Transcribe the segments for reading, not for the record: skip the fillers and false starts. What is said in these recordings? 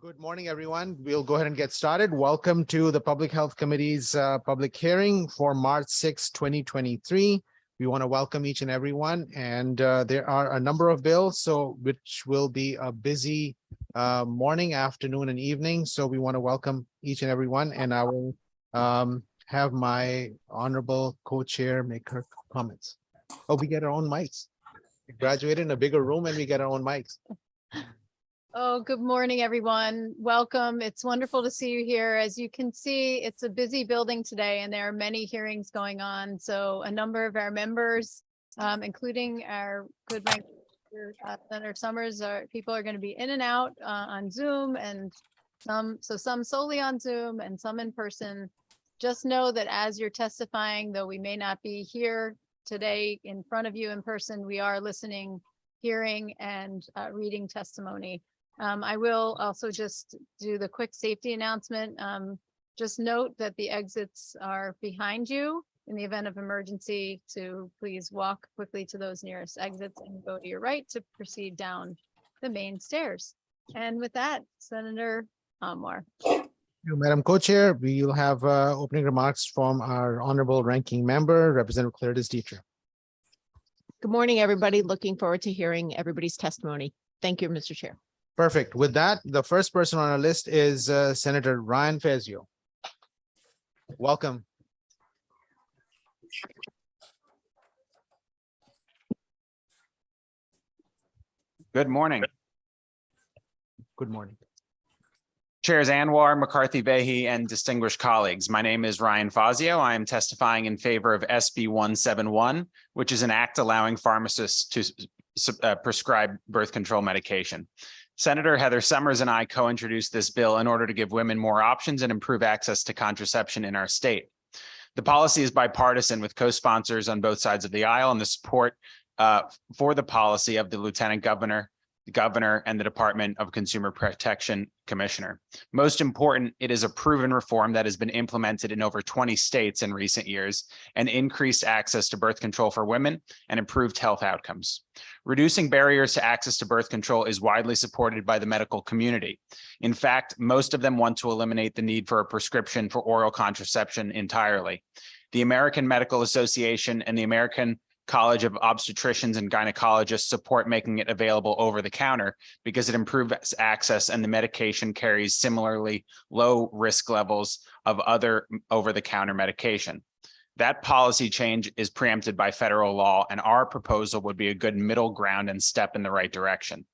Good morning, everyone. We'll go ahead and get started. Welcome to the Public Health Committee's public hearing for March 6, 2023. We want to welcome each and everyone, and there are a number of bills, which will be a busy morning, afternoon, and evening. So we want to welcome each and everyone, and I will have my honorable co-chair make her comments. Oh, we get our own mics. We graduated in a bigger room and we get our own mics. Oh, good morning, everyone. Welcome. It's wonderful to see you here. As you can see, it's a busy building today and there are many hearings going on. So a number of our members, including our good rank Senator Summers, people are going to be in and out on Zoom, and some solely on Zoom and some in person. Just know that as you're testifying, though we may not be here today in front of you in person, we are listening, hearing, and reading testimony. I will also just do the quick safety announcement. Just note that the exits are behind you in the event of emergency, to please walk quickly to those nearest exits and go to your right to proceed down the main stairs. And with that, Senator Anwar. Thank you, Madam Co-Chair. We will have opening remarks from our honorable ranking member, Representative Clarice Dietrich. Good morning, everybody. Looking forward to hearing everybody's testimony. Thank you, Mr. Chair. Perfect. With that, the first person on our list is Senator Ryan Fazio. Welcome. Good morning. Good morning. Chairs Anwar, McCarthy, Vehi, and distinguished colleagues. My name is Ryan Fazio. I am testifying in favor of SB 171, which is an act allowing pharmacists to prescribe birth control medication. Senator Heather Summers and I co-introduced this bill in order to give women more options and improve access to contraception in our state. The policy is bipartisan with co-sponsors on both sides of the aisle, and the support for the policy of the Lieutenant Governor, the Governor, and the Department of Consumer Protection Commissioner. Most important, it is a proven reform that has been implemented in over 20 states in recent years and increased access to birth control for women and improved health outcomes. Reducing barriers to access to birth control is widely supported by the medical community. In fact, most of them want to eliminate the need for a prescription for oral contraception entirely. The American Medical Association and the American College of Obstetricians and Gynecologists support making it available over the counter because it improves access and the medication carries similarly low risk levels of other over-the-counter medication. That policy change is preempted by federal law, and our proposal would be a good middle ground and step in the right direction.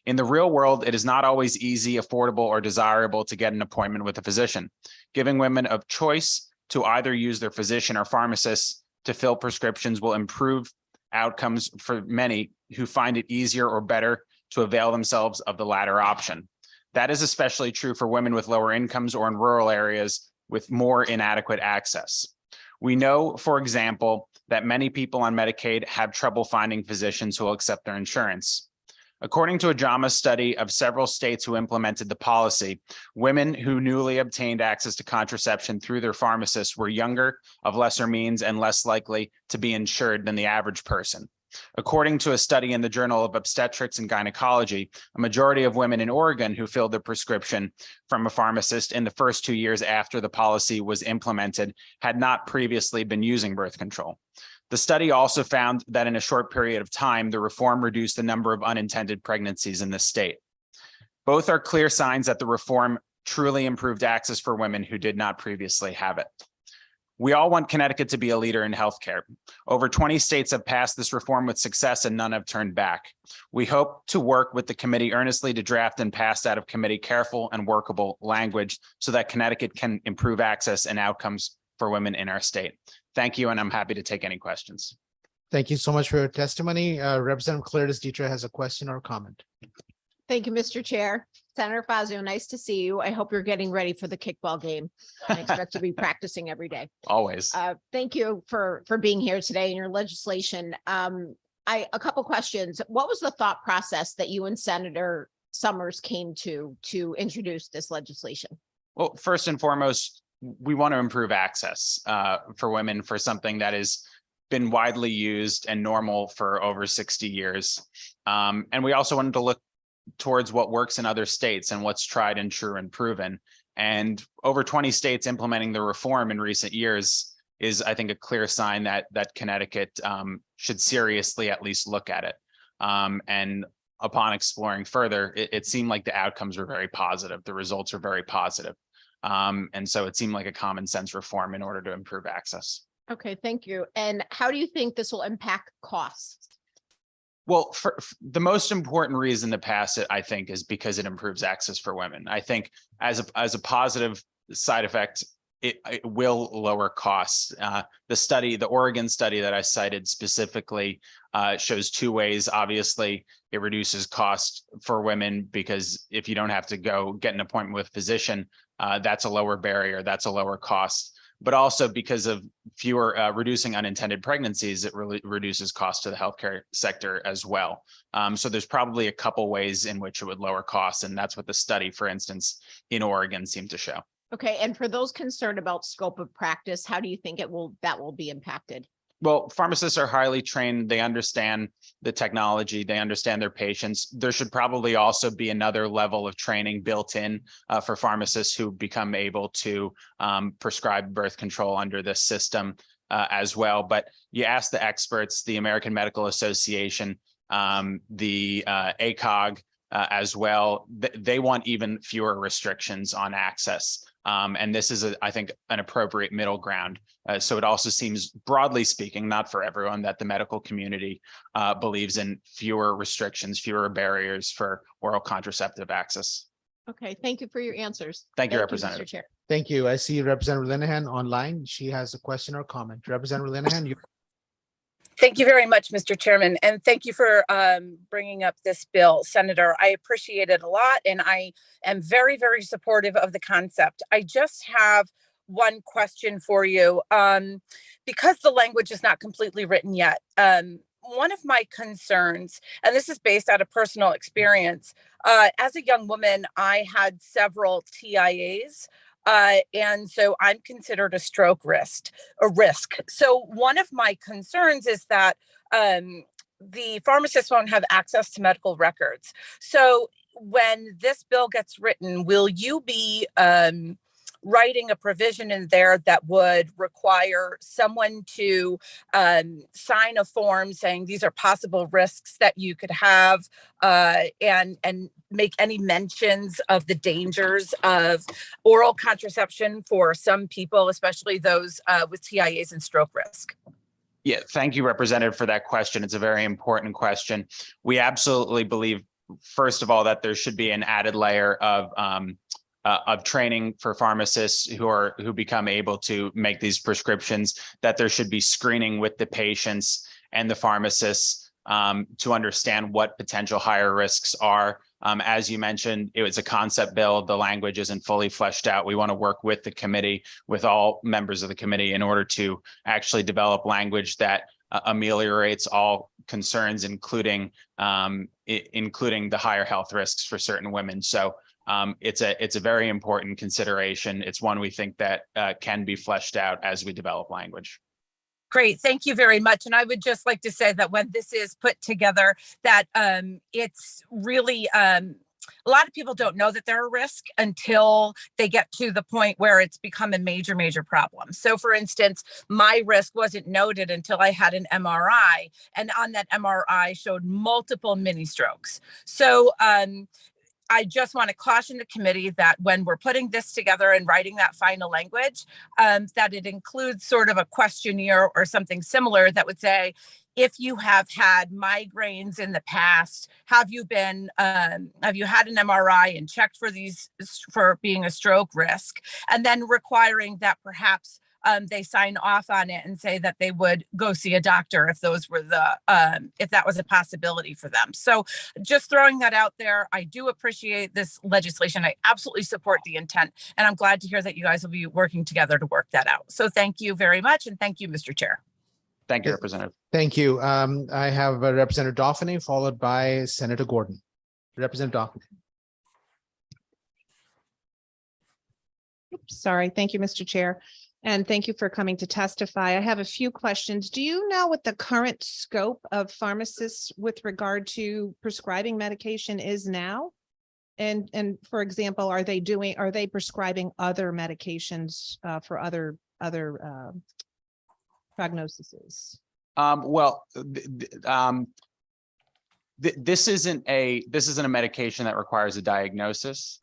In the real world, it is not always easy, affordable, or desirable to get an appointment with a physician. Giving women a choice to either use their physician or pharmacist to fill prescriptions will improve outcomes for many who find it easier or better to avail themselves of the latter option. That is especially true for women with lower incomes or in rural areas with more inadequate access. We know, for example, that many people on Medicaid have trouble finding physicians who will accept their insurance. According to a JAMA study of several states who implemented the policy, women who newly obtained access to contraception through their pharmacists were younger, of lesser means, and less likely to be insured than the average person. According to a study in the Journal of Obstetrics and Gynecology, a majority of women in Oregon who filled their prescription from a pharmacist in the first 2 years after the policy was implemented had not previously been using birth control. The study also found that in a short period of time, the reform reduced the number of unintended pregnancies in the state. Both are clear signs that the reform truly improved access for women who did not previously have it. We all want Connecticut to be a leader in healthcare. Over 20 states have passed this reform with success and none have turned back. We hope to work with the committee earnestly to draft and pass out of committee careful and workable language so that Connecticut can improve access and outcomes for women in our state. Thank you, and I'm happy to take any questions. Thank you so much for your testimony. Representative Clarice Dietrich has a question or comment. Thank you, Mr. Chair. Senator Fazio, nice to see you. I hope you're getting ready for the kickball game. I expect to be practicing every day. Always. Thank you for being here today in your legislation. A couple questions. What was the thought process that you and Senator Summers came to introduce this legislation? Well, first and foremost, we want to improve access for women for something that has been widely used and normal for over 60 years. And we also wanted to look towards what works in other states and what's tried and true and proven. And over 20 states implementing the reform in recent years is, I think, a clear sign that Connecticut should seriously at least look at it. And upon exploring further, it seemed like the outcomes were very positive. The results were very positive. And so it seemed like a common sense reform in order to improve access. Okay, thank you. And how do you think this will impact costs? Well, for the most important reason to pass it, I think, is because it improves access for women. I think as a positive side effect, it will lower costs. The Oregon study that I cited specifically shows two ways. Obviously, it reduces cost for women because if you don't have to go get an appointment with a physician, that's a lower barrier, that's a lower cost. But also because of fewer reducing unintended pregnancies, it really reduces cost to the healthcare sector as well. So there's probably a couple ways in which it would lower costs, and that's what the study, for instance, in Oregon seemed to show. Okay, and for those concerned about scope of practice, how do you think that will be impacted? Well, pharmacists are highly trained. They understand the technology. They understand their patients. There should probably also be another level of training built in for pharmacists who become able to prescribe birth control under this system as well. But you ask the experts, the American Medical Association, the ACOG as well, they want even fewer restrictions on access. And this is, I think, an appropriate middle ground. So it also seems, broadly speaking, not for everyone, that the medical community believes in fewer restrictions, fewer barriers for oral contraceptive access. Okay, thank you for your answers. Thank you, Mr. Representative. Chair. Thank you. I see Representative Linehan online. She has a question or comment. Representative Linehan, you. Thank you very much, Mr. Chairman, and thank you for bringing up this bill, Senator. I appreciate it a lot, and I am very, very supportive of the concept. I just have one question for you. Because the language is not completely written yet, one of my concerns, and this is based out of personal experience, as a young woman, I had several TIAs. And so I'm considered a stroke risk. So one of my concerns is that the pharmacists won't have access to medical records. So when this bill gets written, will you be writing a provision in there that would require someone to sign a form saying these are possible risks that you could have, and make any mentions of the dangers of oral contraception for some people, especially those with TIAs and stroke risk? Yeah, thank you, Representative, for that question. It's a very important question. We absolutely believe, first of all, that there should be an added layer of training for pharmacists who become able to make these prescriptions, that there should be screening with the patients and the pharmacists to understand what potential higher risks are. As you mentioned, it was a concept bill. The language isn't fully fleshed out. We want to work with the committee, with all members of the committee, in order to actually develop language that ameliorates all concerns, including the higher health risks for certain women. So it's a very important consideration. It's one we think that can be fleshed out as we develop language. Great, thank you very much. And I would just like to say that when this is put together, that it's really, a lot of people don't know that they're a risk until they get to the point where it's become a major, major problem. So for instance, my risk wasn't noted until I had an MRI, and on that MRI showed multiple mini strokes. So I just want to caution the committee that when we're putting this together and writing that final language, that it includes sort of a questionnaire or something similar that would say, if you have had migraines in the past, have you had an MRI and checked for being a stroke risk? And then requiring that perhaps they sign off on it and say that they would go see a doctor if those were if that was a possibility for them. So just throwing that out there, I do appreciate this legislation. I absolutely support the intent, and I'm glad to hear that you guys will be working together to work that out. So thank you very much. And thank you, Mr. Chair. Thank you, Representative. Thank you. I have Representative Dauphine, followed by Senator Gordon. Representative Dauphine. Sorry. Thank you, Mr. Chair. And thank you for coming to testify. I have a few questions. Do you know what the current scope of pharmacists with regard to prescribing medication is now? And for example, are they prescribing other medications for other prognoses? This isn't a medication that requires a diagnosis.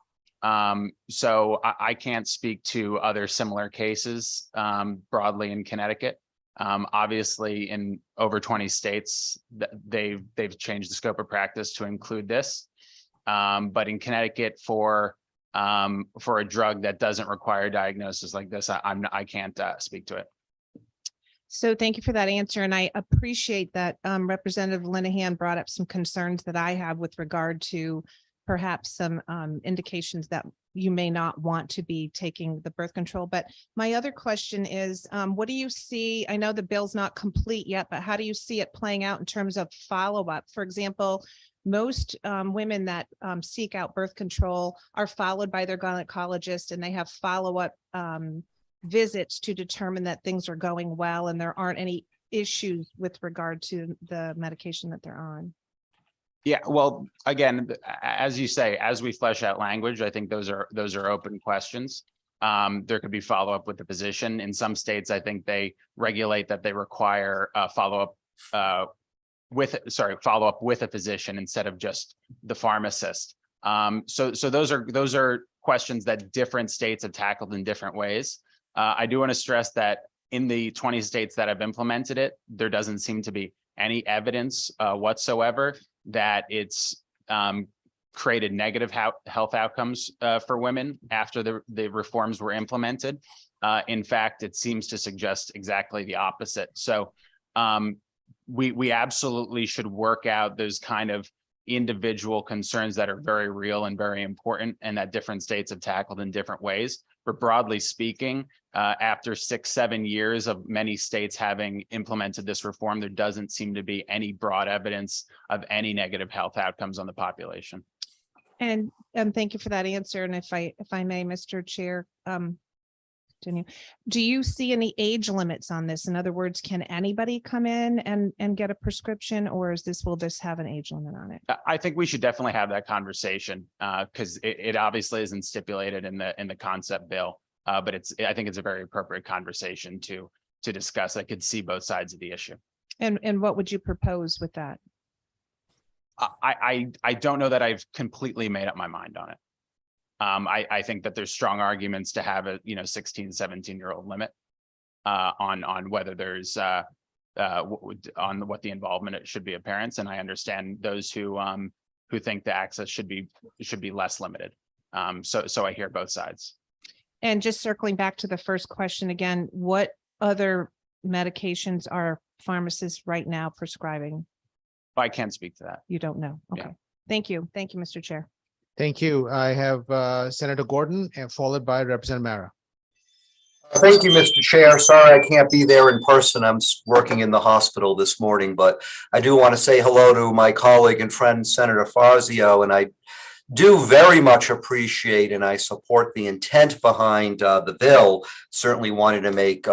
So I can't speak to other similar cases broadly in Connecticut. Obviously, in over 20 states, they've changed the scope of practice to include this. But in Connecticut, for a drug that doesn't require diagnosis like this, I can't speak to it. So thank you for that answer. And I appreciate that Representative Linehan brought up some concerns that I have with regard to perhaps some indications that you may not want to be taking the birth control. But my other question is, what do you see? I know the bill's not complete yet, but how do you see it playing out in terms of follow-up? For example, most women that seek out birth control are followed by their gynecologist, and they have follow-up visits to determine that things are going well and there aren't any issues with regard to the medication that they're on. Yeah, well, again, as you say, as we flesh out language, I think those are open questions. There could be follow-up with the physician. In some states, I think they regulate that they require follow-up with a physician instead of just the pharmacist. So those are questions that different states have tackled in different ways. I do want to stress that in the 20 states that have implemented it, there doesn't seem to be any evidence whatsoever that it's created negative health outcomes for women after the reforms were implemented. In fact, it seems to suggest exactly the opposite. So we absolutely should work out those kind of individual concerns that are very real and very important, and that different states have tackled in different ways. But broadly speaking, after 6-7 years of many states having implemented this reform, there doesn't seem to be any broad evidence of any negative health outcomes on the population. And thank you for that answer. And if I may, Mr. Chair, continue. Do you see any age limits on this? In other words, can anybody come in and get a prescription, or will this have an age limit on it? I think we should definitely have that conversation because it obviously isn't stipulated in the concept bill, but I think it's a very appropriate conversation to discuss. I could see both sides of the issue. And what would you propose with that? I don't know that I've completely made up my mind on it. I think that there's strong arguments to have a 16, 17-year-old limit on whether there's on what the involvement should be of parents, and I understand those who think the access should be less limited. So I hear both sides. And just circling back to the first question again, what other medications are pharmacists right now prescribing? I can't speak to that. You don't know. Okay. Yeah. Thank you, Mr. Chair. Thank you. I have Senator Gordon and followed by Representative Mara. Thank you, Mr. Chair. Sorry I can't be there in person. I'm working in the hospital this morning, but I do want to say hello to my colleague and friend, Senator Fazio, and I do very much appreciate and I support the intent behind the bill. Certainly wanted to make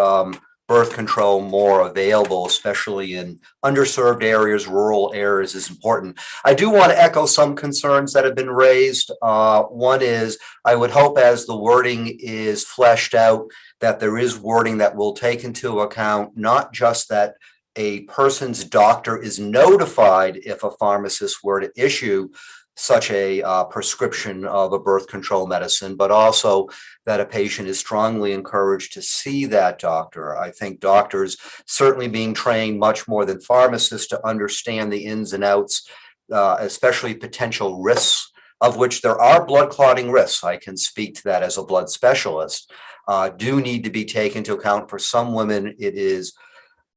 birth control more available, especially in underserved areas, rural areas is important. I do want to echo some concerns that have been raised. One is, I would hope as the wording is fleshed out, that there is wording that will take into account not just that a person's doctor is notified if a pharmacist were to issue such a prescription of a birth control medicine, but also that a patient is strongly encouraged to see that doctor. I think doctors certainly being trained much more than pharmacists to understand the ins and outs, especially potential risks, of which there are blood clotting risks. I can speak to that as a blood specialist, do need to be taken into account. For some women, it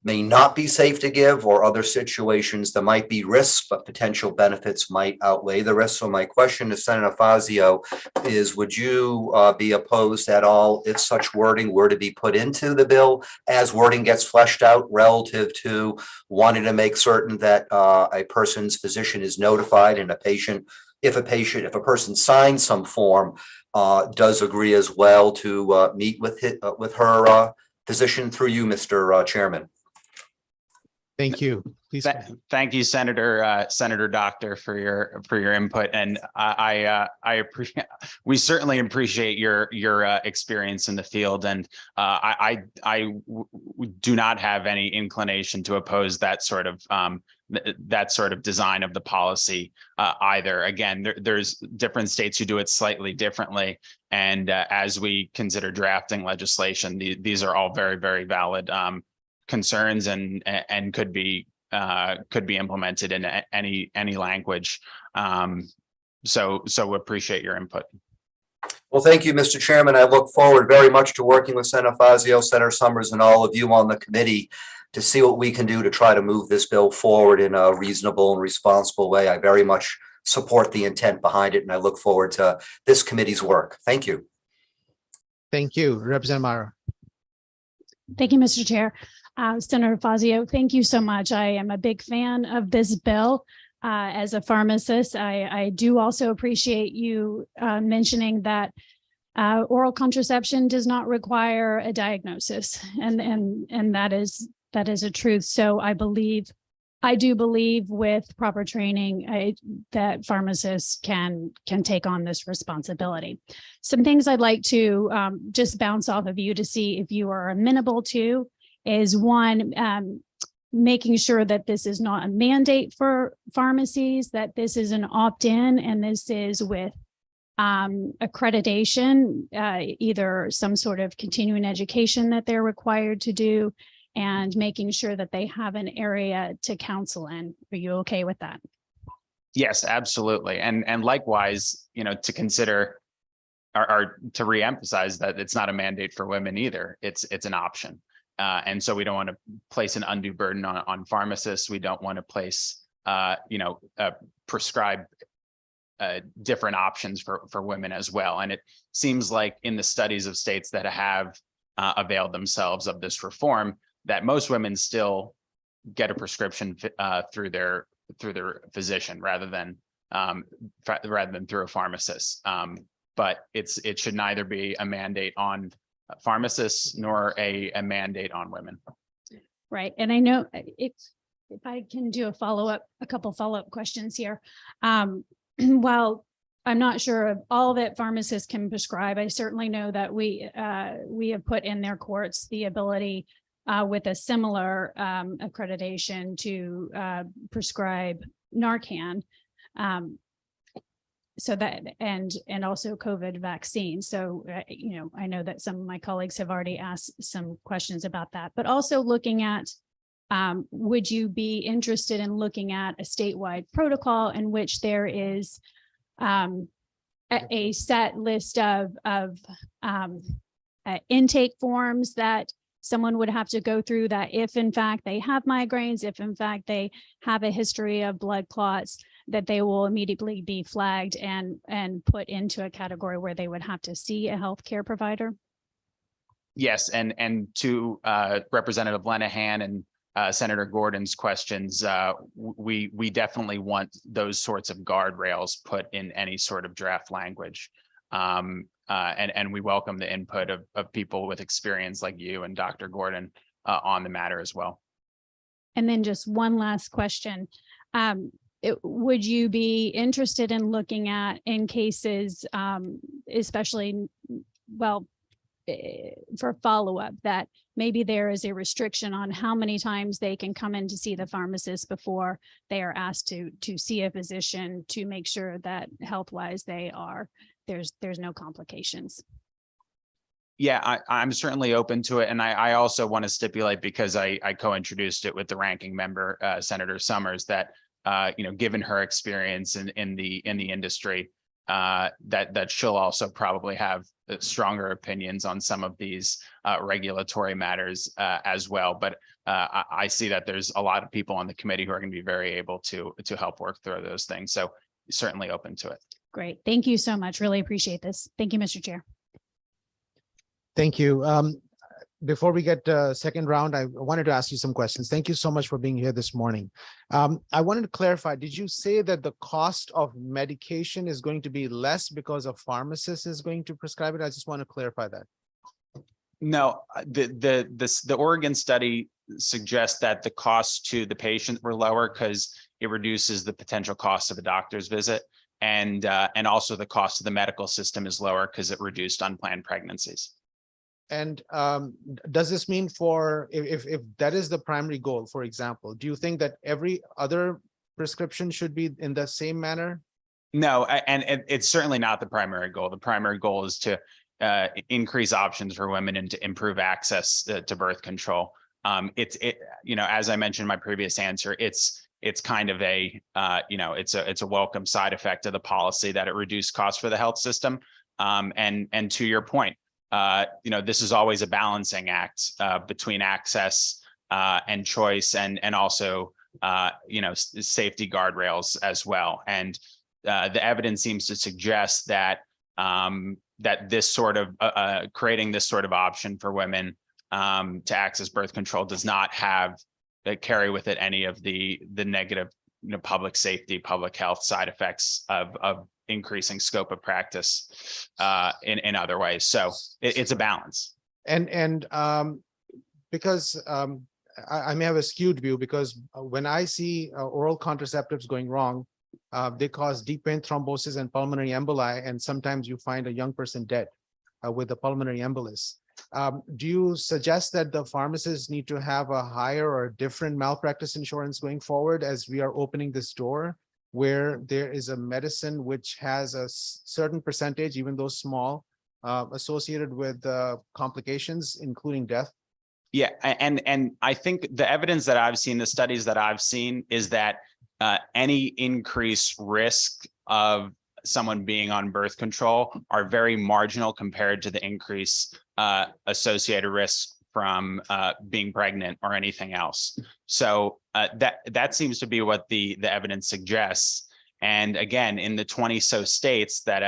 may not be safe to give, or other situations there might be risks, but potential benefits might outweigh the risks. So my question to Senator Fazio is, would you be opposed at all if such wording were to be put into the bill as wording gets fleshed out relative to wanting to make certain that a person's physician is notified, and if a person signs some form, does agree as well to meet with her physician through you, Mr. Chairman. Thank you. Please. Thank you, Senator Doctor, for your input, and I appreciate. We certainly appreciate your experience in the field, and I do not have any inclination to oppose that sort of design of the policy either. Again, there's different states who do it slightly differently, and as we consider drafting legislation, these are all very, very valid concerns and could be implemented in any language. So appreciate your input. Well, thank you, Mr. Chairman. I look forward very much to working with Senator Fazio, Senator Summers, and all of you on the committee to see what we can do to try to move this bill forward in a reasonable and responsible way. I very much support the intent behind it, and I look forward to this committee's work. Thank you. Thank you, Representative Mara. Thank you, Mr. Chair. Senator Fazio, thank you so much. I am a big fan of this bill. As a pharmacist, I do also appreciate you mentioning that oral contraception does not require a diagnosis, and that is a truth. So I do believe with proper training that pharmacists can take on this responsibility. Some things I'd like to just bounce off of you to see if you are amenable to is one, making sure that this is not a mandate for pharmacies, that this is an opt-in, and this is with accreditation, either some sort of continuing education that they're required to do, and making sure that they have an area to counsel in. Are you okay with that? Yes, absolutely. And likewise, to consider or to reemphasize that it's not a mandate for women either. It's an option. And so we don't want to place an undue burden on pharmacists. We don't want to place, prescribe different options for women as well. And it seems like in the studies of states that have availed themselves of this reform, that most women still get a prescription through their physician rather than through a pharmacist. But it should neither be a mandate on pharmacists nor a mandate on women. Right. And I know if I can do a couple follow-up questions here. While I'm not sure of all that pharmacists can prescribe, I certainly know that we have put in their courts the ability with a similar accreditation to prescribe Narcan. So that and also COVID vaccine. So, I know that some of my colleagues have already asked some questions about that, but also looking at, would you be interested in looking at a statewide protocol in which there is a set list of intake forms that someone would have to go through, that if in fact they have migraines, if in fact they have a history of blood clots, that they will immediately be flagged and put into a category where they would have to see a healthcare provider? Yes, and to Representative Lenahan and Senator Gordon's questions, we definitely want those sorts of guardrails put in any sort of draft language. And we welcome the input of people with experience like you and Dr. Gordon on the matter as well. And then just one last question. Would you be interested in looking at in cases, especially, for follow-up, that maybe there is a restriction on how many times they can come in to see the pharmacist before they are asked to see a physician, to make sure that health-wise there's no complications? Yeah, I'm certainly open to it. And I also want to stipulate, because I co-introduced it with the ranking member, Senator Summers, that given her experience in the industry, that she'll also probably have stronger opinions on some of these regulatory matters as well. But I see that there's a lot of people on the committee who are going to be very able to help work through those things. So certainly open to it. Great. Thank you so much. Really appreciate this. Thank you, Mr. Chair. Thank you. Before we get second round, I wanted to ask you some questions. Thank you so much for being here this morning. I wanted to clarify, did you say that the cost of medication is going to be less because a pharmacist is going to prescribe it? I just want to clarify that. No, the Oregon study suggests that the costs to the patient were lower because it reduces the potential cost of a doctor's visit. And also the cost of the medical system is lower because it reduced unplanned pregnancies. And does this mean for if that is the primary goal, for example, do you think that every other prescription should be in the same manner? No, and it's certainly not the primary goal. The primary goal is to increase options for women and to improve access to birth control. As I mentioned in my previous answer, it's kind of a it's a welcome side effect of the policy that it reduced costs for the health system. And to your point, this is always a balancing act between access and choice and also safety guardrails as well. And the evidence seems to suggest that that this sort of creating this sort of option for women to access birth control does not have carry with it any of the negative public safety, public health side effects of increasing scope of practice in other ways. So it's a balance. And because I may have a skewed view, because when I see oral contraceptives going wrong, they cause deep vein thrombosis and pulmonary emboli, and sometimes you find a young person dead with a pulmonary embolus. Do you suggest that the pharmacists need to have a higher or different malpractice insurance going forward, as we are opening this door where there is a medicine which has a certain percentage, even though small, associated with complications, including death? Yeah, and I think the evidence that I've seen, the studies that I've seen, is that any increased risk of someone being on birth control are very marginal compared to the increase associated risk from being pregnant or anything else. So that seems to be what the evidence suggests. And again, in the 20 so states that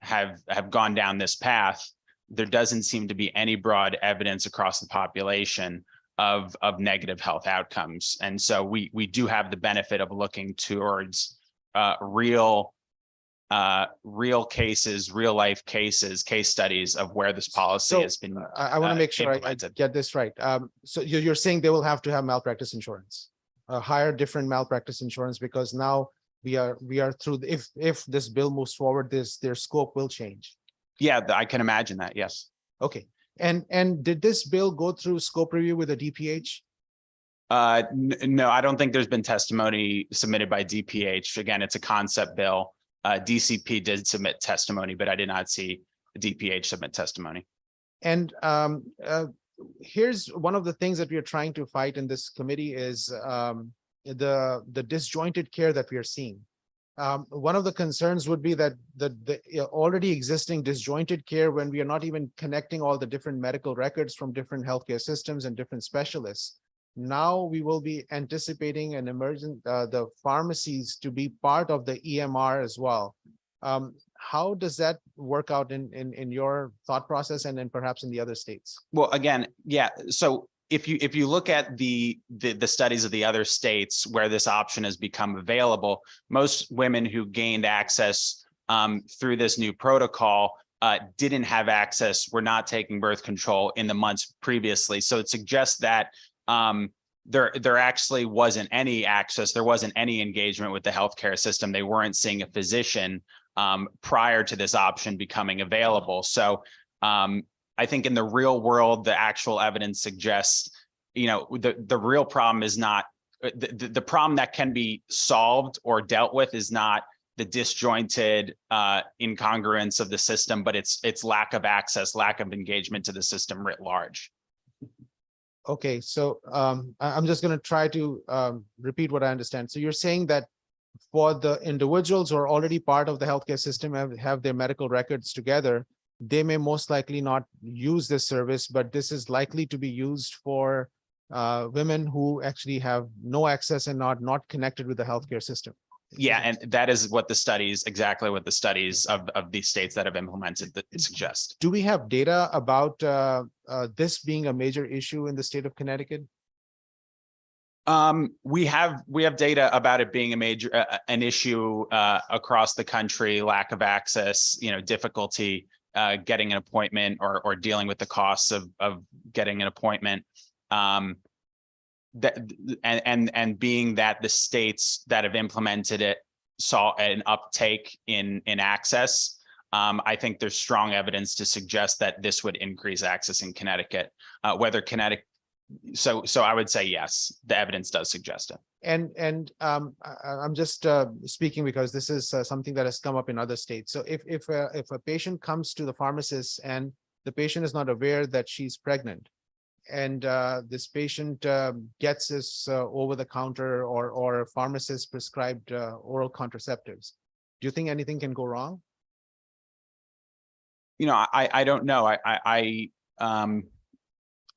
have gone down this path, there doesn't seem to be any broad evidence across the population of negative health outcomes. And so we do have the benefit of looking towards real cases, real life cases, case studies of where this policy has been. I want to make sure I get this right. So you're saying they will have to have malpractice insurance, hire different malpractice insurance, because now we are through. If this bill moves forward, their scope will change. Yeah, I can imagine that. Yes. Okay. And did this bill go through scope review with the DPH? No, I don't think there's been testimony submitted by DPH. Again, it's a concept bill. DCP did submit testimony, but I did not see the DPH submit testimony. And here's one of the things that we are trying to fight in this committee is the disjointed care that we are seeing. One of the concerns would be that the already existing disjointed care, when we are not even connecting all the different medical records from different healthcare systems and different specialists, now we will be anticipating an emergent the pharmacies to be part of the EMR as well. How does that work out in your thought process and then perhaps in the other states? Well, again, yeah. So if you look at the studies of the other states where this option has become available, most women who gained access through this new protocol didn't have access, were not taking birth control in the months previously. So it suggests that there actually wasn't any access, there wasn't any engagement with the healthcare system. They weren't seeing a physician prior to this option becoming available. So I think in the real world, the actual evidence suggests, the real problem is not the problem that can be solved or dealt with is not the disjointed incongruence of the system, but it's lack of access, lack of engagement to the system writ large. Okay, so I'm just going to try to repeat what I understand. So you're saying that for the individuals who are already part of the healthcare system, have their medical records together, they may most likely not use this service, but this is likely to be used for women who actually have no access and not connected with the healthcare system. Yeah, and that is what the studies, exactly what the studies of these states that have implemented that suggest. Do we have data about this being a major issue in the state of Connecticut? We have data about it being a major an issue across the country, lack of access, difficulty getting an appointment or dealing with the costs of getting an appointment. And being that the states that have implemented it saw an uptake in access, I think there's strong evidence to suggest that this would increase access in Connecticut. Whether Connecticut, so I would say yes, the evidence does suggest it. And I'm just speaking because this is something that has come up in other states. So if a patient comes to the pharmacist and the patient is not aware that she's pregnant, and this patient gets this over the counter or pharmacist prescribed oral contraceptives, do you think anything can go wrong? You know, I don't know.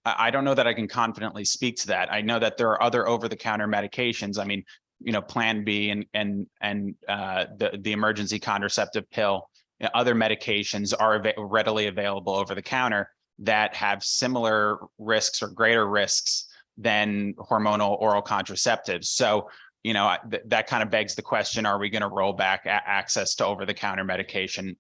I don't know that I can confidently speak to that. I know that there are other over-the-counter medications. I mean, you know, Plan B and the emergency contraceptive pill, you know, other medications are readily available over the counter that have similar risks or greater risks than hormonal oral contraceptives. So, you know, that kind of begs the question, are we going to roll back access to over-the-counter medication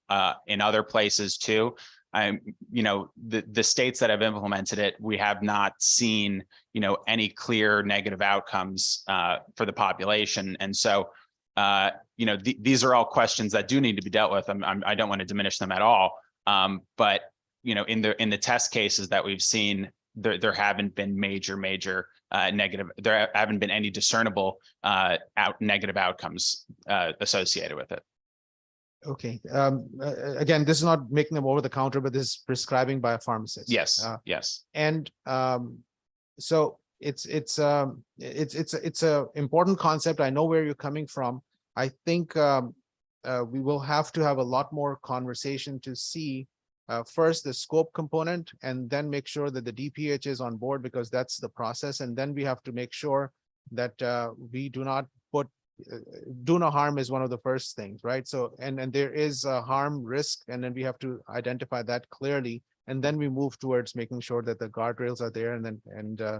in other places too? You know, the states that have implemented it, we have not seen, you know, any clear negative outcomes for the population. And so, you know, these are all questions that do need to be dealt with. I don't want to diminish them at all. But, you know, in the test cases that we've seen, there haven't been major negative. There haven't been any discernible negative outcomes associated with it. Okay. Again, this is not making them over the counter, but this is prescribing by a pharmacist. Yes. Yes. And so it's a important concept. I know where you're coming from. I think we will have to have a lot more conversation to see first the scope component, and then make sure that the DPH is on board, because that's the process. And then we have to make sure that we do not put do no harm is one of the first things, right? So and there is a harm risk, and then we have to identify that clearly, and then we move towards making sure that the guardrails are there, and then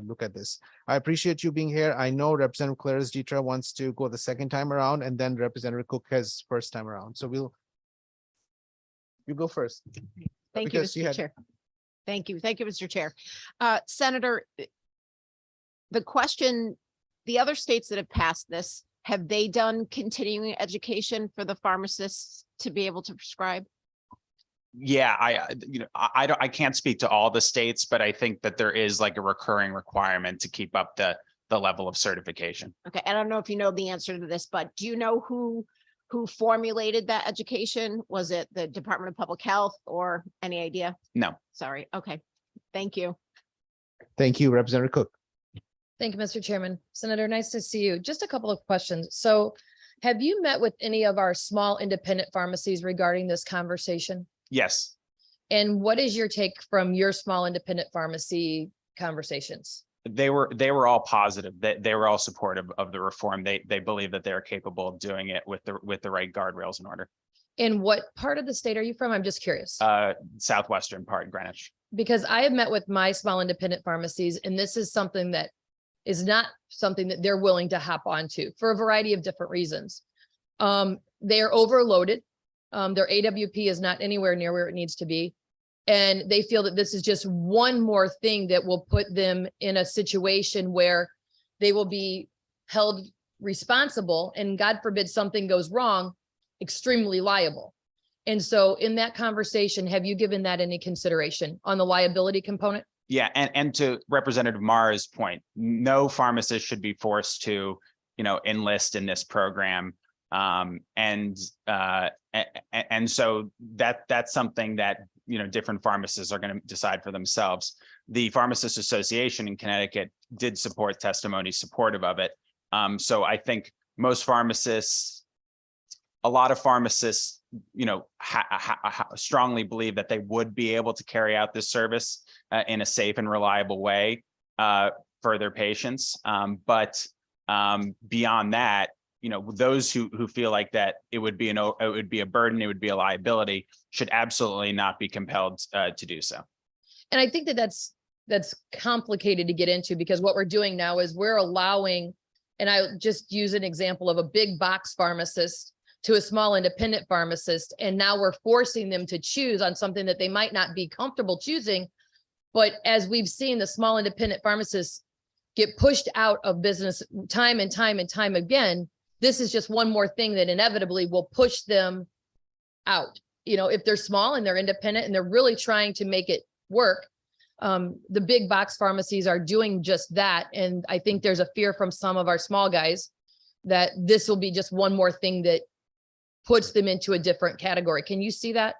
look at this. I appreciate you being here. I know Representative Claris Dietra wants to go the second time around, and then Representative Cook has first time around. So you go first. Thank you, Because Mr. Chair. Thank you, Mr. Chair. Senator, the question, the other states that have passed this, have they done continuing education for the pharmacists to be able to prescribe? Yeah, I can't speak to all the states, but I think that there is like a recurring requirement to keep up the level of certification. Okay, I don't know if you know the answer to this, but do you know who formulated that education? Was it the Department of Public Health, or any idea? No. Sorry. Okay, thank you. Thank you, Representative Cook. Thank you, Mr. Chairman. Senator, nice to see you. Just a couple of questions. So have you met with any of our small independent pharmacies regarding this conversation? Yes. And what is your take from your small independent pharmacy conversations? They were all positive. They were all supportive of the reform. They believe that they're capable of doing it with the right guardrails in order. And what part of the state are you from? I'm just curious. Southwestern part, Greenwich. Because I have met with my small independent pharmacies, and this is something that is not something that they're willing to hop onto for a variety of different reasons. They are overloaded. Their AWP is not anywhere near where it needs to be. And they feel that this is just one more thing that will put them in a situation where they will be held responsible, and God forbid something goes wrong, extremely liable. And so in that conversation, have you given that any consideration on the liability component? Yeah, and to Representative Mara's point, no pharmacist should be forced to, enlist in this program. And so that's something that, different pharmacists are going to decide for themselves. The Pharmacists Association in Connecticut did support testimony supportive of it. So I think most pharmacists, a lot of pharmacists, strongly believe that they would be able to carry out this service in a safe and reliable way for their patients. But beyond that, those who feel like that it would be a burden, it would be a liability, should absolutely not be compelled to do so. And I think that that's complicated to get into, because what we're doing now is we're allowing, and I'll just use an example of a big box pharmacist to a small independent pharmacist. And now we're forcing them to choose on something that they might not be comfortable choosing. But as we've seen, the small independent pharmacists get pushed out of business time and time and time again. This is just one more thing that inevitably will push them out. You know, if they're small and they're independent and they're really trying to make it work, the big box pharmacies are doing just that. And I think there's a fear from some of our small guys that this will be just one more thing that puts them into a different category. Can you see that?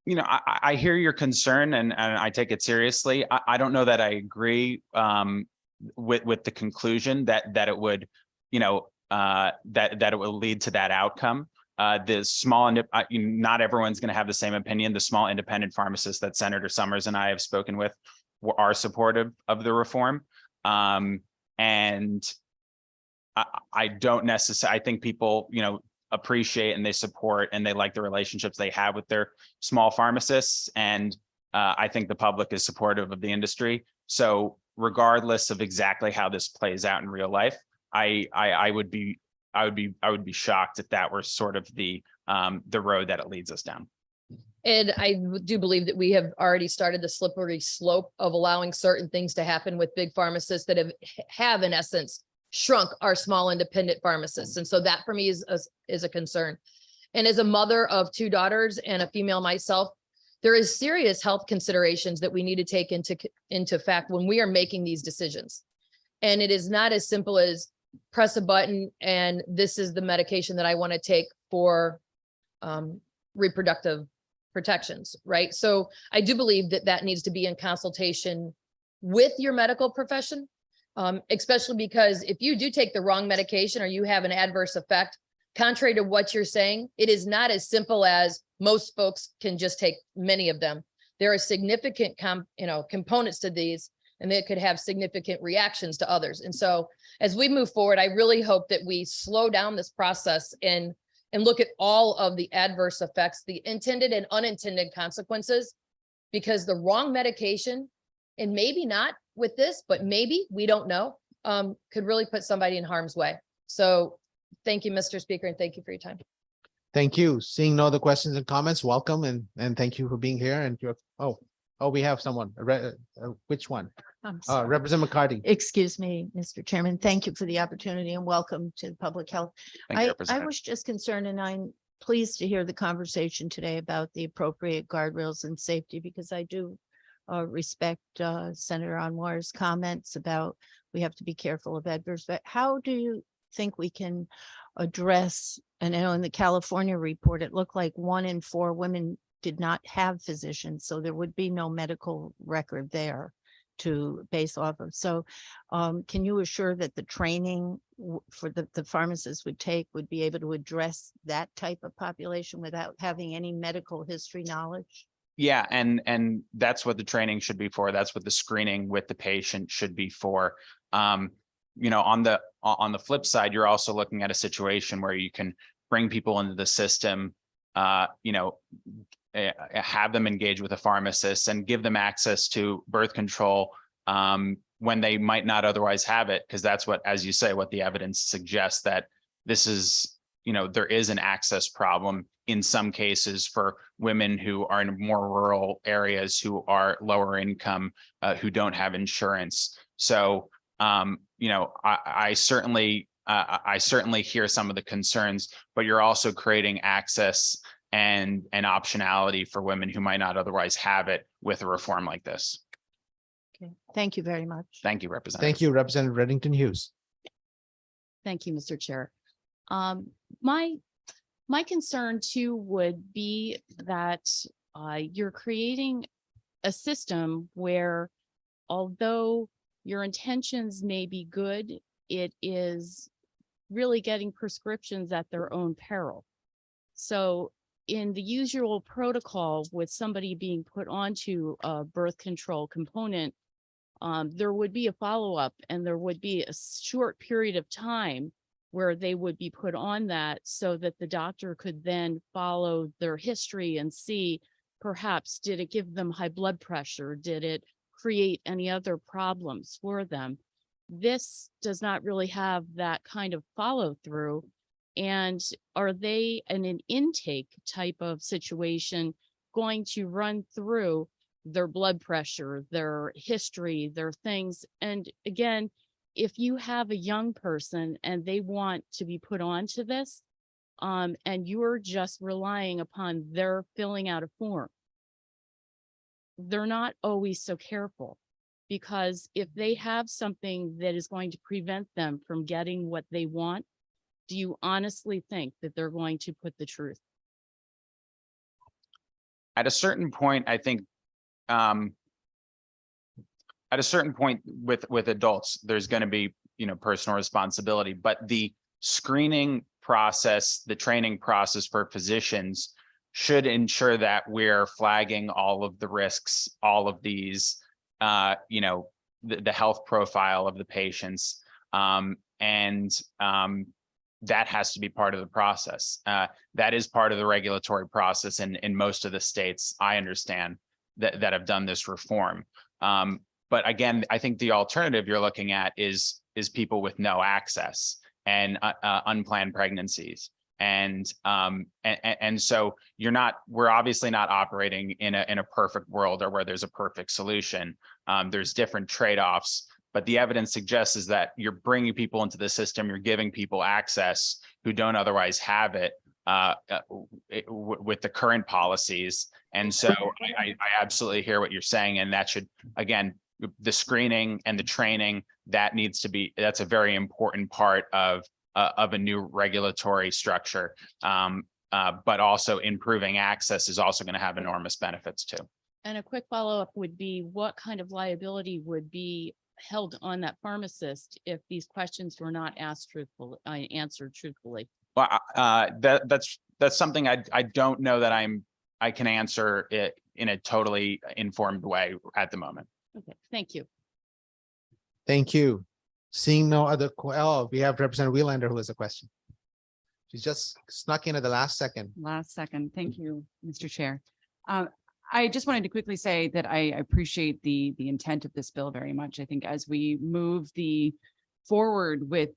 You know, I hear your concern and I take it seriously. I don't know that I agree with the conclusion that it would, you know, that it will lead to that outcome. The small, not everyone's going to have the same opinion. The small independent pharmacists that Senator Summers and I have spoken with are supportive of the reform. And I don't necessarily, I think people, you know, appreciate and they support and they like the relationships they have with their small pharmacists. And I think the public is supportive of the industry. So regardless of exactly how this plays out in real life, I would be shocked if that were sort of the road that it leads us down. And I do believe that we have already started the slippery slope of allowing certain things to happen with big pharmacists that have in essence shrunk our small independent pharmacists. And so that for me is a concern. And as a mother of 2 daughters and a female myself, there is serious health considerations that we need to take into fact when we are making these decisions. And it is not as simple as press a button and this is the medication that I want to take for reproductive protections, right? So I do believe that that needs to be in consultation with your medical profession, especially because if you do take the wrong medication or you have an adverse effect, contrary to what you're saying, it is not as simple as most folks can just take many of them. There are significant components to these, and they could have significant reactions to others. And so as we move forward, I really hope that we slow down this process and look at all of the adverse effects, the intended and unintended consequences, because the wrong medication, and maybe not with this, but maybe, we don't know, could really put somebody in harm's way. So thank you, Mr. Speaker, and thank you for your time. Thank you. Seeing no other questions and comments, welcome and thank you for being here. And we have someone. Which one? Representative McCarty. Excuse me, Mr. Chairman. Thank you for the opportunity and welcome to the public health. Thank you, I Representative. was just concerned, and I'm pleased to hear the conversation today about the appropriate guardrails and safety, because I do respect Senator Anwar's comments about we have to be careful of adverse. But how do you think we can address, and I know in the California report, it looked like 1 in 4 women did not have physicians, so there would be no medical record there to base off of. So can you assure that the training for the pharmacists would be able to address that type of population without having any medical history knowledge? Yeah, and that's what the training should be for. That's what the screening with the patient should be for. You know, on the flip side, you're also looking at a situation where you can bring people into the system, you know, have them engage with a pharmacist and give them access to birth control when they might not otherwise have it, because that's what, as you say, what the evidence suggests, that this is, you know, there is an access problem in some cases for women who are in more rural areas, who are lower income, who don't have insurance. So, you know, I certainly hear some of the concerns, but you're also creating access and optionality for women who might not otherwise have it with a reform like this. Okay, thank you very much. Thank you, Representative. Thank you, Representative Reddington Hughes. Thank you, Mr. Chair. My concern too would be that you're creating a system where, although your intentions may be good, it is really getting prescriptions at their own peril. So in the usual protocol with somebody being put onto a birth control component, there would be a follow-up and there would be a short period of time where they would be put on that so that the doctor could then follow their history and see, perhaps, did it give them high blood pressure? Did it create any other problems for them? This does not really have that kind of follow through. And are they in an intake type of situation going to run through their blood pressure, their history, their things? And again, if you have a young person and they want to be put onto this, and you're just relying upon their filling out a form, they're not always so careful, because if they have something that is going to prevent them from getting what they want, do you honestly think that they're going to put the truth? At a certain point, I think, at a certain point with adults, there's going to be, personal responsibility, but the screening process, the training process for physicians should ensure that we're flagging all of the risks, all of these, the health profile of the patients. That has to be part of the process. That is part of the regulatory process in most of the states, I understand, that have done this reform. But again, I think the alternative you're looking at is people with no access and unplanned pregnancies. And so we're obviously not operating in a perfect world or where there's a perfect solution. There's different trade-offs, but the evidence suggests is that you're bringing people into the system, you're giving people access who don't otherwise have it with the current policies. And so I absolutely hear what you're saying, and that should, again, the screening and the training, that's a very important part of a new regulatory structure. But also improving access is also going to have enormous benefits too. And a quick follow-up would be, what kind of liability would be held on that pharmacist if these questions were not answered truthfully? Well, that's something I don't know that I can answer it in a totally informed way at the moment. Okay, thank you. Thank you. Seeing no other, we have Representative Wheelander who has a question. She's just snuck in at the last second. Thank you, Mr. Chair. I just wanted to quickly say that I appreciate the intent of this bill very much. I think as we move forward with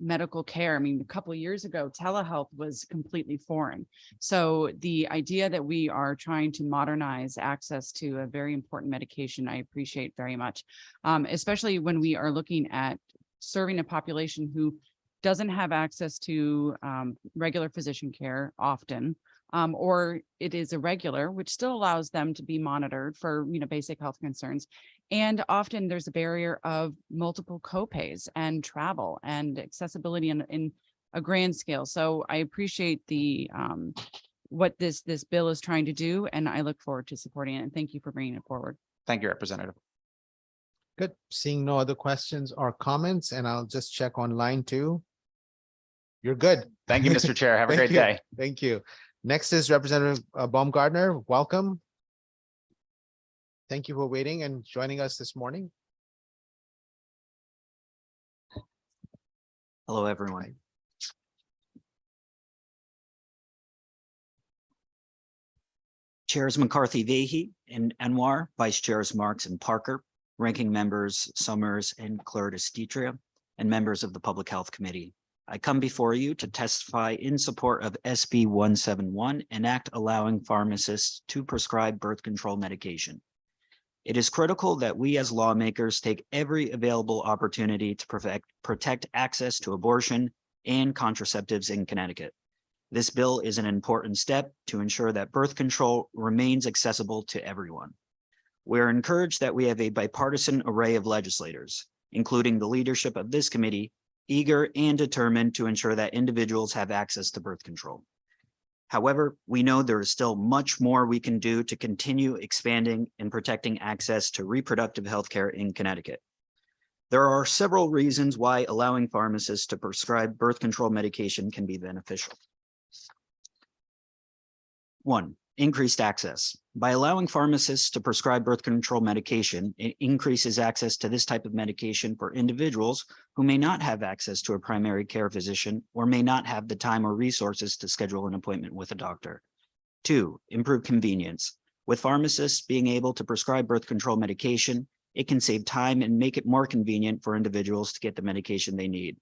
medical care, I mean, a couple of years ago, telehealth was completely foreign. So the idea that we are trying to modernize access to a very important medication, I appreciate very much, especially when we are looking at serving a population who doesn't have access to regular physician care often, or it is irregular, which still allows them to be monitored for, basic health concerns. And often there's a barrier of multiple copays and travel and accessibility in a grand scale. So I appreciate what this bill is trying to do, and I look forward to supporting it. And thank you for bringing it forward. Thank you, Representative. Good. Seeing no other questions or comments, and I'll just check on line 2. You're good. Thank you, Mr. Chair. Have a great day. Thank you. Next is Representative Baumgardner. Welcome. Thank you for waiting and joining us this morning. Hello, everyone. Chairs McCarthy Vahey and Anwar, Vice Chairs Marks and Parker, Ranking Members Summers and Claridis Dietra, and members of the Public Health Committee. I come before you to testify in support of SB 171, an act allowing pharmacists to prescribe birth control medication. It is critical that we as lawmakers take every available opportunity to protect access to abortion and contraceptives in Connecticut. This bill is an important step to ensure that birth control remains accessible to everyone. We are encouraged that we have a bipartisan array of legislators, including the leadership of this committee, eager and determined to ensure that individuals have access to birth control. However, we know there is still much more we can do to continue expanding and protecting access to reproductive health care in Connecticut. There are several reasons why allowing pharmacists to prescribe birth control medication can be beneficial. 1, increased access. By allowing pharmacists to prescribe birth control medication, it increases access to this type of medication for individuals who may not have access to a primary care physician or may not have the time or resources to schedule an appointment with a doctor. 2, improved convenience. With pharmacists being able to prescribe birth control medication, it can save time and make it more convenient for individuals to get the medication they need.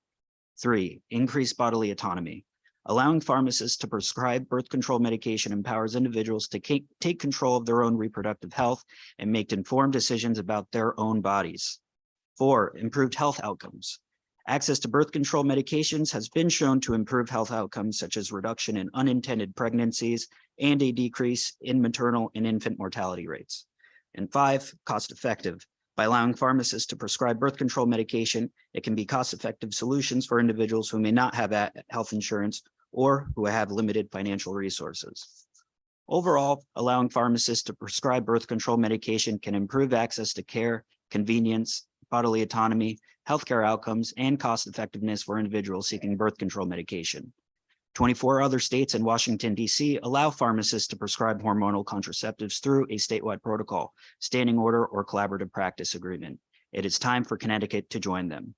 3, increased bodily autonomy. Allowing pharmacists to prescribe birth control medication empowers individuals to take control of their own reproductive health and make informed decisions about their own bodies. 4, improved health outcomes. Access to birth control medications has been shown to improve health outcomes such as reduction in unintended pregnancies and a decrease in maternal and infant mortality rates. And 5, cost effective. By allowing pharmacists to prescribe birth control medication, it can be cost-effective solutions for individuals who may not have health insurance or who have limited financial resources. Overall, allowing pharmacists to prescribe birth control medication can improve access to care, convenience, bodily autonomy, healthcare outcomes, and cost effectiveness for individuals seeking birth control medication. 24 other states and Washington, D.C. allow pharmacists to prescribe hormonal contraceptives through a statewide protocol, standing order, or collaborative practice agreement. It is time for Connecticut to join them.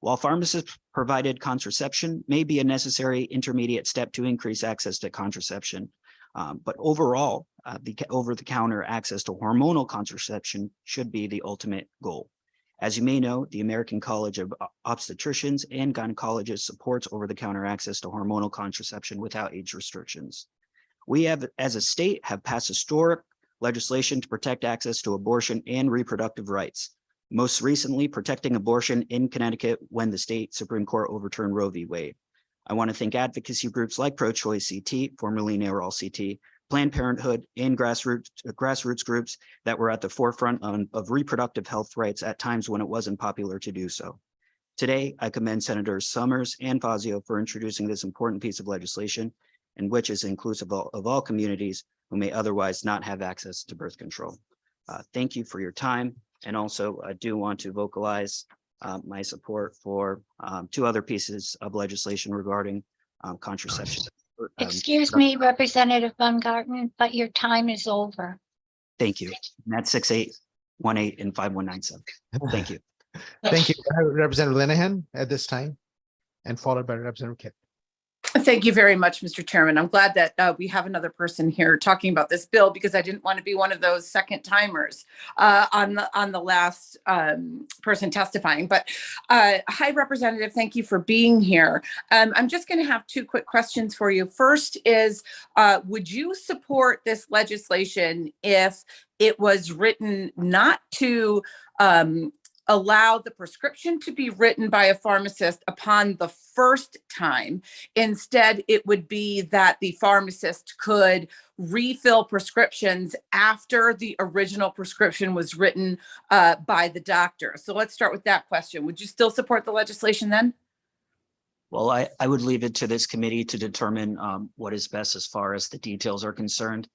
While pharmacist-provided contraception may be a necessary intermediate step to increase access to contraception, but overall, the over-the-counter access to hormonal contraception should be the ultimate goal. As you may know, the American College of Obstetricians and Gynecologists supports over-the-counter access to hormonal contraception without age restrictions. We have, as a state, have passed historic legislation to protect access to abortion and reproductive rights. Most recently, protecting abortion in Connecticut when the state Supreme Court overturned Roe v. Wade. I want to thank advocacy groups like Pro-Choice CT, formerly NARAL CT, Planned Parenthood, and grassroots groups that were at the forefront of reproductive health rights at times when it wasn't popular to do so. Today, I commend Senators Summers and Fazio for introducing this important piece of legislation, and which is inclusive of all communities who may otherwise not have access to birth control. Thank you for your time. And also, I do want to vocalize my support for 2 other pieces of legislation regarding contraception. Excuse me, Representative Baumgardner, but your time is over. Thank you. And that's 6818 and 5197. Thank you. Thank you, Representative Linehan at this time, and followed by Representative Kitt. Thank you very much, Mr. Chairman. I'm glad that we have another person here talking about this bill, because I didn't want to be one of those second timers on the last person testifying. But hi, Representative, thank you for being here. I'm just going to have 2 quick questions for you. First is, would you support this legislation if it was written not to allow the prescription to be written by a pharmacist upon the first time? Instead, it would be that the pharmacist could refill prescriptions after the original prescription was written by the doctor. So let's start with that question. Would you still support the legislation then? Well, I would leave it to this committee to determine what is best as far as the details are concerned,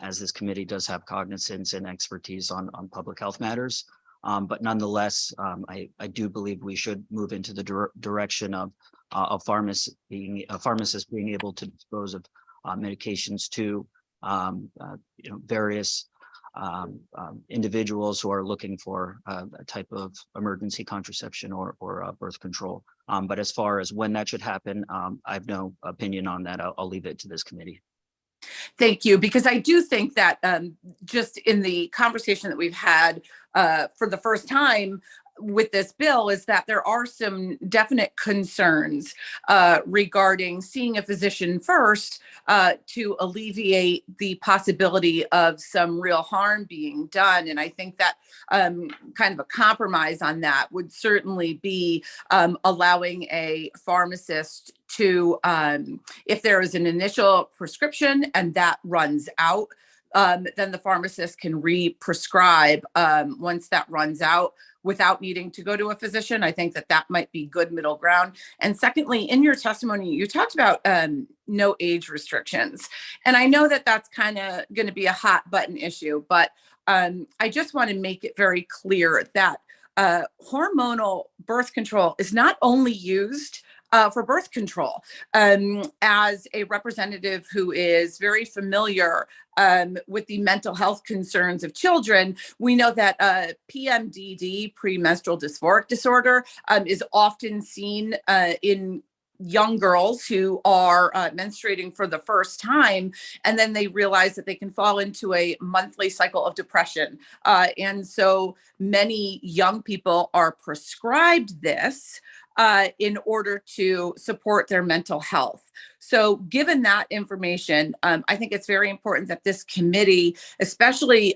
as this committee does have cognizance and expertise on public health matters. But nonetheless, I do believe we should move into the direction of a pharmacist being able to dispose of medications to various individuals who are looking for a type of emergency contraception or birth control. But as far as when that should happen, I have no opinion on that. I'll leave it to this committee. Thank you, because I do think that just in the conversation that we've had for the first time with this bill is that there are some definite concerns regarding seeing a physician first to alleviate the possibility of some real harm being done. And I think that kind of a compromise on that would certainly be allowing a pharmacist to, if there is an initial prescription and that runs out, then the pharmacist can re-prescribe once that runs out without needing to go to a physician. I think that that might be good middle ground. And secondly, in your testimony, you talked about no age restrictions. And I know that that's kind of going to be a hot button issue, but I just want to make it very clear that hormonal birth control is not only used for birth control. As a representative who is very familiar with the mental health concerns of children, we know that PMDD, premenstrual dysphoric disorder, is often seen in young girls who are menstruating for the first time, and then they realize that they can fall into a monthly cycle of depression. And so many young people are prescribed this in order to support their mental health. So given that information, I think it's very important that this committee, especially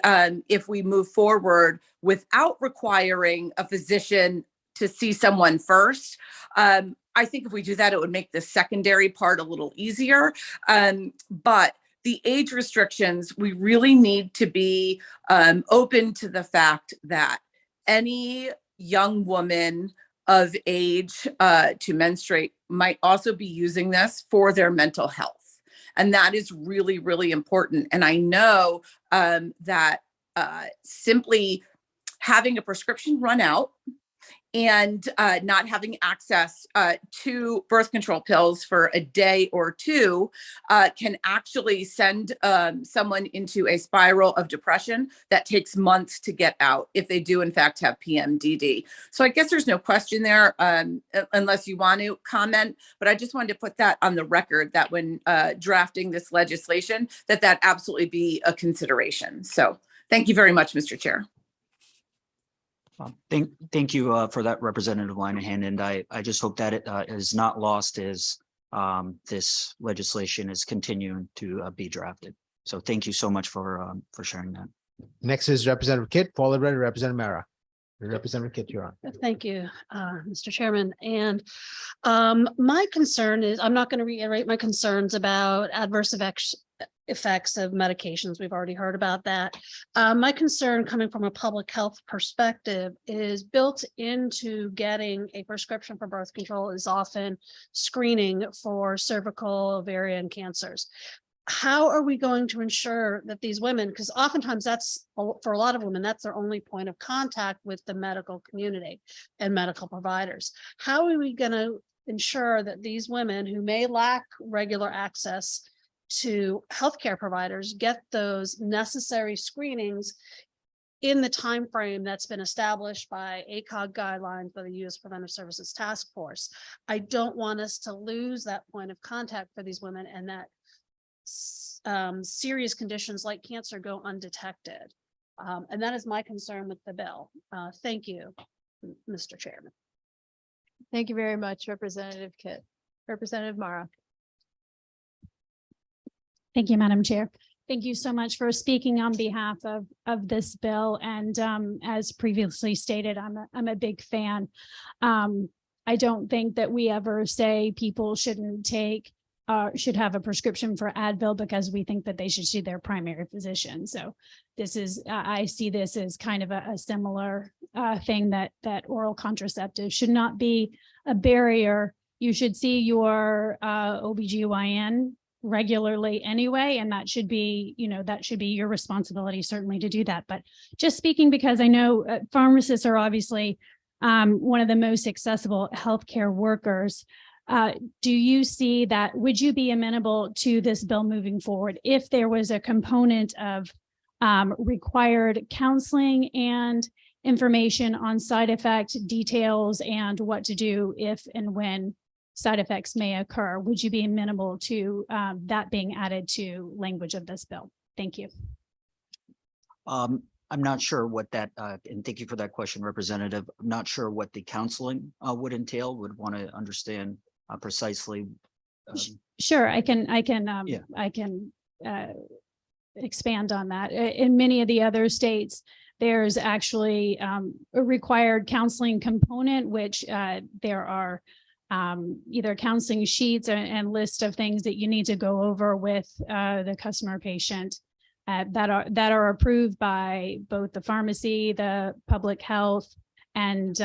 if we move forward without requiring a physician to see someone first, I think if we do that, it would make the secondary part a little easier. But the age restrictions, we really need to be open to the fact that any young woman of age to menstruate might also be using this for their mental health. And that is really, really important. And I know that simply having a prescription run out and not having access to birth control pills for a day or two can actually send someone into a spiral of depression that takes months to get out if they do in fact have PMDD. So I guess there's no question there unless you want to comment, but I just wanted to put that on the record that when drafting this legislation, that absolutely be a consideration. So thank you very much, Mr. Chair. Thank you for that, Representative Linehan, and I just hope that it is not lost as this legislation is continuing to be drafted. So thank you so much for sharing that. Next is Representative Kitt, followed by Representative Mara. Representative Kitt, you're on. Thank you, Mr. Chairman. And my concern is, I'm not going to reiterate my concerns about adverse effects of medications. We've already heard about that. My concern coming from a public health perspective is built into getting a prescription for birth control is often screening for cervical ovarian cancers. How are we going to ensure that these women, because oftentimes that's, for a lot of women, that's their only point of contact with the medical community and medical providers. How are we going to ensure that these women who may lack regular access to healthcare providers get those necessary screenings in the time frame that's been established by ACOG guidelines by the U.S. Preventive Services Task Force? I don't want us to lose that point of contact for these women and that serious conditions like cancer go undetected. And that is my concern with the bill. Thank you, Mr. Chairman. Thank you very much, Representative Kitt. Representative Mara. Thank you, Madam Chair. Thank you so much for speaking on behalf of this bill. And as previously stated, I'm a big fan. I don't think that we ever say people shouldn't take should have a prescription for Advil because we think that they should see their primary physician. So this is, I see this as kind of a similar thing that oral contraceptives should not be a barrier. You should see your OBGYN regularly anyway, and that should be, that should be your responsibility certainly to do that. But just speaking, because I know pharmacists are obviously one of the most accessible healthcare workers. Do you see that, would you be amenable to this bill moving forward if there was a component of required counseling and information on side effect details and what to do if and when side effects may occur? Would you be amenable to that being added to language of this bill? Thank you. I'm not sure what that, and thank you for that question, Representative. I'm not sure what the counseling would entail, would want to understand precisely. Sure, I can expand on that. In many of the other states, there's actually a required counseling component, which there are either counseling sheets and list of things that you need to go over with the customer patient that are approved by both the pharmacy, the public health, and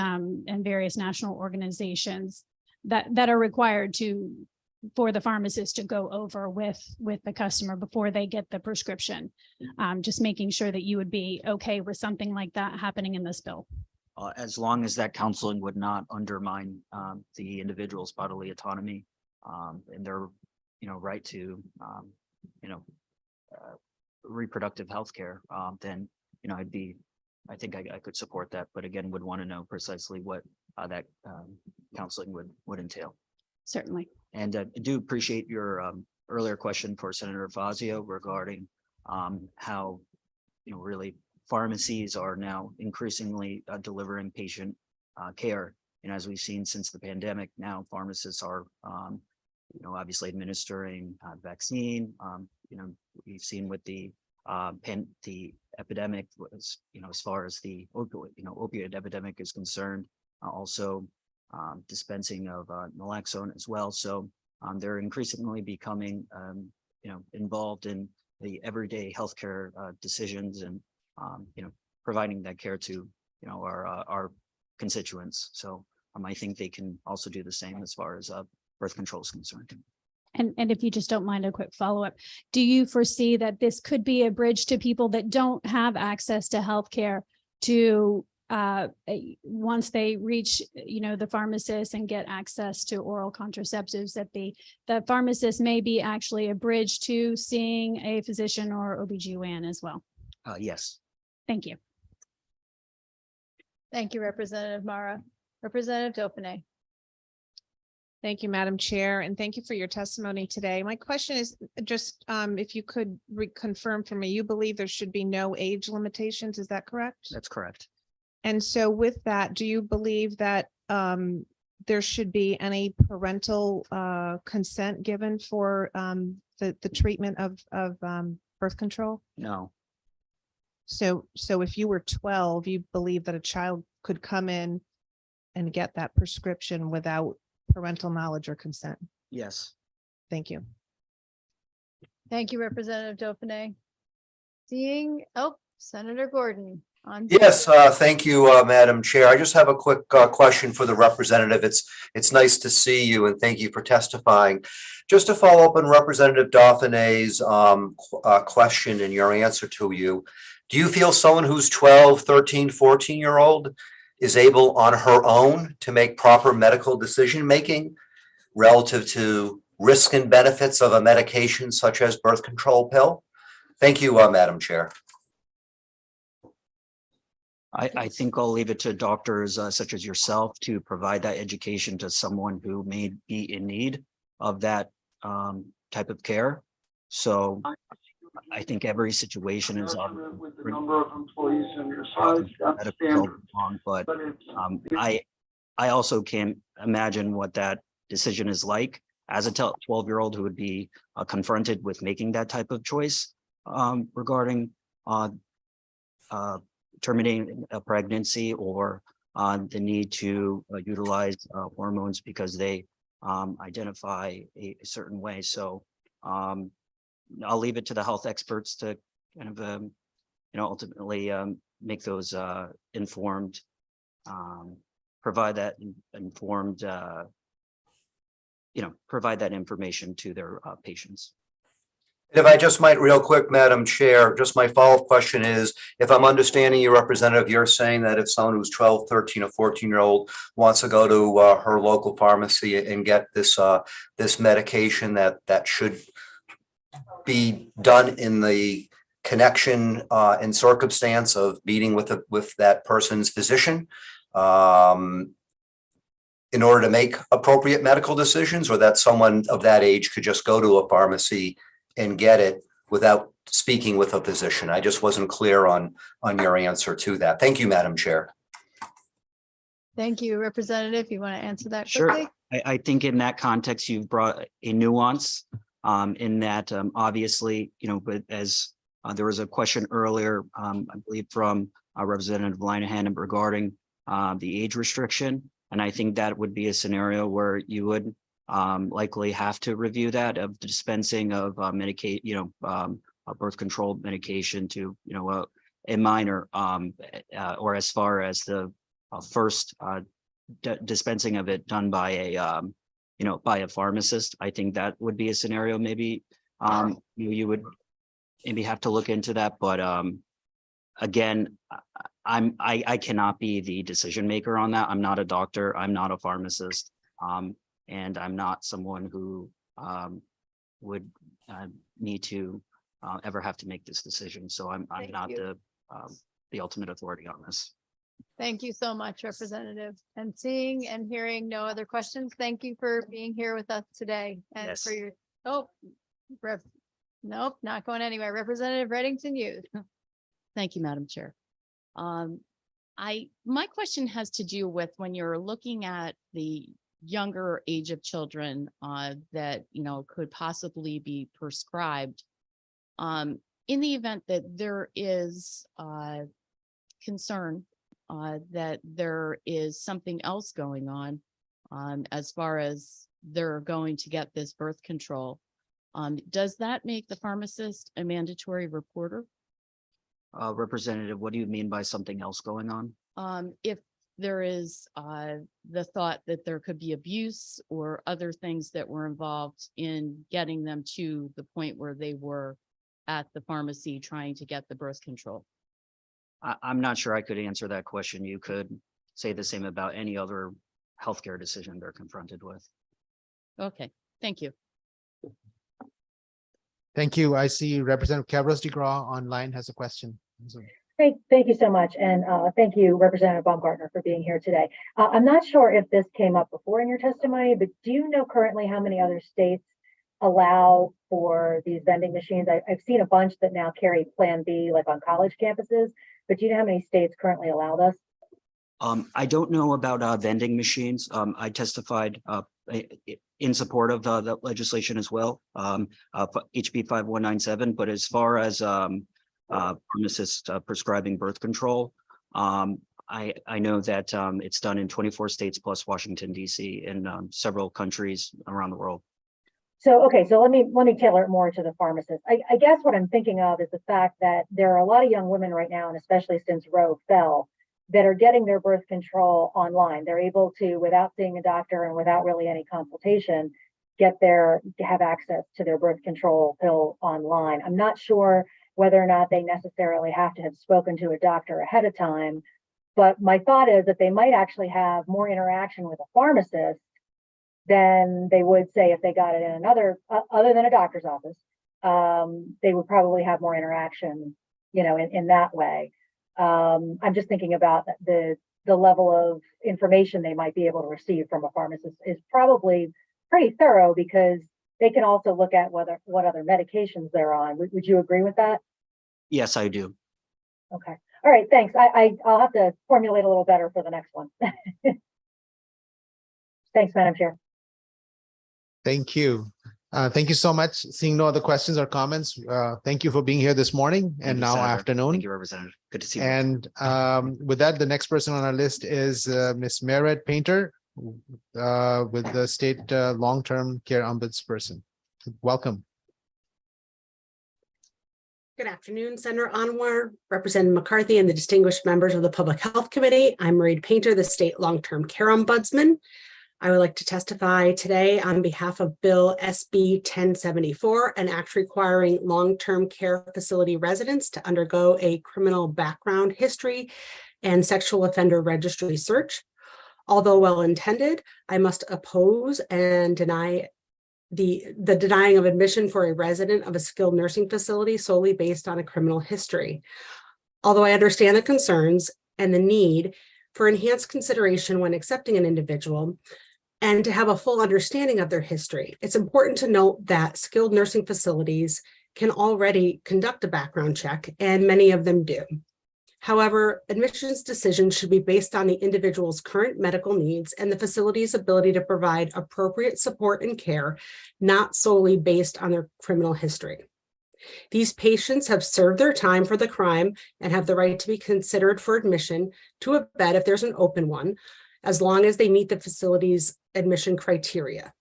various national organizations that are required for the pharmacist to go over with the customer before they get the prescription. Just making sure that you would be okay with something like that happening in this bill. As long as that counseling would not undermine the individual's bodily autonomy and their, right to, reproductive health care, then, I think I could support that, but again, would want to know precisely what that counseling would entail. Certainly. And I do appreciate your earlier question for Senator Fazio regarding how, really pharmacies are now increasingly delivering patient care as we've seen since the pandemic, now pharmacists are, obviously administering vaccine. We've seen with the epidemic was, as far as the opioid epidemic is concerned, also dispensing of naloxone as well. So they're increasingly becoming, involved in the everyday healthcare decisions and, providing that care to, our constituents. So I think they can also do the same as far as birth control is concerned. And if you just don't mind a quick follow-up, do you foresee that this could be a bridge to people that don't have access to healthcare to once they reach, the pharmacist and get access to oral contraceptives, that the pharmacist may be actually a bridge to seeing a physician or OBGYN as well? Yes. Thank you. Thank you, Representative Mara. Representative Dauphiné. Thank you, Madam Chair, and thank you for your testimony today. My question is just if you could reconfirm for me, you believe there should be no age limitations, is that correct? That's correct. And so with that, do you believe that there should be any parental consent given for the treatment of birth control? No. So if you were 12, you believe that a child could come in and get that prescription without parental knowledge or consent? Yes. Thank you. Thank you, Representative Dauphiné. Senator Gordon. Yes, thank you, Madam Chair. I just have a quick question for the representative. It's nice to see you and thank you for testifying. Just to follow up on Representative Dauphiné's question and your answer to you, do you feel someone who's 12, 13, 14-year-old is able on her own to make proper medical decision-making relative to risk and benefits of a medication such as birth control pill? Thank you, Madam Chair. I think I'll leave it to doctors such as yourself to provide that education to someone who may be in need of that type of care. So I think every situation is with the number of employees on your side, that's standard. But I also can't imagine what that decision is like as a 12-year-old who would be confronted with making that type of choice regarding terminating a pregnancy or the need to utilize hormones because they identify a certain way. So I'll leave it to the health experts to kind of, ultimately make those informed, provide that informed, provide that information to their patients. If I just might real quick, Madam Chair, just my follow-up question is, if I'm understanding you, Representative, you're saying that if someone who's 12, 13, or 14-year-old wants to go to her local pharmacy and get this this medication, that should be done in the connection and circumstance of meeting with that person's physician in order to make appropriate medical decisions, or that someone of that age could just go to a pharmacy and get it without speaking with a physician? I just wasn't clear on your answer to that. Thank you, Madam Chair. Thank you, Representative. You want to answer that Sure. quickly? I think in that context, you've brought a nuance in that obviously, but as there was a question earlier, I believe from Representative Linehan regarding the age restriction. And I think that would be a scenario where you would likely have to review that of the dispensing of Medicaid, birth control medication to, a minor, or as far as the first dispensing of it done by a, by a pharmacist. I think that would be a scenario. Maybe you would maybe have to look into that. But again, I cannot be the decision maker on that. I'm not a doctor. I'm not a pharmacist. And I'm not someone who would need to ever have to make this decision. So I'm not the ultimate authority on this. Thank you so much, Representative. And seeing and hearing no other questions, thank you for being here with us today and Yes. for your, nope, not going anywhere. Representative Reddington Youth. Thank you, Madam Chair. My question has to do with when you're looking at the younger age of children that, could possibly be prescribed. In the event that there is concern that there is something else going on as far as they're going to get this birth control, does that make the pharmacist a mandatory reporter? Representative, what do you mean by something else going on? If there is the thought that there could be abuse or other things that were involved in getting them to the point where they were at the pharmacy trying to get the birth control. I'm not sure I could answer that question. You could say the same about any other healthcare decision they're confronted with. Okay, thank you. Thank you. I see Representative Kavros DeGraw online has a question. Great, thank you so much. And thank you, Representative Baumgardner, for being here today. I'm not sure if this came up before in your testimony, but do you know currently how many other states allow for these vending machines? I've seen a bunch that now carry Plan B, like on college campuses, but do you know how many states currently allow this? I don't know about vending machines. I testified in support of the legislation as well, HB 5197. But as far as pharmacists prescribing birth control, I know that it's done in 24 states plus Washington, D.C. and several countries around the world. So, okay, so let me tailor it more to the pharmacist. I guess what I'm thinking of is the fact that there are a lot of young women right now, and especially since Roe fell, that are getting their birth control online. They're able to, without seeing a doctor and without really any consultation, have access to their birth control pill online. I'm not sure whether or not they necessarily have to have spoken to a doctor ahead of time, but my thought is that they might actually have more interaction with a pharmacist than they would say if they got it in another, other than a doctor's office. They would probably have more interaction, in that way. I'm just thinking about the level of information they might be able to receive from a pharmacist is probably pretty thorough, because they can also look at what other medications they're on. Would you agree with that? Yes, I do. Okay. All right. Thanks. I'll have to formulate a little better for the next one. Thanks, Madam Chair. Thank you. Thank you so much. Seeing no other questions or comments, thank you for being here this morning and now afternoon. Thank you, Representative. Good to see you. And with that, the next person on our list is Ms. Merit Painter with the state long-term care ombudsperson. Welcome. Good afternoon, Senator Anwar, Representative McCarthy, and the distinguished members of the Public Health Committee. I'm Marie Painter, the state long-term care ombudsman. I would like to testify today on behalf of Bill SB 1074, an act requiring long-term care facility residents to undergo a criminal background history and sexual offender registry search. Although well-intended, I must oppose and deny the denying of admission for a resident of a skilled nursing facility solely based on a criminal history. Although I understand the concerns and the need for enhanced consideration when accepting an individual, and to have a full understanding of their history, it's important to note that skilled nursing facilities can already conduct a background check, and many of them do. However, admissions decisions should be based on the individual's current medical needs and the facility's ability to provide appropriate support and care, not solely based on their criminal history. These patients have served their time for the crime and have the right to be considered for admission to a bed if there's an open one, as long as they meet the facility's admission criteria.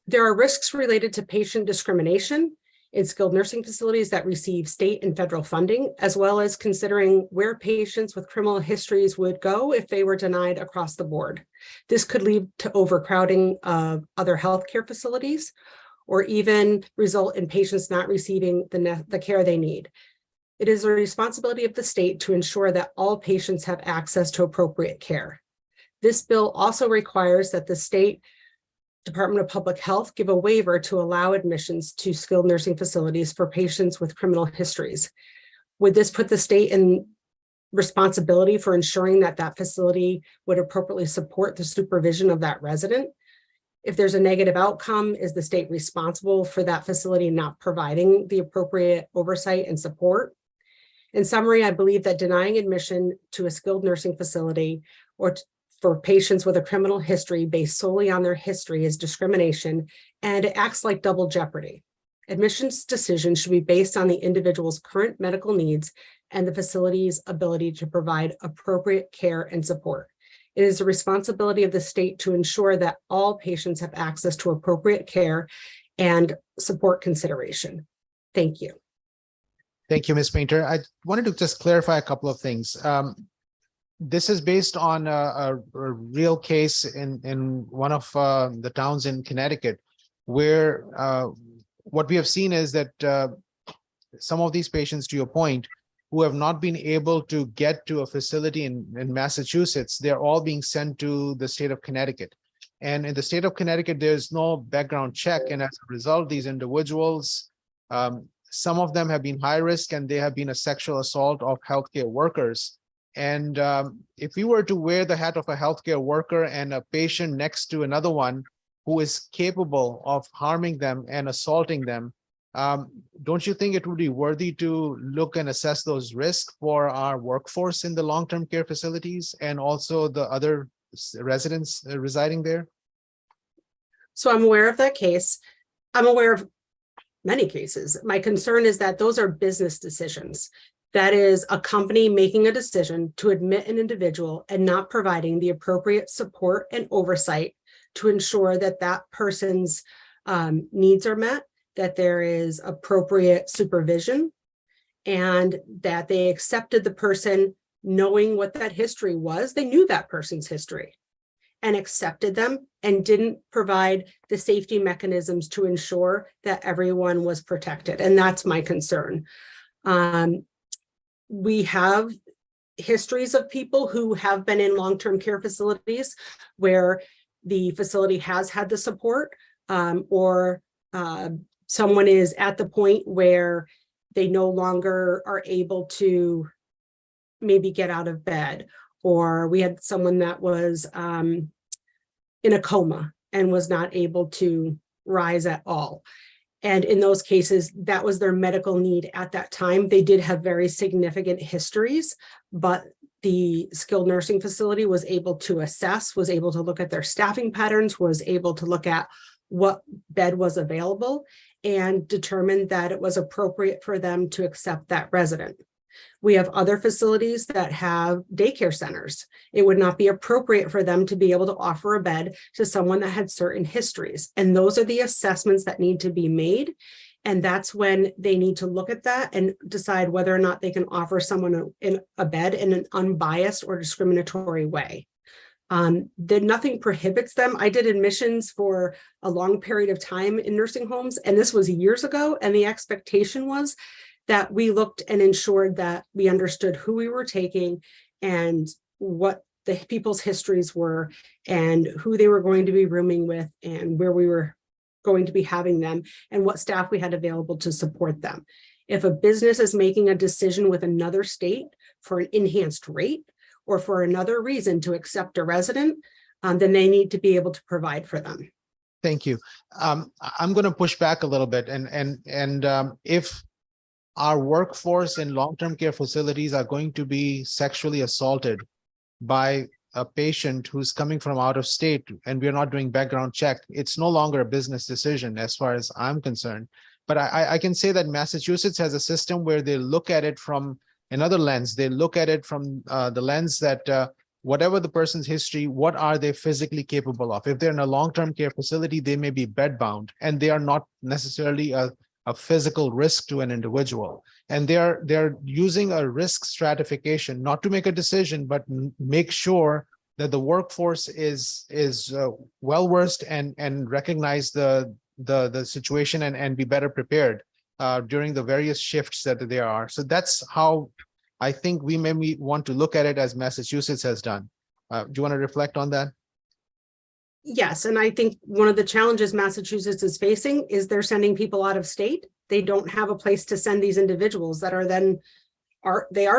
There are risks related to patient discrimination in skilled nursing facilities that receive state and federal funding, as well as considering where patients with criminal histories would go if they were denied across the board. This could lead to overcrowding of other healthcare facilities, or even result in patients not receiving the care they need. It is a responsibility of the state to ensure that all patients have access to appropriate care. This bill also requires that the state Department of Public Health give a waiver to allow admissions to skilled nursing facilities for patients with criminal histories. Would this put the state in responsibility for ensuring that that facility would appropriately support the supervision of that resident? If there's a negative outcome, is the state responsible for that facility not providing the appropriate oversight and support? In summary, I believe that denying admission to a skilled nursing facility for patients with a criminal history based solely on their history is discrimination, and it acts like double jeopardy. Admissions decisions should be based on the individual's current medical needs and the facility's ability to provide appropriate care and support. It is the responsibility of the state to ensure that all patients have access to appropriate care and support consideration. Thank you. Thank you, Ms. Painter. I wanted to just clarify a couple of things. This is based on a real case in one of the towns in Connecticut, where what we have seen is that some of these patients, to your point, who have not been able to get to a facility in Massachusetts, they're all being sent to the state of Connecticut. And in the state of Connecticut, there's no background check. And as a result, these individuals, some of them have been high risk and they have been a sexual assault of healthcare workers. And if we were to wear the hat of a healthcare worker and a patient next to another one who is capable of harming them and assaulting them, don't you think it would be worthy to look and assess those risks for our workforce in the long-term care facilities and also the other residents residing there? So I'm aware of that case. I'm aware of many cases. My concern is that those are business decisions. That is a company making a decision to admit an individual and not providing the appropriate support and oversight to ensure that that person's needs are met, that there is appropriate supervision, and that they accepted the person knowing what that history was. They knew that person's history and accepted them and didn't provide the safety mechanisms to ensure that everyone was protected. And that's my concern. We have histories of people who have been in long-term care facilities where the facility has had the support, or someone is at the point where they no longer are able to maybe get out of bed, or we had someone that was in a coma and was not able to rise at all. And in those cases, that was their medical need at that time. They did have very significant histories, but the skilled nursing facility was able to assess, was able to look at their staffing patterns, was able to look at what bed was available, and determined that it was appropriate for them to accept that resident. We have other facilities that have daycare centers. It would not be appropriate for them to be able to offer a bed to someone that had certain histories. And those are the assessments that need to be made. And that's when they need to look at that and decide whether or not they can offer someone a bed in an unbiased or discriminatory way. Nothing prohibits them. I did admissions for a long period of time in nursing homes, and this was years ago. And the expectation was that we looked and ensured that we understood who we were taking and what the people's histories were and who they were going to be rooming with and where we were going to be having them and what staff we had available to support them. If a business is making a decision with another state for an enhanced rate or for another reason to accept a resident, then they need to be able to provide for them. Thank you. I'm going to push back a little bit. And if our workforce in long-term care facilities are going to be sexually assaulted by a patient who's coming from out of state and we're not doing background check, it's no longer a business decision as far as I'm concerned. But I can say that Massachusetts has a system where they look at it from another lens. They look at it from the lens that whatever the person's history, what are they physically capable of? If they're in a long-term care facility, they may be bedbound and they are not necessarily a physical risk to an individual. And they're using a risk stratification, not to make a decision, but make sure that the workforce is well-versed and recognize the situation and be better prepared during the various shifts that there are. So that's how I think we may want to look at it as Massachusetts has done. Do you want to reflect on that? Yes, and I think one of the challenges Massachusetts is facing is they're sending people out of state. They don't have a place to send these individuals that are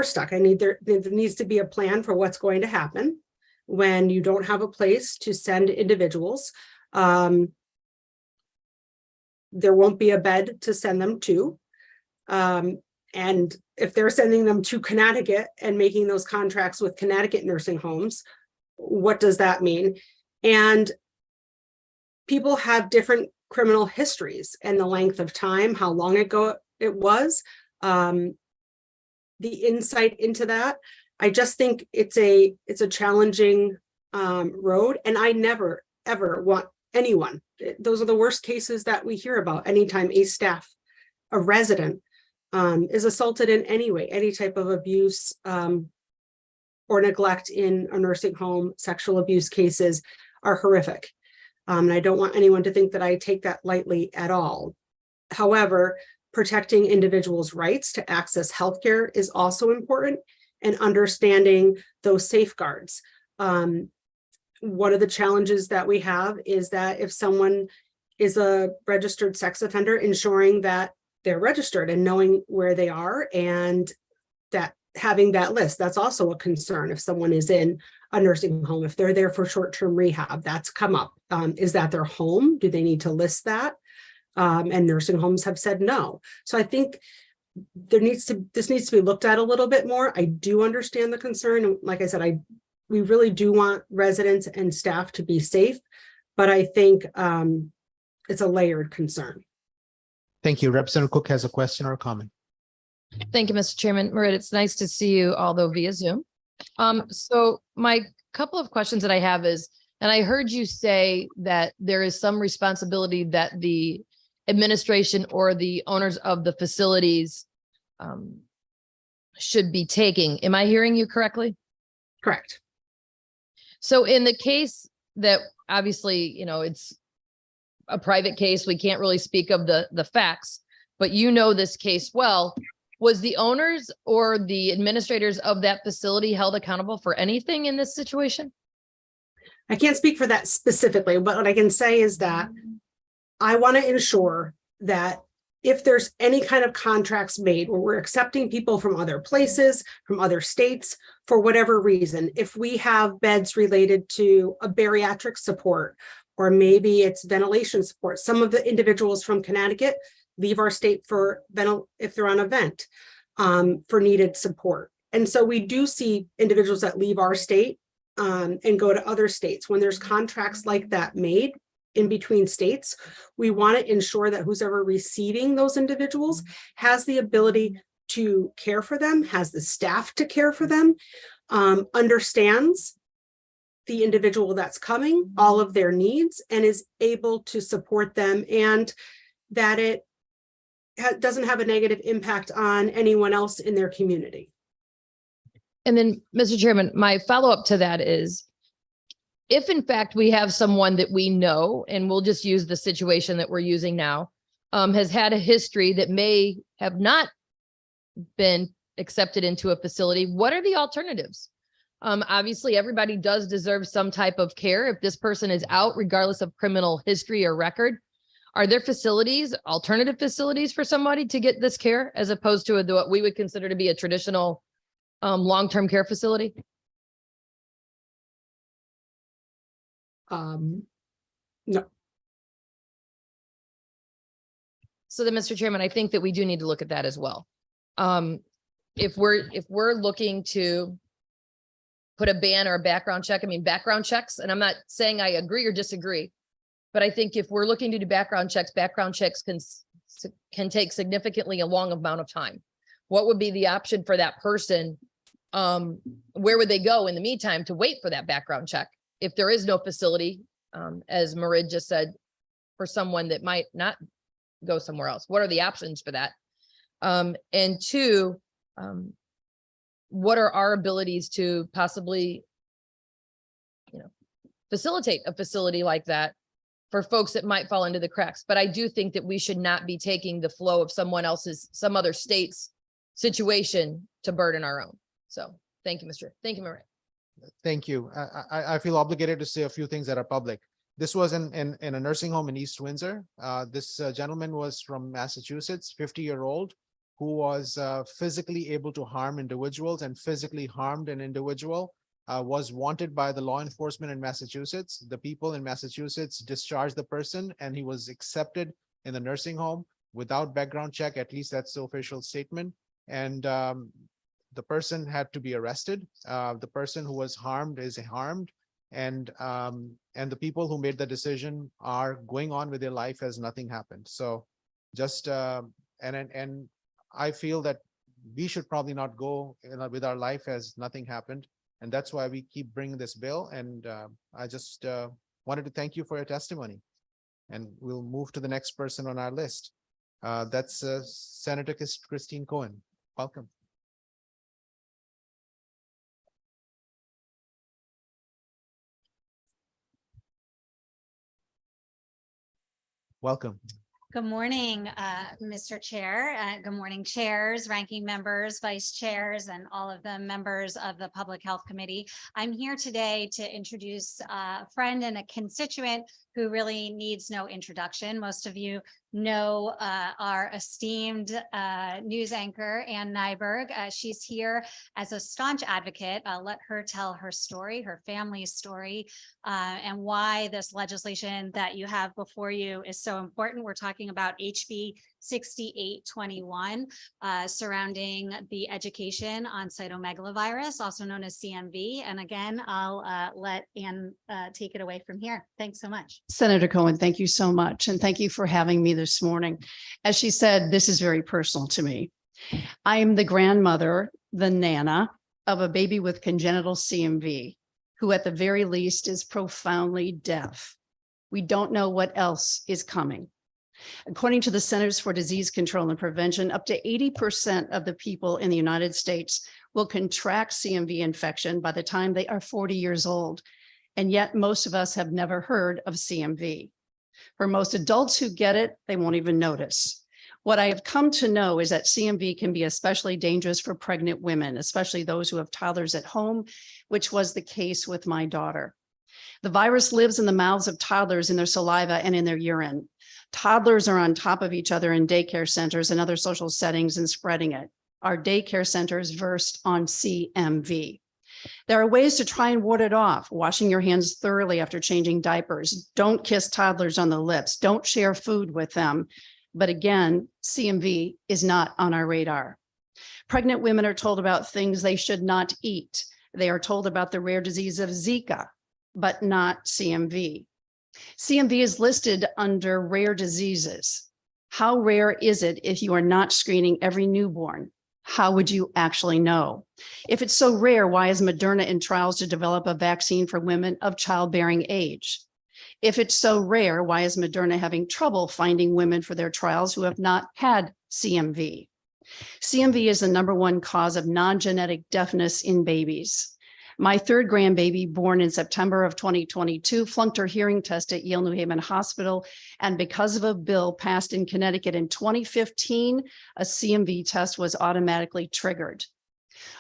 stuck. There needs to be a plan for what's going to happen when you don't have a place to send individuals. There won't be a bed to send them to. And if they're sending them to Connecticut and making those contracts with Connecticut nursing homes, what does that mean? And people have different criminal histories and the length of time, how long ago it was, the insight into that. I just think it's a challenging road, and I never ever want anyone. Those are the worst cases that we hear about. Anytime a resident is assaulted in any way, any type of abuse or neglect in a nursing home, sexual abuse cases are horrific. And I don't want anyone to think that I take that lightly at all. However, protecting individuals' rights to access healthcare is also important, and understanding those safeguards. One of the challenges that we have is that if someone is a registered sex offender, ensuring that they're registered and knowing where they are, and that having that list, that's also a concern. If someone is in a nursing home, if they're there for short-term rehab, that's come up. Is that their home? Do they need to list that? And nursing homes have said no. So I think this needs to be looked at a little bit more. I do understand the concern. And like I said, we really do want residents and staff to be safe, but I think it's a layered concern. Thank you. Representative Cook has a question or a comment. Thank you, Mr. Chairman. Marit, it's nice to see you, although via Zoom. So my couple of questions that I have is, and I heard you say that there is some responsibility that the administration or the owners of the facilities should be taking. Am I hearing you correctly? Correct. So in the case that obviously, it's a private case, we can't really speak of the facts, but this case well, was the owners or the administrators of that facility held accountable for anything in this situation? I can't speak for that specifically, but what I can say is that I want to ensure that if there's any kind of contracts made where we're accepting people from other places, from other states, for whatever reason, if we have beds related to a bariatric support, or maybe it's ventilation support, some of the individuals from Connecticut leave our state if they're on a vent for needed support. And so we do see individuals that leave our state and go to other states. When there's contracts like that made in between states, we want to ensure that who's ever receiving those individuals has the ability to care for them, has the staff to care for them, understands the individual that's coming, all of their needs, and is able to support them, and that it doesn't have a negative impact on anyone else in their community. And then, Mr. Chairman, my follow-up to that is, if in fact we have someone that we know, and we'll just use the situation that we're using now, has had a history that may have not been accepted into a facility, what are the alternatives? Obviously, everybody does deserve some type of care. If this person is out, regardless of criminal history or record, are there facilities, alternative facilities for somebody to get this care, as opposed to what we would consider to be a traditional long-term care facility? No. So then, Mr. Chairman, I think that we do need to look at that as well. If we're looking to put a ban or a background check, background checks, and I'm not saying I agree or disagree, but I think if we're looking to do background checks can take significantly a long amount of time. What would be the option for that person? Where would they go in the meantime to wait for that background check? If there is no facility, as Marid just said, for someone that might not go somewhere else, what are the options for that? And two, what are our abilities to possibly, facilitate a facility like that for folks that might fall into the cracks? But I do think that we should not be taking the flow of some other state's situation to burden our own. So thank you, Maria. Thank you. I feel obligated to say a few things that are public. This was in a nursing home in East Windsor. This gentleman was from Massachusetts, 50-year-old, who was physically able to harm individuals and physically harmed an individual, was wanted by the law enforcement in Massachusetts. The people in Massachusetts discharged the person, and he was accepted in the nursing home without background check. At least that's the official statement. and the person had to be arrested. The person who was harmed is harmed, and the people who made the decision are going on with their life as nothing happened. So just and I feel that we should probably not go with our life as nothing happened, and that's why we keep bringing this bill. And I just wanted to thank you for your testimony, and we'll move to the next person on our list. That's Senator Christine Cohen. Welcome. Welcome. Good morning, Mr. Chair. Good morning, chairs, ranking members, vice chairs, and all of the members of the Public Health Committee. I'm here today to introduce a friend and a constituent who really needs no introduction. Most of you know our esteemed news anchor, Ann Nyberg. She's here as a staunch advocate. I'll let her tell her story, her family's story, and why this legislation that you have before you is so important. We're talking about HB 6821 surrounding the education on cytomegalovirus, also known as CMV. And again, I'll let Ann take it away from here. Thanks so much. Senator Cohen, thank you so much. And thank you for having me this morning. As she said, this is very personal to me. I am the grandmother, the Nana, of a baby with congenital CMV, who at the very least is profoundly deaf. We don't know what else is coming. According to the Centers for Disease Control and Prevention, up to 80% of the people in the United States will contract CMV infection by the time they are 40 years old. And yet most of us have never heard of CMV. For most adults who get it, they won't even notice. What I have come to know is that CMV can be especially dangerous for pregnant women, especially those who have toddlers at home, which was the case with my daughter. The virus lives in the mouths of toddlers, in their saliva and in their urine. Toddlers are on top of each other in daycare centers and other social settings and spreading it. Our daycare centers versed on CMV. There are ways to try and ward it off. Washing your hands thoroughly after changing diapers. Don't kiss toddlers on the lips. Don't share food with them. But again, CMV is not on our radar. Pregnant women are told about things they should not eat. They are told about the rare disease of Zika, but not CMV. CMV is listed under rare diseases. How rare is it if you are not screening every newborn? How would you actually know? If it's so rare, why is Moderna in trials to develop a vaccine for women of childbearing age? If it's so rare, why is Moderna having trouble finding women for their trials who have not had CMV? CMV is the #1 cause of non-genetic deafness in babies. My third grandbaby, born in September of 2022, flunked her hearing test at Yale New Haven Hospital, and because of a bill passed in Connecticut in 2015, a CMV test was automatically triggered.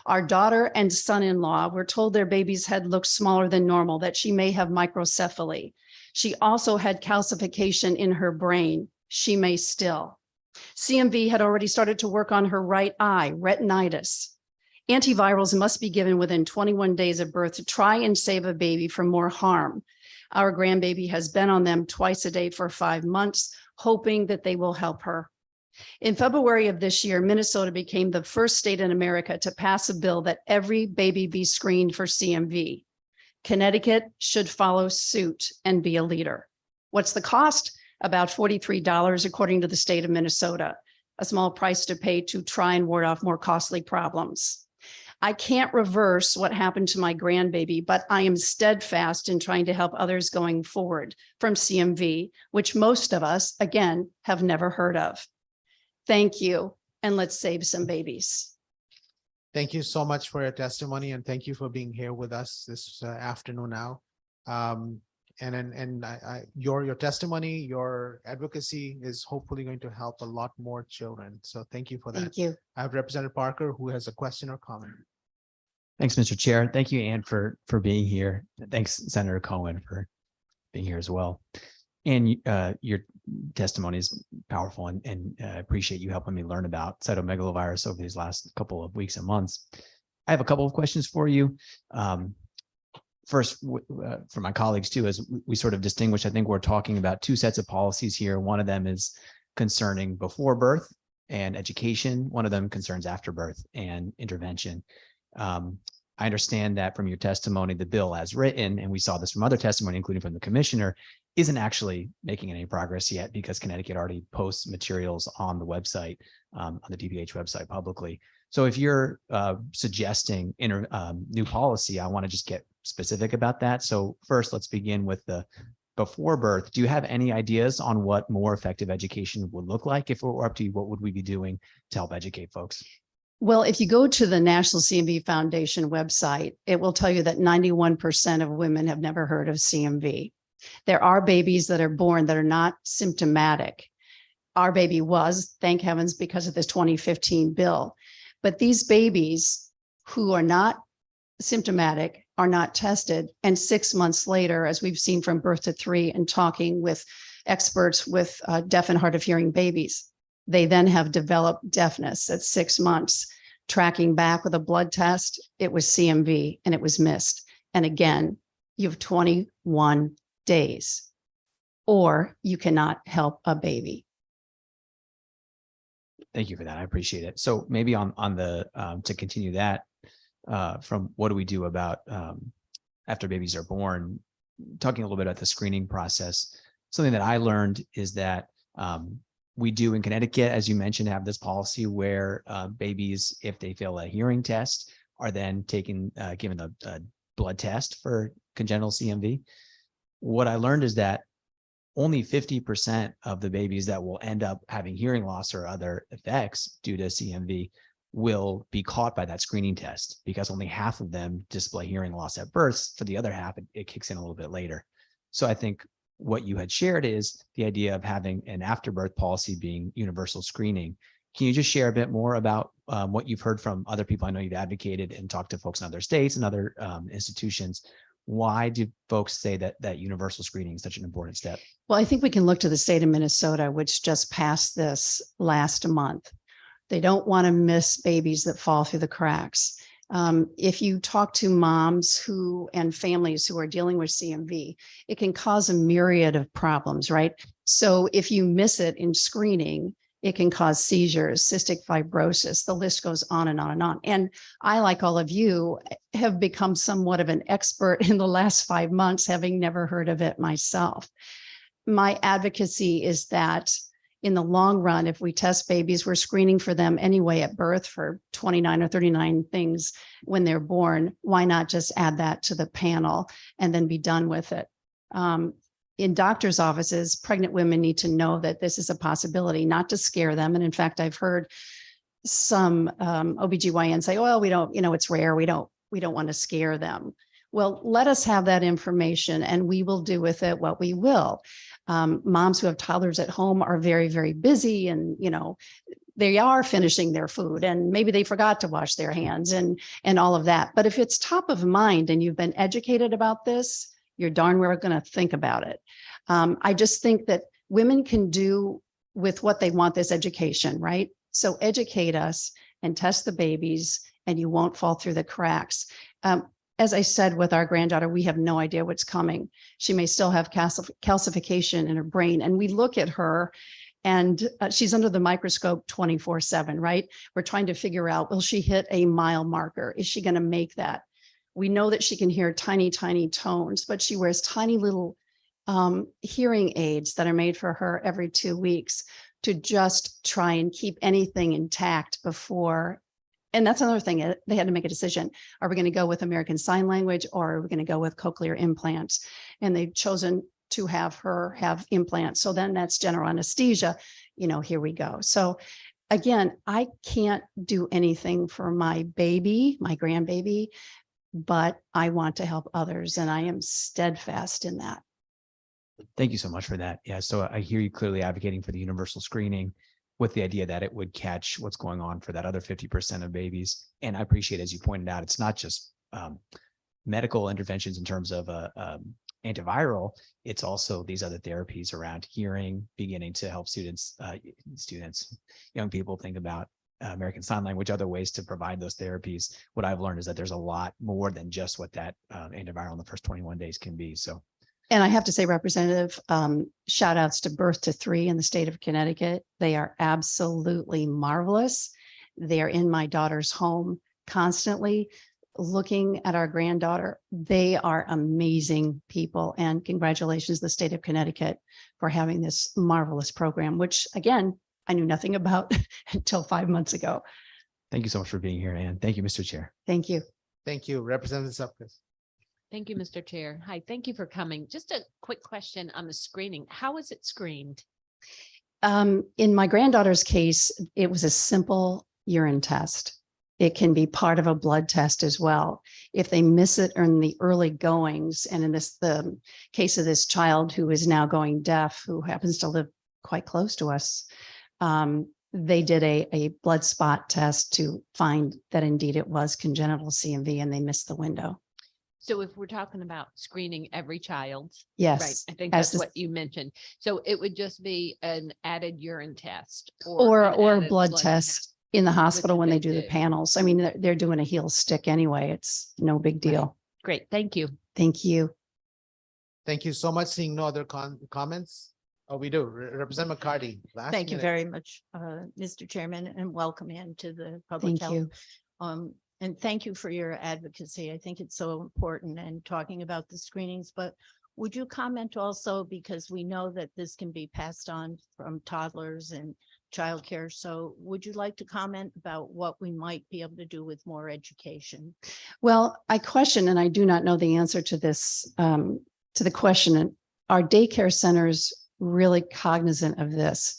Our daughter and son-in-law were told their baby's head looked smaller than normal, that she may have microcephaly. She also had calcification in her brain. She may still. CMV had already started to work on her right eye, retinitis. Antivirals must be given within 21 days of birth to try and save a baby from more harm. Our grandbaby has been on them twice a day for 5 months, hoping that they will help her. In February of this year, Minnesota became the first state in America to pass a bill that every baby be screened for CMV. Connecticut should follow suit and be a leader. What's the cost? About $43, according to the state of Minnesota, a small price to pay to try and ward off more costly problems. I can't reverse what happened to my grandbaby, but I am steadfast in trying to help others going forward from CMV, which most of us, again, have never heard of. Thank you, and let's save some babies. Thank you so much for your testimony, and thank you for being here with us this afternoon now. Your testimony, your advocacy is hopefully going to help a lot more children. So thank you for that. Thank you. I have Representative Parker who has a question or comment. Thanks, Mr. Chair. Thank you, Ann, for being here. Thanks, Senator Cohen, for being here as well. And your testimony is powerful, and I appreciate you helping me learn about cytomegalovirus over these last couple of weeks and months. I have a couple of questions for you. First, for my colleagues too, as we sort of distinguish, I think we're talking about two sets of policies here. One of them is concerning before birth, and education. One of them concerns afterbirth and intervention. I understand that from your testimony, the bill as written, and we saw this from other testimony, including from the commissioner, isn't actually making any progress yet because Connecticut already posts materials on the website, on the DPH website publicly. So if you're suggesting new policy, I want to just get specific about that. So first, let's begin with the before birth. Do you have any ideas on what more effective education would look like? If it were up to you, what would we be doing to help educate folks? Well, if you go to the National CMV Foundation website, it will tell you that 91% of women have never heard of CMV. There are babies that are born that are not symptomatic. Our baby was, thank heavens, because of this 2015 bill. But these babies who are not symptomatic are not tested. And 6 months later, as we've seen from birth to 3 and talking with experts with deaf and hard of hearing babies, they then have developed deafness at 6 months. Tracking back with a blood test, it was CMV and it was missed. And again, you have 21 days, or you cannot help a baby. Thank you for that. I appreciate it. So maybe on the to continue that from what do we do about after babies are born, talking a little bit about the screening process. Something that I learned is that we do in Connecticut, as you mentioned, have this policy where babies, if they fail a hearing test, are then given a blood test for congenital CMV. What I learned is that only 50% of the babies that will end up having hearing loss or other effects due to CMV will be caught by that screening test, because only half of them display hearing loss at birth. For the other half, it kicks in a little bit later. So I think what you had shared is the idea of having an afterbirth policy being universal screening. Can you just share a bit more about what you've heard from other people? I know you've advocated and talked to folks in other states and other institutions. Why do folks say that universal screening is such an important step? Well, I think we can look to the state of Minnesota, which just passed this last month. They don't want to miss babies that fall through the cracks. If you talk to moms and families who are dealing with CMV, it can cause a myriad of problems, right? So if you miss it in screening, it can cause seizures, cystic fibrosis, the list goes on and on and on. And I, like all of you, have become somewhat of an expert in the last 5 months, having never heard of it myself. My advocacy is that in the long run, if we test babies, we're screening for them anyway at birth for 29 or 39 things when they're born. Why not just add that to the panel and then be done with it? In doctors' offices, pregnant women need to know that this is a possibility, not to scare them. And in fact, I've heard some OBGYN say, well, we don't, it's rare. We don't want to scare them. Well, let us have that information and we will do with it what we will. Moms who have toddlers at home are very, very busy, and, they are finishing their food and maybe they forgot to wash their hands and all of that. But if it's top of mind and you've been educated about this, you're darn well going to think about it. I just think that women can do with what they want this education, right? So educate us and test the babies and you won't fall through the cracks. As I said, with our granddaughter, we have no idea what's coming. She may still have calcification in her brain. And we look at her and she's under the microscope 24/7, right? We're trying to figure out, will she hit a mile marker? Is she going to make that? We know that she can hear tiny, tiny tones, but she wears tiny little hearing aids that are made for her every 2 weeks to just try and keep anything intact before. And that's another thing. They had to make a decision. Are we going to go with American Sign Language or are we going to go with cochlear implants? And they've chosen to have her have implants. So then that's general anesthesia. Here we go. So again, I can't do anything for my baby, my grandbaby, but I want to help others. And I am steadfast in that. Thank you so much for that. Yeah. So I hear you clearly advocating for the universal screening with the idea that it would catch what's going on for that other 50% of babies. And I appreciate, as you pointed out, it's not just medical interventions in terms of antiviral, it's also these other therapies around hearing, beginning to help young people think about American Sign Language, other ways to provide those therapies. What I've learned is that there's a lot more than just what that antiviral in the first 21 days can be. So And I have to say, Representative, shout outs to Birth to Three in the state of Connecticut. They are absolutely marvelous. They're in my daughter's home constantly looking at our granddaughter. They are amazing people, and congratulations to the state of Connecticut for having this marvelous program, which again, I knew nothing about until 5 months ago. Thank you so much for being here, Ann. Thank you, Mr. Chair. Thank you. Thank you, Representative Zuppis. Thank you, Mr. Chair. Hi, thank you for coming. Just a quick question on the screening. How is it screened? In my granddaughter's case, it was a simple urine test. It can be part of a blood test as well. If they miss it in the early goings, and in the case of this child who is now going deaf, who happens to live quite close to us, they did a blood spot test to find that indeed it was congenital CMV, and they missed the window. So if we're talking about screening every child. Yes, Right. I think as that's the- what you mentioned. So it would just be an added urine test Or an a added blood test in the hospital when they do the do. panels. I mean, they're doing a heel stick anyway. It's no big deal. Great. Thank you. Thank you. Thank you so much. Seeing no other comments. Oh, we do. Representative McCarty. last Thank you minute. very much, Mr. Chairman, and welcome into the public Thank health. you. And thank you for your advocacy. I think it's so important and talking about the screenings, but would you comment also, because we know that this can be passed on from toddlers and childcare. So would you like to comment about what we might be able to do with more education? Well, I question, and I do not know the answer to this, to the question. Are daycare centers really cognizant of this?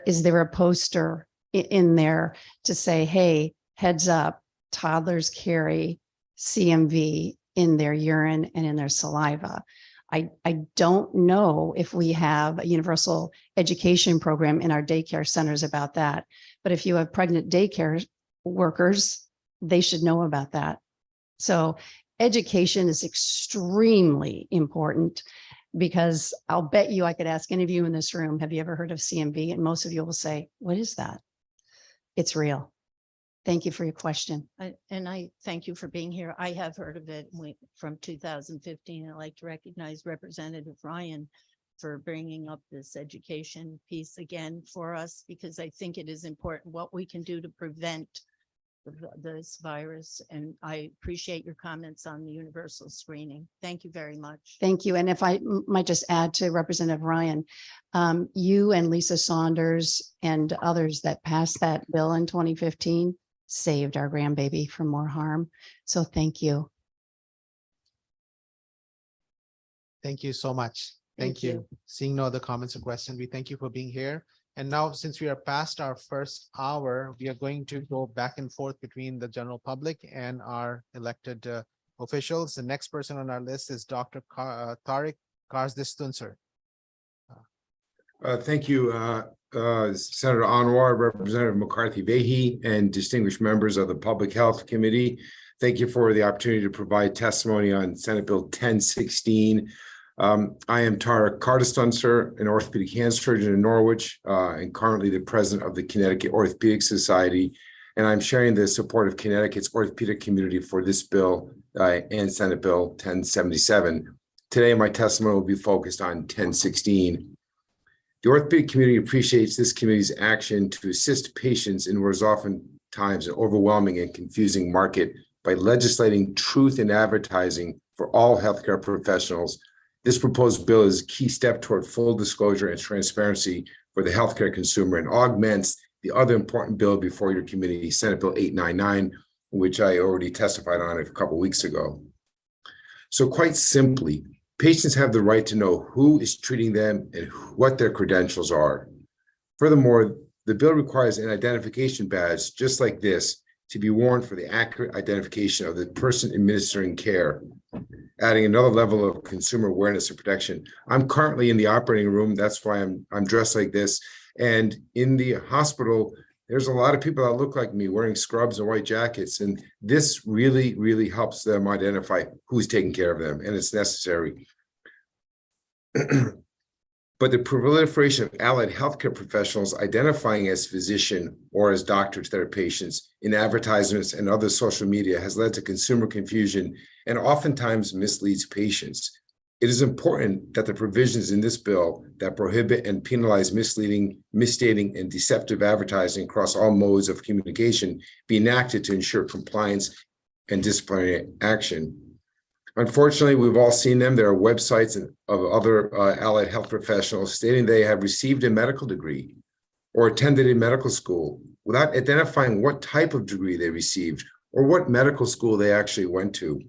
Is there a poster in there to say, hey, heads up, toddlers carry CMV in their urine and in their saliva? I don't know if we have a universal education program in our daycare centers about that. But if you have pregnant daycare workers, they should know about that. So education is extremely important, because I'll bet you I could ask any of you in this room, have you ever heard of CMV? And most of you will say, what is that? It's real. Thank you for your question. And I thank you for being here. I have heard of it from 2015. I'd like to recognize Representative Ryan for bringing up this education piece again for us, because I think it is important what we can do to prevent this virus. And I appreciate your comments on the universal screening. Thank you very much. Thank you. And if I might just add to Representative Ryan, you and Lisa Saunders and others that passed that bill in 2015 saved our grandbaby from more harm. So thank you. Thank you so much. Thank you. Seeing no other comments or questions, we thank you for being here. And now, since we are past our first hour, we are going to go back and forth between the general public and our elected officials. The next person on our list is Dr. Tariq Karsdistunser. Thank you, Senator Anwar, Representative McCarthy-Vahey, and distinguished members of the Public Health Committee. Thank you for the opportunity to provide testimony on Senate Bill 1016. I am Tariq Karsdistunser, an orthopedic hand surgeon in Norwich, and currently the president of the Connecticut Orthopedic Society. And I'm sharing the support of Connecticut's orthopedic community for this bill and Senate Bill 1077. Today, my testimony will be focused on 1016. The orthopedic community appreciates this committee's action to assist patients in what is oftentimes an overwhelming and confusing market by legislating truth in advertising for all healthcare professionals. This proposed bill is a key step toward full disclosure and transparency for the healthcare consumer and augments the other important bill before your committee, Senate Bill 899, which I already testified on a couple of weeks ago. So quite simply, patients have the right to know who is treating them and what their credentials are. Furthermore, the bill requires an identification badge just like this to be worn for the accurate identification of the person administering care, adding another level of consumer awareness and protection. I'm currently in the operating room. That's why I'm dressed like this. And in the hospital, there's a lot of people that look like me wearing scrubs and white jackets. And this really, really helps them identify who's taking care of them. And it's necessary. But the proliferation of allied healthcare professionals identifying as physician or as doctor to their patients in advertisements and other social media has led to consumer confusion and oftentimes misleads patients. It is important that the provisions in this bill that prohibit and penalize misleading, misstating, and deceptive advertising across all modes of communication be enacted to ensure compliance and disciplinary action. Unfortunately, we've all seen them. There are websites of other allied health professionals stating they have received a medical degree or attended a medical school without identifying what type of degree they received or what medical school they actually went to.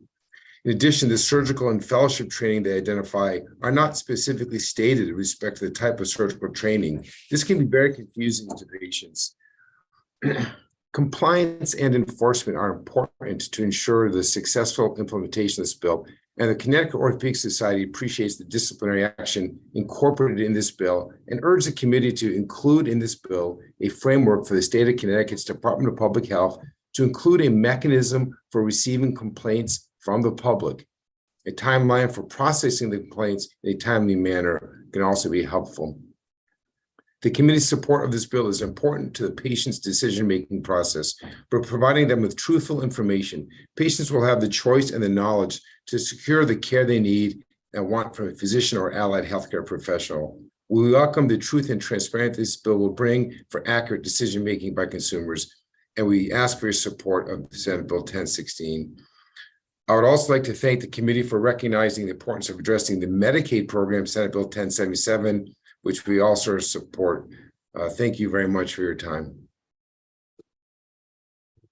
In addition, the surgical and fellowship training they identify are not specifically stated in respect to the type of surgical training. This can be very confusing to patients. Compliance and enforcement are important to ensure the successful implementation of this bill, and the Connecticut Orthopedic Society appreciates the disciplinary action incorporated in this bill and urges the committee to include in this bill a framework for the state of Connecticut's Department of Public Health to include a mechanism for receiving complaints from the public. A timeline for processing the complaints in a timely manner can also be helpful. The committee's support of this bill is important to the patient's decision-making process. By providing them with truthful information, patients will have the choice and the knowledge to secure the care they need and want from a physician or allied healthcare professional. We welcome the truth and transparency this bill will bring for accurate decision-making by consumers, and we ask for your support of Senate Bill 1016. I would also like to thank the committee for recognizing the importance of addressing the Medicaid program, Senate Bill 1077, which we also support. Thank you very much for your time.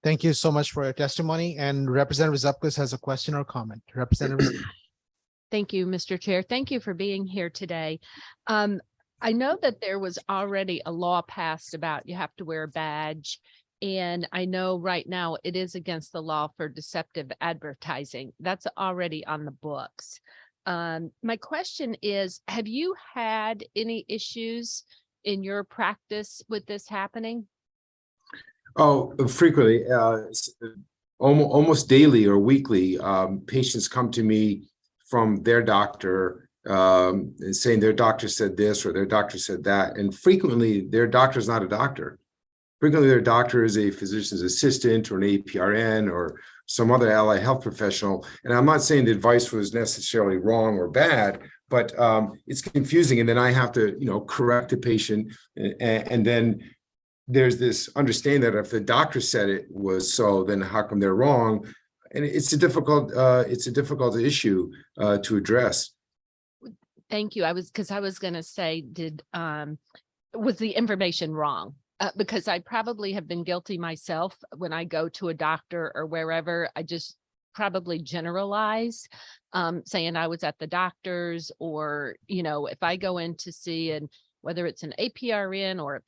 Thank you so much for your testimony. And Representative Zupkus has a question or comment. Representative. Thank you, Mr. Chair. Thank you for being here today. I know that there was already a law passed about you have to wear a badge. And I know right now it is against the law for deceptive advertising. That's already on the books. My question is, have you had any issues in your practice with this happening? Oh, frequently, almost daily or weekly, patients come to me from their doctor saying their doctor said this or their doctor said that. And frequently their doctor is not a doctor. Frequently their doctor is a physician's assistant or an APRN or some other allied health professional. And I'm not saying the advice was necessarily wrong or bad, but it's confusing. And then I have to, correct the patient. And then there's this understanding that if the doctor said it was so, then how come they're wrong? And it's a difficult issue to address. Thank you. I was going to say, was the information wrong? Because I probably have been guilty myself when I go to a doctor or wherever. I just probably generalize, saying I was at the doctor's, or, if I go in to see, and whether it's an APRN or a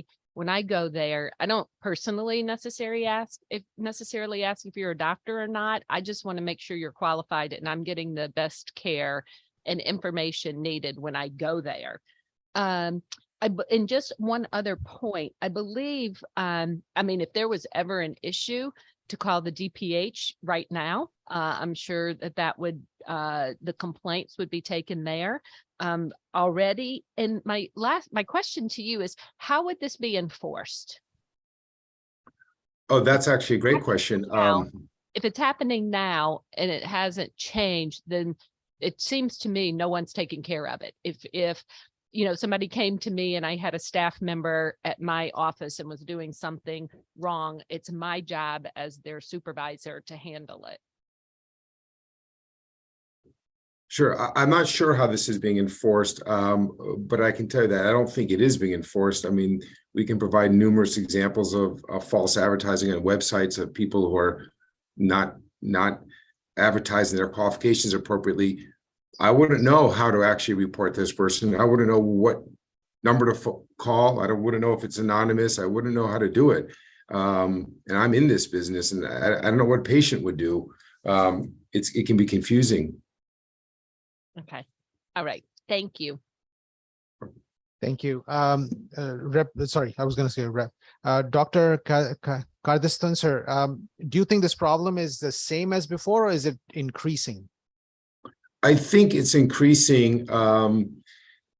PA, when I go there, I don't personally necessarily ask if you're a doctor or not. I just want to make sure you're qualified and I'm getting the best care and information needed when I go there. And just one other point, I believe, if there was ever an issue to call the DPH right now, I'm sure that would, the complaints would be taken there already. And my question to you is, how would this be enforced? Oh, that's actually a great question. If it's happening now and it hasn't changed, then it seems to me no one's taking care of it. If somebody came to me and I had a staff member at my office and was doing something wrong, it's my job as their supervisor to handle it. Sure. I'm not sure how this is being enforced, but I can tell you that I don't think it is being enforced. I mean, we can provide numerous examples of false advertising on websites of people who are not advertising their qualifications appropriately. I wouldn't know how to actually report this person. I wouldn't know what number to call. I wouldn't know if it's anonymous. I wouldn't know how to do it. And I'm in this business, and I don't know what a patient would do. It can be confusing. Okay. All right. Thank you. Thank you. Sorry, I was going to say Rep. Dr. Kardastan, sir, do you think this problem is the same as before, or is it increasing? I think it's increasing.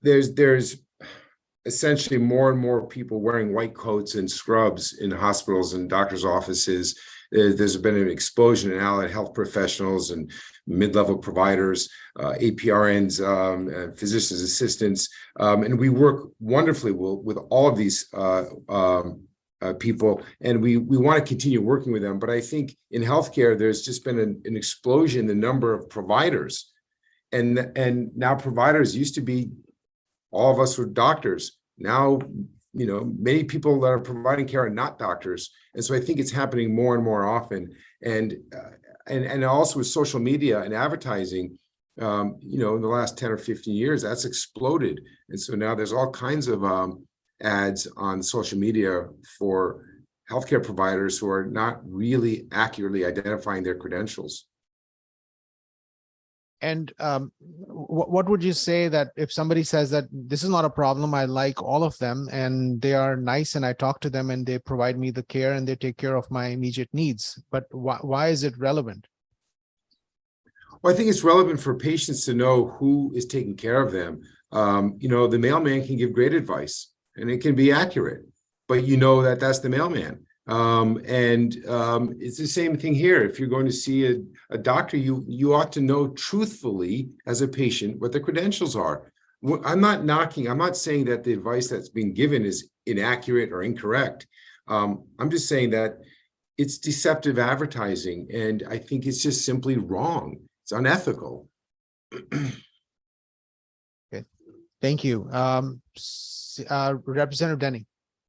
There's essentially more and more people wearing white coats and scrubs in hospitals and doctors' offices. there's been an explosion in allied health professionals and mid-level providers, APRNs, physicians assistants, and we work wonderfully with all of these people, and we want to continue working with them. But I think in healthcare, there's just been an explosion in the number of providers, and now providers used to be all of us were doctors. Now, many people that are providing care are not doctors, and so I think it's happening more and more often. And also with social media and advertising, in the last 10 or 15 years, that's exploded, and so now there's all kinds of ads on social media for healthcare providers who are not really accurately identifying their credentials. And what would you say that if somebody says that this is not a problem, I like all of them and they are nice and I talk to them and they provide me the care and they take care of my immediate needs, but why is it relevant? Well, I think it's relevant for patients to know who is taking care of them. The mailman can give great advice and it can be accurate, but that's the mailman. It's the same thing here. If you're going to see a doctor, you ought to know truthfully as a patient what the credentials are. I'm not saying that the advice that's being given is inaccurate or incorrect. I'm just saying that it's deceptive advertising, and I think it's just simply wrong. It's unethical. Okay, thank you. Representative Denny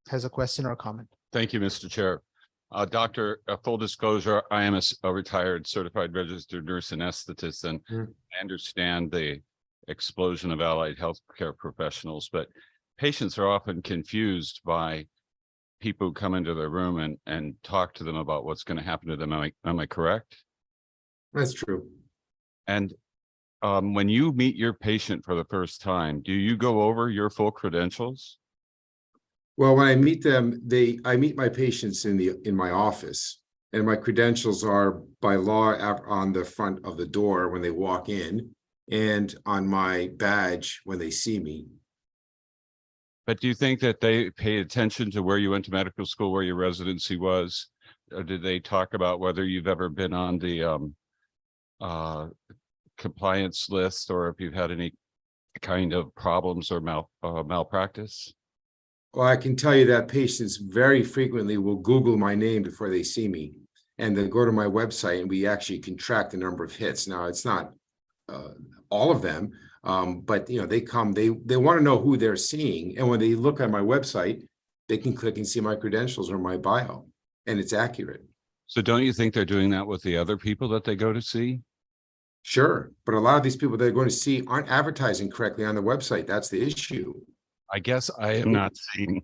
has a question or a comment. Thank you, Mr. Chair. Doctor, full disclosure, I am a retired certified registered nurse anesthetist, and I understand the explosion of allied healthcare professionals, but patients are often confused by people who come into their room and talk to them about what's going to happen to them. Am I correct? That's true. And when you meet your patient for the first time, do you go over your full credentials? Well, when I meet them, I meet my patients in my office, and my credentials are by law on the front of the door when they walk in, and on my badge when they see me. But do you think that they pay attention to where you went to medical school, where your residency was? Or did they talk about whether you've ever been on the compliance list, or if you've had any kind of problems or malpractice? Well, I can tell you that patients very frequently will Google my name before they see me, and then go to my website, and we actually can track the number of hits. Now, it's not all of them, but they come, they want to know who they're seeing, and when they look at my website, they can click and see my credentials or my bio, and it's accurate. So don't you think they're doing that with the other people that they go to see? Sure, but a lot of these people they're going to see aren't advertising correctly on the website. That's the issue. I guess I am not seeing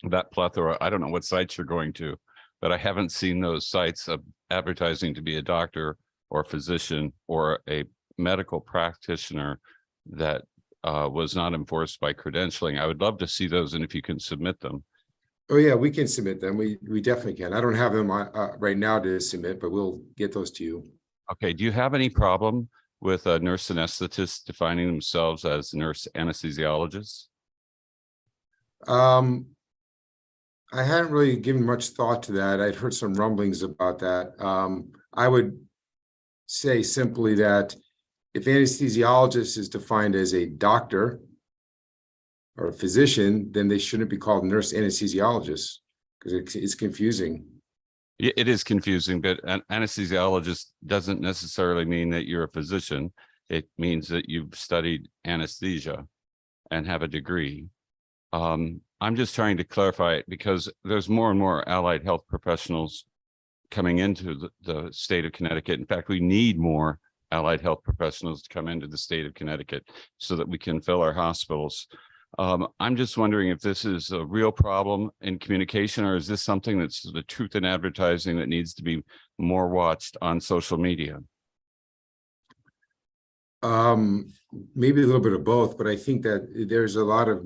that plethora. I don't know what sites you're going to, but I haven't seen those sites of advertising to be a doctor or physician or a medical practitioner that was not enforced by credentialing. I would love to see those, and if you can submit them. Oh yeah, we can submit them. We definitely can. I don't have them right now to submit, but we'll get those to you. Okay. Do you have any problem with a nurse anesthetist defining themselves as nurse anesthesiologists? I hadn't really given much thought to that. I'd heard some rumblings about that. I would say simply that if anesthesiologist is defined as a doctor or a physician, then they shouldn't be called nurse anesthesiologists, because it's confusing. It is confusing, but an anesthesiologist doesn't necessarily mean that you're a physician. It means that you've studied anesthesia and have a degree. I'm just trying to clarify it because there's more and more allied health professionals coming into the state of Connecticut. In fact, we need more allied health professionals to come into the state of Connecticut so that we can fill our hospitals. I'm just wondering if this is a real problem in communication, or is this something that's the truth in advertising that needs to be more watched on social media? Maybe a little bit of both, but I think that there's a lot of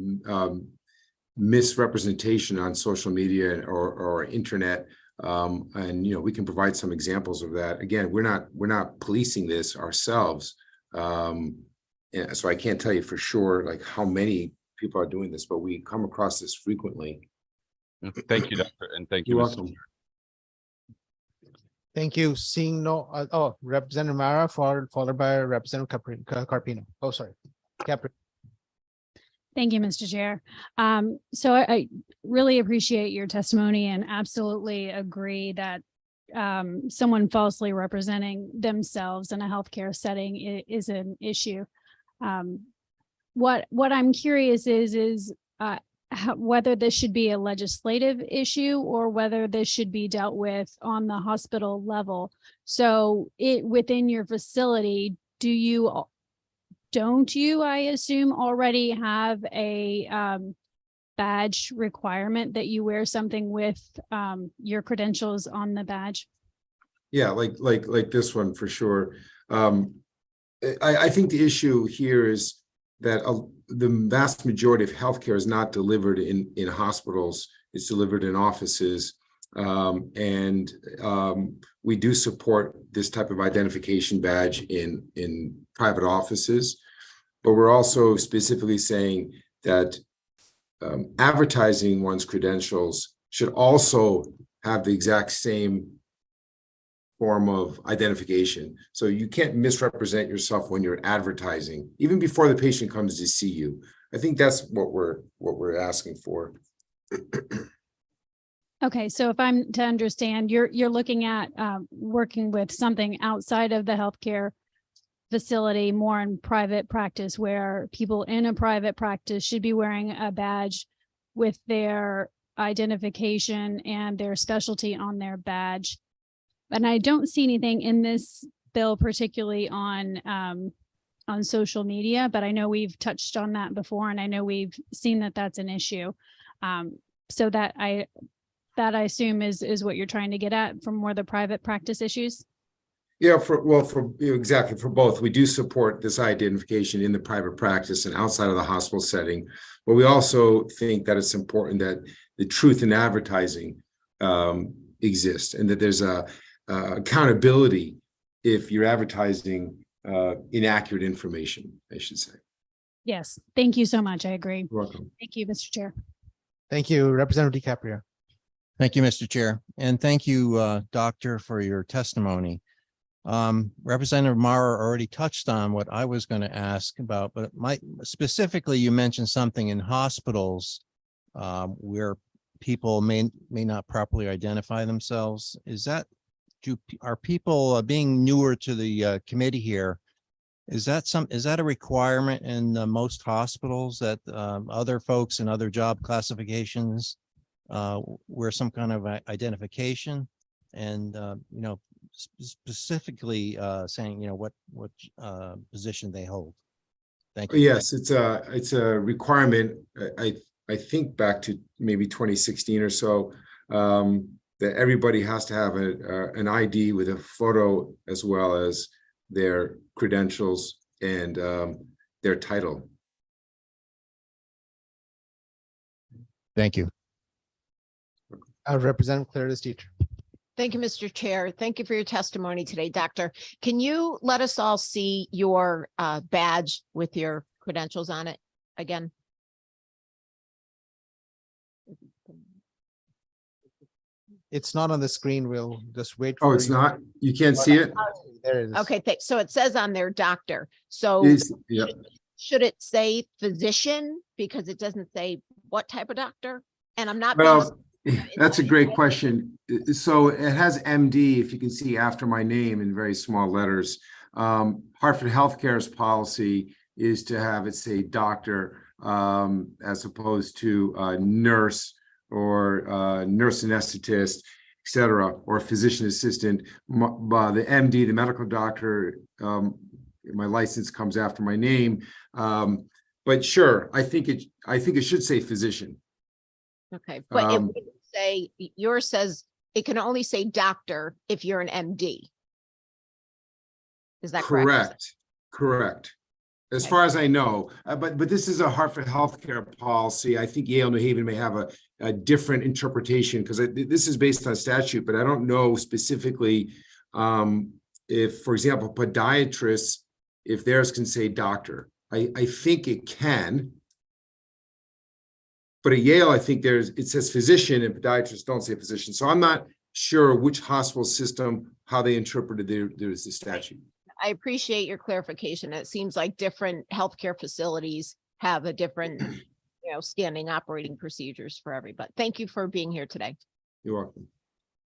misrepresentation on social media or internet, and we can provide some examples of that. Again, we're not policing this ourselves, so I can't tell you for sure like how many people are doing this, but we come across this frequently. Thank you, Doctor, and thank you. You're welcome. Thank you. Seeing no, Representative Mara, followed by Representative Carpino. Oh, sorry. Capri. Thank you, Mr. Chair. So I really appreciate your testimony and absolutely agree that someone falsely representing themselves in a healthcare setting is an issue. What I'm curious is whether this should be a legislative issue or whether this should be dealt with on the hospital level. So within your facility, don't you, I assume, already have a badge requirement that you wear something with your credentials on the badge? Yeah, like this one for sure. I think the issue here is that the vast majority of healthcare is not delivered in hospitals. It's delivered in offices. We do support this type of identification badge in private offices, but we're also specifically saying that advertising one's credentials should also have the exact same form of identification. So you can't misrepresent yourself when you're advertising, even before the patient comes to see you. I think that's what we're asking for. Okay, so if I'm to understand, you're looking at working with something outside of the healthcare facility, more in private practice, where people in a private practice should be wearing a badge with their identification and their specialty on their badge. And I don't see anything in this bill, particularly on social media, but I know we've touched on that before, and I know we've seen that that's an issue. So that I assume is what you're trying to get at from more the private practice issues. Yeah, exactly, for both. We do support this identification in the private practice and outside of the hospital setting, but we also think that it's important that the truth in advertising exists, and that there's accountability if you're advertising inaccurate information, I should say. Yes, thank you so much. I agree. You're welcome. Thank you, Mr. Chair. Thank you, Representative DiCaprio. Thank you, Mr. Chair. And thank you, Doctor, for your testimony. Representative Mara already touched on what I was going to ask about, but specifically, you mentioned something in hospitals where people may not properly identify themselves. Are people being newer to the committee here? Is that a requirement in most hospitals that other folks in other job classifications wear some kind of identification, and specifically saying what position they hold? Thank you. Yes, it's a requirement. I think back to maybe 2016 or so, that everybody has to have an ID with a photo as well as their credentials and their title. Thank you. Representative Clarice Dietrich. Thank you, Mr. Chair. Thank you for your testimony today, Doctor. Can you let us all see your badge with your credentials on it again? It's not on the screen. We'll just wait. Oh, it's not? You can't see it? There it is. Okay, so it says on there, doctor. So Yep. should it say physician? Because it doesn't say what type of doctor? And I'm not. Well, that's a great question. So it has MD, if you can see after my name in very small letters. Hartford Healthcare's policy is to have it say doctor as opposed to nurse or nurse anesthetist, et cetera, or physician assistant. The MD, the medical doctor, my license comes after my name. But sure, I think it should say physician. Okay, but it wouldn't say, yours says it can only say doctor if you're an MD. Is that correct? Correct. As far as I know, but this is a Hartford Healthcare policy. I think Yale New Haven may have a different interpretation because this is based on statute, but I don't know specifically if, for example, podiatrists, if theirs can say doctor. I think it can. But at Yale, I think it says physician, and podiatrists don't say physician. So I'm not sure which hospital system, how they interpreted there's the statute. I appreciate your clarification. It seems like different healthcare facilities have a different, standing operating procedures for everybody. Thank you for being here today. You're welcome.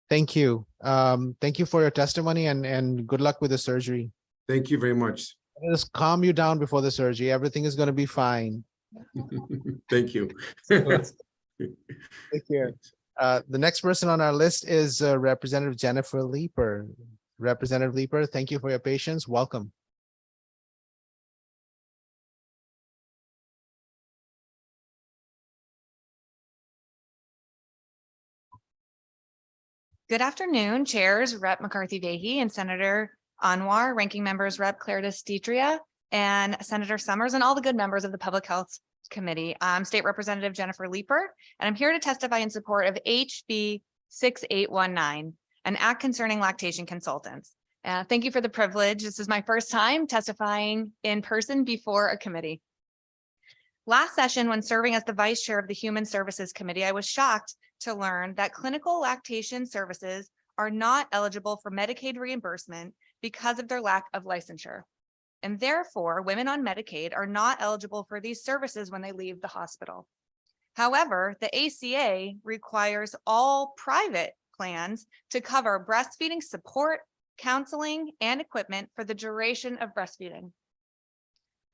Thank you. Thank you for your testimony and good luck with the surgery. Thank you very much. Just calm you down before the surgery. Everything is going to be fine. Thank you. Take care. The next person on our list is Representative Jennifer Leeper. Representative Leeper, thank you for your patience. Welcome. Good afternoon, chairs, Rep. McCarthy-Vahey and Senator Anwar, ranking members, Rep. Claritas Deetria, and Senator Summers, and all the good members of the Public Health Committee. I'm State Representative Jennifer Leeper, and I'm here to testify in support of HB 6819, an act concerning lactation consultants. Thank you for the privilege. This is my first time testifying in person before a committee. Last session, when serving as the vice chair of the Human Services Committee, I was shocked to learn that clinical lactation services are not eligible for Medicaid reimbursement because of their lack of licensure. And therefore, women on Medicaid are not eligible for these services when they leave the hospital. However, the ACA requires all private plans to cover breastfeeding support, counseling, and equipment for the duration of breastfeeding.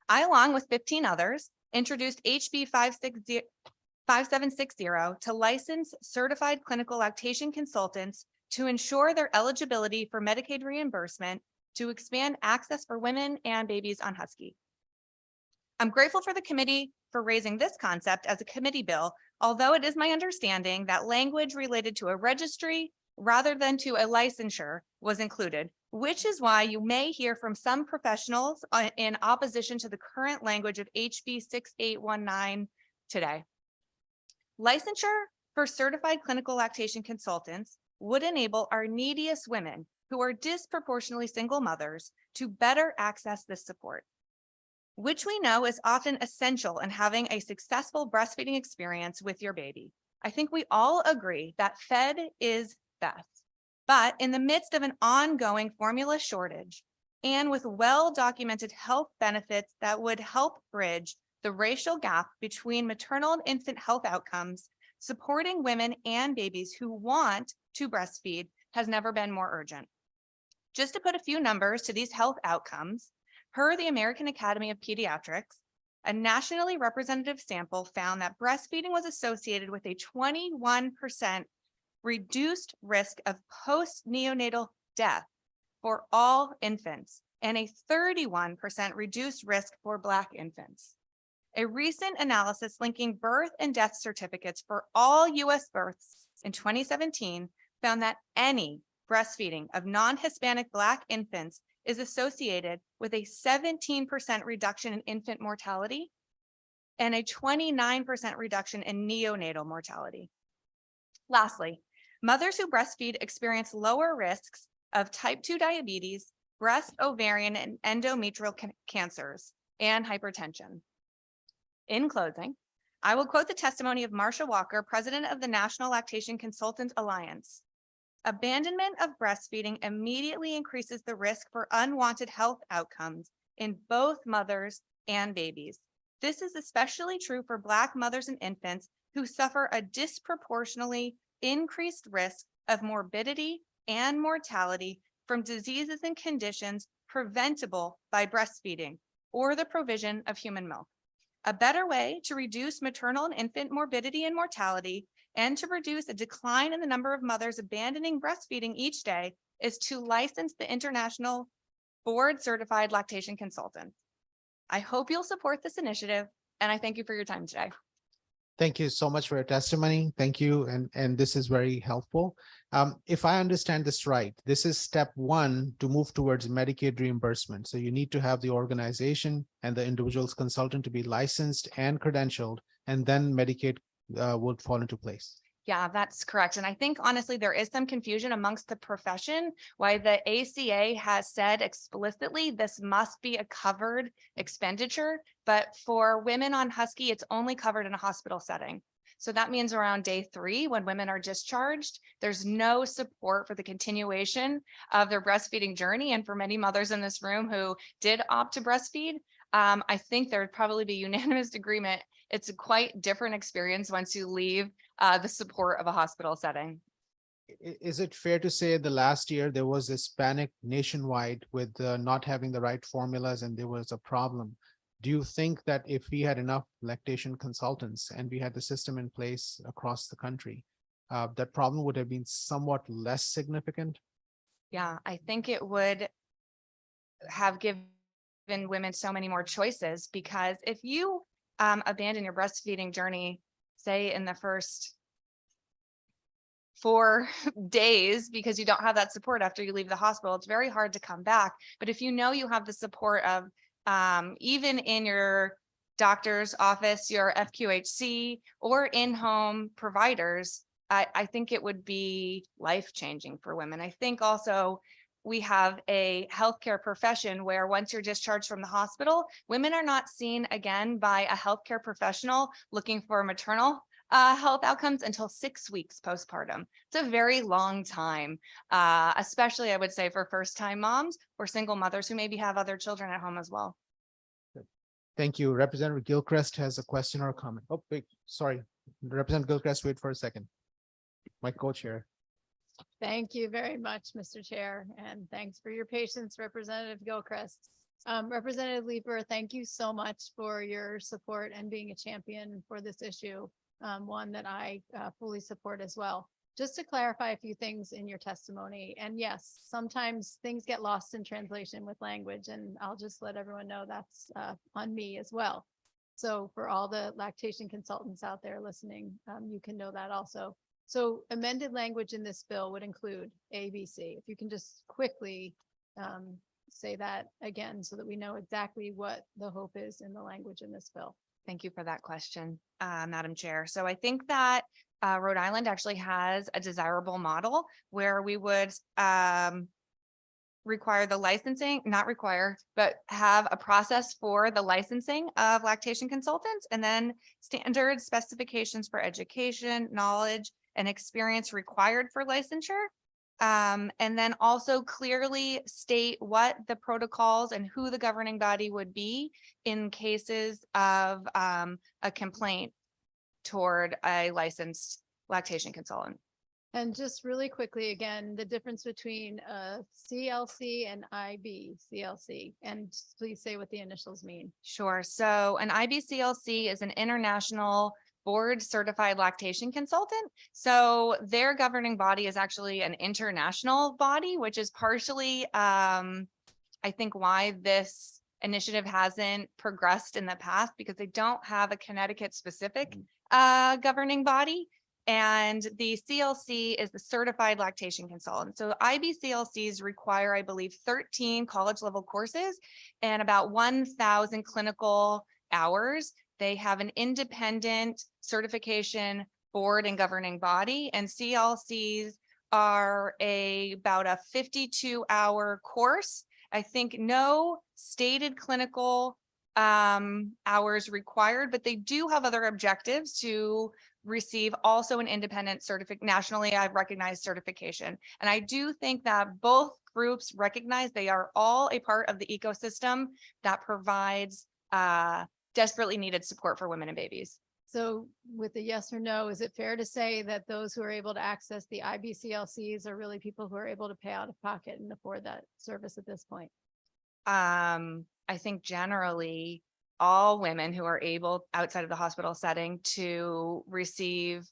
I, along with 15 others, introduced HB 5760 to license certified clinical lactation consultants to ensure their eligibility for Medicaid reimbursement to expand access for women and babies on Husky. I'm grateful for the committee for raising this concept as a committee bill, although it is my understanding that language related to a registry rather than to a licensure was included, which is why you may hear from some professionals in opposition to the current language of HB 6819 today. Licensure for certified clinical lactation consultants would enable our neediest women who are disproportionately single mothers to better access this support, which we know is often essential in having a successful breastfeeding experience with your baby. I think we all agree that fed is best, but in the midst of an ongoing formula shortage and with well-documented health benefits that would help bridge the racial gap between maternal and infant health outcomes, supporting women and babies who want to breastfeed has never been more urgent. Just to put a few numbers to these health outcomes, per the American Academy of Pediatrics, a nationally representative sample found that breastfeeding was associated with a 21% reduced risk of post-neonatal death for all infants and a 31% reduced risk for Black infants. A recent analysis linking birth and death certificates for all U.S. births in 2017 found that any breastfeeding of non-Hispanic Black infants is associated with a 17% reduction in infant mortality and a 29% reduction in neonatal mortality. Lastly, mothers who breastfeed experience lower risks of type 2 diabetes, breast, ovarian, and endometrial cancers, and hypertension. In closing, I will quote the testimony of Marsha Walker, president of the National Lactation Consultant Alliance. Abandonment of breastfeeding immediately increases the risk for unwanted health outcomes in both mothers and babies. This is especially true for Black mothers and infants who suffer a disproportionately increased risk of morbidity and mortality from diseases and conditions preventable by breastfeeding or the provision of human milk. A better way to reduce maternal and infant morbidity and mortality and to reduce a decline in the number of mothers abandoning breastfeeding each day is to license the International Board Certified Lactation Consultant. I hope you'll support this initiative, and I thank you for your time today. Thank you so much for your testimony. Thank you. And this is very helpful. If I understand this right, this is step one to move towards Medicaid reimbursement. So you need to have the organization and the individual's consultant to be licensed and credentialed, and then Medicaid would fall into place. Yeah, that's correct. And I think honestly, there is some confusion amongst the profession why the ACA has said explicitly this must be a covered expenditure. But for women on Husky, it's only covered in a hospital setting. So that means around day 3, when women are discharged, there's no support for the continuation of their breastfeeding journey. And for many mothers in this room who did opt to breastfeed, I think there would probably be unanimous agreement. It's a quite different experience once you leave the support of a hospital setting. Is it fair to say the last year there was this panic nationwide with not having the right formulas and there was a problem? Do you think that if we had enough lactation consultants and we had the system in place across the country, that problem would have been somewhat less significant? Yeah, I think it would have given women so many more choices, because if you abandon your breastfeeding journey, say in the first 4 days, because you don't have that support after you leave the hospital, it's very hard to come back. But if you know you have the support of even in your doctor's office, your FQHC, or in-home providers, I think it would be life-changing for women. I think also we have a healthcare profession where once you're discharged from the hospital, women are not seen again by a healthcare professional looking for maternal health outcomes until 6 weeks postpartum. It's a very long time, especially I would say for first-time moms or single mothers who maybe have other children at home as well. Thank you. Representative Gilchrist has a question or a comment. Oh, wait, sorry. Representative Gilchrist, wait for a second. My co-chair. Thank you very much, Mr. Chair, and thanks for your patience, Representative Gilchrist. Representative Leeper, thank you so much for your support and being a champion for this issue, one that I fully support as well. Just to clarify a few things in your testimony, and yes, sometimes things get lost in translation with language, and I'll just let everyone know that's on me as well. So for all the lactation consultants out there listening, you can know that also. So amended language in this bill would include ABC. If you can just quickly say that again so that we know exactly what the hope is in the language in this bill. Thank you for that question, Madam Chair. So I think that Rhode Island actually has a desirable model where we would require the licensing, not require, but have a process for the licensing of lactation consultants, and then standard specifications for education, knowledge, and experience required for licensure. And then also clearly state what the protocols and who the governing body would be in cases of a complaint toward a licensed lactation consultant. And just really quickly, again, the difference between CLC and IBCLC, and please say what the initials mean. Sure. So an IBCLC is an international board certified lactation consultant. So their governing body is actually an international body, which is partially, I think, why this initiative hasn't progressed in the past, because they don't have a Connecticut specific governing body. And the CLC is the certified lactation consultant. So IBCLCs require, I believe, 13 college level courses and about 1,000 clinical hours. They have an independent certification board and governing body, and CLCs are about a 52-hour course. I think no stated clinical hours required, but they do have other objectives to receive also an independent nationally I've recognized certification. And I do think that both groups recognize they are all a part of the ecosystem that provides desperately needed support for women and babies. So with a yes or no, is it fair to say that those who are able to access the IBCLCs are really people who are able to pay out of pocket and afford that service at this point? I think generally all women who are able outside of the hospital setting to receive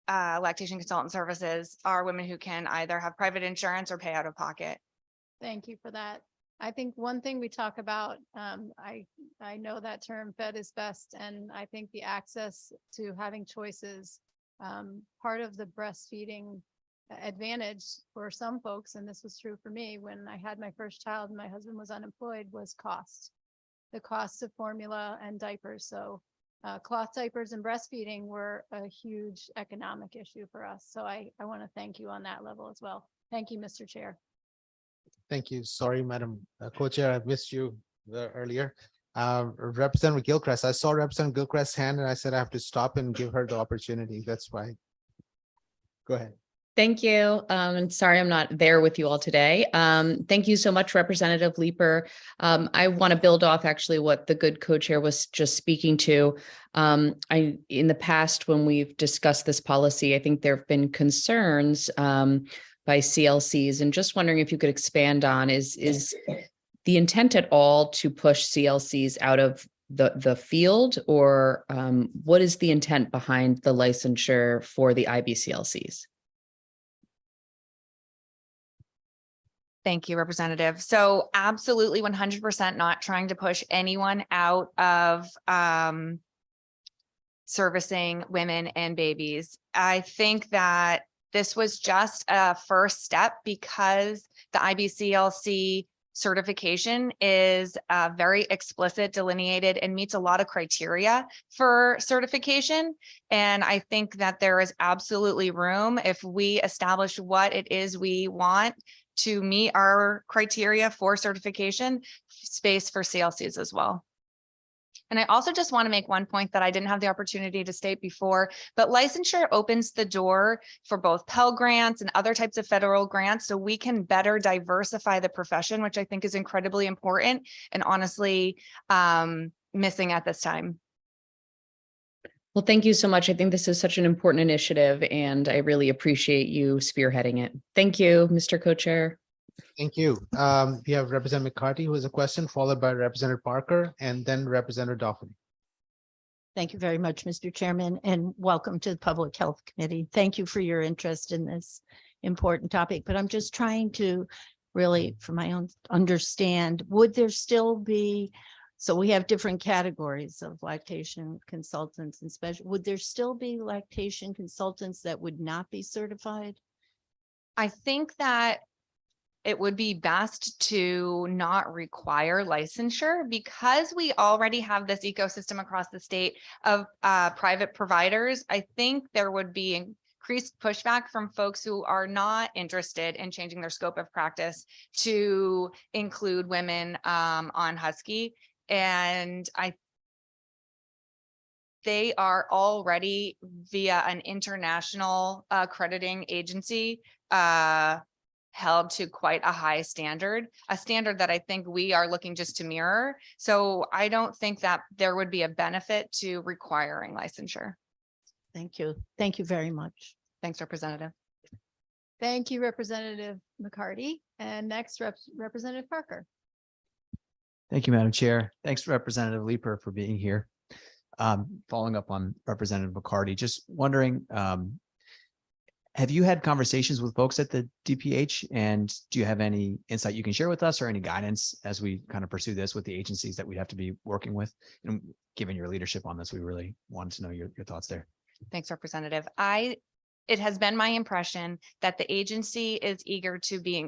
lactation consultant services are women who can either have private insurance or pay out of pocket. Thank you for that. I think one thing we talk about, I know that term fed is best, and I think the access to having choices, part of the breastfeeding advantage for some folks, and this was true for me when I had my first child and my husband was unemployed, was cost. The cost of formula and diapers. So cloth diapers and breastfeeding were a huge economic issue for us. So I want to thank you on that level as well. Thank you, Mr. Chair. Thank you. Sorry, Madam Co-Chair, I missed you earlier. Representative Gilchrist, I saw Representative Gilchrist's hand and I said I have to stop and give her the opportunity. That's why. Go ahead. Thank you. And sorry, I'm not there with you all today. Thank you so much, Representative Leeper. I want to build off actually what the good co-chair was just speaking to. In the past, when we've discussed this policy, I think there have been concerns by CLCs, and just wondering if you could expand on is the intent at all to push CLCs out of the field, or what is the intent behind the licensure for the IBCLCs? Thank you, Representative. So absolutely 100% not trying to push anyone out of servicing women and babies. I think that this was just a first step because the IBCLC certification is very explicit, delineated, and meets a lot of criteria for certification. And I think that there is absolutely room, if we establish what it is we want to meet our criteria for certification, space for CLCs as well. And I also just want to make one point that I didn't have the opportunity to state before, but licensure opens the door for both Pell Grants and other types of federal grants, so we can better diversify the profession, which I think is incredibly important and honestly missing at this time. Well, thank you so much. I think this is such an important initiative, and I really appreciate you spearheading it. Thank you, Mr. Co-Chair. Thank you. We have Representative McCarthy, who has a question, followed by Representative Parker, and then Representative Dauphin. Thank you very much, Mr. Chairman, and welcome to the Public Health Committee. Thank you for your interest in this important topic, but I'm just trying to really, for my own understand, would there still be, so we have different categories of lactation consultants and special, would there still be lactation consultants that would not be certified? I think that it would be best to not require licensure because we already have this ecosystem across the state of private providers. I think there would be increased pushback from folks who are not interested in changing their scope of practice to include women on Husky. And they are already via an international accrediting agency held to quite a high standard, a standard that I think we are looking just to mirror. So I don't think that there would be a benefit to requiring licensure. Thank you. Thank you very much. Thanks, Representative. Thank you, Representative McCarty. And next, Representative Parker. Thank you, Madam Chair. Thanks, Representative Leeper, for being here. Following up on Representative McCarty, just wondering, have you had conversations with folks at the DPH, and do you have any insight you can share with us or any guidance as we kind of pursue this with the agencies that we'd have to be working with? And given your leadership on this, we really wanted to know your thoughts there. Thanks, Representative. It has been my impression that the agency is eager to be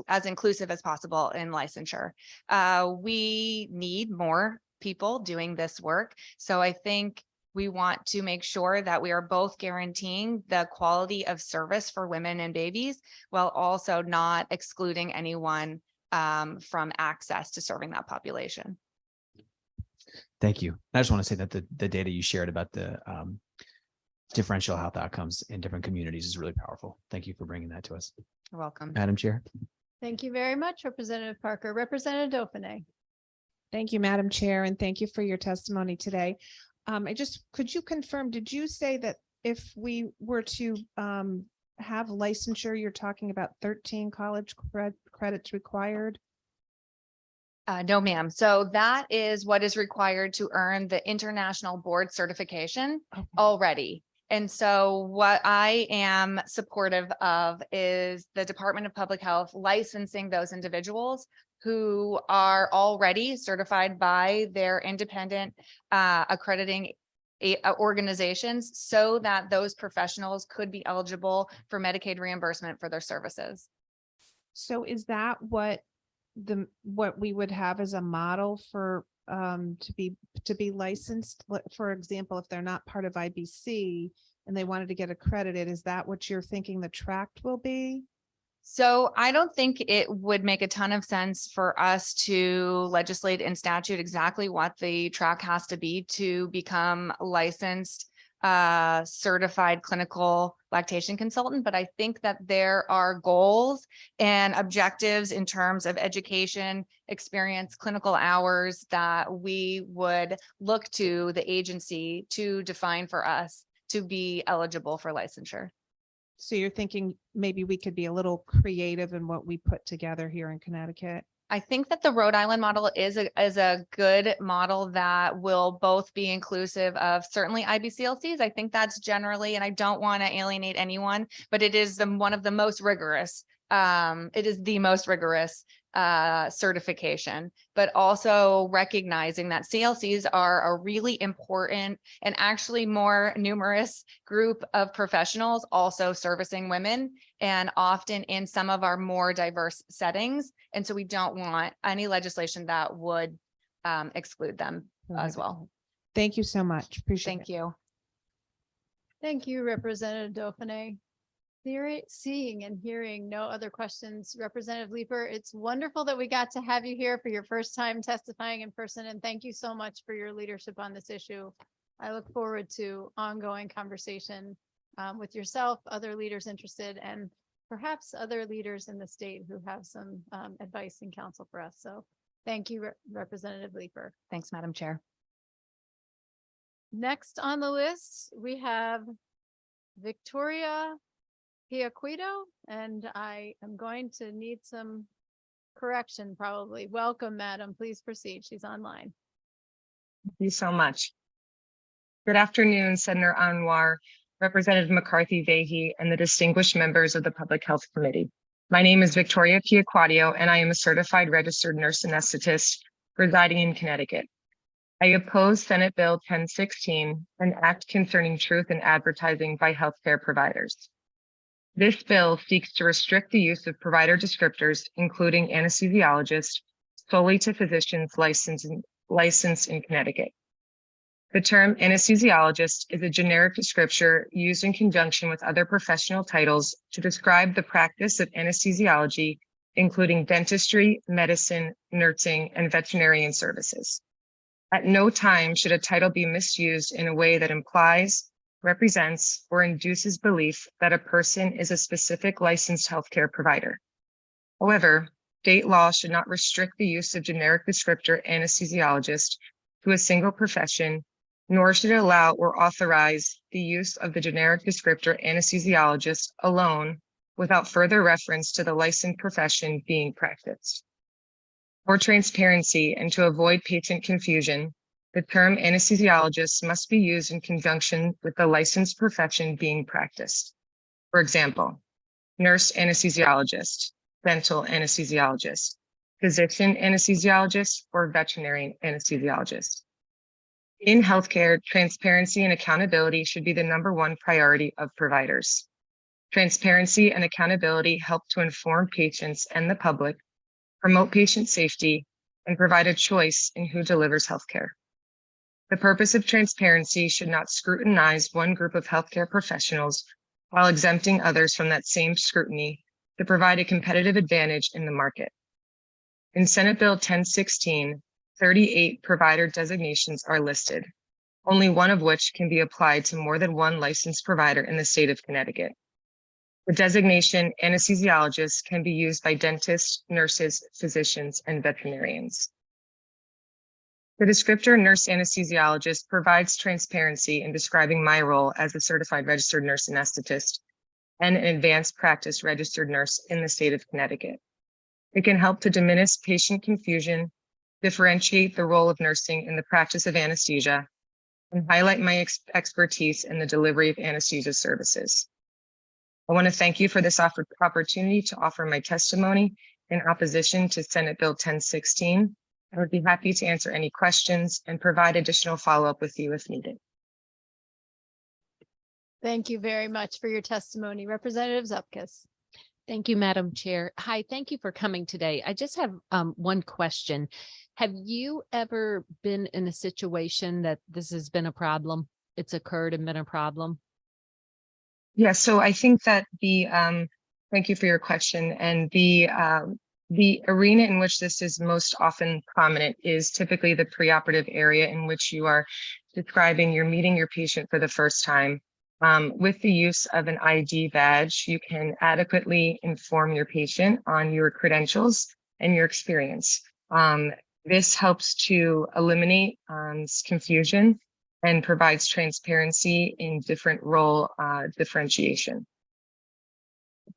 as inclusive as possible in licensure. We need more people doing this work. So I think we want to make sure that we are both guaranteeing the quality of service for women and babies while also not excluding anyone from access to serving that population. Thank you. I just want to say that the data you shared about the differential health outcomes in different communities is really powerful. Thank you for bringing that to us. You're welcome. Madam Chair. Thank you very much, Representative Parker. Representative Dauphin. Thank you, Madam Chair, and thank you for your testimony today. Could you confirm, did you say that if we were to have licensure, you're talking about 13 college credits required? No, ma'am. So that is what is required to earn the international board certification already. And so what I am supportive of is the Department of Public Health licensing those individuals who are already certified by their independent accrediting organizations so that those professionals could be eligible for Medicaid reimbursement for their services. So is that what we would have as a model for to be licensed? For example, if they're not part of IBC and they wanted to get accredited, is that what you're thinking the tract will be? So I don't think it would make a ton of sense for us to legislate in statute exactly what the track has to be to become licensed certified clinical lactation consultant. But I think that there are goals and objectives in terms of education, experience, clinical hours that we would look to the agency to define for us to be eligible for licensure. So you're thinking maybe we could be a little creative in what we put together here in Connecticut? I think that the Rhode Island model is a good model that will both be inclusive of certainly IBCLCs. I think that's generally, and I don't want to alienate anyone, but it is one of the most rigorous. It is the most rigorous certification, but also recognizing that CLCs are a really important and actually more numerous group of professionals also servicing women, and often in some of our more diverse settings. And so we don't want any legislation that would exclude them as well. Thank you so much. Appreciate it. Thank you. Thank you, Representative Dauphiné. Seeing and hearing no other questions, Representative Leeper, it's wonderful that we got to have you here for your first time testifying in person, and thank you so much for your leadership on this issue. I look forward to ongoing conversation with yourself, other leaders interested, and perhaps other leaders in the state who have some advice and counsel for us. So thank you, Representative Leeper. Thanks, Madam Chair. Next on the list, we have Victoria Piaquito, and I am going to need some correction probably. Welcome, madam. Please proceed. She's online. Thank you so much. Good afternoon, Senator Anwar, Representative McCarthy-Vahey, and the distinguished members of the Public Health Committee. My name is Victoria Piaquito, and I am a certified registered nurse anesthetist residing in Connecticut. I oppose Senate Bill 1016, an act concerning truth in advertising by healthcare providers. This bill seeks to restrict the use of provider descriptors, including anesthesiologists, solely to physicians licensed in Connecticut. The term anesthesiologist is a generic descriptor used in conjunction with other professional titles to describe the practice of anesthesiology, including dentistry, medicine, nursing, and veterinarian services. At no time should a title be misused in a way that implies, represents, or induces belief that a person is a specific licensed healthcare provider. However, state law should not restrict the use of generic descriptor anesthesiologist to a single profession, nor should it allow or authorize the use of the generic descriptor anesthesiologist alone without further reference to the licensed profession being practiced. For transparency and to avoid patient confusion, the term anesthesiologist must be used in conjunction with the licensed profession being practiced. For example, nurse anesthesiologist, dental anesthesiologist, physician anesthesiologist, or veterinary anesthesiologist. In healthcare, transparency and accountability should be the #1 priority of providers. Transparency and accountability help to inform patients and the public, promote patient safety, and provide a choice in who delivers healthcare. The purpose of transparency should not scrutinize one group of healthcare professionals while exempting others from that same scrutiny to provide a competitive advantage in the market. In Senate Bill 1016, 38 provider designations are listed, only one of which can be applied to more than one licensed provider in the state of Connecticut. The designation anesthesiologist can be used by dentists, nurses, physicians, and veterinarians. The descriptor nurse anesthesiologist provides transparency in describing my role as a certified registered nurse anesthetist and an advanced practice registered nurse in the state of Connecticut. It can help to diminish patient confusion, differentiate the role of nursing in the practice of anesthesia, and highlight my expertise in the delivery of anesthesia services. I want to thank you for this opportunity to offer my testimony in opposition to Senate Bill 1016. I would be happy to answer any questions and provide additional follow-up with you if needed. Thank you very much for your testimony. Representative Zupkis. Thank you, Madam Chair. Hi, thank you for coming today. I just have one question. Have you ever been in a situation that this has been a problem? It's occurred and been a problem? Yeah, so I think that thank you for your question. And the arena in which this is most often prominent is typically the preoperative area in which you are describing you're meeting your patient for the first time. With the use of an ID badge, you can adequately inform your patient on your credentials and your experience. This helps to eliminate confusion and provides transparency in different role differentiation.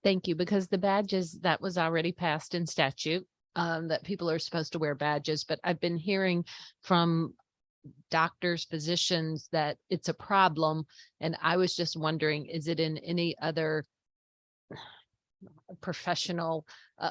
Thank you, because the badges, that was already passed in statute, that people are supposed to wear badges, but I've been hearing from doctors, physicians that it's a problem. And I was just wondering, is it in any other professional,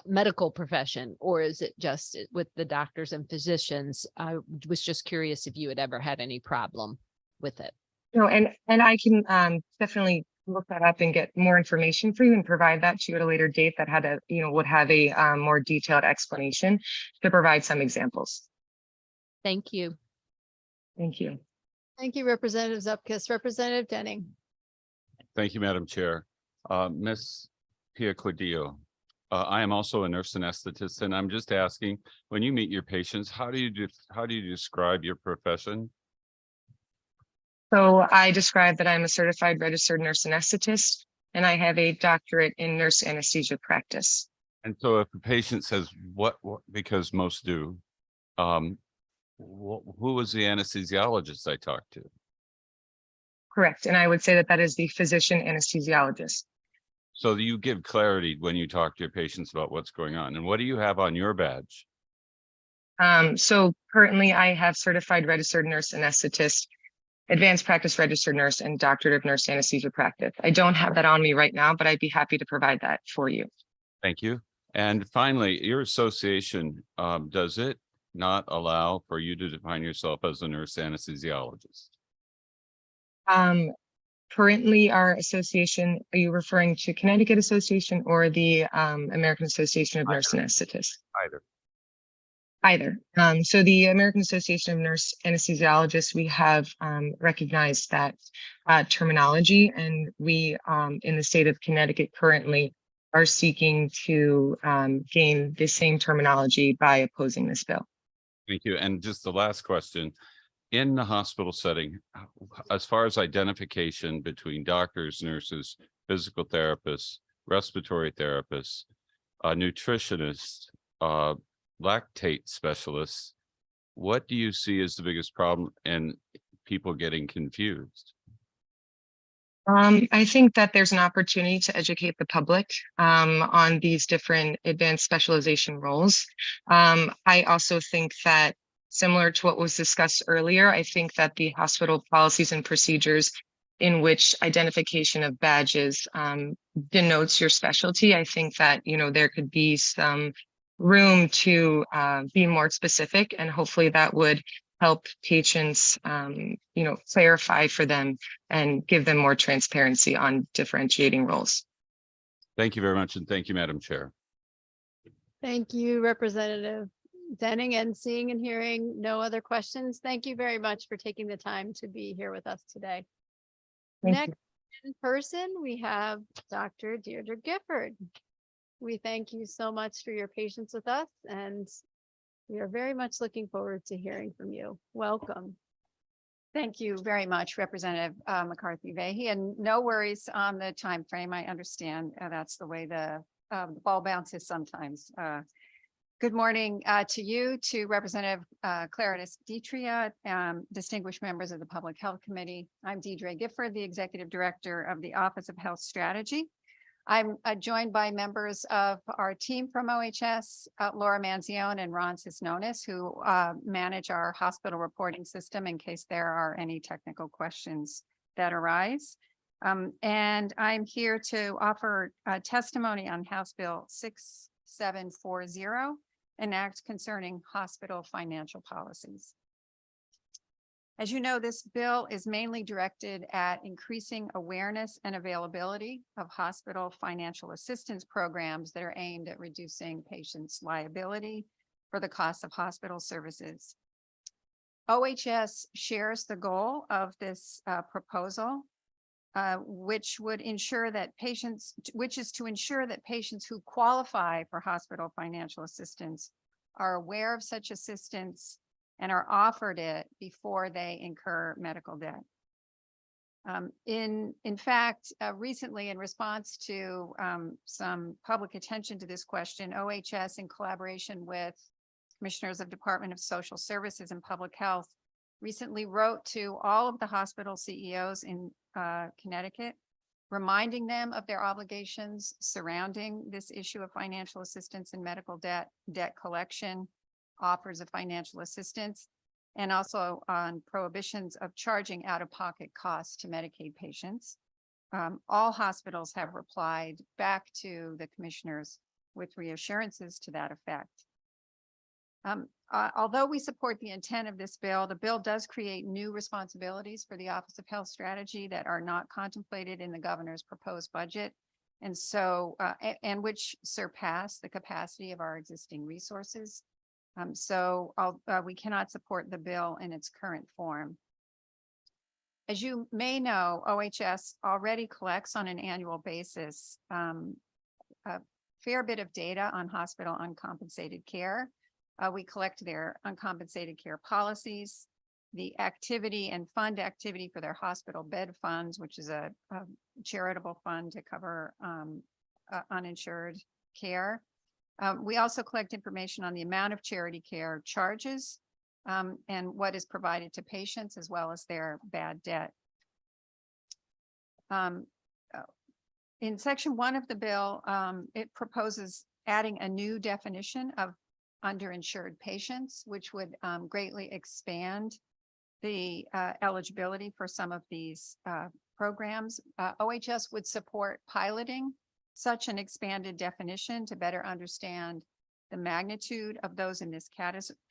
medical profession, or is it just with the doctors and physicians? I was just curious if you had ever had any problem with it. No, and I can definitely look that up and get more information for you and provide that to you at a later date that had would have a more detailed explanation to provide some examples. Thank you. Thank you. Thank you, Representative Zupkis. Representative Denning. Thank you, Madam Chair. Ms. Piaquadillo, I am also a nurse anesthetist, and I'm just asking, when you meet your patients, how do you describe your profession? So I describe that I'm a certified registered nurse anesthetist, and I have a doctorate in nurse anesthesia practice. And so if a patient says, what because most do, who was the anesthesiologist I talked to? Correct. And I would say that that is the physician anesthesiologist. So you give clarity when you talk to your patients about what's going on. And what do you have on your badge? So currently I have certified registered nurse anesthetist, advanced practice registered nurse, and doctorate of nurse anesthesia practice. I don't have that on me right now, but I'd be happy to provide that for you. Thank you. And finally, your association, does it not allow for you to define yourself as a nurse anesthesiologist? Currently, our association, are you referring to Connecticut Association or the American Association of Nurse Anesthetists? Either. So the American Association of Nurse Anesthesiologists, we have recognized that terminology, and we in the state of Connecticut currently are seeking to gain the same terminology by opposing this bill. Thank you. And just the last question. In the hospital setting, as far as identification between doctors, nurses, physical therapists, respiratory therapists, nutritionists, lactate specialists, what do you see as the biggest problem in people getting confused? I think that there's an opportunity to educate the public on these different advanced specialization roles. I also think that, similar to what was discussed earlier, I think that the hospital policies and procedures in which identification of badges denotes your specialty. I think that, there could be some room to be more specific, and hopefully that would help patients, clarify for them and give them more transparency on differentiating roles. Thank you very much. And thank you, Madam Chair. Thank you, Representative Denning. And seeing and hearing no other questions, thank you very much for taking the time to be here with us today. Next in person, we have Dr. Deirdre Gifford. We thank you so much for your patience with us, and we are very much looking forward to hearing from you. Welcome. Thank you very much, Representative McCarthy-Vahey, and no worries on the time frame. I understand that's the way the ball bounces sometimes. Good morning to you, to Representative Claritas Ditria, distinguished members of the Public Health Committee. I'm Deirdre Gifford, the Executive Director of the Office of Health Strategy. I'm joined by members of our team from OHS, Laura Manzione and Ron Cisnonis, who manage our hospital reporting system in case there are any technical questions that arise. And I'm here to offer testimony on House Bill 6740, an act concerning hospital financial policies. As you know, this bill is mainly directed at increasing awareness and availability of hospital financial assistance programs that are aimed at reducing patients' liability for the cost of hospital services. OHS shares the goal of this proposal, which is to ensure that patients who qualify for hospital financial assistance are aware of such assistance and are offered it before they incur medical debt. In fact, recently, in response to some public attention to this question, OHS, in collaboration with commissioners of Department of Social Services and Public Health, recently wrote to all of the hospital CEOs in Connecticut, reminding them of their obligations surrounding this issue of financial assistance and medical debt, debt collection, offers of financial assistance, and also on prohibitions of charging out-of-pocket costs to Medicaid patients. All hospitals have replied back to the commissioners with reassurances to that effect. Although we support the intent of this bill, the bill does create new responsibilities for the Office of Health Strategy that are not contemplated in the governor's proposed budget, and so and which surpass the capacity of our existing resources. We cannot support the bill in its current form. As you may know, OHS already collects on an annual basis a fair bit of data on hospital uncompensated care. We collect their uncompensated care policies, the activity and fund activity for their hospital bed funds, which is a charitable fund to cover uninsured care. We also collect information on the amount of charity care charges and what is provided to patients, as well as their bad debt. In section 1 of the bill, it proposes adding a new definition of underinsured patients, which would greatly expand the eligibility for some of these programs. OHS would support piloting such an expanded definition to better understand the magnitude of those in this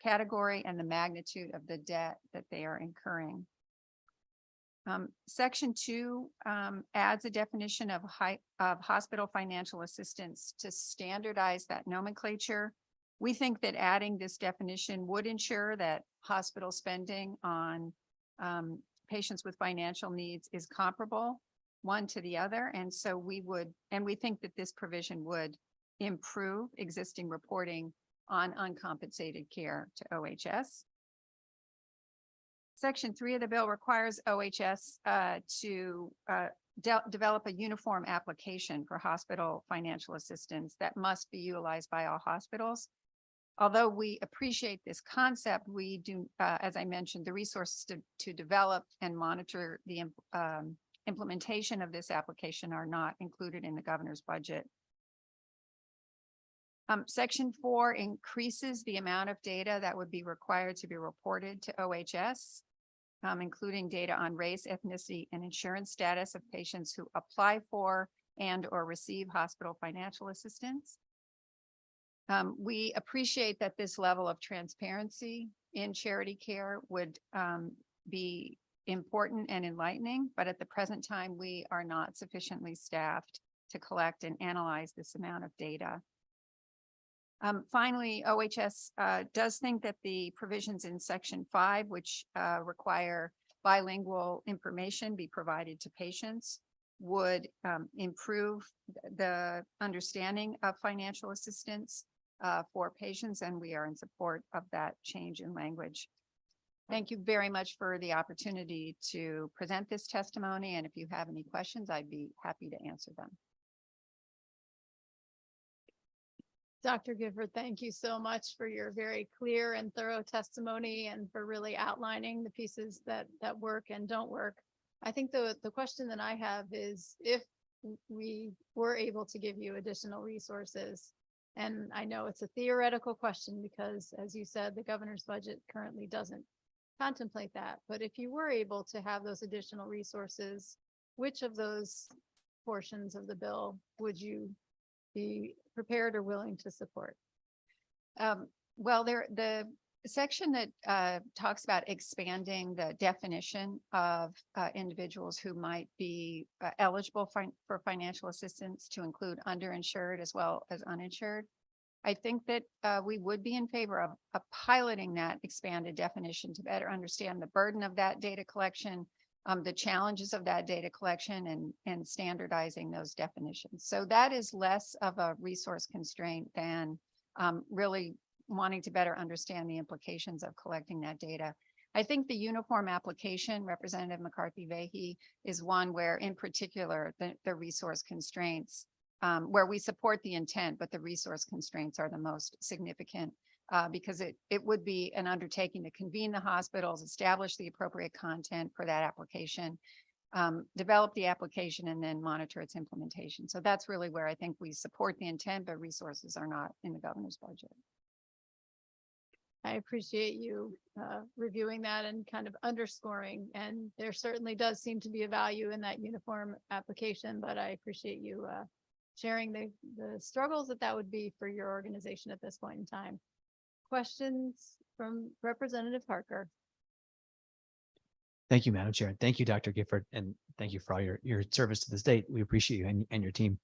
category and the magnitude of the debt that they are incurring. Section 2 adds a definition of hospital financial assistance to standardize that nomenclature. We think that adding this definition would ensure that hospital spending on patients with financial needs is comparable one to the other. And so we think that this provision would improve existing reporting on uncompensated care to OHS. Section 3 of the bill requires OHS to develop a uniform application for hospital financial assistance that must be utilized by all hospitals. Although we appreciate this concept, we do, as I mentioned, the resources to develop and monitor the implementation of this application are not included in the governor's budget. Section 4 increases the amount of data that would be required to be reported to OHS, including data on race, ethnicity, and insurance status of patients who apply for and or receive hospital financial assistance. We appreciate that this level of transparency in charity care would be important and enlightening, but at the present time, we are not sufficiently staffed to collect and analyze this amount of data. Finally, OHS does think that the provisions in Section 5, which require bilingual information be provided to patients, would improve the understanding of financial assistance for patients, and we are in support of that change in language. Thank you very much for the opportunity to present this testimony, and if you have any questions, I'd be happy to answer them. Dr. Gifford, thank you so much for your very clear and thorough testimony and for really outlining the pieces that work and don't work. I think the question that I have is if we were able to give you additional resources, and I know it's a theoretical question because, as you said, the governor's budget currently doesn't contemplate that, but if you were able to have those additional resources, which of those portions of the bill would you be prepared or willing to support? Well, the section that talks about expanding the definition of individuals who might be eligible for financial assistance to include underinsured as well as uninsured. I think that we would be in favor of piloting that expanded definition to better understand the burden of that data collection, the challenges of that data collection, and standardizing those definitions. So that is less of a resource constraint than really wanting to better understand the implications of collecting that data. I think the uniform application, Representative McCarthy-Vahey, is one where in particular the resource constraints, where we support the intent, but the resource constraints are the most significant because it would be an undertaking to convene the hospitals, establish the appropriate content for that application, develop the application, and then monitor its implementation. So that's really where I think we support the intent, but resources are not in the governor's budget. I appreciate you reviewing that and kind of underscoring, and there certainly does seem to be a value in that uniform application, but I appreciate you sharing the struggles that would be for your organization at this point in time. Questions from Representative Parker? Thank you, Madam Chair. Thank you, Dr. Gifford, and thank you for all your service to the state. We appreciate you and your team.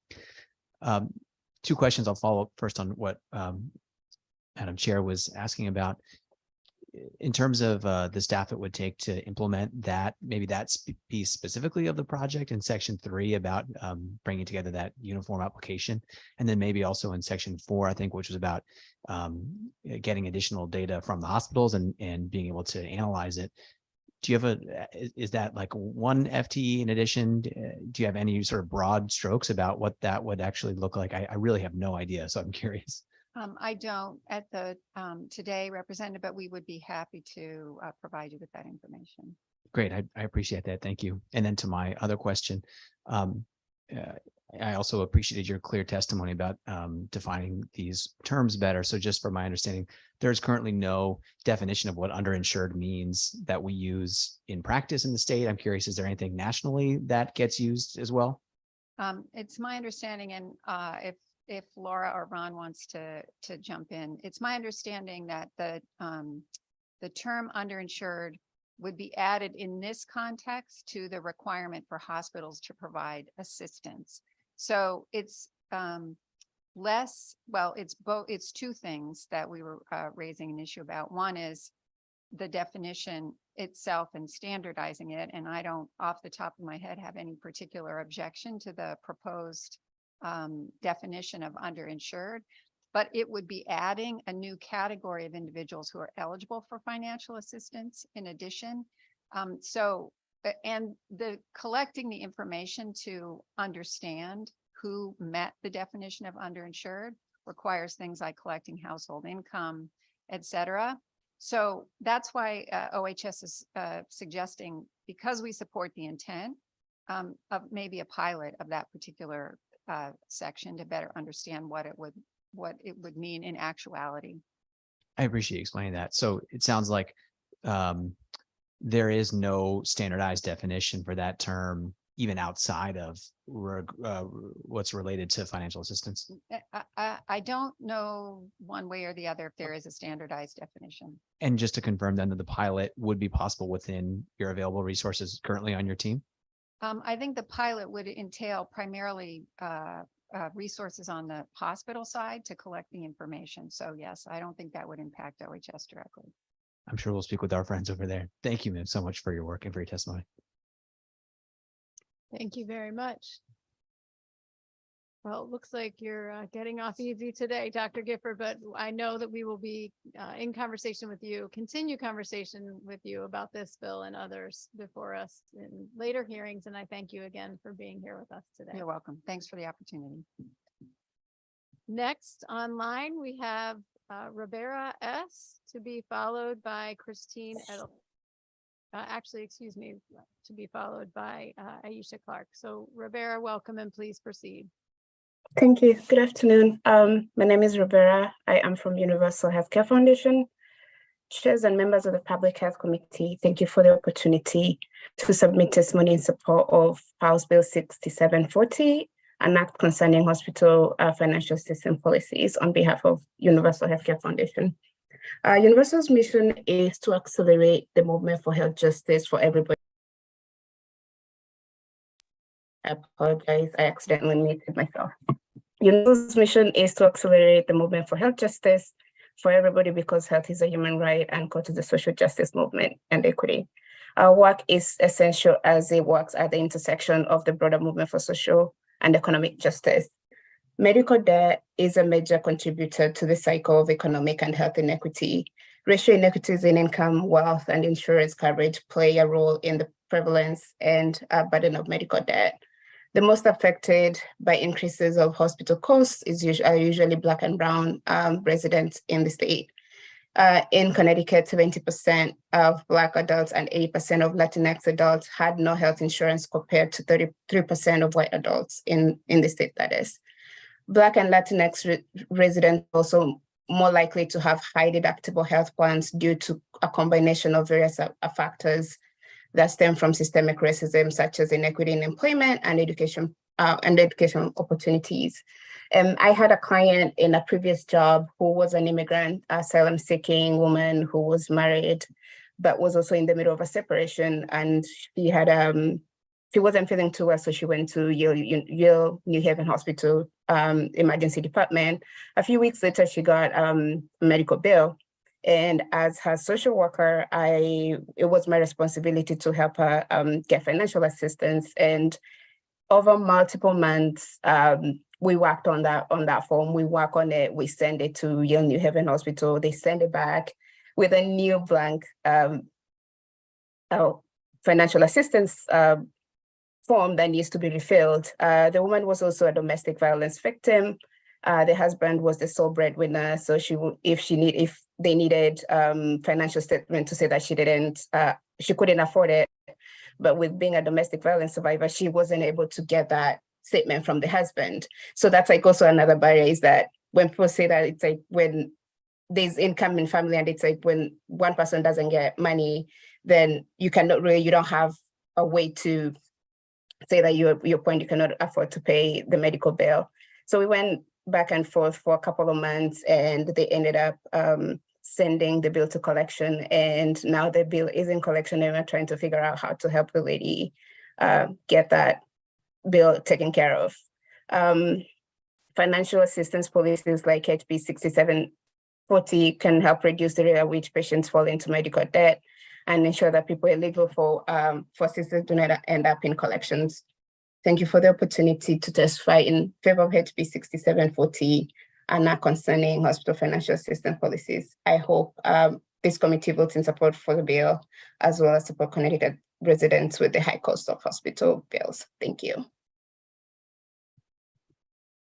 Two questions. I'll follow up first on what Madam Chair was asking about. In terms of the staff it would take to implement that, maybe that piece specifically of the project in section 3 about bringing together that uniform application, and then maybe also in section 4, I think, which was about getting additional data from the hospitals and being able to analyze it. Do you have is that like one FTE in addition? Do you have any sort of broad strokes about what that would actually look like? I really have no idea, so I'm curious. I don't at the today, Representative, but we would be happy to provide you with that information. Great, I appreciate that. Thank you. And then to my other question, I also appreciated your clear testimony about defining these terms better. So just for my understanding, there's currently no definition of what underinsured means that we use in practice in the state. I'm curious, is there anything nationally that gets used as well? It's my understanding, and if Laura or Ron wants to jump in, it's my understanding that the term underinsured would be added in this context to the requirement for hospitals to provide assistance. So it's less, well, it's two things that we were raising an issue about. One is the definition itself and standardizing it. And I don't, off the top of my head, have any particular objection to the proposed definition of underinsured, but it would be adding a new category of individuals who are eligible for financial assistance in addition. And the collecting the information to understand who met the definition of underinsured requires things like collecting household income, et cetera. So that's why OHS is suggesting, because we support the intent of maybe a pilot of that particular section to better understand what it would mean in actuality. I appreciate you explaining that. So it sounds like there is no standardized definition for that term, even outside of what's related to financial assistance. I don't know one way or the other if there is a standardized definition. And just to confirm then that the pilot would be possible within your available resources currently on your team? I think the pilot would entail primarily resources on the hospital side to collect the information. So yes, I don't think that would impact OHS directly. I'm sure we'll speak with our friends over there. Thank you, ma'am, so much for your work and for your testimony. Thank you very much. Well, it looks like you're getting off easy today, Dr. Gifford, but I know that we will be in conversation with you, continue conversation with you about this bill and others before us in later hearings. And I thank you again for being here with us today. You're welcome. Thanks for the opportunity. Next online, we have Rivera S. to be followed by Christine Edel. Actually, excuse me, to be followed by Aisha Clark. So Rivera, welcome and please proceed. Thank you. Good afternoon. My name is Rivera. I am from Universal Healthcare Foundation. Chairs and members of the Public Health Committee, thank you for the opportunity to submit testimony in support of House Bill 6740, an act concerning hospital financial system policies on behalf of Universal Healthcare Foundation. Universal's mission is to accelerate the movement for health justice for everybody. I apologize, I accidentally muted myself. Universal's mission is to accelerate the movement for health justice for everybody because health is a human right and core to the social justice movement and equity. Our work is essential as it works at the intersection of the broader movement for social and economic justice. Medical debt is a major contributor to the cycle of economic and health inequity. Racial inequities in income, wealth, and insurance coverage play a role in the prevalence and burden of medical debt. The most affected by increases of hospital costs are usually Black and Brown residents in the state. In Connecticut, 70% of Black adults and 80% of Latinx adults had no health insurance compared to 33% of white adults in the state, that is. Black and Latinx residents also more likely to have high deductible health plans due to a combination of various factors that stem from systemic racism, such as inequity in employment and education opportunities. I had a client in a previous job who was an immigrant, asylum-seeking woman who was married, but was also in the middle of a separation, and she had she wasn't feeling too well, so she went to Yale New Haven Hospital emergency department. A few weeks later, she got a medical bill. And as her social worker, it was my responsibility to help her get financial assistance. And over multiple months, we worked on that form. We work on it. We send it to Yale New Haven Hospital. They send it back with a new blank financial assistance form that needs to be refilled. The woman was also a domestic violence victim. The husband was the sole breadwinner, so if they needed financial statement to say that she couldn't afford it, but with being a domestic violence survivor, she wasn't able to get that statement from the husband. So that's like also another barrier, is that when people say that, it's like when there's income in family and it's like when one person doesn't get money, then you don't have a way to say that your point, you cannot afford to pay the medical bill. So we went back and forth for a couple of months, and they ended up sending the bill to collection. And now the bill is in collection, and we're trying to figure out how to help the lady get that bill taken care of. Financial assistance policies like HB 6740 can help reduce the rate at which patients fall into medical debt and ensure that people eligible for assistance do not end up in collections. Thank you for the opportunity to testify in favor of HB 6740 and not concerning hospital financial assistance policies. I hope this committee votes in support for the bill, as well as support Connecticut residents with the high cost of hospital bills. Thank you.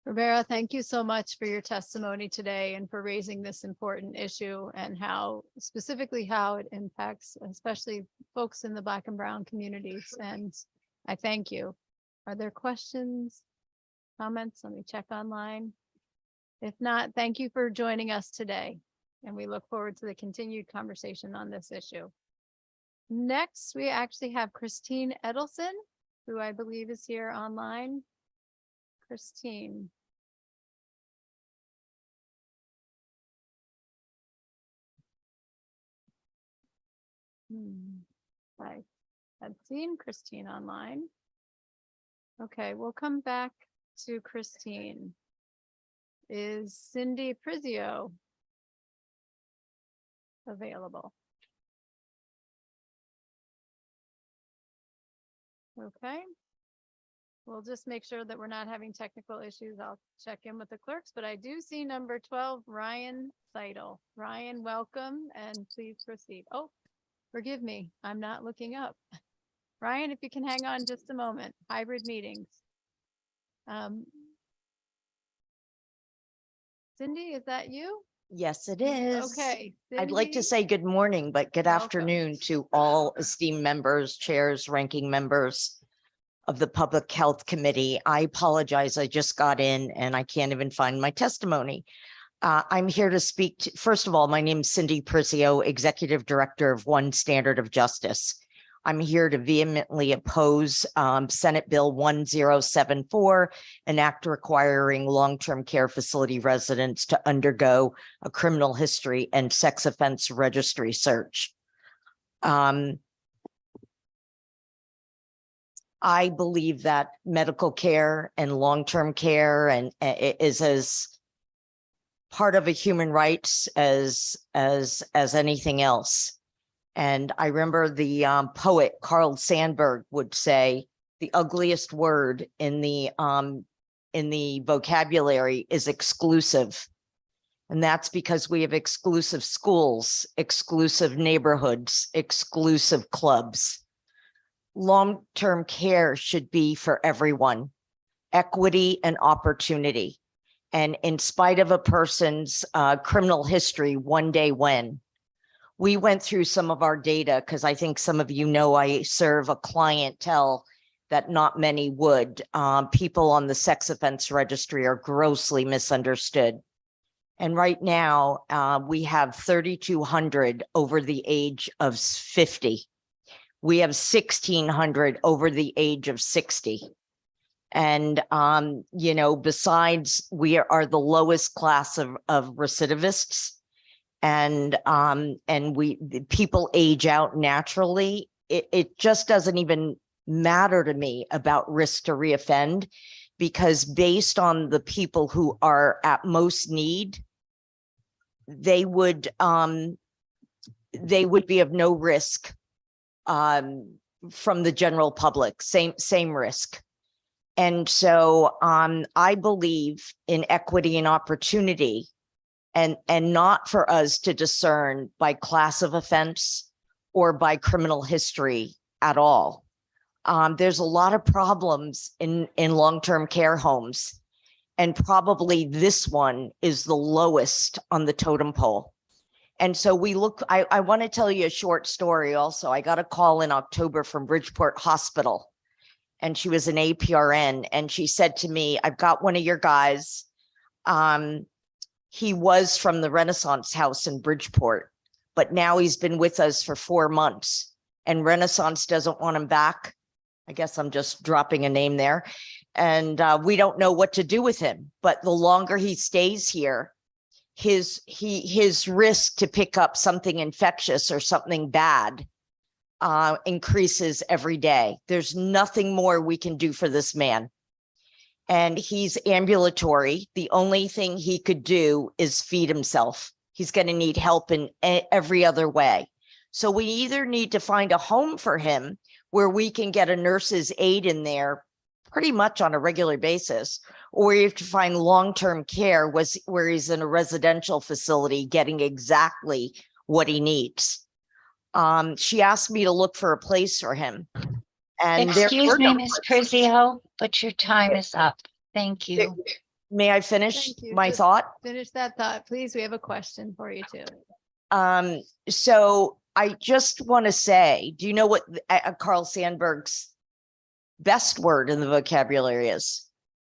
Rivera, thank you so much for your testimony today and for raising this important issue and specifically how it impacts, especially folks in the Black and Brown communities. And I thank you. Are there questions, comments? Let me check online. If not, thank you for joining us today. And we look forward to the continued conversation on this issue. Next, we actually have Christine Edelson, who I believe is here online. Christine. I had seen Christine online. Okay, we'll come back to Christine. Is Cindy Prizio available? Okay. We'll just make sure that we're not having technical issues. I'll check in with the clerks, but I do see number 12, Ryan Seidel. Ryan, welcome, and please proceed. Oh, forgive me, I'm not looking up. Ryan, if you can hang on just a moment. Hybrid meetings. Cindy, is that you? Yes, it is. Okay. I'd like to Cindy? say good morning, but good afternoon to all esteemed members, chairs, ranking members of the Public Health Committee. I apologize. I just got in and I can't even find my testimony. I'm here to speak to, first of all, my name is Cindy Prizio, Executive Director of One Standard of Justice. I'm here to vehemently oppose Senate Bill 1074, an act requiring long-term care facility residents to undergo a criminal history and sex offense registry search. I believe that medical care and long-term care and is as part of a human rights as anything else. And I remember the poet Carl Sandburg would say, the ugliest word in the vocabulary is exclusive. And that's because we have exclusive schools, exclusive neighborhoods, exclusive clubs. Long-term care should be for everyone, equity and opportunity. And in spite of a person's criminal history, one day when. We went through some of our data because I think some of you know I serve a clientele that not many would. People on the sex offense registry are grossly misunderstood. And right now we have 3,200 over the age of 50. We have 1,600 over the age of 60. And, you know, besides, we are the lowest class of recidivists. And people age out naturally. It just doesn't even matter to me about risk to reoffend, because based on the people who are at most need, they would be of no risk from the general public, same risk. And so I believe in equity and opportunity, and not for us to discern by class of offense or by criminal history at all. There's a lot of problems in long-term care homes, and probably this one is the lowest on the totem pole. And so we look, I want to tell you a short story also. I got a call in October from Bridgeport Hospital, and she was an APRN, and she said to me, I've got one of your guys. He was from the Renaissance House in Bridgeport, but now he's been with us for 4 months, and Renaissance doesn't want him back. I guess I'm just dropping a name there. And we don't know what to do with him. But the longer he stays here, his risk to pick up something infectious or something bad increases every day. There's nothing more we can do for this man. And he's ambulatory. The only thing he could do is feed himself. He's going to need help in every other way. So we either need to find a home for him where we can get a nurse's aide in there pretty much on a regular basis, or we have to find long-term care where he's in a residential facility getting exactly what he needs. She asked me to look for a place for him. And excuse me, Ms. Fazio, but your time is up. Thank you. May I finish my thought? Finish that thought, please. We have a question for you too. So I just want to say, do you know what Carl Sandburg's best word in the vocabulary is?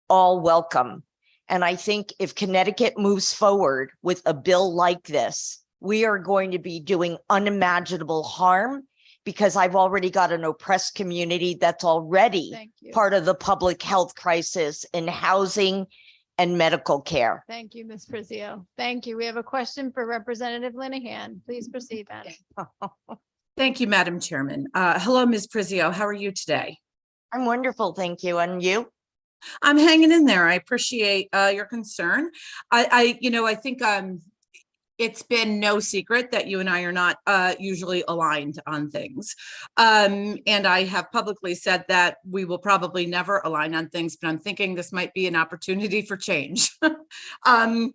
All welcome. And I think if Connecticut moves forward with a bill like this, we are going to be doing unimaginable harm, because I've already got an oppressed community that's already part of the public health crisis in housing and medical care. Thank you, Ms. Frizio. Thank you. We have a question for Representative Linehan. Please proceed, madam. Thank you, Madam Chairman. Hello, Ms. Frizio. How are you today? I'm wonderful, thank you. And you? I'm hanging in there. I appreciate your concern. I think it's been no secret that you and I are not usually aligned on things. And I have publicly said that we will probably never align on things, but I'm thinking this might be an opportunity for change. I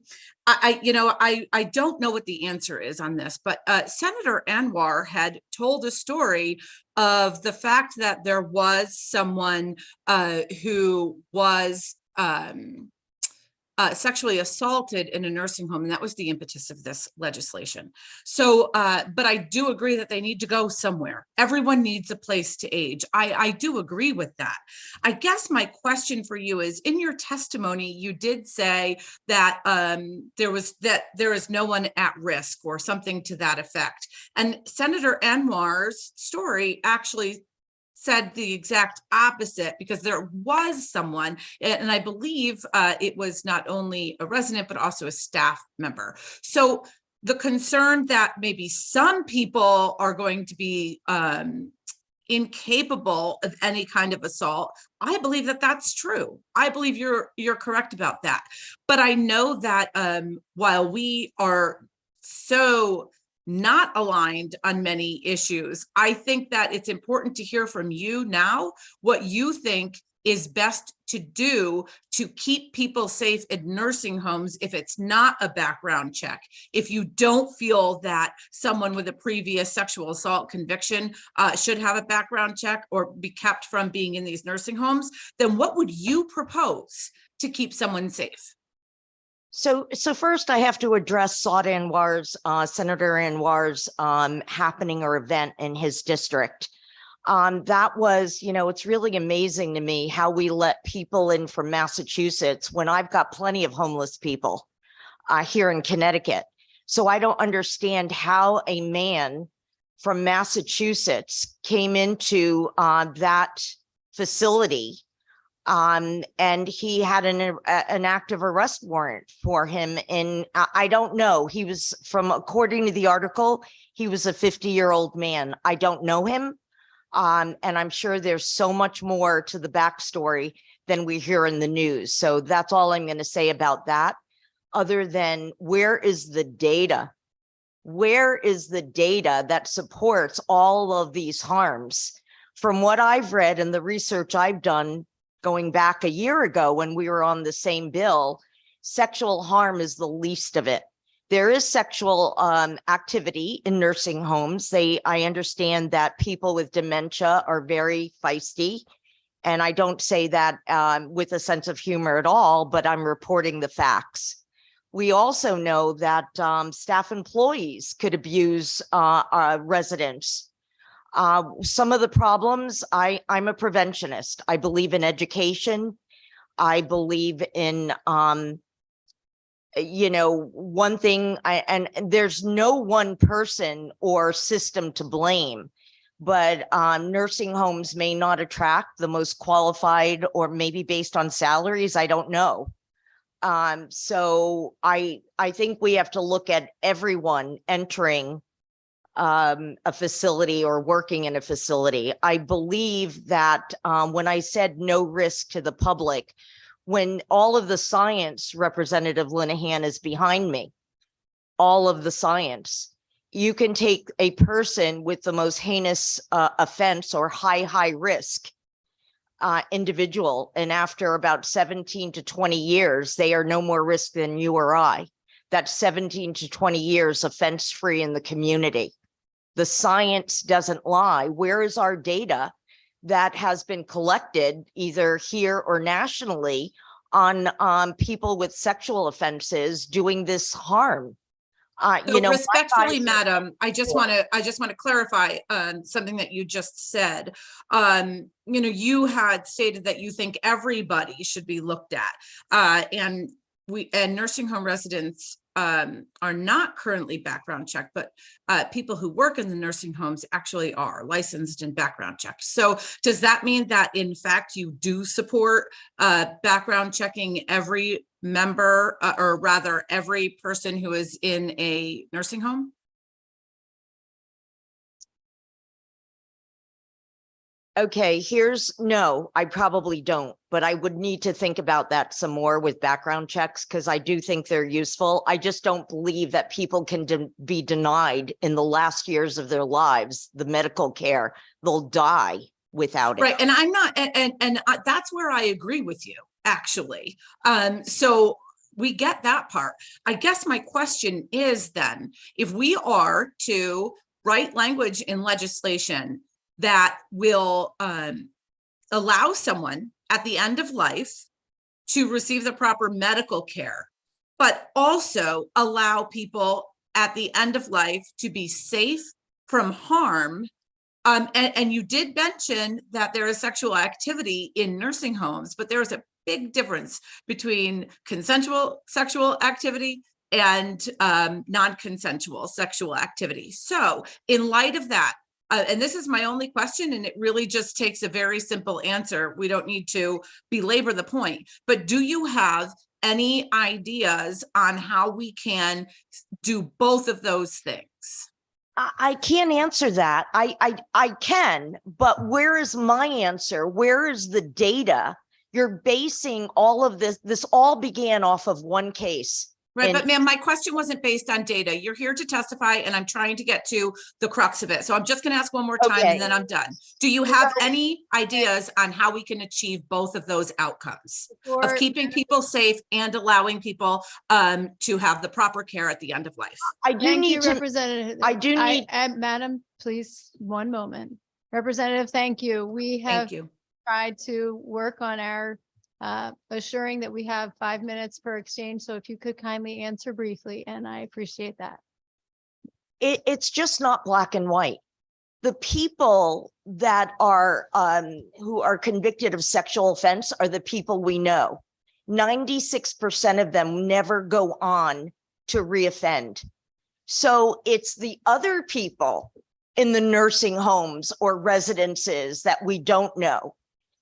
don't know what the answer is on this, but Senator Anwar had told a story of the fact that there was someone who was sexually assaulted in a nursing home, and that was the impetus of this legislation. So, but I do agree that they need to go somewhere. Everyone needs a place to age. I do agree with that. I guess my question for you is, in your testimony, you did say that there is no one at risk or something to that effect. And Senator Anwar's story actually said the exact opposite, because there was someone, and I believe it was not only a resident, but also a staff member. So the concern that maybe some people are going to be incapable of any kind of assault, I believe that that's true. I believe you're correct about that. But I know that while we are so not aligned on many issues, I think that it's important to hear from you now what you think is best to do to keep people safe in nursing homes if it's not a background check. If you don't feel that someone with a previous sexual assault conviction should have a background check or be kept from being in these nursing homes, then what would you propose to keep someone safe? So first I have to address Senator Anwar's happening or event in his district. That was, it's really amazing to me how we let people in from Massachusetts when I've got plenty of homeless people here in Connecticut. So I don't understand how a man from Massachusetts came into that facility. And he had an active arrest warrant for him. And I don't know, he was according to the article, he was a 50-year-old man. I don't know him. And I'm sure there's so much more to the backstory than we hear in the news. So that's all I'm going to say about that, other than where is the data? Where is the data that supports all of these harms? From what I've read and the research I've done, going back a year ago when we were on the same bill, sexual harm is the least of it. There is sexual activity in nursing homes. I understand that people with dementia are very feisty, and I don't say that with a sense of humor at all, but I'm reporting the facts. We also know that staff employees could abuse residents. Some of the problems, I'm a preventionist. I believe in education. I believe in, one thing, and there's no one person or system to blame, but nursing homes may not attract the most qualified, or maybe based on salaries, I don't know. So I think we have to look at everyone entering a facility or working in a facility. I believe that when I said no risk to the public, when all of the science, Representative Linehan is behind me, all of the science, you can take a person with the most heinous offense or high risk individual, and after about 17 to 20 years, they are no more risk than you or I. That's 17 to 20 years offense-free in the community. The science doesn't lie. Where is our data that has been collected either here or nationally on people with sexual offenses doing this harm? Respectfully, madam, I just want to clarify something that you just said. You had stated that you think everybody should be looked at, and nursing home residents are not currently background checked, but people who work in the nursing homes actually are licensed and background checked. So does that mean that in fact you do support background checking every member, or rather every person who is in a nursing home? Okay, no, I probably don't, but I would need to think about that some more with background checks, because I do think they're useful. I just don't believe that people can be denied in the last years of their lives the medical care. They'll die without it. Right, and I'm not, and that's where I agree with you, actually. So we get that part. I guess my question is then, if we are to write language in legislation that will allow someone at the end of life to receive the proper medical care, but also allow people at the end of life to be safe from harm. And you did mention that there is sexual activity in nursing homes, but there is a big difference between consensual sexual activity and non-consensual sexual activity. So in light of that, and this is my only question, and it really just takes a very simple answer. We don't need to belabor the point, but do you have any ideas on how we can do both of those things? I can't answer that. I can, but where is my answer? Where is the data? You're basing all of this all began off of one case. Right, but ma'am, my question wasn't based on data. You're here to testify and I'm trying to get to the crux of it. So I'm just going to ask one more time and then I'm done. Do you have any ideas on how we can achieve both of those outcomes of keeping people safe and allowing people to have the proper care at the end of life? I do need to, Representative. Madam, please, one moment. Representative, thank you. We have tried to work on our assuring that we have 5 minutes per exchange. So if you could kindly answer briefly, and I appreciate that. It's just not black and white. The people that are who are convicted of sexual offense are the people we know. 96% of them never go on to reoffend. So it's the other people in the nursing homes or residences that we don't know.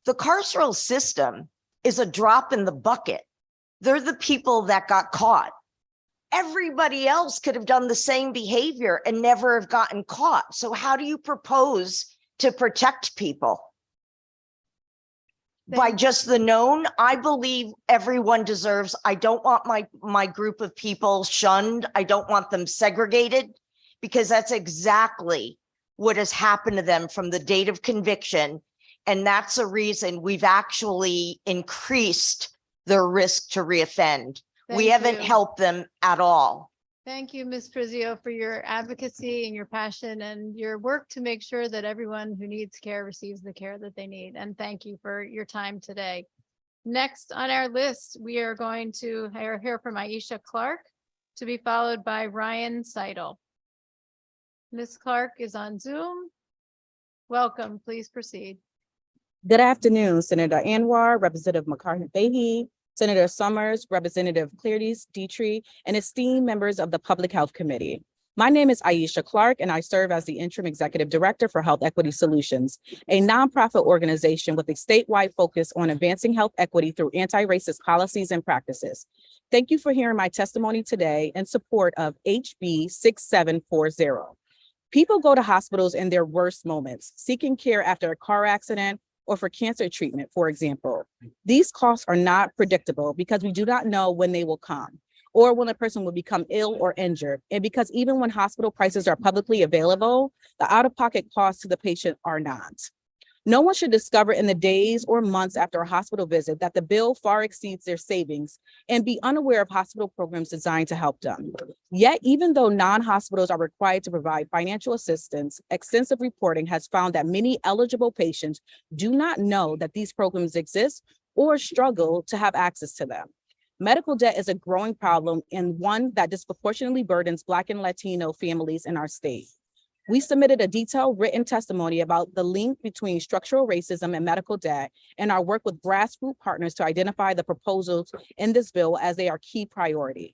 The carceral system is a drop in the bucket. They're the people that got caught. Everybody else could have done the same behavior and never have gotten caught. So how do you propose to protect people? By just the known? I believe everyone deserves, I don't want my group of people shunned. I don't want them segregated, because that's exactly what has happened to them from the date of conviction. And that's a reason we've actually increased their risk to reoffend. We haven't helped them at all. Thank you, Ms. Fazio, for your advocacy and your passion and your work to make sure that everyone who needs care receives the care that they need. And thank you for your time today. Next on our list, we are going to hear from Aisha Clark, to be followed by Ryan Seidel. Ms. Clark is on Zoom. Welcome, please proceed. Good afternoon, Senator Anwar, Representative McCarthy-Vahey, Senator Summers, Representative Clarence Dietrich, and esteemed members of the Public Health Committee. My name is Aisha Clark, and I serve as the Interim Executive Director for Health Equity Solutions, a nonprofit organization with a statewide focus on advancing health equity through anti-racist policies and practices. Thank you for hearing my testimony today in support of HB 6740. People go to hospitals in their worst moments, seeking care after a car accident, or for cancer treatment, for example. These costs are not predictable because we do not know when they will come or when a person will become ill or injured. And because even when hospital prices are publicly available, the out-of-pocket costs to the patient are not. No one should discover in the days or months after a hospital visit that the bill far exceeds their savings and be unaware of hospital programs designed to help them. Yet, even though non-hospitals are required to provide financial assistance, extensive reporting has found that many eligible patients do not know that these programs exist or struggle to have access to them. Medical debt is a growing problem and one that disproportionately burdens Black and Latino families in our state. We submitted a detailed written testimony about the link between structural racism and medical debt and our work with grassroots partners to identify the proposals in this bill as they are key priority.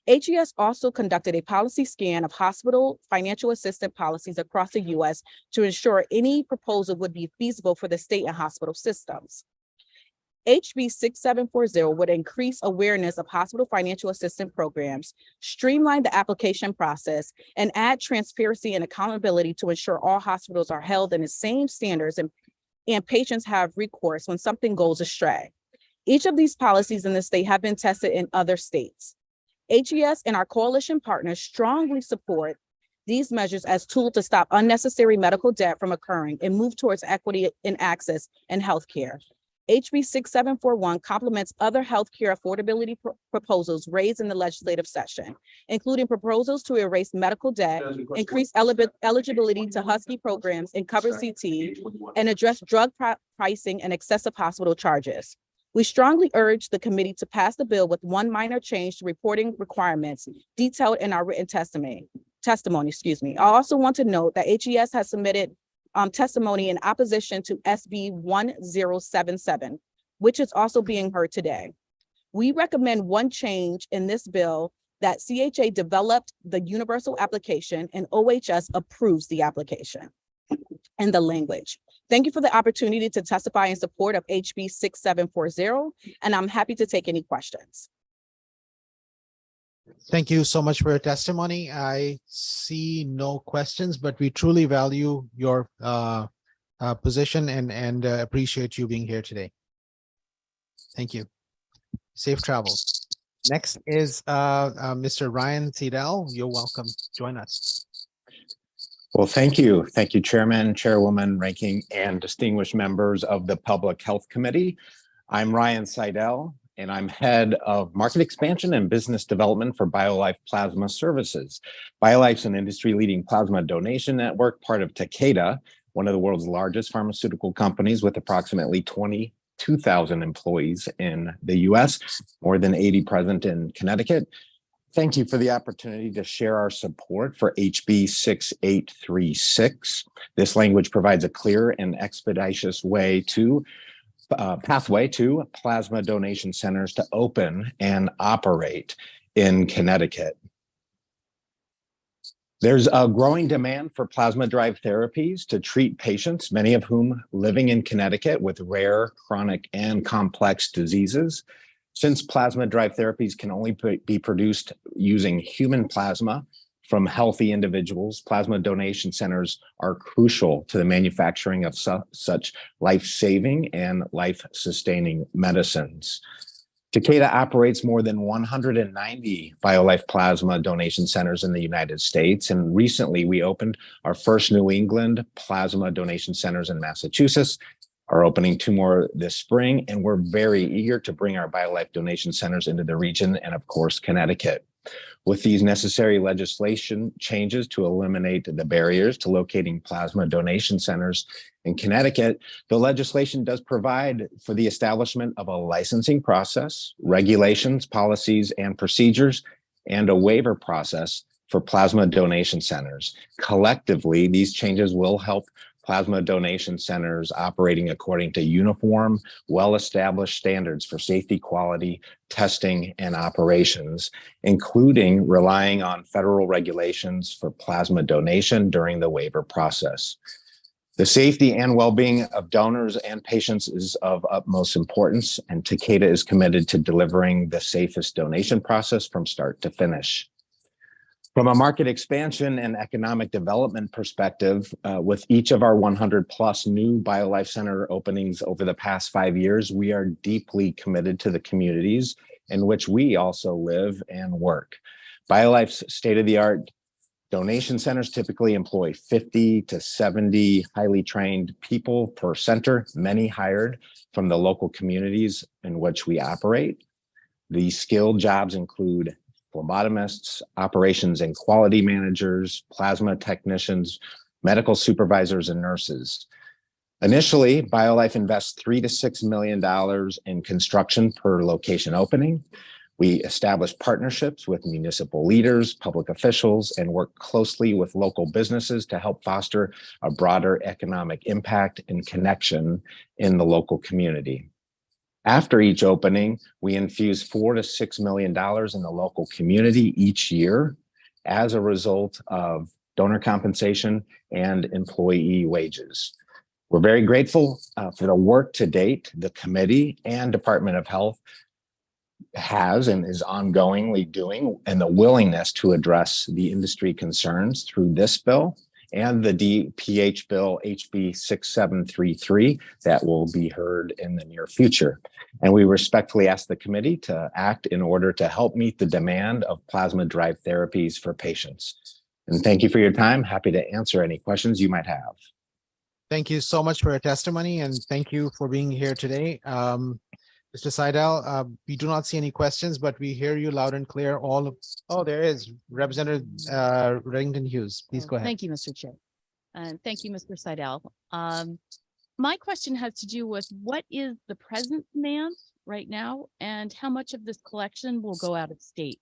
HES also conducted a policy scan of hospital financial assistance policies across the U.S. to ensure any proposal would be feasible for the state and hospital systems. HB 6740 would increase awareness of hospital financial assistance programs, streamline the application process, and add transparency and accountability to ensure all hospitals are held in the same standards and patients have recourse when something goes astray. Each of these policies in the state have been tested in other states. HES and our coalition partners strongly support these measures as tools to stop unnecessary medical debt from occurring and move towards equity in access and healthcare. HB 6741 complements other healthcare affordability proposals raised in the legislative session, including proposals to erase medical debt, increase eligibility to Husky programs and cover CT, and address drug pricing and excessive hospital charges. We strongly urge the committee to pass the bill with one minor change to reporting requirements detailed in our written testimony. I also want to note that HES has submitted testimony in opposition to SB 1077, which is also being heard today. We recommend one change in this bill, that CHA developed the universal application and OHS approves the application and the language. Thank you for the opportunity to testify in support of HB 6740, and I'm happy to take any questions. Thank you so much for your testimony. I see no questions, but we truly value your position and appreciate you being here today. Thank you. Safe travels. Next is Mr. Ryan Seidel. You're welcome. Join us. Well, thank you. Thank you, Chairman, Chairwoman, Ranking, and distinguished members of the Public Health Committee. I'm Ryan Seidel, and I'm head of market expansion and business development for BioLife Plasma Services. BioLife's an industry-leading plasma donation network, part of Takeda, one of the world's largest pharmaceutical companies with approximately 22,000 employees in the US, more than 80 present in Connecticut. Thank you for the opportunity to share our support for HB 6836. This language provides a clear and expeditious pathway to plasma donation centers to open and operate in Connecticut. There's a growing demand for plasma-derived therapies to treat patients, many of whom living in Connecticut with rare, chronic, and complex diseases. Since plasma-derived therapies can only be produced using human plasma from healthy individuals, plasma donation centers are crucial to the manufacturing of such life-saving and life-sustaining medicines. Takeda operates more than 190 BioLife plasma donation centers in the United States, and recently we opened our first New England plasma donation centers in Massachusetts, are opening 2 more this spring, and we're very eager to bring our BioLife donation centers into the region and, of course, Connecticut. With these necessary legislation changes to eliminate the barriers to locating plasma donation centers in Connecticut, the legislation does provide for the establishment of a licensing process, regulations, policies, and procedures, and a waiver process for plasma donation centers. Collectively, these changes will help plasma donation centers operating according to uniform, well-established standards for safety, quality, testing, and operations, including relying on federal regulations for plasma donation during the waiver process. The safety and well-being of donors and patients is of utmost importance, and Takeda is committed to delivering the safest donation process from start to finish. From a market expansion and economic development perspective, with each of our 100+ new BioLife Center openings over the past 5 years, we are deeply committed to the communities in which we also live and work. BioLife's state-of-the-art donation centers typically employ 50 to 70 highly trained people per center, many hired from the local communities in which we operate. These skilled jobs include phlebotomists, operations and quality managers, plasma technicians, medical supervisors, and nurses. Initially, BioLife invests $3 to $6 million in construction per location opening. We establish partnerships with municipal leaders, public officials, and work closely with local businesses to help foster a broader economic impact and connection in the local community. After each opening, we infuse $4 to $6 million in the local community each year as a result of donor compensation and employee wages. We're very grateful for the work to date the committee and Department of Health has and is ongoingly doing, and the willingness to address the industry concerns through this bill and the DPH bill HB 6733 that will be heard in the near future. And we respectfully ask the committee to act in order to help meet the demand of plasma-derived therapies for patients. And thank you for your time. Happy to answer any questions you might have. Thank you so much for your testimony, and thank you for being here today. Mr. Seidel, we do not see any questions, but we hear you loud and clear. There is Representative Reddington Hughes. Please go ahead. Thank you, Mr. Chair. And thank you, Mr. Seidel. My question has to do with what is the present demand right now? And how much of this collection will go out of state?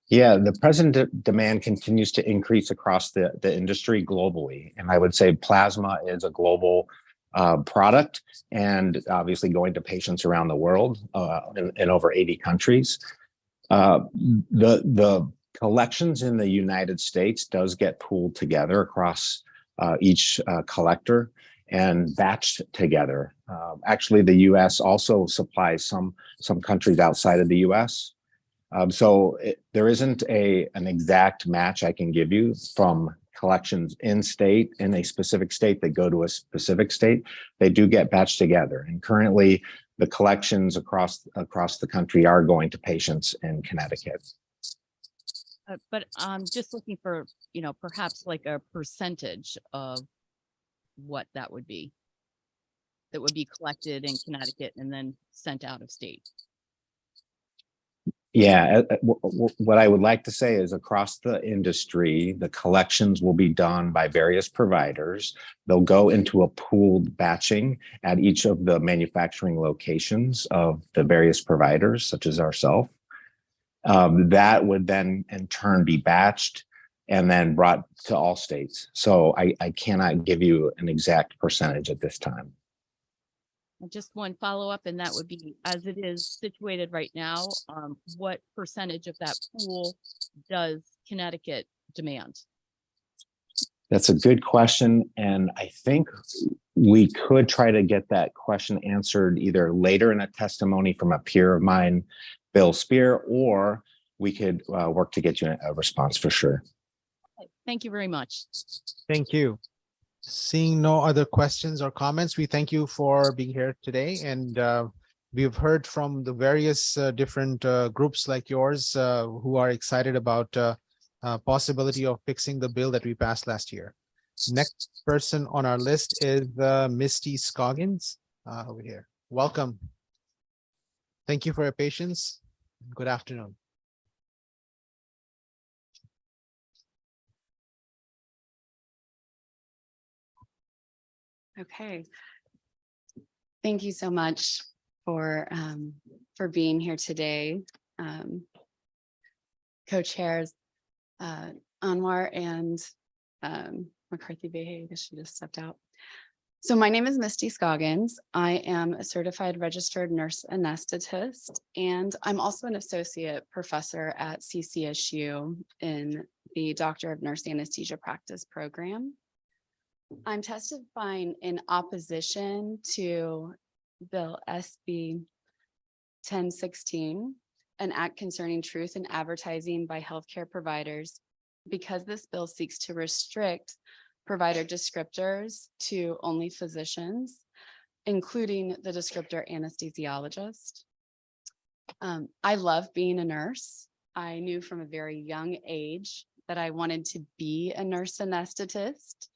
Yeah, the present demand continues to increase across the industry globally. And I would say plasma is a global product and obviously going to patients around the world in over 80 countries. The collections in the United States does get pooled together across each collector and batched together. Actually, the US also supplies some countries outside of the US. There isn't an exact match I can give you from collections in a specific state that go to a specific state. They do get batched together. And currently the collections across the country are going to patients in Connecticut. But just looking for, perhaps like a percentage of what that would be collected in Connecticut and then sent out of state. Yeah, what I would like to say is across the industry, the collections will be done by various providers. They'll go into a pooled batching at each of the manufacturing locations of the various providers, such as ourselves. That would then in turn be batched and then brought to all states. So I cannot give you an exact percentage at this time. Just one follow-up, and that would be, as it is situated right now, what percentage of that pool does Connecticut demand? That's a good question. And I think we could try to get that question answered either later in a testimony from a peer of mine, Bill Spear, or we could work to get you a response for sure. Thank you very much. Thank you. Seeing no other questions or comments, we thank you for being here today. And we've heard from the various different groups like yours who are excited about possibility of fixing the bill that we passed last year. Next person on our list is Misty Scoggins over here. Welcome. Thank you for your patience. Good afternoon. Okay. Thank you so much for being here today. Co-chairs Anwar and McCarthy-Vahey, I guess she just stepped out. So my name is Misty Scoggins. I am a certified registered nurse anesthetist, and I'm also an associate professor at CCSU in the Doctor of Nurse Anesthesia Practice program. I'm testifying in opposition to Bill SB 1016, an act concerning truth in advertising by healthcare providers, because this bill seeks to restrict provider descriptors to only physicians, including the descriptor anesthesiologist. I love being a nurse. I knew from a very young age that I wanted to be a nurse anesthetist.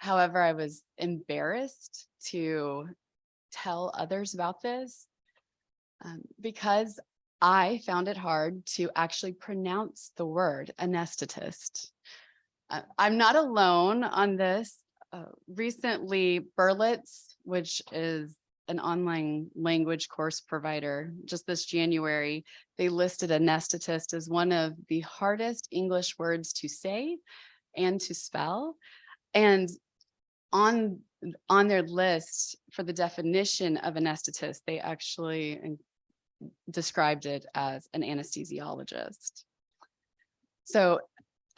However, I was embarrassed to tell others about this because I found it hard to actually pronounce the word anesthetist. I'm not alone on this. Recently, Berlitz, which is an online language course provider, just this January, they listed anesthetist as one of the hardest English words to say and to spell. And on their list for the definition of anesthetist, they actually described it as an anesthesiologist. So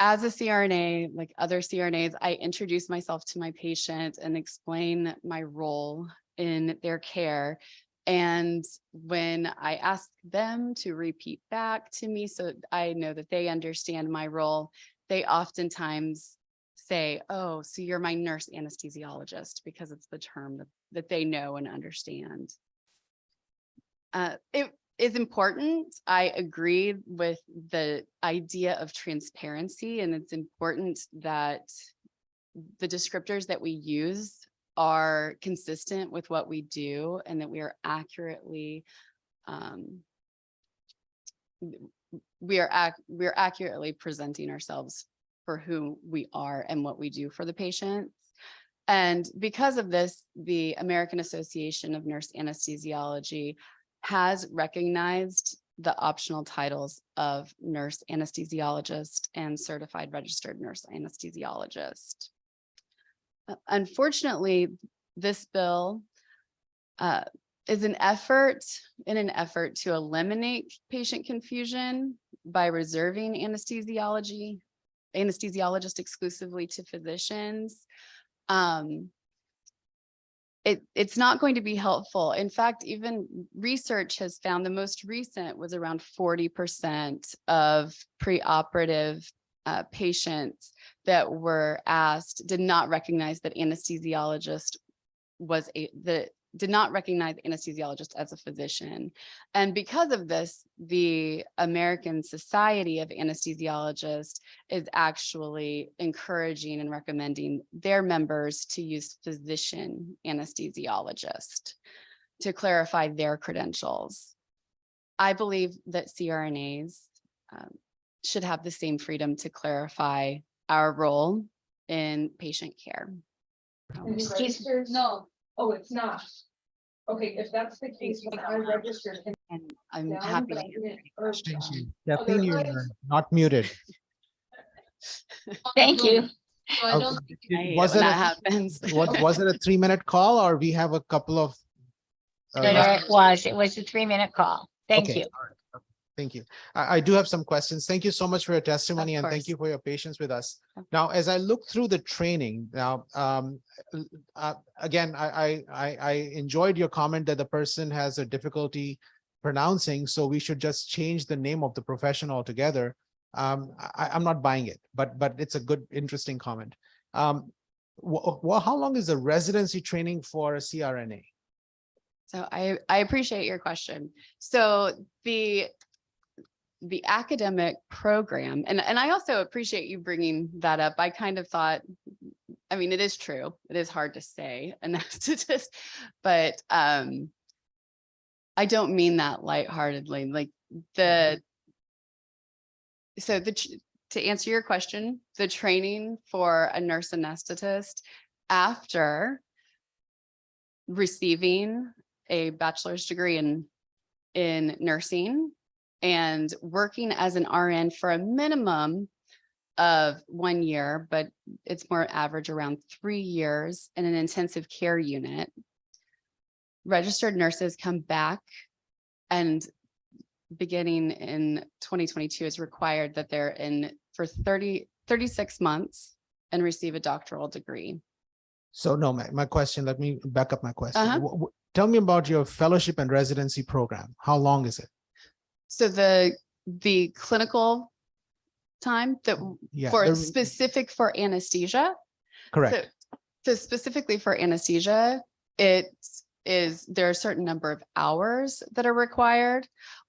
as a CRNA, like other CRNAs, I introduce myself to my patient and explain my role in their care. And when I ask them to repeat back to me so I know that they understand my role, they oftentimes say, oh, so you're my nurse anesthesiologist, because it's the term that they know and understand. It is important. I agree with the idea of transparency, and it's important that the descriptors that we use are consistent with what we do and that we are accurately accurately presenting ourselves for who we are and what we do for the patients. And because of this, the American Association of Nurse Anesthesiology has recognized the optional titles of nurse anesthesiologist and certified registered nurse anesthesiologist. Unfortunately, this bill is an effort to eliminate patient confusion by reserving anesthesiologist exclusively to physicians. It's not going to be helpful. In fact, even research has found the most recent was around 40% of preoperative patients that were asked did not recognize that anesthesiologist did not recognize anesthesiologist as a physician. And because of this, the American Society of Anesthesiologists is actually encouraging and recommending their members to use physician anesthesiologist to clarify their credentials. I believe that CRNAs should have the same freedom to clarify our role in patient care. No. Oh, it's not. Okay, if that's the case, when I registered. And I'm happy to answer. Kathleen, you're not muted. Thank you. Was it that happens. was it a 3-minute call, or we have a couple of? It was a 3-minute call. Thank you. All right. Okay. Thank you. I do have some questions. Thank you so much for your testimony, and thank you for your patience with us. Now, as I look through the training now, again, I enjoyed your comment that the person has a difficulty pronouncing, so we should just change the name of the profession altogether. I'm not buying it, but it's a good, interesting comment. Well, how long is the residency training for a CRNA? So I appreciate your question. So the academic program, and I also appreciate you bringing that up. I kind of thought, I mean, it is true. It is hard to say anesthetist, but I don't mean that lightheartedly. Like to answer your question, the training for a nurse anesthetist after receiving a bachelor's degree in nursing and working as an RN for a minimum of 1 year, but it's more average around 3 years in an intensive care unit. Registered nurses come back, and beginning in 2022 is required that they're in for 36 months and receive a doctoral degree. So no, my question, let me back up my question. Tell me about your fellowship and residency program. How long is it? So the clinical time that specific for anesthesia. Correct. So specifically for anesthesia, there are a certain number of hours that are required,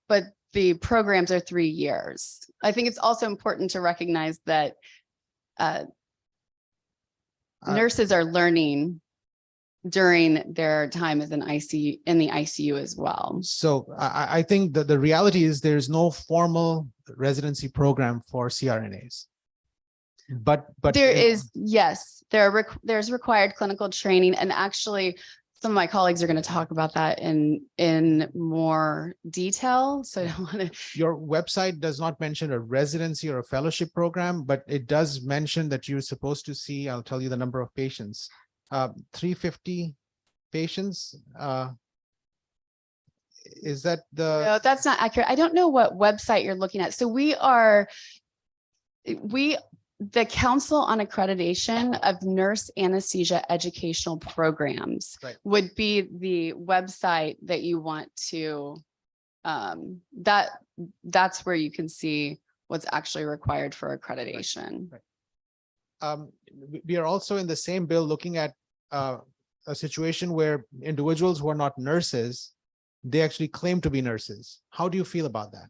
but the programs are 3 years. I think it's also important to recognize that nurses are learning during their time as in the ICU as well. So I think that the reality is there's no formal residency program for CRNAs. But there is, yes, there's required clinical training, and actually some of my colleagues are going to talk about that in more detail. So I don't want to. Your website does not mention a residency or a fellowship program, but it does mention that you're supposed to see, I'll tell you the number of patients, 350 patients. Is that No, that's not accurate. I don't know what website you're looking at. So the Council on Accreditation of Nurse Anesthesia Educational Programs would be the website that you want to, that's where you can see what's actually required for accreditation. We are also in the same bill looking at a situation where individuals who are not nurses, they actually claim to be nurses. How do you feel about that?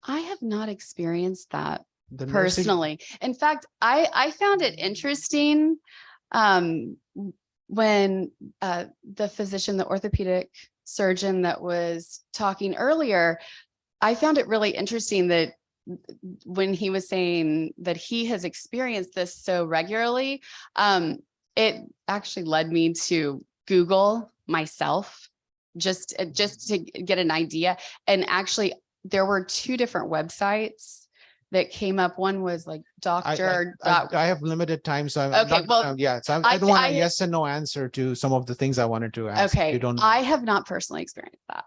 I have not experienced that personally. In fact, I found it interesting when the physician, the orthopedic surgeon that was talking earlier, I found it really interesting that when he was saying that he has experienced this so regularly, it actually led me to Google myself just to get an idea. And actually, there were two different websites that came up. One was like doctor. I have limited time, so I'm Okay, not, well, yeah, so I don't want a I- yes and no answer to some of the things I wanted to ask. Okay, You don't. I have not personally experienced that.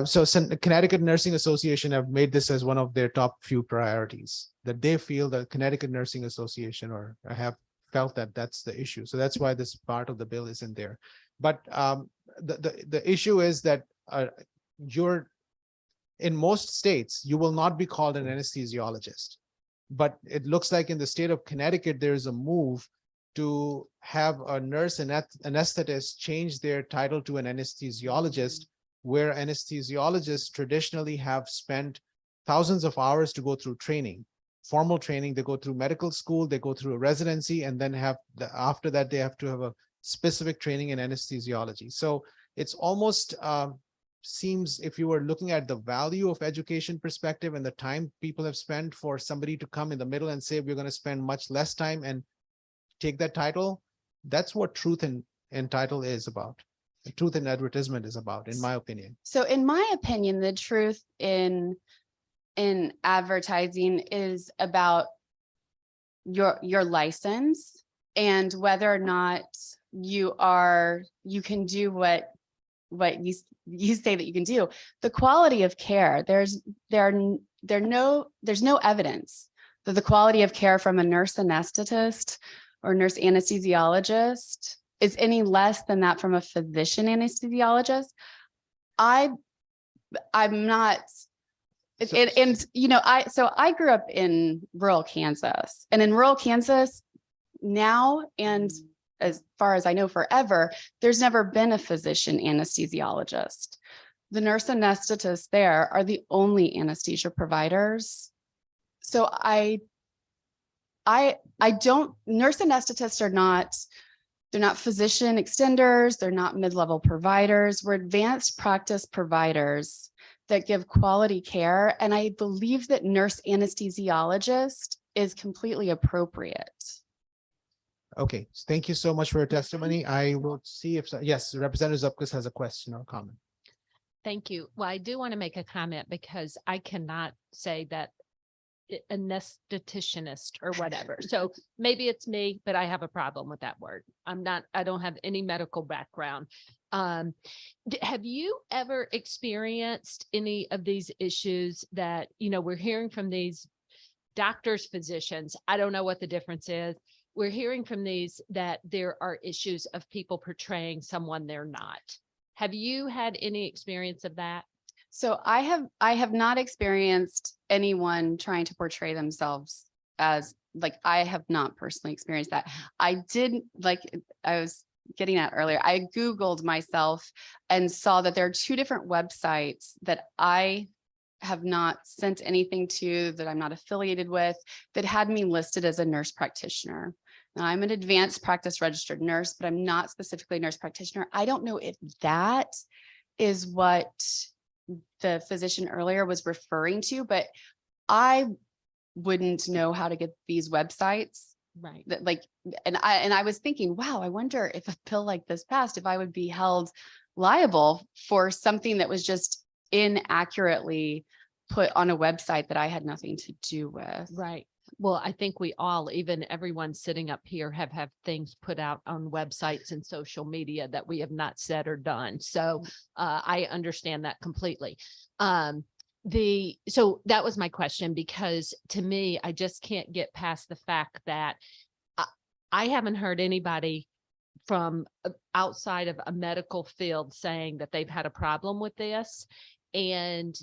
So Connecticut Nursing Association have made this as one of their top few priorities, that they feel that Connecticut Nursing Association or have felt that that's the issue. So that's why this part of the bill is in there. But the issue is that you're in most states, you will not be called an anesthesiologist. But it looks like in the state of Connecticut, there's a move to have a nurse and anesthetist change their title to an anesthesiologist, where anesthesiologists traditionally have spent thousands of hours to go through training, formal training. They go through medical school, they go through a residency, and then after that, they have to have a specific training in anesthesiology. So it's almost seems, if you were looking at the value of education perspective and the time people have spent, for somebody to come in the middle and say, we're going to spend much less time and take that title, that's what truth in title is about. The truth in advertisement is about, in my opinion. So in my opinion, the truth in advertising is about your license and whether or not you can do what you say that you can do. The quality of care, there's no evidence that the quality of care from a nurse anesthetist or nurse anesthesiologist is any less than that from a physician anesthesiologist. I'm not, I grew up in rural Kansas, and in rural Kansas now, and as far as I know forever, there's never been a physician anesthesiologist. The nurse anesthetists there are the only anesthesia providers. So nurse anesthetists are not, they're not physician extenders, they're not mid-level providers. We're advanced practice providers that give quality care. And I believe that nurse anesthesiologist is completely appropriate. Okay, thank you so much for your testimony. I will see if, yes, Representative Zupkus has a question or comment. Thank you. Well, I do want to make a comment because I cannot say that anestheticianist or whatever. So maybe it's me, but I have a problem with that word. I don't have any medical background. Have you ever experienced any of these issues that, we're hearing from these doctors, physicians? I don't know what the difference is. We're hearing from these that there are issues of people portraying someone they're not. Have you had any experience of that? So I have not experienced anyone trying to portray themselves as, like, I have not personally experienced that. I did, like I was getting at earlier, I Googled myself and saw that there are two different websites that I have not sent anything to, that I'm not affiliated with, that had me listed as a nurse practitioner. Now, I'm an advanced practice registered nurse, but I'm not specifically a nurse practitioner. I don't know if that is what the physician earlier was referring to, but I wouldn't know how to get these websites. Right. That, like, and I was thinking, wow, I wonder if a bill like this passed, if I would be held liable for something that was just inaccurately put on a website that I had nothing to do with. Right. Well, I think we all, even everyone sitting up here, have things put out on websites and social media that we have not said or done. So I understand that completely. So that was my question, because to me, I just can't get past the fact that I haven't heard anybody from outside of a medical field saying that they've had a problem with this. And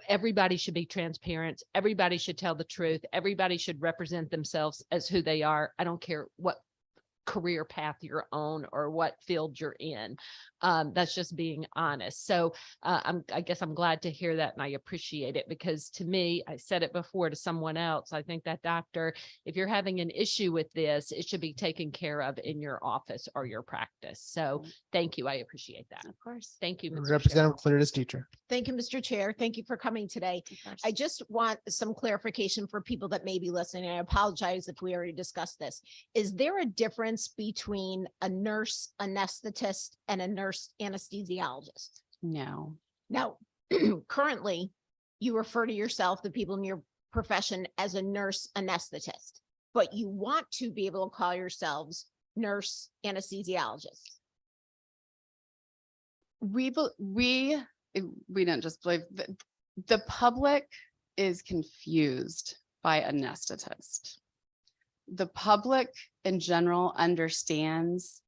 everybody should be transparent. Everybody should tell the truth. Everybody should represent themselves as who they are. I don't care what career path you're on or what field you're in. That's just being honest. So I guess I'm glad to hear that, and I appreciate it, because to me, I said it before to someone else, I think that doctor, if you're having an issue with this, it should be taken care of in your office or your practice. So thank you. I appreciate that. Of course. Thank you, Mr. Chair. Representative Florida's teacher. Thank you, Mr. Chair. Thank you for coming today. I just want some clarification for people that may be listening. I apologize if we already discussed this. Is there a difference difference between a nurse anesthetist and a nurse anesthesiologist? No. Now, currently, you refer to yourself, the people in your profession, as a nurse anesthetist, but you want to be able to call yourselves nurse anesthesiologists. We don't just believe that the public is confused by anesthetist. The public in general understands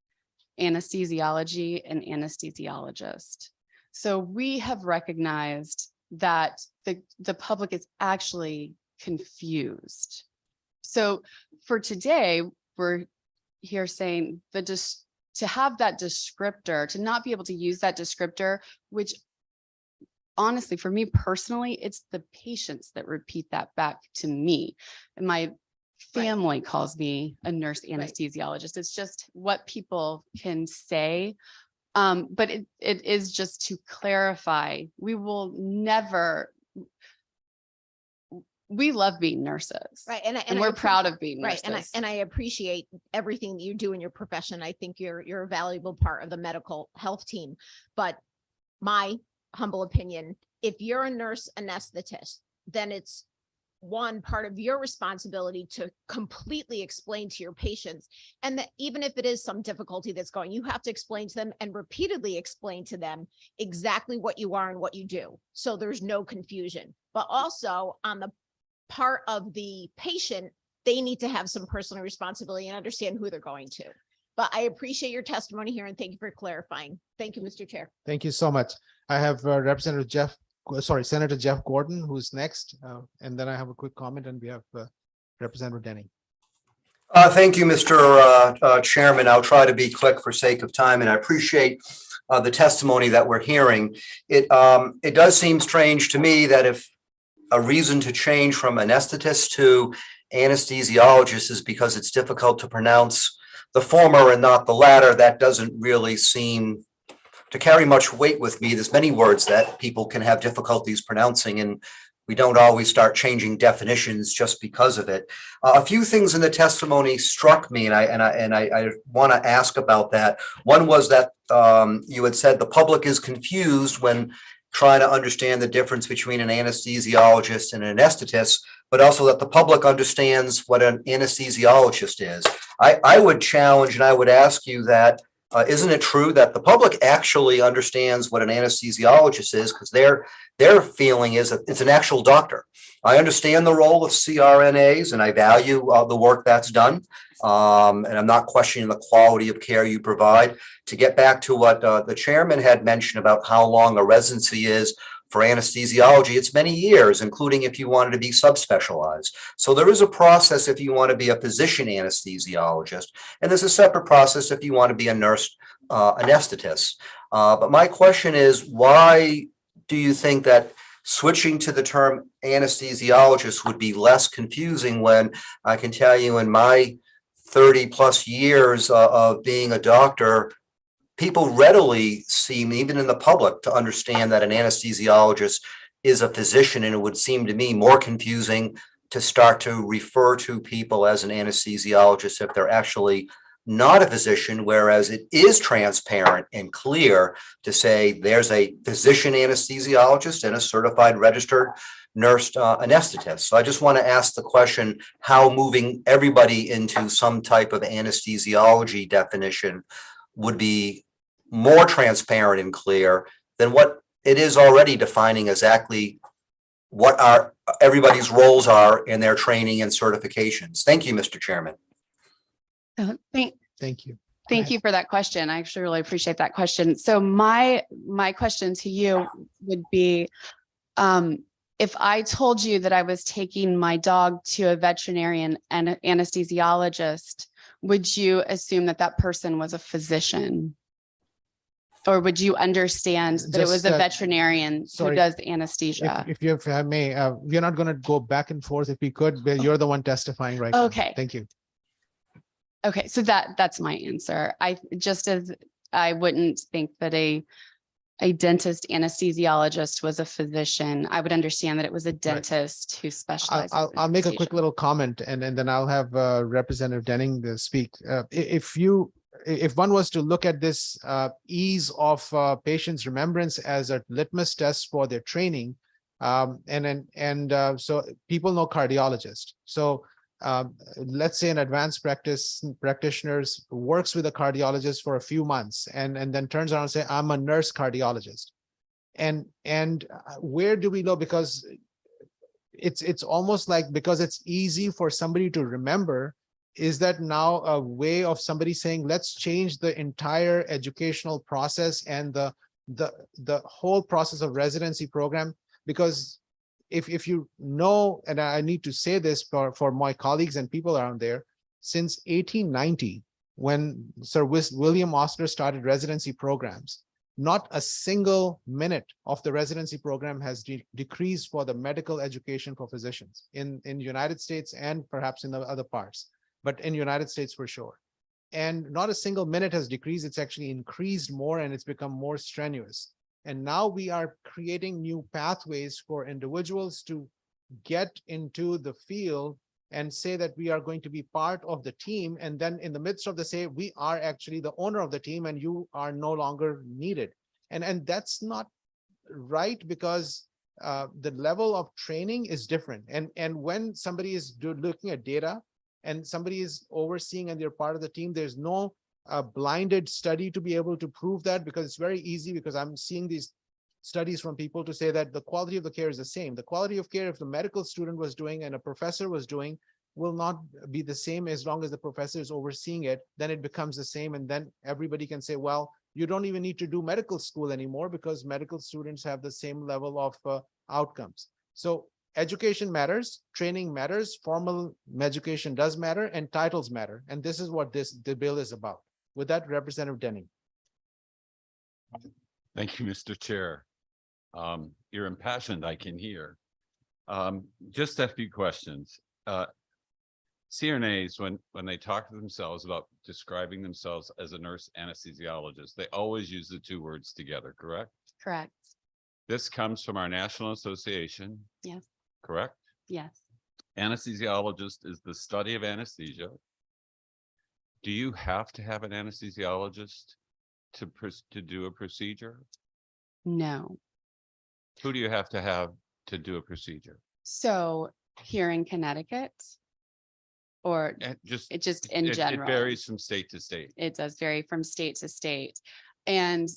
anesthesiology and anesthesiologist. So we have recognized that the public is actually confused. So for today, we're here saying to have that descriptor, to not be able to use that descriptor, which honestly, for me personally, it's the patients that repeat that back to me. And my family calls me a nurse anesthesiologist. It's just what people can say. But it is just to clarify, we will never, we love being nurses. Right. And we're proud of being right. nurses. And I appreciate everything that you do in your profession. I think you're a valuable part of the medical health team. But my humble opinion, if you're a nurse anesthetist, then it's one part of your responsibility to completely explain to your patients, and that even if it is some difficulty that's going, you have to explain to them and repeatedly explain to them exactly what you are and what you do, so there's no confusion. But also on the part of the patient, they need to have some personal responsibility and understand who they're going to. But I appreciate your testimony here and thank you for clarifying. Thank you, Mr. Chair. Thank you so much. I have Senator Jeff Gordon, who's next. And then I have a quick comment and we have Representative Denny. Thank you, Mr. Chairman. I'll try to be quick for sake of time, and I appreciate the testimony that we're hearing. It does seem strange to me that if a reason to change from anesthetist to anesthesiologist is because it's difficult to pronounce the former and not the latter, that doesn't really seem to carry much weight with me. There's many words that people can have difficulties pronouncing, and we don't always start changing definitions just because of it. A few things in the testimony struck me, and I want to ask about that. One was that you had said the public is confused when trying to understand the difference between an anesthesiologist and an anesthetist, but also that the public understands what an anesthesiologist is. I would challenge and I would ask you that isn't it true that the public actually understands what an anesthesiologist is, because their feeling is that it's an actual doctor. I understand the role of CRNAs and I value the work that's done. And I'm not questioning the quality of care you provide. To get back to what the chairman had mentioned about how long a residency is for anesthesiology, it's many years, including if you wanted to be subspecialized. So there is a process if you want to be a physician anesthesiologist, and there's a separate process if you want to be a nurse anesthetist. But my question is, why do you think that switching to the term anesthesiologist would be less confusing when I can tell you in my 30 plus years of being a doctor, people readily seem, even in the public, to understand that an anesthesiologist is a physician, and it would seem to me more confusing to start to refer to people as an anesthesiologist if they're actually not a physician, whereas it is transparent and clear to say there's a physician anesthesiologist and a certified registered nurse anesthetist. So I just want to ask the question, how moving everybody into some type of anesthesiology definition would be more transparent and clear than what it is already, defining exactly what everybody's roles are in their training and certifications. Thank you, Mr. Chairman. Thank you. Thank you for that question. I actually really appreciate that question. So my question to you would be, if I told you that I was taking my dog to a veterinarian and anesthesiologist, would you assume that that person was a physician? Or would you understand that it was a veterinarian who does anesthesia? If I may, we're not going to go back and forth. If we could, but you're the one testifying right now. Okay. Thank you. Okay, so that's my answer. I wouldn't think that a dentist anesthesiologist was a physician, I would understand that it was a dentist who specializes. I'll make a quick little comment and then I'll have Representative Denning speak. If one was to look at this ease of patients' remembrance as a litmus test for their training, so people know cardiologist. So let's say an advanced practitioners works with a cardiologist for a few months and then turns around and say, I'm a nurse cardiologist. And where do we know? Because it's almost like, because it's easy for somebody to remember, is that now a way of somebody saying, let's change the entire educational process and the whole process of residency program? Because if you know, and I need to say this for my colleagues and people around there, since 1890, when Sir William Osler started residency programs, not a single minute of the residency program has decreased for the medical education for physicians in the United States and perhaps in the other parts, but in United States for sure. And not a single minute has decreased. It's actually increased more and it's become more strenuous. And now we are creating new pathways for individuals to get into the field and say that we are going to be part of the team. And then in the midst of the say, we are actually the owner of the team and you are no longer needed. And that's not right, because the level of training is different. And when somebody is looking at data and somebody is overseeing and they're part of the team, there's no blinded study to be able to prove that, because it's very easy, because I'm seeing these studies from people to say that the quality of the care is the same. The quality of care, if the medical student was doing and a professor was doing, will not be the same as long as the professor is overseeing it. Then it becomes the same. And then everybody can say, well, you don't even need to do medical school anymore because medical students have the same level of outcomes. So education matters, training matters, formal education does matter, and titles matter. And this is what the bill is about. With that, Representative Denning. Thank you, Mr. Chair. You're impassioned, I can hear. Just a few questions. CRNAs, when they talk to themselves about describing themselves as a nurse anesthesiologist, they always use the two words together, correct? Correct. This comes from our National Association. Yes. Correct? Yes. Anesthesiologist is the study of anesthesia. Do you have to have an anesthesiologist to do a procedure? No. Who do you have to do a procedure? So here in Connecticut, or it just in general, it varies from state to state. It does vary from state to state. And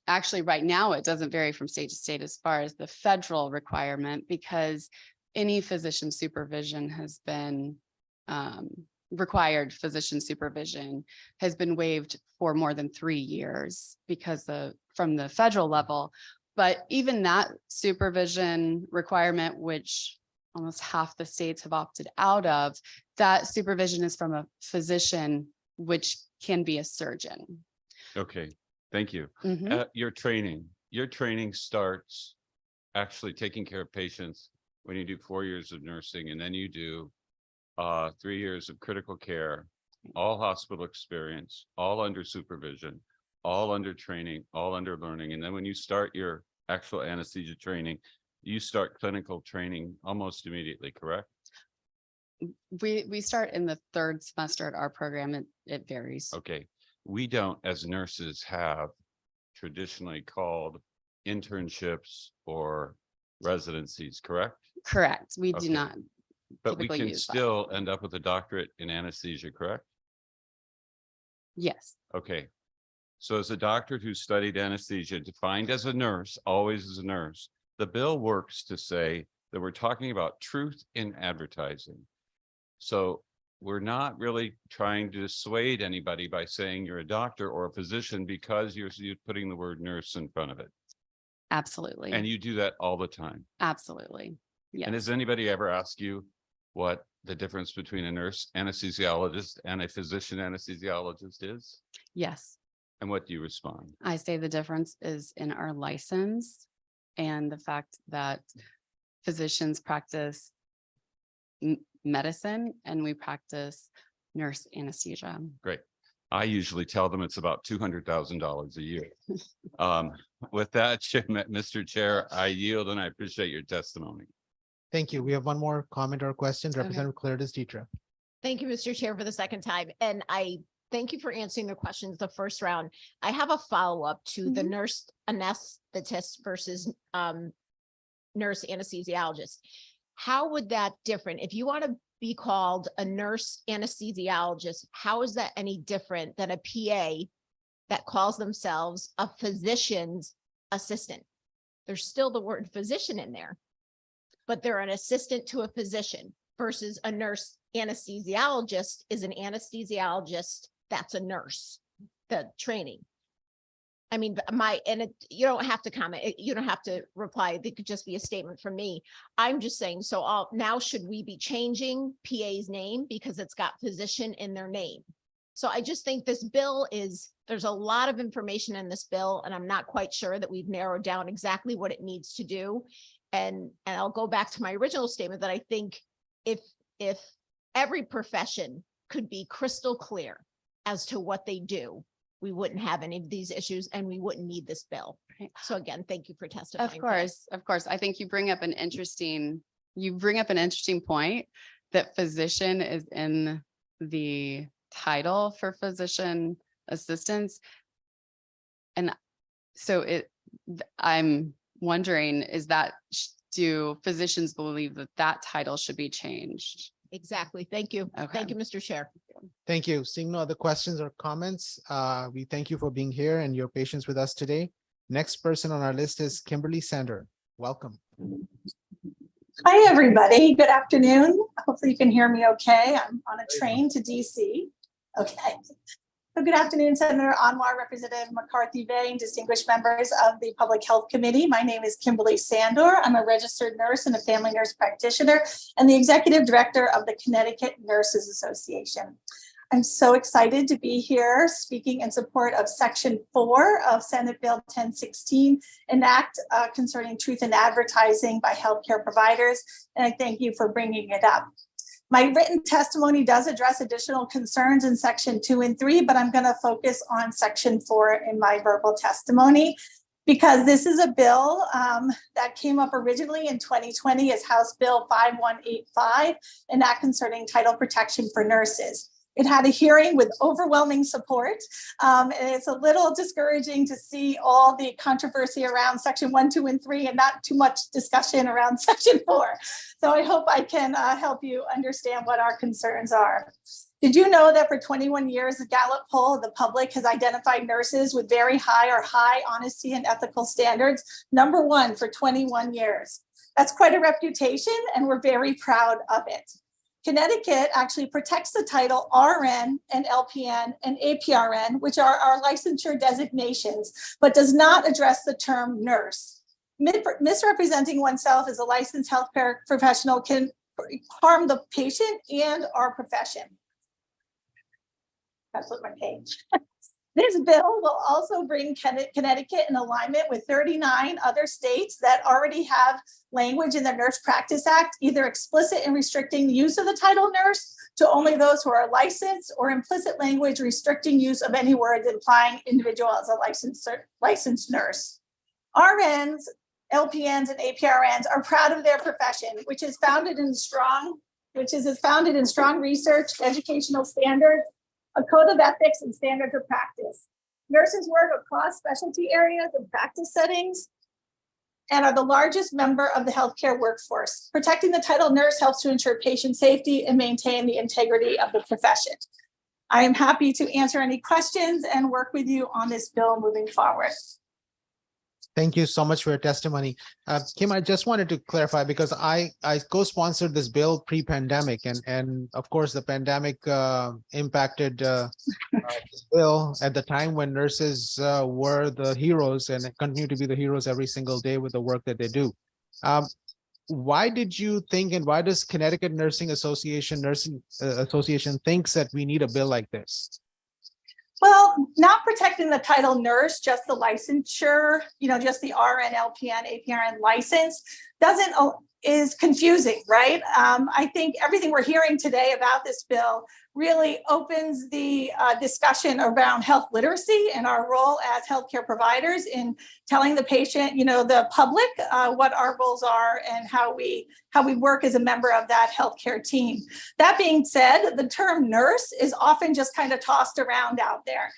actually right now it doesn't vary from state to state as far as the federal requirement, because any physician supervision has been required physician supervision has been waived for more than 3 years because from the federal level. But even that supervision requirement, which almost half the states have opted out of, that supervision is from a physician, which can be a surgeon. Okay, thank you. Mhm. Your training starts actually taking care of patients when you do 4 years of nursing, and then you do 3 years of critical care, all hospital experience, all under supervision, all under training, all under learning. And then when you start your actual anesthesia training, you start clinical training almost immediately, correct? We start in the 3rd semester at our program. It varies. Okay. We don't, as nurses, have traditionally called internships or residencies, correct? Correct. We Okay. do not. But we typically can use that. still end up with a doctorate in anesthesia, correct? Yes. Okay. So as a doctor who studied anesthesia, defined as a nurse, always as a nurse, the bill works to say that we're talking about truth in advertising. So we're not really trying to dissuade anybody by saying you're a doctor or a physician because you're putting the word nurse in front of it. Absolutely. And you do that all the time. Absolutely. Yes. And has anybody ever asked you what the difference between a nurse anesthesiologist and a physician anesthesiologist is? Yes. And what do you respond? I say the difference is in our license and the fact that physicians practice medicine and we practice nurse anesthesia. Great. I usually tell them it's about $200,000 a year. With that, Mr. Chair, I yield and I appreciate your testimony. Thank you. We have one more comment or question. Representative Claritas Dietra. Thank you, Mr. Chair, for the second time. And I thank you for answering the questions the first round. I have a follow-up to the nurse anesthetist versus nurse anesthesiologist. How would that different? If you want to be called a nurse anesthesiologist, how is that any different than a PA that calls themselves a physician's assistant? There's still the word physician in there, but they're an assistant to a physician versus a nurse anesthesiologist is an anesthesiologist that's a nurse, the training. I mean, you don't have to comment. You don't have to reply. It could just be a statement from me. I'm just saying, so now should we be changing PA's name because it's got physician in their name? So I just think this bill there's a lot of information in this bill, and I'm not quite sure that we've narrowed down exactly what it needs to do. And I'll go back to my original statement that I think if every profession could be crystal clear as to what they do, we wouldn't have any of these issues and we wouldn't need this bill. Right. So again, thank you for testifying. Of course. I think you bring up an interesting point that physician is in the title for physician assistants. And so I'm wondering, do physicians believe that title should be changed? Exactly. Thank you. Okay. Thank you, Mr. Chair. Thank you. Seeing no other questions or comments, we thank you for being here and your patience with us today. Next person on our list is Kimberly Sander. Welcome. Hi, everybody. Good afternoon. Hopefully you can hear me okay. I'm on a train to DC. Okay. So good afternoon, Senator Anwar, Representative McCarthy-Vey, and distinguished members of the Public Health Committee. My name is Kimberly Sandor. I'm a registered nurse and a family nurse practitioner and the executive director of the Connecticut Nurses Association. I'm so excited to be here speaking in support of Section 4 of Senate Bill 1016, an act concerning truth in advertising by healthcare providers. And I thank you for bringing it up. My written testimony does address additional concerns in Section 2 and 3, but I'm going to focus on Section 4 in my verbal testimony because this is a bill that came up originally in 2020 as House Bill 5185, an act concerning title protection for nurses. It had a hearing with overwhelming support. And it's a little discouraging to see all the controversy around Section 1, 2, and 3 and not too much discussion around Section 4. So I hope I can help you understand what our concerns are. Did you know that for 21 years, the Gallup poll of the public has identified nurses with very high or high honesty and ethical standards? Number one for 21 years. That's quite a reputation, and we're very proud of it. Connecticut actually protects the title RN and LPN and APRN, which are our licensure designations, but does not address the term nurse. Misrepresenting oneself as a licensed healthcare professional can harm the patient and our profession. That's what my page. This bill will also bring Connecticut in alignment with 39 other states that already have language in their Nurse Practice Act, either explicit in restricting the use of the title nurse to only those who are licensed, or implicit language restricting use of any words implying individual as a licensed nurse. RNs, LPNs, and APRNs are proud of their profession, which is founded in strong research, educational standards, a code of ethics, and standards of practice. Nurses work across specialty areas and practice settings and are the largest member of the healthcare workforce. Protecting the title nurse helps to ensure patient safety and maintain the integrity of the profession. I am happy to answer any questions and work with you on this bill moving forward. Thank you so much for your testimony. Kim, I just wanted to clarify because I co-sponsored this bill pre-pandemic, and of course the pandemic impacted this bill at the time when nurses were the heroes and continue to be the heroes every single day with the work that they do. Why did you think, and why does Connecticut Nursing Association thinks that we need a bill like this? Well, not protecting the title nurse, just the licensure, just the RN, LPN, APRN license doesn't is confusing, right? I think everything we're hearing today about this bill really opens the discussion around health literacy and our role as healthcare providers in telling the patient, the public, what our roles are and how we work as a member of that healthcare team. That being said, the term nurse is often just kind of tossed around out there.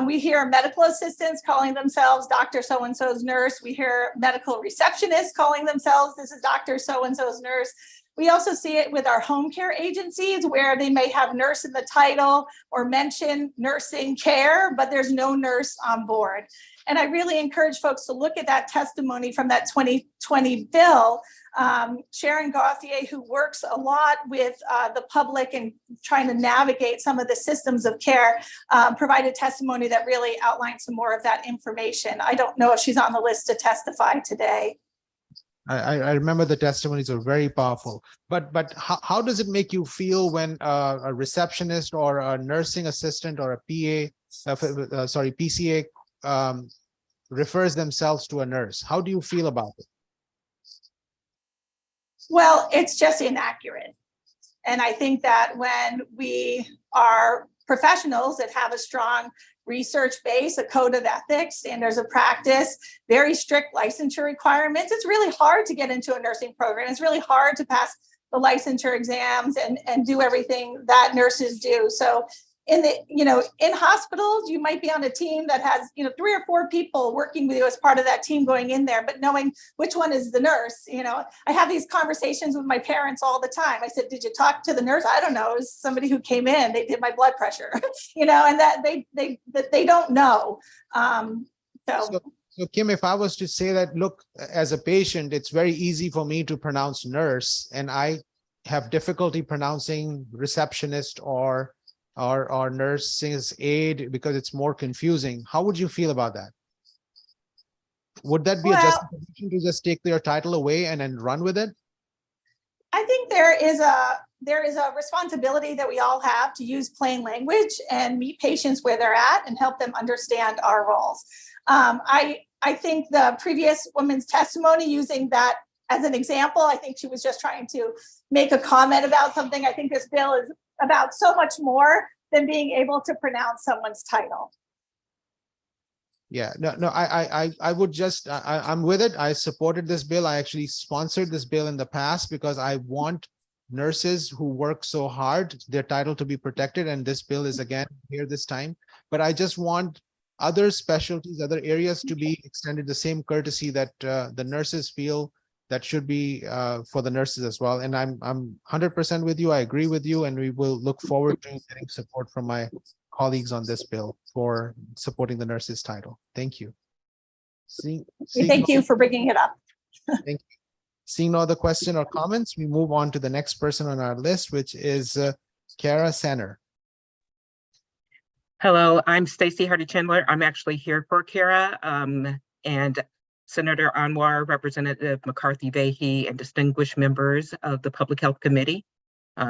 We hear medical assistants calling themselves Dr. So-and-so's nurse. We hear medical receptionists calling themselves, this is Dr. So-and-so's nurse. We also see it with our home care agencies where they may have nurse in the title or mention nursing care, but there's no nurse on board. And I really encourage folks to look at that testimony from that 2020 bill. Sharon Gauthier, who works a lot with the public and trying to navigate some of the systems of care, provided testimony that really outlined some more of that information. I don't know if she's on the list to testify today. I remember the testimonies are very powerful, but how does it make you feel when a receptionist or a nursing assistant or a PCA refers themselves to a nurse? How do you feel about it? Well, it's just inaccurate. And I think that when we are professionals that have a strong research base, a code of ethics, standards of practice, very strict licensure requirements, it's really hard to get into a nursing program. It's really hard to pass the licensure exams and do everything that nurses do. So in hospitals, you might be on a team that has, 3 or 4 people working with you as part of that team going in there, but knowing which one is the nurse. I have these conversations with my parents all the time. I said, did you talk to the nurse? I don't know. It was somebody who came in, they did my blood pressure, and that they don't know. So Kim, if I was to say that, look, as a patient, it's very easy for me to pronounce nurse, and I have difficulty pronouncing receptionist or nurse's aide because it's more confusing. How would you feel about that? Would that be a justification to just take their title away and then run with it? I think there is a responsibility that we all have to use plain language and meet patients where they're at and help them understand our roles. I think the previous woman's testimony, using that as an example, I think she was just trying to make a comment about something. I think this bill is about so much more than being able to pronounce someone's title. Yeah, no, I would just, I'm with it. I supported this bill. I actually sponsored this bill in the past because I want nurses who work so hard, their title to be protected. And this bill is again here this time, but I just want other specialties, other areas to be extended the same courtesy that the nurses feel that should be for the nurses as well. And I'm 100% with you. I agree with you. And we will look forward to getting support from my colleagues on this bill for supporting the nurses title. Thank you. Thank you for bringing it up. Thank you. Seeing no other question or comments, we move on to the next person on our list, which is Kara Senner. Hello, I'm Stacey Hardy-Chandler. I'm actually here for Kara and Senator Anwar, Representative McCarthy-Vahey, and distinguished members of the Public Health Committee.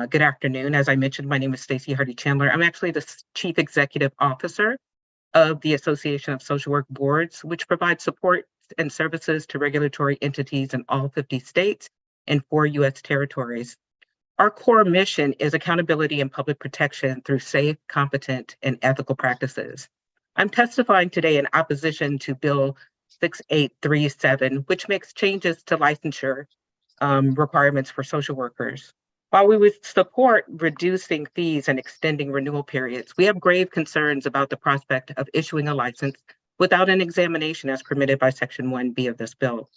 Good afternoon. As I mentioned, my name is Stacey Hardy-Chandler. I'm actually the Chief Executive Officer of the Association of Social Work Boards, which provides support and services to regulatory entities in all 50 states and 4 U.S. territories. Our core mission is accountability and public protection through safe, competent, and ethical practices. I'm testifying today in opposition to Bill 6837, which makes changes to licensure requirements for social workers. While we would support reducing fees and extending renewal periods, we have grave concerns about the prospect of issuing a license without an examination as permitted by Section 1B of this bill.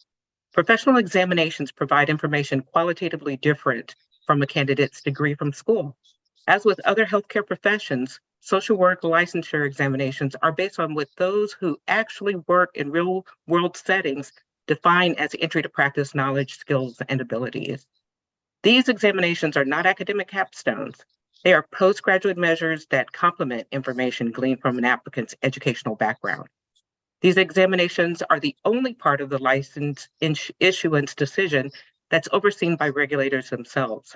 Professional examinations provide information qualitatively different from a candidate's degree from school. As with other healthcare professions, social work licensure examinations are based on what those who actually work in real world settings define as entry to practice knowledge, skills, and abilities. These examinations are not academic capstones. They are postgraduate measures that complement information gleaned from an applicant's educational background. These examinations are the only part of the license issuance decision that's overseen by regulators themselves.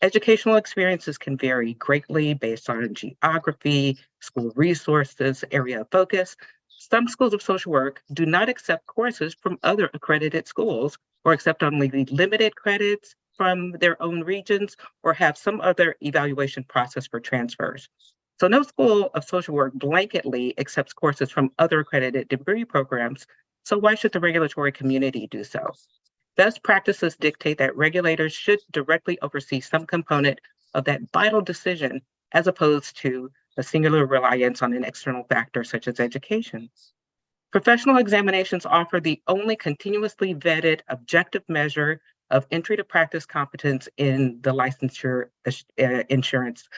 Educational experiences can vary greatly based on geography, school resources, area of focus, Some schools of social work do not accept courses from other accredited schools or accept only limited credits from their own regions or have some other evaluation process for transfers. So no school of social work blanketly accepts courses from other accredited degree programs. So why should the regulatory community do so? Best practices dictate that regulators should directly oversee some component of that vital decision as opposed to a singular reliance on an external factor such as education. Professional examinations offer the only continuously vetted objective measure of entry to practice competence in the licensure insurance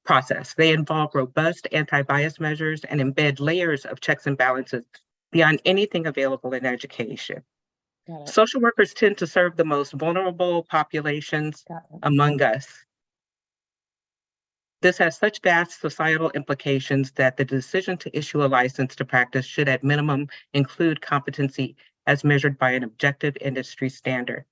process. They involve robust anti-bias measures and embed layers of checks and balances beyond anything available in education. Social workers tend to serve the most vulnerable populations among us. This has such vast societal implications that the decision to issue a license to practice should at minimum include competency as measured by an objective industry standard.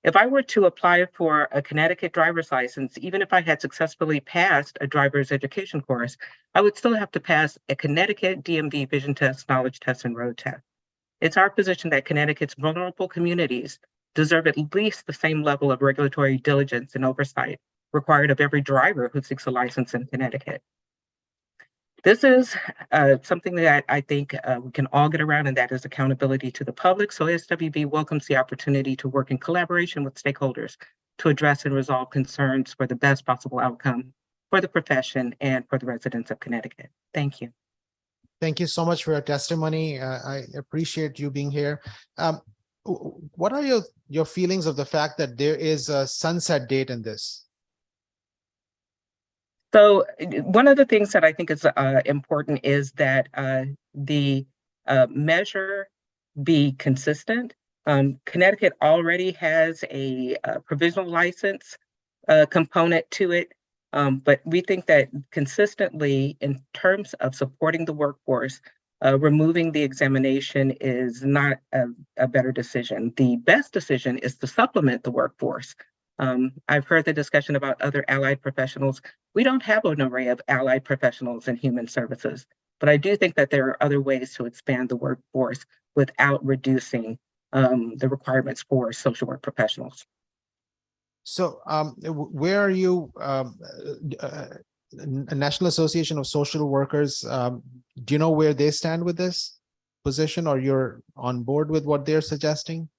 If I were to apply for a Connecticut driver's license, even if I had successfully passed a driver's education course, I would still have to pass a Connecticut DMV vision test, knowledge test, and road test. It's our position that Connecticut's vulnerable communities deserve at least the same level of regulatory diligence and oversight required of every driver who seeks a license in Connecticut. This is something that I think we can all get around, and that is accountability to the public. So SWB welcomes the opportunity to work in collaboration with stakeholders to address and resolve concerns for the best possible outcome for the profession and for the residents of Connecticut. Thank you. Thank you so much for your testimony. I appreciate you being here. What are your feelings of the fact that there is a sunset date in this? So one of the things that I think is important is that the measure be consistent. Connecticut already has a provisional license component to it. But we think that consistently, in terms of supporting the workforce, removing the examination is not a better decision. The best decision is to supplement the workforce. I've heard the discussion about other allied professionals. We don't have an array of allied professionals in human services, but I do think that there are other ways to expand the workforce without reducing the requirements for social work professionals. So where are you, National Association of Social Workers, do you know where they stand with this position, or you're on board with what they're suggesting?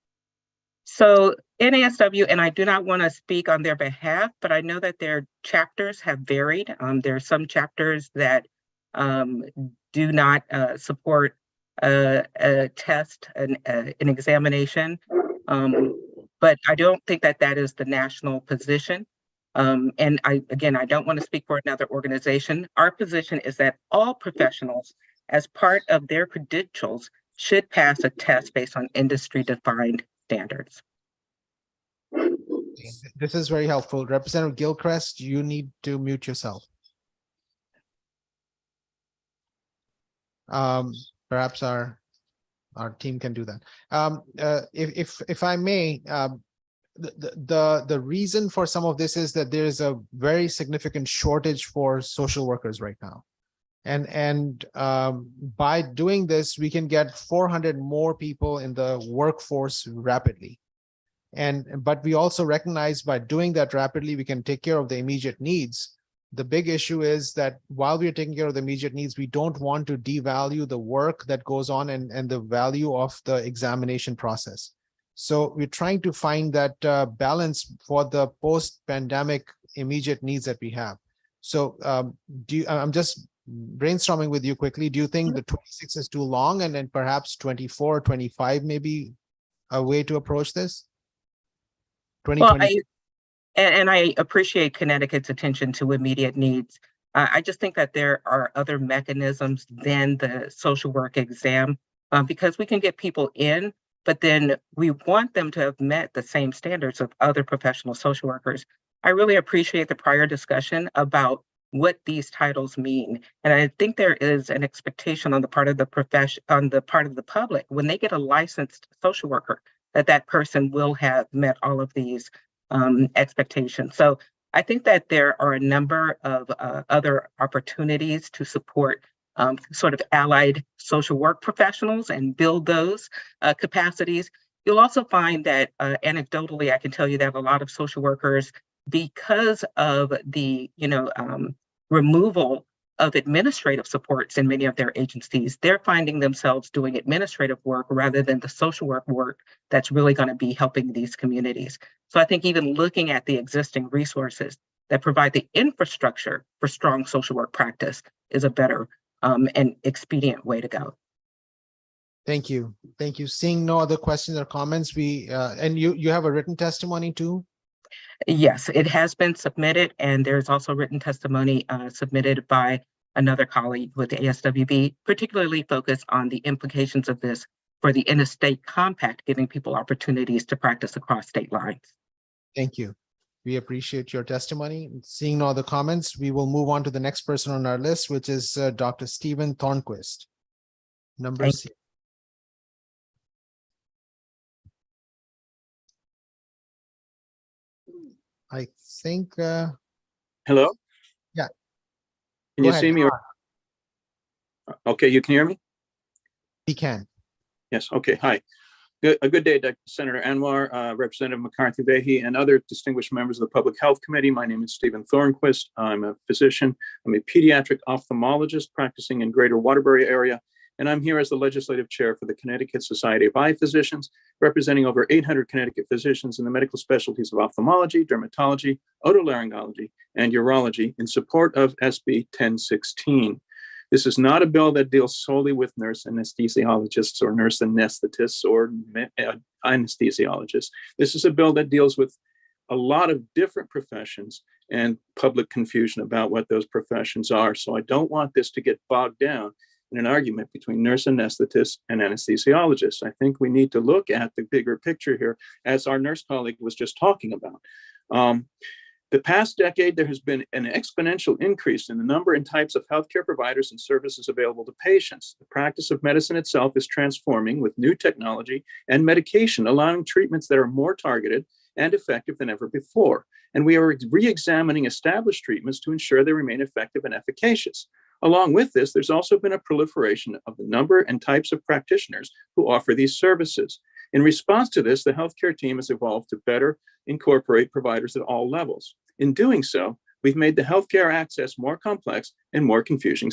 So NASW, and I do not want to speak on their behalf, but I know that their chapters have varied. There are some chapters that do not support a test, an examination. But I don't think that that is the national position. And I don't want to speak for another organization. Our position is that all professionals, as part of their credentials, should pass a test based on industry-defined standards. This is very helpful. Representative Gilchrist, you need to mute yourself. Perhaps our team can do that. If I may, the reason for some of this is that there is a very significant shortage for social workers right now. And by doing this, we can get 400 more people in the workforce rapidly. But we also recognize by doing that rapidly, we can take care of the immediate needs. The big issue is that while we're taking care of the immediate needs, we don't want to devalue the work that goes on and the value of the examination process. So we're trying to find that balance for the post-pandemic immediate needs that we have. So I'm just brainstorming with you quickly. Do you think the 26 is too long, and then perhaps 24, 25 may be a way to approach this? Well, I appreciate Connecticut's attention to immediate needs. I just think that there are other mechanisms than the social work exam, because we can get people in, but then we want them to have met the same standards of other professional social workers. I really appreciate the prior discussion about what these titles mean. And I think there is an expectation on the part of the profession, on the part of the public, when they get a licensed social worker, that person will have met all of these expectations. So I think that there are a number of other opportunities to support sort of allied social work professionals and build those capacities. You'll also find that anecdotally, I can tell you that a lot of social workers, because of the removal of administrative supports in many of their agencies, they're finding themselves doing administrative work rather than the social work that's really going to be helping these communities. So I think even looking at the existing resources that provide the infrastructure for strong social work practice is a better and expedient way to go. Thank you. Thank you. Seeing no other questions or comments, and you have a written testimony too? Yes, it has been submitted, and there's also written testimony submitted by another colleague with the ASWB, particularly focused on the implications of this for the interstate compact, giving people opportunities to practice across state lines. Thank you. We appreciate your testimony. Seeing no other comments, we will move on to the next person on our list, which is Dr. Stephen Thornquist. Number 6. I think. Hello? Yeah. Can you see me? Okay, you can hear me? We can. Yes, okay, hi. A good day, Senator Anwar, Representative McCarthy-Vahey, and other distinguished members of the Public Health Committee. My name is Stephen Thornquist. I'm a physician. I'm a pediatric ophthalmologist practicing in Greater Waterbury area, and I'm here as the legislative chair for the Connecticut Society of Eye Physicians, representing over 800 Connecticut physicians in the medical specialties of ophthalmology, dermatology, otolaryngology, and urology in support of SB 1016. This is not a bill that deals solely with nurse anesthesiologists or nurse anesthetists or anesthesiologists. This is a bill that deals with a lot of different professions and public confusion about what those professions are. So I don't want this to get bogged down in an argument between nurse anesthetists and anesthesiologists. I think we need to look at the bigger picture here, as our nurse colleague was just talking about. The past decade, there has been an exponential increase in the number and types of healthcare providers and services available to patients. The practice of medicine itself is transforming with new technology and medication, allowing treatments that are more targeted and effective than ever before. And we are re-examining established treatments to ensure they remain effective and efficacious. Along with this, there's also been a proliferation of the number and types of practitioners who offer these services. In response to this, the healthcare team has evolved to better incorporate providers at all levels. In doing so, we've made the healthcare access more complex and more confusing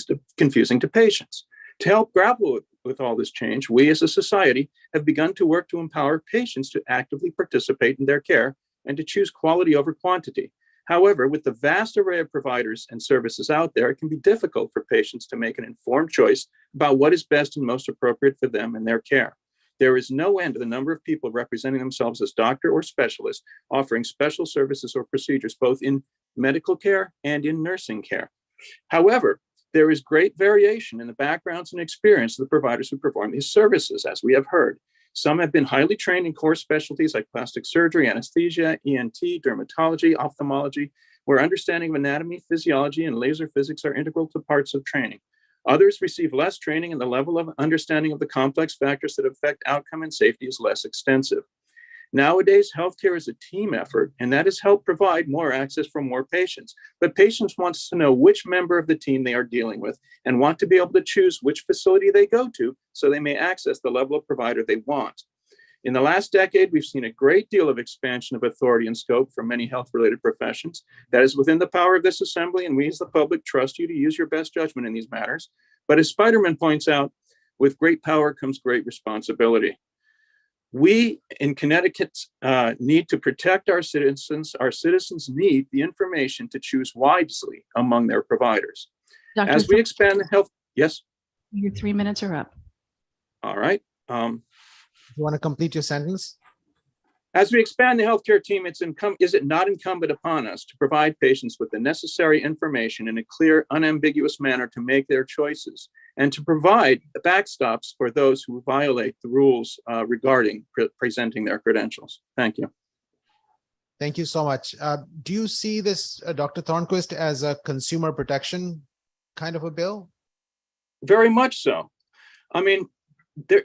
to patients. To help grapple with all this change, we as a society have begun to work to empower patients to actively participate in their care and to choose quality over quantity. However, with the vast array of providers and services out there, it can be difficult for patients to make an informed choice about what is best and most appropriate for them and their care. There is no end to the number of people representing themselves as doctor or specialist, offering special services or procedures, both in medical care and in nursing care. However, there is great variation in the backgrounds and experience of the providers who perform these services, as we have heard. Some have been highly trained in core specialties like plastic surgery, anesthesia, ENT, dermatology, ophthalmology, where understanding of anatomy, physiology, and laser physics are integral to parts of training. Others receive less training, and the level of understanding of the complex factors that affect outcome and safety is less extensive. Nowadays, healthcare is a team effort, and that has helped provide more access for more patients. But patients want to know which member of the team they are dealing with and want to be able to choose which facility they go to so they may access the level of provider they want. In the last decade, we've seen a great deal of expansion of authority and scope for many health-related professions. That is within the power of this assembly, and we as the public trust you to use your best judgment in these matters. But as Spiderman points out, with great power comes great responsibility. We in Connecticut need to protect our citizens. Our citizens need the information to choose wisely among their providers. Dr. As we expand the health, yes? Your 3 minutes are up. All right. You want to complete your sentence? As we expand the healthcare team, is it not incumbent upon us to provide patients with the necessary information in a clear, unambiguous manner to make their choices, and to provide backstops for those who violate the rules regarding presenting their credentials? Thank you. Thank you so much. Do you see this, Dr. Thornquist, as a consumer protection kind of a bill? Very much so. I mean,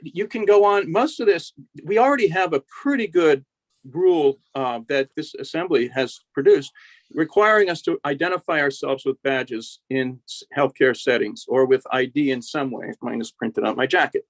you can go on. Most of this, we already have a pretty good rule that this assembly has produced. requiring us to identify ourselves with badges in healthcare settings or with ID in some way. Mine is printed on my jacket.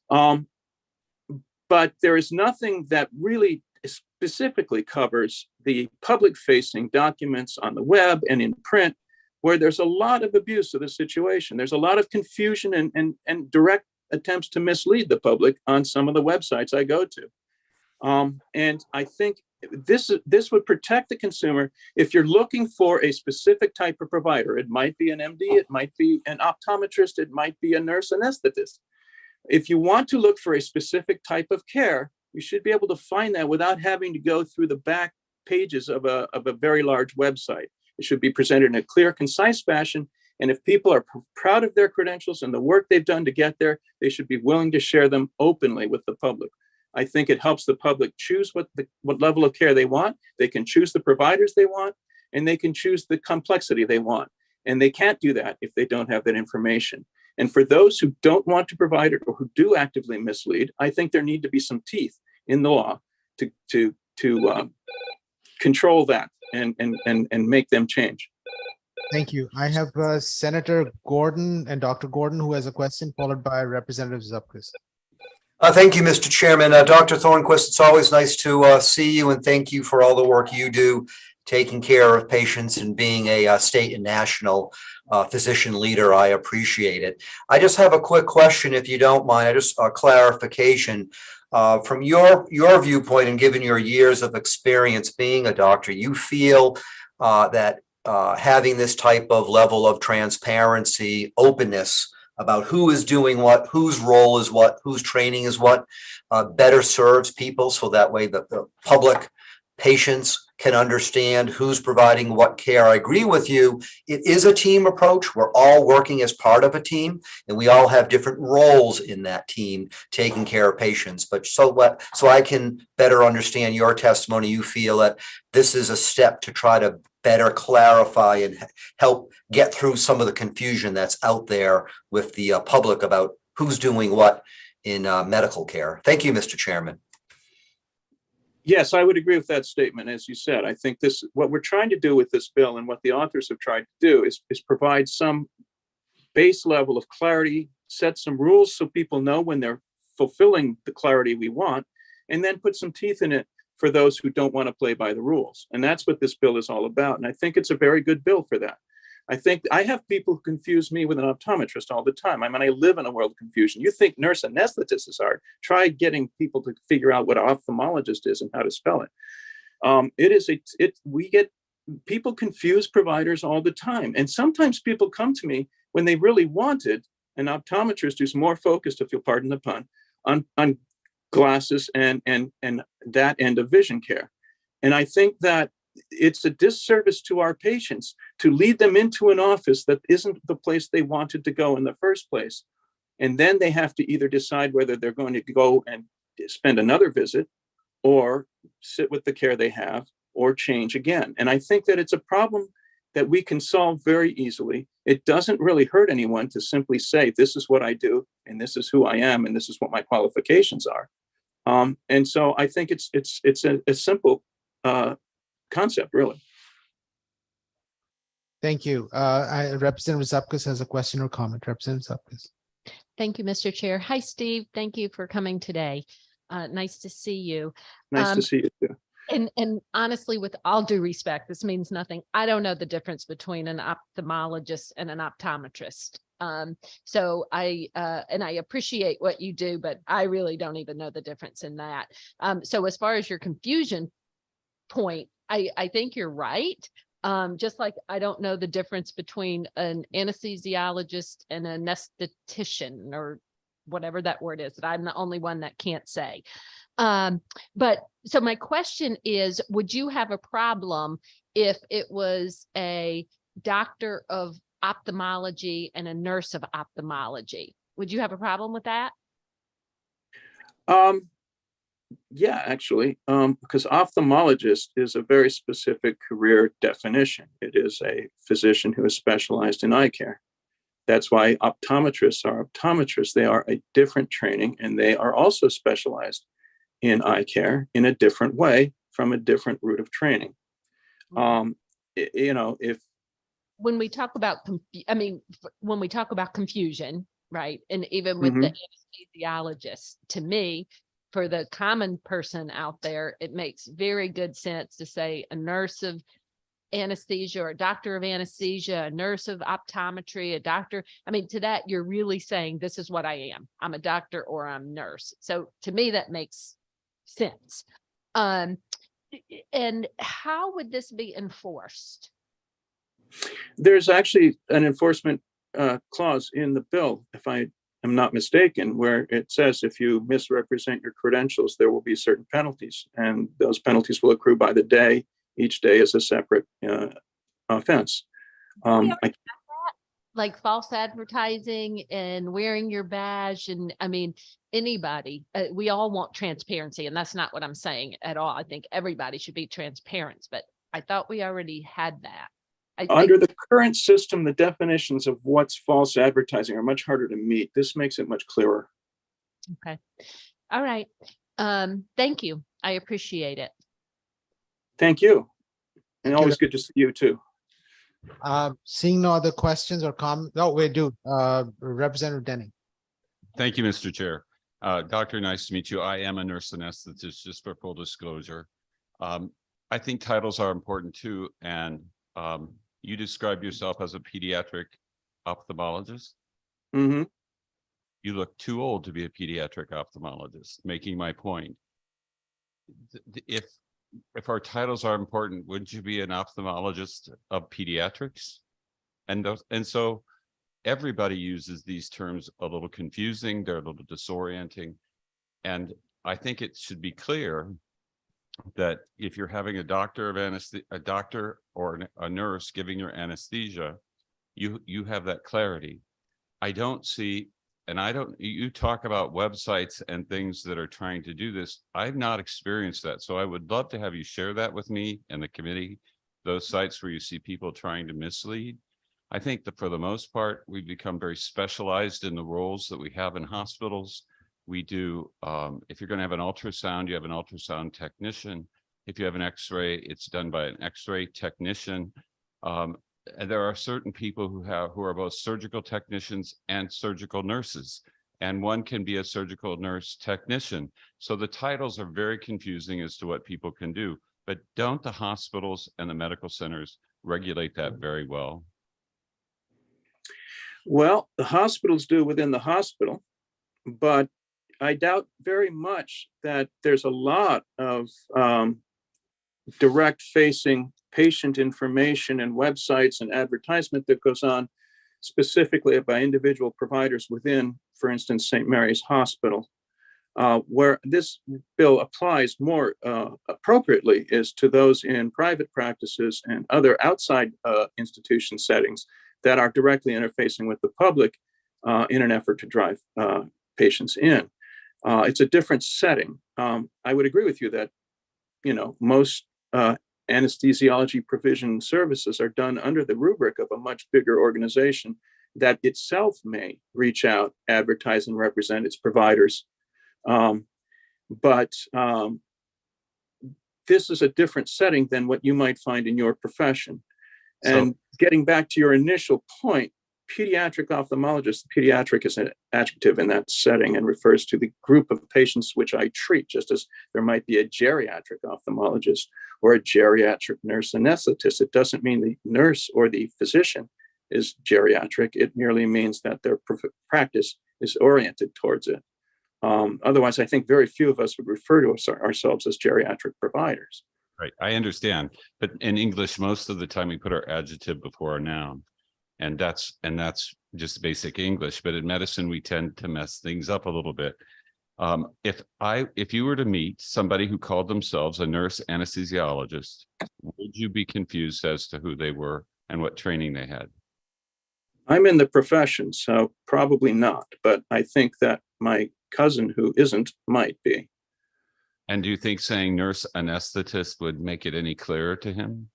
But there is nothing that really specifically covers the public-facing documents on the web and in print, where there's a lot of abuse of the situation. There's a lot of confusion and direct attempts to mislead the public on some of the websites I go to. And I think this would protect the consumer. If you're looking for a specific type of provider, it might be an MD, it might be an optometrist, it might be a nurse anesthetist. If you want to look for a specific type of care, you should be able to find that without having to go through the back pages of a very large website. It should be presented in a clear, concise fashion. And if people are proud of their credentials and the work they've done to get there, they should be willing to share them openly with the public. I think it helps the public choose what level of care they want. They can choose the providers they want, and they can choose the complexity they want. And they can't do that if they don't have that information. And for those who don't want to provide it or who do actively mislead, I think there need to be some teeth in the law to control that and make them change. Thank you. I have Senator Gordon and Dr. Gordon who has a question, followed by Representative Zupkus. Thank you, Mr. Chairman. Dr. Thornquist, it's always nice to see you, and thank you for all the work you do taking care of patients and being a state and national physician leader. I appreciate it. I just have a quick question, if you don't mind. I just clarification. From your viewpoint and given your years of experience being a doctor, you feel that having this type of level of transparency, openness about who is doing what, whose role is what, whose training is what, better serves people, so that way the public, patients can understand who's providing what care. I agree with you. It is a team approach. We're all working as part of a team, and we all have different roles in that team taking care of patients. But so I can better understand your testimony, you feel that this is a step to try to better clarify and help get through some of the confusion that's out there with the public about who's doing what in medical care. Thank you, Mr. Chairman. Yes, I would agree with that statement. As you said, I think what we're trying to do with this bill and what the authors have tried to do is provide some base level of clarity, set some rules so people know when they're fulfilling the clarity we want, and then put some teeth in it for those who don't want to play by the rules. And that's what this bill is all about. And I think it's a very good bill for that. I think I have people who confuse me with an optometrist all the time. I mean, I live in a world of confusion. You think nurse anesthetist is hard? Try getting people to figure out what ophthalmologist is and how to spell it. We get people confuse providers all the time. And sometimes people come to me when they really wanted an optometrist who's more focused, if you'll pardon the pun, on glasses and that end of vision care. And I think that it's a disservice to our patients to lead them into an office that isn't the place they wanted to go in the first place. And then they have to either decide whether they're going to go and spend another visit or sit with the care they have or change again. And I think that it's a problem that we can solve very easily. It doesn't really hurt anyone to simply say, this is what I do, and this is who I am, and this is what my qualifications are. And so I think it's a simple concept, really. Thank you. Representative Zupkus has a question or comment. Representative Zupkus. Thank you, Mr. Chair. Hi, Steve. Thank you for coming today. Nice to see you. Nice to see you too. And honestly, with all due respect, this means nothing. I don't know the difference between an ophthalmologist and an optometrist. So I appreciate what you do, but I really don't even know the difference in that. So as far as your confusion point, I think you're right. Just like I don't know the difference between an anesthesiologist and an anesthetician or whatever that word is, that I'm the only one that can't say. But so my question is, would you have a problem if it was a doctor of ophthalmology and a nurse of ophthalmology? Would you have a problem with that? Yeah, actually, because ophthalmologist is a very specific career definition. It is a physician who is specialized in eye care. That's why optometrists are optometrists. They are a different training, and they are also specialized in eye care in a different way from a different route of training. if when we talk about, when we talk about confusion, right? And even with the anesthesiologist, to me, for the common person out there, it makes very good sense to say a nurse of anesthesia or a doctor of anesthesia, a nurse of optometry, a doctor. I mean, to that, you're really saying, this is what I am. I'm a doctor or I'm a nurse. So to me, that makes sense. And how would this be enforced? There's actually an enforcement clause in the bill, if I am not mistaken, where it says if you misrepresent your credentials, there will be certain penalties, and those penalties will accrue by the day. Each day is a separate offense. Like false advertising and wearing your badge. And I mean, anybody, we all want transparency, and that's not what I'm saying at all. I think everybody should be transparent, but I thought we already had that. Under the current system, the definitions of what's false advertising are much harder to meet. This makes it much clearer. Okay. All right. Thank you. I appreciate it. Thank you. And always good to see you too. Seeing no other questions or comments. No, we do. Representative Denny. Thank you, Mr. Chair. Doctor, nice to meet you. I am a nurse anesthetist, just for full disclosure. I think titles are important too. And you describe yourself as a pediatric ophthalmologist. Mm-hmm. You look too old to be a pediatric ophthalmologist, making my point. If our titles are important, wouldn't you be an ophthalmologist of pediatrics? And so everybody uses these terms a little confusing, they're a little disorienting. And I think it should be clear that if you're having a doctor or a nurse giving your anesthesia, you have that clarity. I don't see, and you talk about websites and things that are trying to do this. I've not experienced that. So I would love to have you share that with me and the committee, those sites where you see people trying to mislead. I think that for the most part, we've become very specialized in the roles that we have in hospitals. We do, if you're going to have an ultrasound, you have an ultrasound technician. If you have an X-ray, it's done by an X-ray technician. And there are certain people who are both surgical technicians and surgical nurses, and one can be a surgical nurse technician. So the titles are very confusing as to what people can do, but don't the hospitals and the medical centers regulate that very well? Well, the hospitals do within the hospital, but I doubt very much that there's a lot of direct facing patient information and websites and advertisement that goes on specifically by individual providers within, for instance, St. Mary's Hospital. Where this bill applies more appropriately is to those in private practices and other outside institution settings that are directly interfacing with the public in an effort to drive patients in. It's a different setting. I would agree with you that, most anesthesiology provision services are done under the rubric of a much bigger organization that itself may reach out, advertise, and represent its providers. But this is a different setting than what you might find in your profession. And getting back to your initial point, pediatric ophthalmologist, pediatric is an adjective in that setting and refers to the group of patients which I treat, just as there might be a geriatric ophthalmologist or a geriatric nurse anesthetist. It doesn't mean the nurse or the physician is geriatric. It merely means that their practice is oriented towards it. Otherwise, I think very few of us would refer to ourselves as geriatric providers. Right, I understand. But in English, most of the time we put our adjective before our noun. And that's just basic English. But in medicine, we tend to mess things up a little bit. If you were to meet somebody who called themselves a nurse anesthesiologist, would you be confused as to who they were and what training they had? I'm in the profession, so probably not. But I think that my cousin who isn't might be. And do you think saying nurse anesthetist would make it any clearer to him?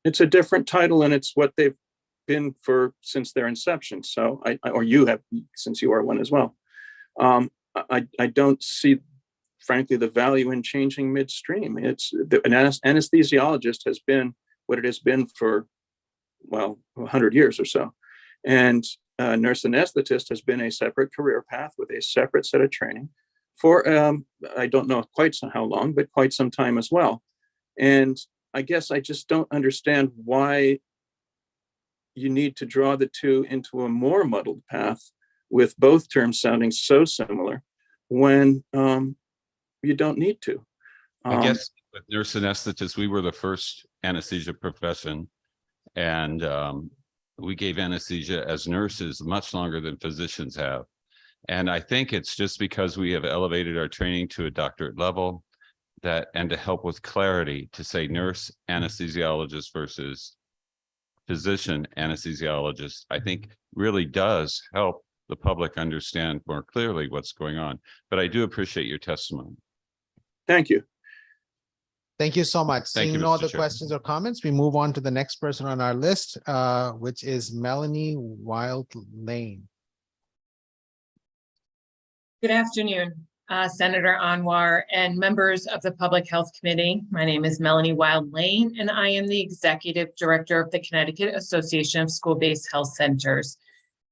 It's a different title, and it's what they've been for since their inception. So or you have, since you are one as well. I don't see, frankly, the value in changing midstream. An anesthesiologist has been what it has been for, well, 100 years or so. And nurse anesthetist has been a separate career path with a separate set of training for, I don't know quite how long, but quite some time as well. And I guess I just don't understand why you need to draw the two into a more muddled path with both terms sounding so similar when you don't need to. I guess with nurse anesthetists, we were the first anesthesia profession, and we gave anesthesia as nurses much longer than physicians have. And I think it's just because we have elevated our training to a doctorate level that, and to help with clarity, to say nurse anesthesiologist versus physician anesthesiologist, I think really does help the public understand more clearly what's going on. But I do appreciate your testimony. Thank you. Thank you so much. Thank you, Seeing no Mr. other Chair. questions or comments, we move on to the next person on our list, which is Melanie Wild Lane. Good afternoon, Senator Anwar and members of the Public Health Committee. My name is Melanie Wild Lane, and I am the Executive Director of the Connecticut Association of School-Based Health Centers.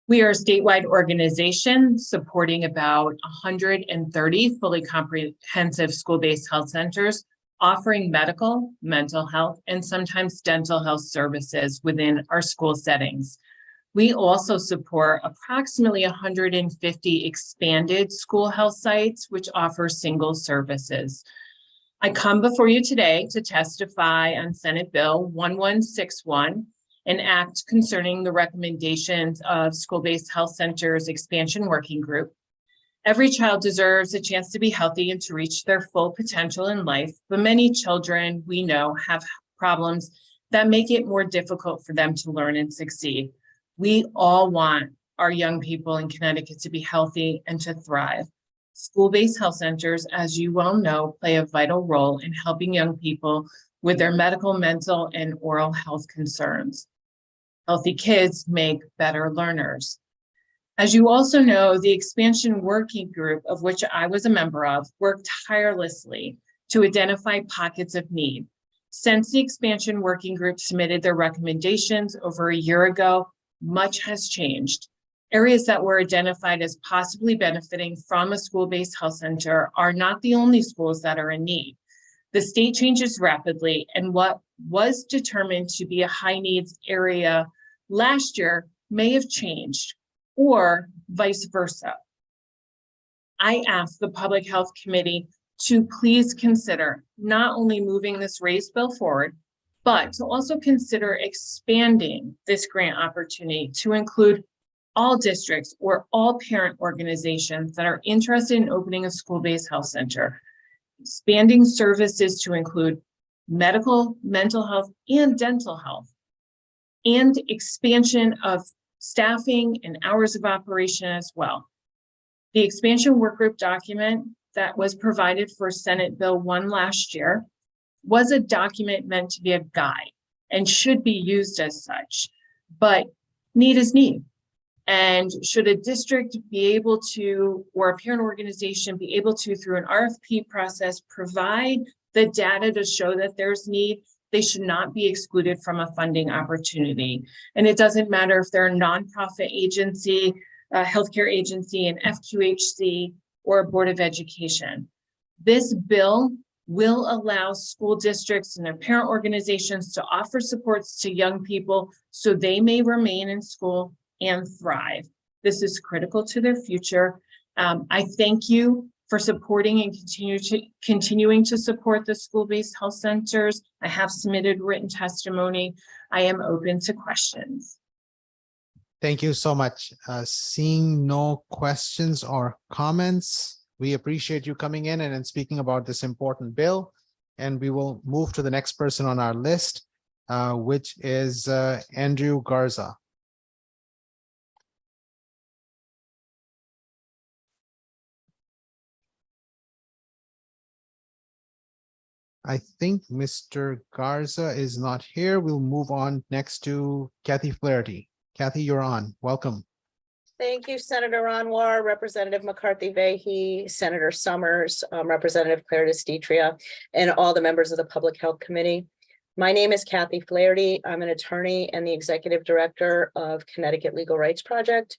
We are a statewide organization supporting about 130 fully comprehensive school-based health centers, offering medical, mental health, and sometimes dental health services within our school settings. We also support approximately 150 expanded school health sites, which offer single services. I come before you today to testify on Senate Bill 1161, an act concerning the recommendations of School-Based Health Centers Expansion Working Group. Every child deserves a chance to be healthy and to reach their full potential in life, but many children we know have problems that make it more difficult for them to learn and succeed. We all want our young people in Connecticut to be healthy and to thrive. School-based health centers, as you well know, play a vital role in helping young people with their medical, mental, and oral health concerns. Healthy kids make better learners. As you also know, the expansion working group, of which I was a member of, worked tirelessly to identify pockets of need. Since the expansion working group submitted their recommendations over a year ago, much has changed. Areas that were identified as possibly benefiting from a school-based health center are not the only schools that are in need. The state changes rapidly, and what was determined to be a high needs area last year may have changed, or vice versa. I ask the Public Health Committee to please consider not only moving this raised bill forward, but to also consider expanding this grant opportunity to include all districts or all parent organizations that are interested in opening a school-based health center, expanding services to include medical, mental health, and dental health, and expansion of staffing and hours of operation as well. The expansion work group document that was provided for Senate Bill 1 last year was a document meant to be a guide and should be used as such, but need is need. And should a district be able to, or a parent organization be able to, through an RFP process, provide the data to show that there's need, they should not be excluded from a funding opportunity. And it doesn't matter if they're a nonprofit agency, a healthcare agency, an FQHC, or a Board of Education. This bill will allow school districts and their parent organizations to offer supports to young people so they may remain in school and thrive. This is critical to their future. I thank you for supporting and continuing to support the school-based health centers. I have submitted written testimony. I am open to questions. Thank you so much. Seeing no questions or comments, we appreciate you coming in and speaking about this important bill. And we will move to the next person on our list, which is Andrew Garza. I think Mr. Garza is not here. We'll move on next to Kathy Flaherty. Kathy, you're on. Welcome. Thank you, Senator Anwar, Representative McCarthy-Vahey, Senator Summers, Representative Claire Distria, and all the members of the Public Health Committee. My name is Kathy Flaherty. I'm an attorney and the executive director of Connecticut Legal Rights Project.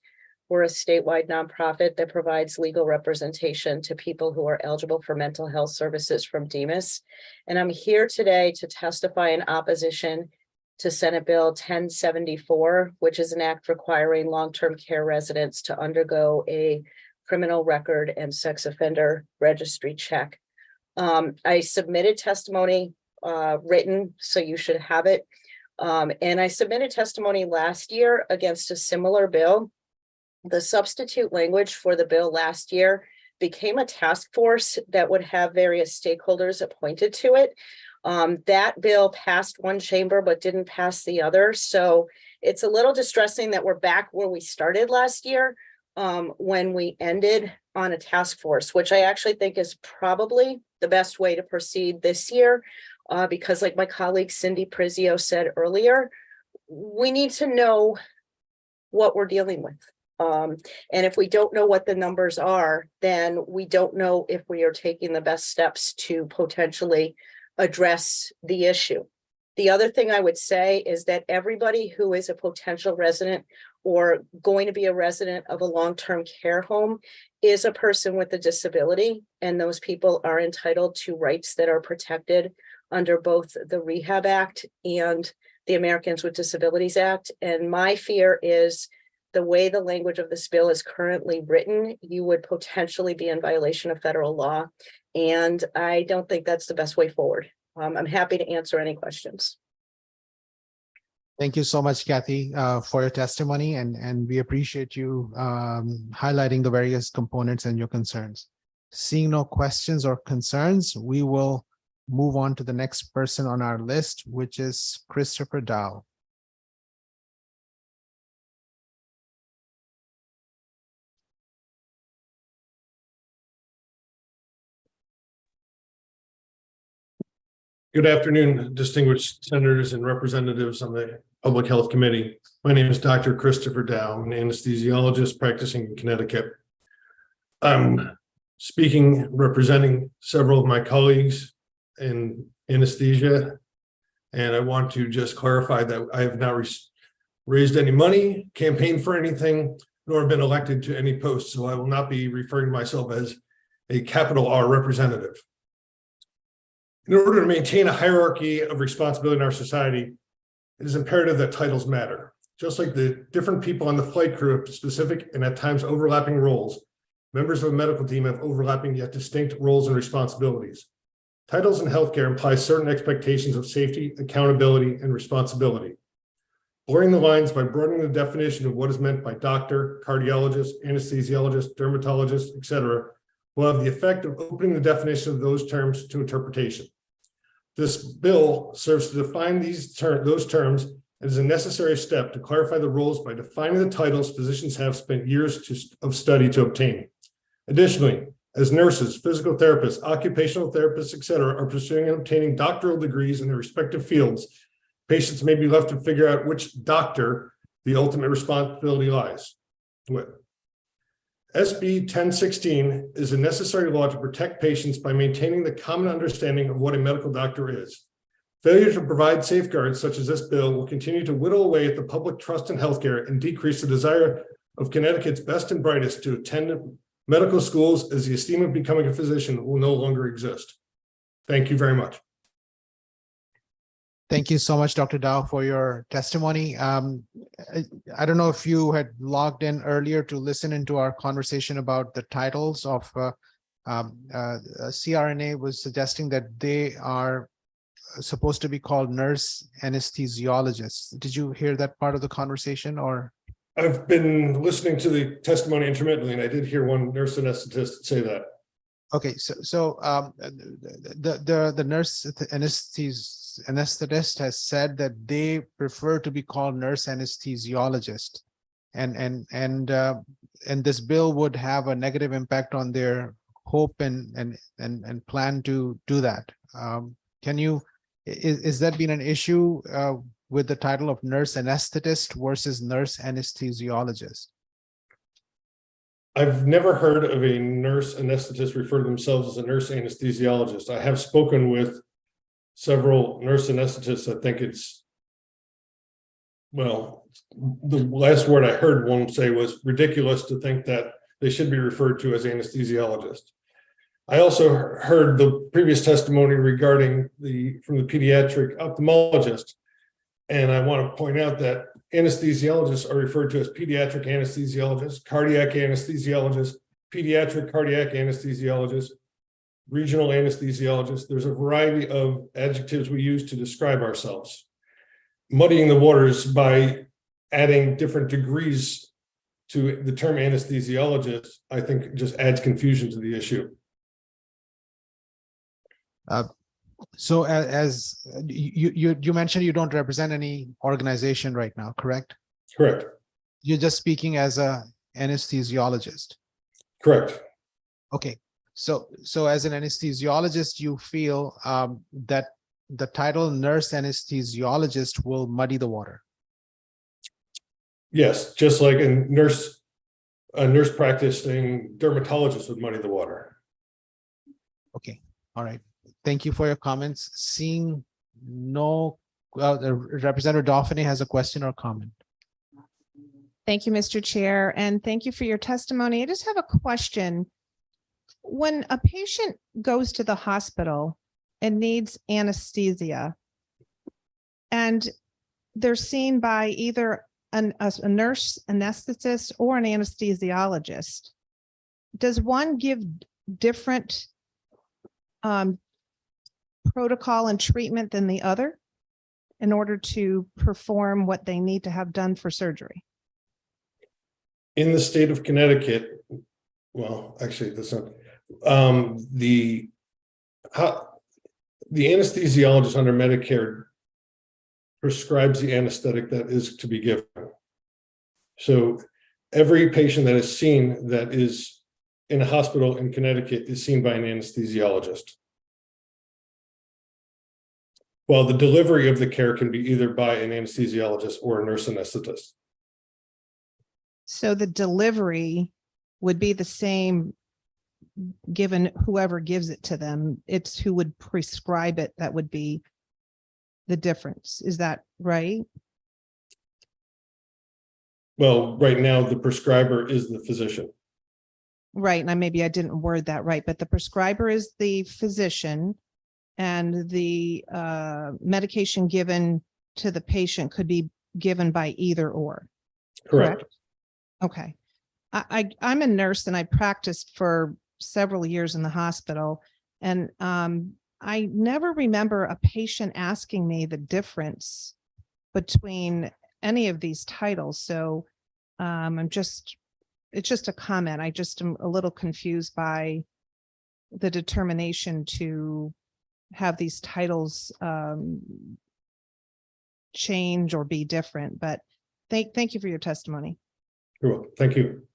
We're a statewide nonprofit that provides legal representation to people who are eligible for mental health services from DEMAS. And I'm here today to testify in opposition to Senate Bill 1074, which is an act requiring long-term care residents to undergo a criminal record and sex offender registry check. I submitted testimony written, so you should have it. And I submitted testimony last year against a similar bill. The substitute language for the bill last year became a task force that would have various stakeholders appointed to it. That bill passed one chamber but didn't pass the other. So it's a little distressing that we're back where we started last year when we ended on a task force, which I actually think is probably the best way to proceed this year. Because like my colleague Cindy Prizio said earlier, we need to know what we're dealing with. And if we don't know what the numbers are, then we don't know if we are taking the best steps to potentially address the issue. The other thing I would say is that everybody who is a potential resident or going to be a resident of a long-term care home is a person with a disability, and those people are entitled to rights that are protected under both the Rehab Act and the Americans with Disabilities Act. And my fear is the way the language of this bill is currently written, you would potentially be in violation of federal law. And I don't think that's the best way forward. I'm happy to answer any questions. Thank you so much, Kathy, for your testimony, and we appreciate you highlighting the various components and your concerns. Seeing no questions or concerns, we will move on to the next person on our list, which is Christopher Dow. Good afternoon, distinguished senators and representatives on the Public Health Committee. My name is Dr. Christopher Dow. I'm an anesthesiologist practicing in Connecticut. I'm speaking, representing several of my colleagues in anesthesia, and I want to just clarify that I have not raised any money, campaigned for anything, nor been elected to any post, so I will not be referring to myself as a capital R representative. In order to maintain a hierarchy of responsibility in our society, it is imperative that titles matter. Just like the different people on the flight crew have specific and at times overlapping roles, members of a medical team have overlapping yet distinct roles and responsibilities. Titles in healthcare imply certain expectations of safety, accountability, and responsibility. Blurring the lines by broadening the definition of what is meant by doctor, cardiologist, anesthesiologist, dermatologist, etc., will have the effect of opening the definition of those terms to interpretation. This bill serves to define those terms and is a necessary step to clarify the roles by defining the titles physicians have spent years of study to obtain. Additionally, as nurses, physical therapists, occupational therapists, etc., are pursuing and obtaining doctoral degrees in their respective fields, patients may be left to figure out which doctor the ultimate responsibility lies with. SB 1016 is a necessary law to protect patients by maintaining the common understanding of what a medical doctor is. Failure to provide safeguards such as this bill will continue to whittle away at the public trust in healthcare and decrease the desire of Connecticut's best and brightest to attend medical schools, as the esteem of becoming a physician will no longer exist. Thank you very much. Thank you so much, Dr. Dow, for your testimony. I don't know if you had logged in earlier to listen into our conversation about the titles of CRNA was suggesting that they are supposed to be called nurse anesthesiologists. Did you hear that part of the conversation, or? I've been listening to the testimony intermittently, and I did hear one nurse anesthetist say that. Okay, so the nurse anesthetist has said that they prefer to be called nurse anesthesiologist, and this bill would have a negative impact on their hope and plan to do that. Is that been an issue with the title of nurse anesthetist versus nurse anesthesiologist? I've never heard of a nurse anesthetist refer to themselves as a nurse anesthesiologist. I have spoken with several nurse anesthetists, I think it's, well, the last word I heard one say was ridiculous to think that they should be referred to as anesthesiologists. I also heard the previous testimony regarding from the pediatric ophthalmologist. And I want to point out that anesthesiologists are referred to as pediatric anesthesiologists, cardiac anesthesiologists, pediatric cardiac anesthesiologists, regional anesthesiologists. There's a variety of adjectives we use to describe ourselves. Muddying the waters by adding different degrees to the term anesthesiologist, I think just adds confusion to the issue. So as you mentioned, you don't represent any organization right now, correct? Correct. You're just speaking as a anesthesiologist. Correct. Okay. So as an anesthesiologist, you feel that the title nurse anesthesiologist will muddy the water. Yes, just like a nurse practicing dermatologist would muddy the water. Okay. All right. Thank you for your comments. Seeing no, Representative Dauphine has a question or comment. Thank you, Mr. Chair, and thank you for your testimony. I just have a question. When a patient goes to the hospital and needs anesthesia, and they're seen by either a nurse anesthetist or an anesthesiologist, does one give different protocol and treatment than the other in order to perform what they need to have done for surgery? In the state of Connecticut, well, actually, that's not the anesthesiologist under Medicare prescribes the anesthetic that is to be given. So every patient that is seen that is in a hospital in Connecticut is seen by an anesthesiologist. While the delivery of the care can be either by an anesthesiologist or a nurse anesthetist. So the delivery would be the same given whoever gives it to them. It's who would prescribe it that would be the difference. Is that right? Well, right now the prescriber is the physician. Right. And maybe I didn't word that right, but the prescriber is the physician and the medication given to the patient could be given by either or. Correct. Okay. I'm a nurse and I practiced for several years in the hospital, and I never remember a patient asking me the difference between any of these titles. So it's just a comment. I just am a little confused by the determination to have these titles change or be different, but thank you for your testimony. You're welcome. Thank you.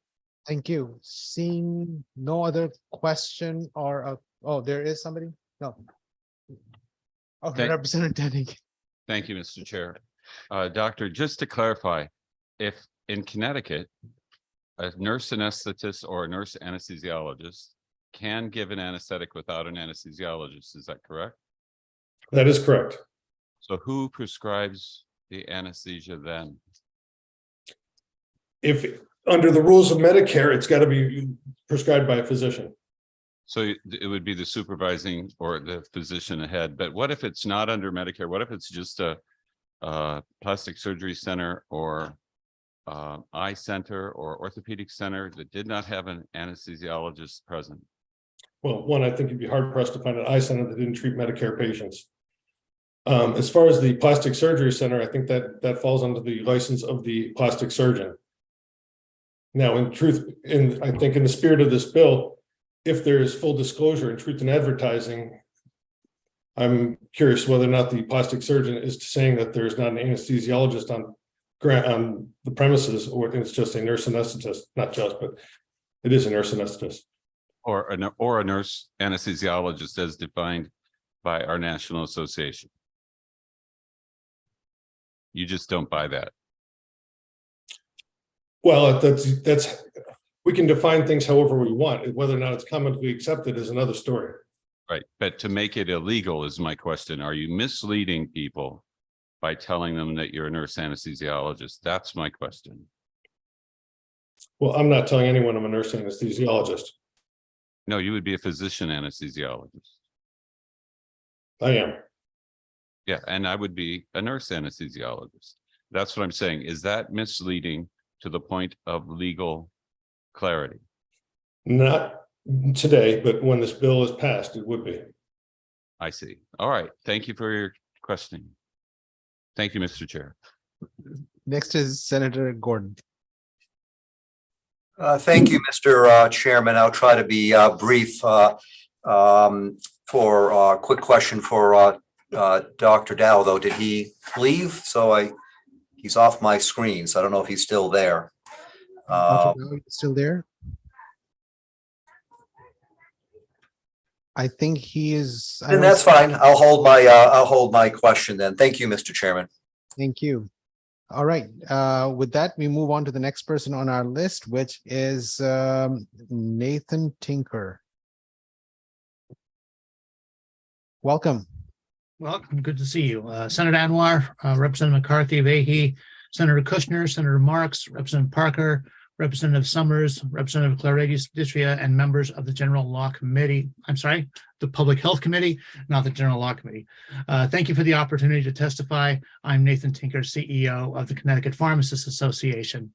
Thank you. Seeing no other question or, oh, there is somebody? No. Okay, Representative Denning. Thank you, Mr. Chair. Doctor, just to clarify, if in Connecticut, a nurse anesthetist or a nurse anesthesiologist can give an anesthetic without an anesthesiologist, is that correct? That is correct. So who prescribes the anesthesia then? If under the rules of Medicare, it's got to be prescribed by a physician. So it would be the supervising or the physician ahead, but what if it's not under Medicare? What if it's just a plastic surgery center or eye center or orthopedic center that did not have an anesthesiologist present? Well, one, I think you'd be hard pressed to find an eye center that didn't treat Medicare patients. As far as the plastic surgery center, I think that falls under the license of the plastic surgeon. Now, in truth, I think in the spirit of this bill, if there is full disclosure and truth in advertising, I'm curious whether or not the plastic surgeon is saying that there is not an anesthesiologist on the premises, or it's just a nurse anesthetist, not just, but it is a nurse anesthetist. Or a nurse anesthesiologist as defined by our national association. You just don't buy that. Well, that's we can define things however we want. Whether or not it's commonly accepted is another story. Right, but to make it illegal is my question. Are you misleading people by telling them that you're a nurse anesthesiologist? That's my question. Well, I'm not telling anyone I'm a nurse anesthesiologist. No, you would be a physician anesthesiologist. I am. Yeah, and I would be a nurse anesthesiologist. That's what I'm saying. Is that misleading to the point of legal clarity? Not today, but when this bill is passed, it would be. I see. All right. Thank you for your questioning. Thank you, Mr. Chair. Next is Senator Gordon. Thank you, Mr. Chairman. I'll try to be brief for a quick question for Dr. Dow, though. Did he leave? So he's off my screen, so I don't know if he's still there. Dr. Dow, you still there? I think he is. Then that's fine. I'll hold my question then. Thank you, Mr. Chairman. Thank you. All right. With that, we move on to the next person on our list, which is Nathan Tinker. Welcome. Welcome. Good to see you. Senator Anwar, Representative McCarthy, Vahey, Senator Kushner, Senator Marks, Representative Parker, Representative Summers, Representative Claridis-Ditria, and members of the General Law Committee. I'm sorry, the Public Health Committee, not the General Law Committee. Thank you for the opportunity to testify. I'm Nathan Tinker, CEO of the Connecticut Pharmacists Association.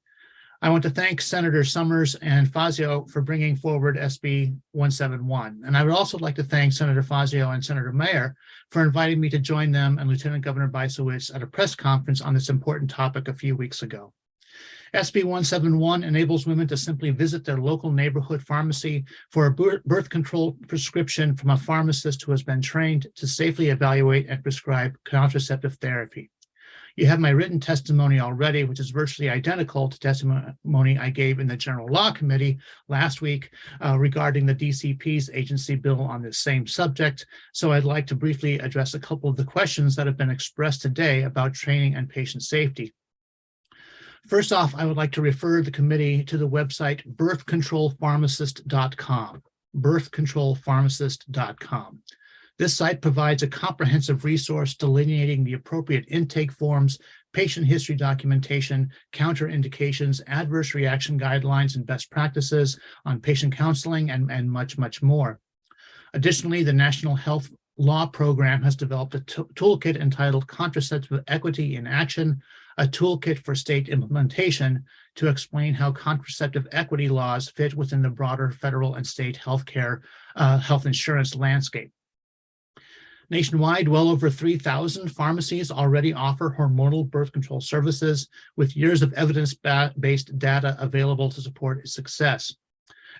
I want to thank Senator Summers and Fazio for bringing forward SB 171. And I would also like to thank Senator Fazio and Senator Mayer for inviting me to join them and Lieutenant Governor Bysowicz at a press conference on this important topic a few weeks ago. SB 171 enables women to simply visit their local neighborhood pharmacy for a birth control prescription from a pharmacist who has been trained to safely evaluate and prescribe contraceptive therapy. You have my written testimony already, which is virtually identical to testimony I gave in the General Law Committee last week regarding the DCP's agency bill on this same subject. So I'd like to briefly address a couple of the questions that have been expressed today about training and patient safety. First off, I would like to refer the committee to the website birthcontrolpharmacist.com, birthcontrolpharmacist.com. This site provides a comprehensive resource delineating the appropriate intake forms, patient history documentation, counterindications, adverse reaction guidelines, and best practices on patient counseling, and much, much more. Additionally, the National Health Law Program has developed a toolkit entitled Contraceptive Equity in Action, a toolkit for state implementation to explain how contraceptive equity laws fit within the broader federal and state health insurance landscape. Nationwide, well over 3,000 pharmacies already offer hormonal birth control services with years of evidence-based data available to support its success.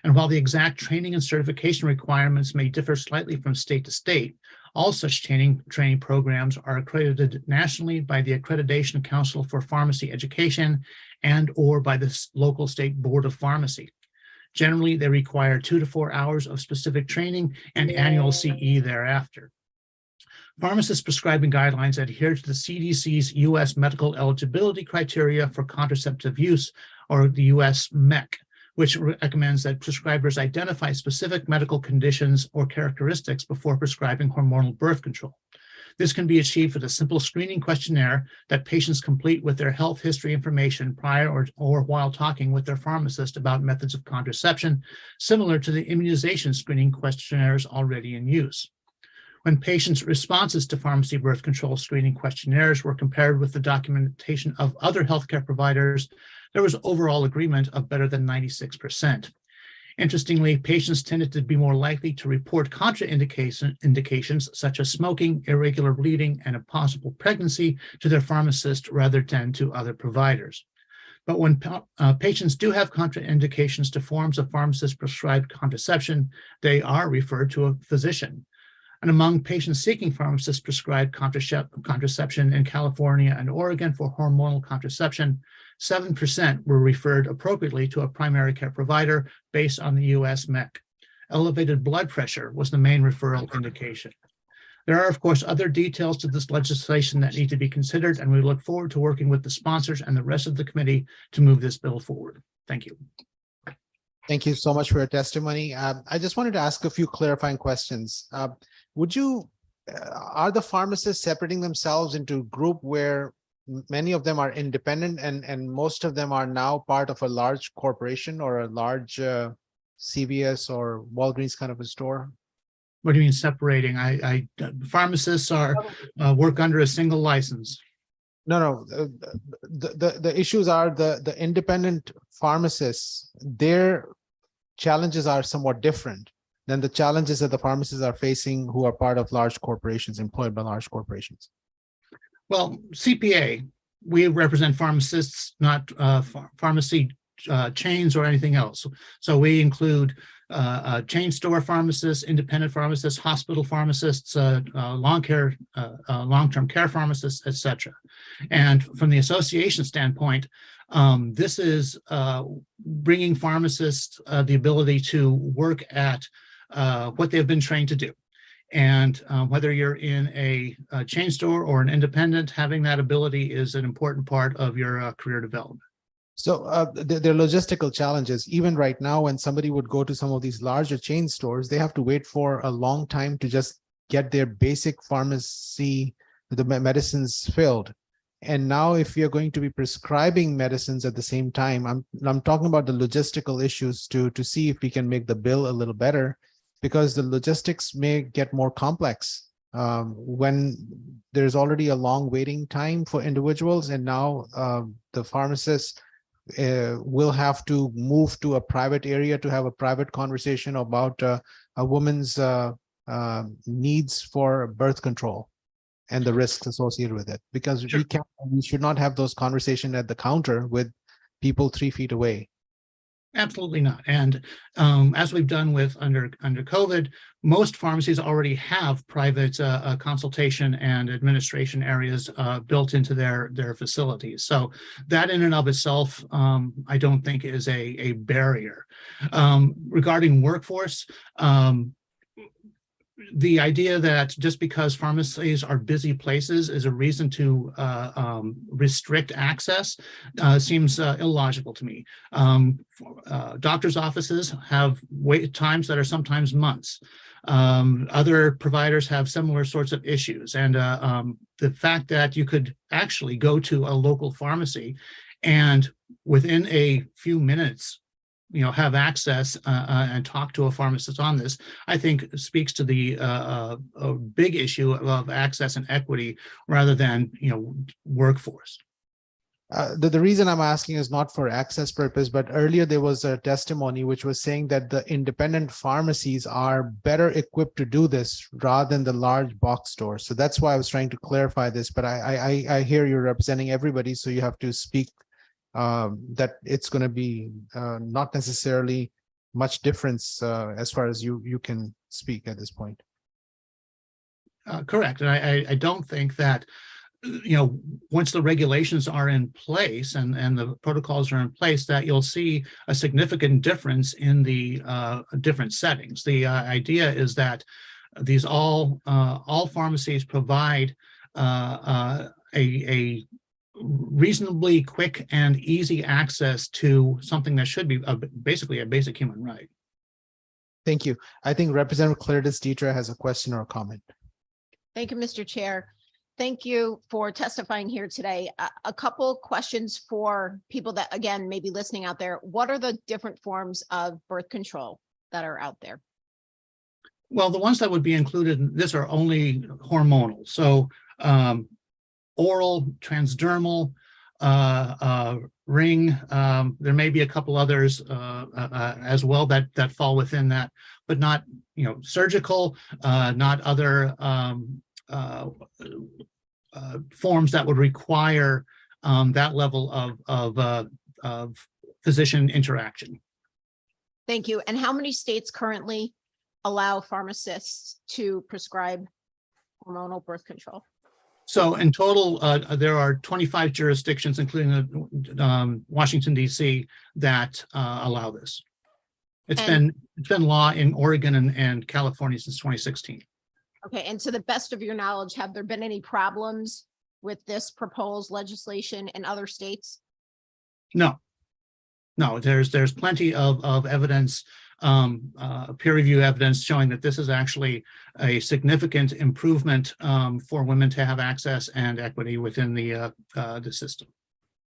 And while the exact training and certification requirements may differ slightly from state to state, all such training programs are accredited nationally by the Accreditation Council for Pharmacy Education and/or by the local state board of pharmacy. Generally, they require 2 to 4 hours of specific training and annual CE thereafter. Pharmacist prescribing guidelines adhere to the CDC's U.S. medical eligibility criteria for contraceptive use, or the U.S. MEC, which recommends that prescribers identify specific medical conditions or characteristics before prescribing hormonal birth control. This can be achieved with a simple screening questionnaire that patients complete with their health history information prior or while talking with their pharmacist about methods of contraception, similar to the immunization screening questionnaires already in use. When patients' responses to pharmacy birth control screening questionnaires were compared with the documentation of other healthcare providers, there was overall agreement of better than 96%. Interestingly, patients tended to be more likely to report contraindications such as smoking, irregular bleeding, and a possible pregnancy to their pharmacist rather than to other providers. But when patients do have contraindications to forms of pharmacist-prescribed contraception, they are referred to a physician. And among patients seeking pharmacist-prescribed contraception in California and Oregon for hormonal contraception, 7% were referred appropriately to a primary care provider based on the U.S. MEC. Elevated blood pressure was the main referral indication. There are, of course, other details to this legislation that need to be considered, and we look forward to working with the sponsors and the rest of the committee to move this bill forward. Thank you. Thank you so much for your testimony. I just wanted to ask a few clarifying questions. Would you, are the pharmacists separating themselves into group where many of them are independent and most of them are now part of a large corporation or a large CVS or Walgreens kind of a store? What do you mean separating? Pharmacists are work under a single license. No. The issues are the independent pharmacists, their challenges are somewhat different than the challenges that the pharmacists are facing who are part of large corporations, employed by large corporations. Well, CPA, we represent pharmacists, not pharmacy chains or anything else. So we include chain store pharmacists, independent pharmacists, hospital pharmacists, long-term care pharmacists, etc. And from the association standpoint, this is bringing pharmacists the ability to work at what they've been trained to do. And whether you're in a chain store or an independent, having that ability is an important part of your career development. So there are logistical challenges. Even right now, when somebody would go to some of these larger chain stores, they have to wait for a long time to just get their basic pharmacy, the medicines filled. And now if you're going to be prescribing medicines at the same time, I'm talking about the logistical issues to see if we can make the bill a little better, because the logistics may get more complex when there's already a long waiting time for individuals. And now the pharmacists will have to move to a private area to have a private conversation about a woman's needs for birth control and the risks associated with it, because Sure. we should not have those conversations at the counter with people 3 feet away. Absolutely not. And as we've done with under COVID, most pharmacies already have private consultation and administration areas built into their facilities. So that in and of itself, I don't think is a barrier. Regarding workforce, the idea that just because pharmacies are busy places is a reason to restrict access seems illogical to me. Doctors' offices have wait times that are sometimes months. Other providers have similar sorts of issues. And the fact that you could actually go to a local pharmacy and within a few minutes have access and talk to a pharmacist on this, I think speaks to the a big issue of access and equity rather than, workforce. The reason I'm asking is not for access purpose, but earlier there was a testimony which was saying that the independent pharmacies are better equipped to do this rather than the large box stores. So that's why I was trying to clarify this, but I hear you're representing everybody, so you have to speak that it's going to be not necessarily much difference as far as you can speak at this point. Correct. And I don't think that, once the regulations are in place and the protocols are in place, that you'll see a significant difference in the different settings. The idea is that these all pharmacies provide a reasonably quick and easy access to something that should be basically a basic human right. Thank you. I think Representative Claritas Dietra has a question or a comment. Thank you, Mr. Chair. Thank you for testifying here today. A couple questions for people that, again, may be listening out there. What are the different forms of birth control that are out there? Well, the ones that would be included in this are only hormonal. So oral, transdermal, ring. There may be a couple others as well that fall within that, but not surgical, not other forms that would require that level of physician interaction. Thank you. And how many states currently allow pharmacists to prescribe hormonal birth control? So in total, there are 25 jurisdictions, including Washington, D.C., that allow this. It's been law in Oregon and California since 2016. Okay, and to the best of your knowledge, have there been any problems with this proposed legislation in other states? No. No, there's plenty of evidence, peer review evidence showing that this is actually a significant improvement for women to have access and equity within the system.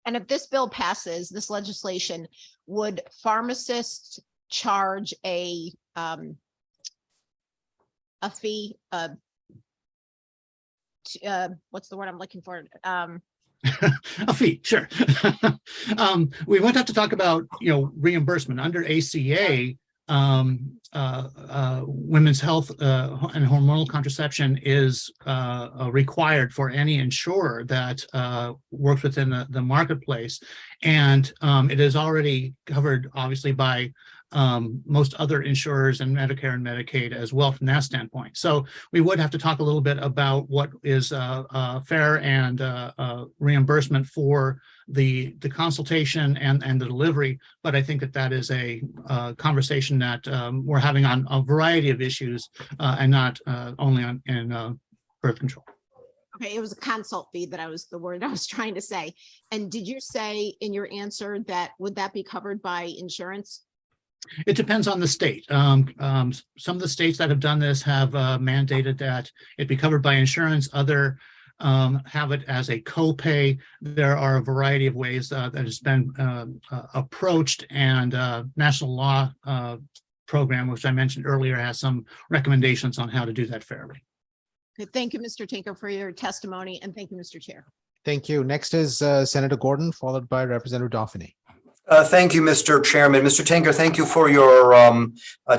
And if this bill passes, this legislation, would pharmacists charge a fee? What's the word I'm looking for? A fee, sure. We won't have to talk about, reimbursement under ACA. Women's health and hormonal contraception is required for any insurer that works within the marketplace, and it is already covered, obviously, by most other insurers and Medicare and Medicaid as well from that standpoint. So we would have to talk a little bit about what is fair and reimbursement for the consultation and the delivery. But I think that is a conversation that we're having on a variety of issues and not only in birth control. Okay, it was a consult fee the word I was trying to say. And did you say in your answer that would that be covered by insurance? It depends on the state. Some of the states that have done this have mandated that it be covered by insurance. Other have it as a copay. There are a variety of ways that has been approached, and national law program, which I mentioned earlier, has some recommendations on how to do that fairly. Okay, thank you, Mr. Tinker, for your testimony, and thank you, Mr. Chair. Thank you. Next is Senator Gordon, followed by Representative Dauphiny. Thank you, Mr. Chairman. Mr. Tinker, thank you for your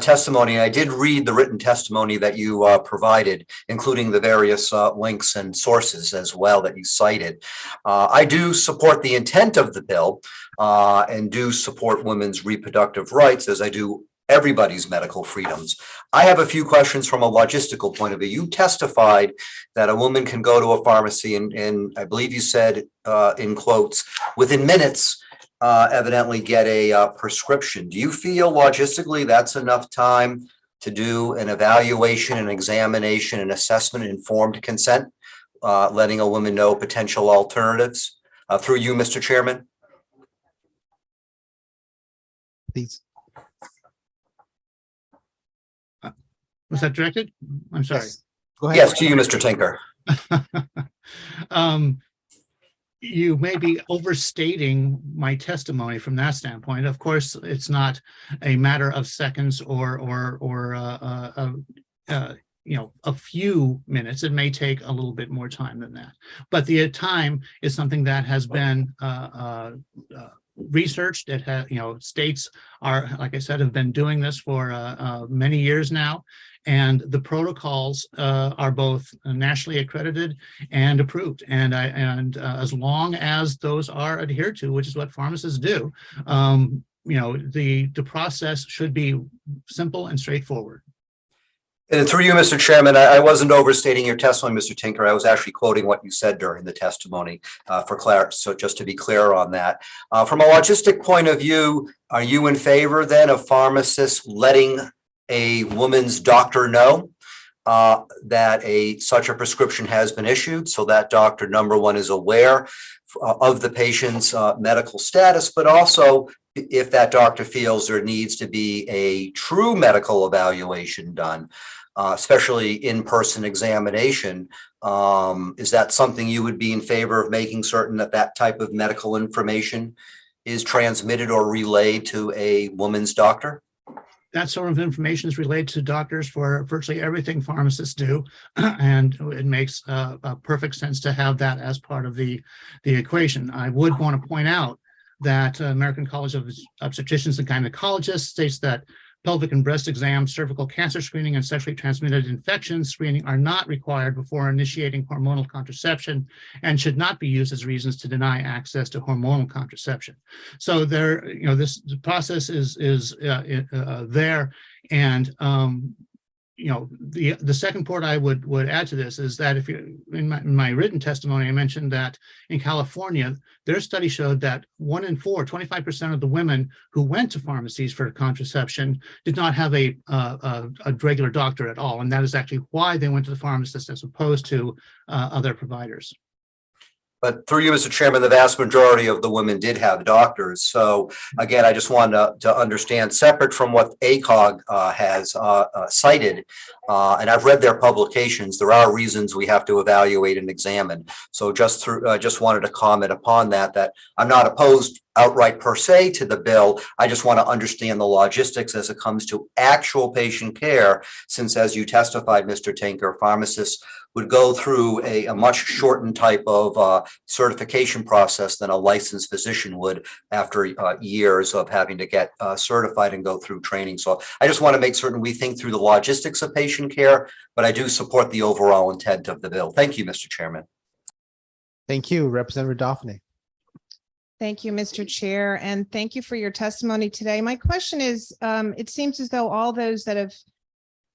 testimony. I did read the written testimony that you provided, including the various links and sources as well that you cited. I do support the intent of the bill and do support women's reproductive rights, as I do everybody's medical freedoms. I have a few questions from a logistical point of view. You testified that a woman can go to a pharmacy and I believe you said, in quotes, within minutes, evidently get a prescription. Do you feel logistically that's enough time to do an evaluation, an examination, an assessment, informed consent, letting a woman know potential alternatives? Through you, Mr. Chairman. Please. Was that directed? I'm sorry. Yes. Go ahead. Yes, to you, Mr. Tinker. You may be overstating my testimony from that standpoint. Of course, it's not a matter of seconds or a few minutes. It may take a little bit more time than that. But the time is something that has been researched. It has, states are, like I said, have been doing this for many years now. And the protocols are both nationally accredited and approved. And as long as those are adhered to, which is what pharmacists do, the process should be simple and straightforward. And through you, Mr. Chairman, I wasn't overstating your testimony, Mr. Tinker. I was actually quoting what you said during the testimony for clarity. So just to be clear on that. From a logistic point of view, are you in favor then of pharmacists letting a woman's doctor know that such a prescription has been issued, so that doctor, number one, is aware of the patient's medical status, but also if that doctor feels there needs to be a true medical evaluation done, especially in-person examination, is that something you would be in favor of, making certain that that type of medical information is transmitted or relayed to a woman's doctor? That sort of information is relayed to doctors for virtually everything pharmacists do, and it makes perfect sense to have that as part of the equation. I would want to point out that American College of Obstetricians and Gynecologists states that pelvic and breast exams, cervical cancer screening, and sexually transmitted infection screening are not required before initiating hormonal contraception and should not be used as reasons to deny access to hormonal contraception. So there, this process is there, and the second part I would add to this is that if you, in my written testimony, I mentioned that in California, their study showed that 1 in 4, 25% of the women who went to pharmacies for contraception did not have a regular doctor at all. And that is actually why they went to the pharmacist as opposed to other providers. But through you, Mr. Chairman, the vast majority of the women did have doctors. So again, I just wanted to understand, separate from what ACOG has cited, and I've read their publications, there are reasons we have to evaluate and examine. So just wanted to comment upon that, that I'm not opposed outright per se to the bill. I just want to understand the logistics as it comes to actual patient care, since as you testified, Mr. Tinker, pharmacists would go through a much shortened type of certification process than a licensed physician would after years of having to get certified and go through training. So I just want to make certain we think through the logistics of patient care, but I do support the overall intent of the bill. Thank you, Mr. Chairman. Thank you, Representative Daphne. Thank you, Mr. Chair, and thank you for your testimony today. My question is, it seems as though all those that have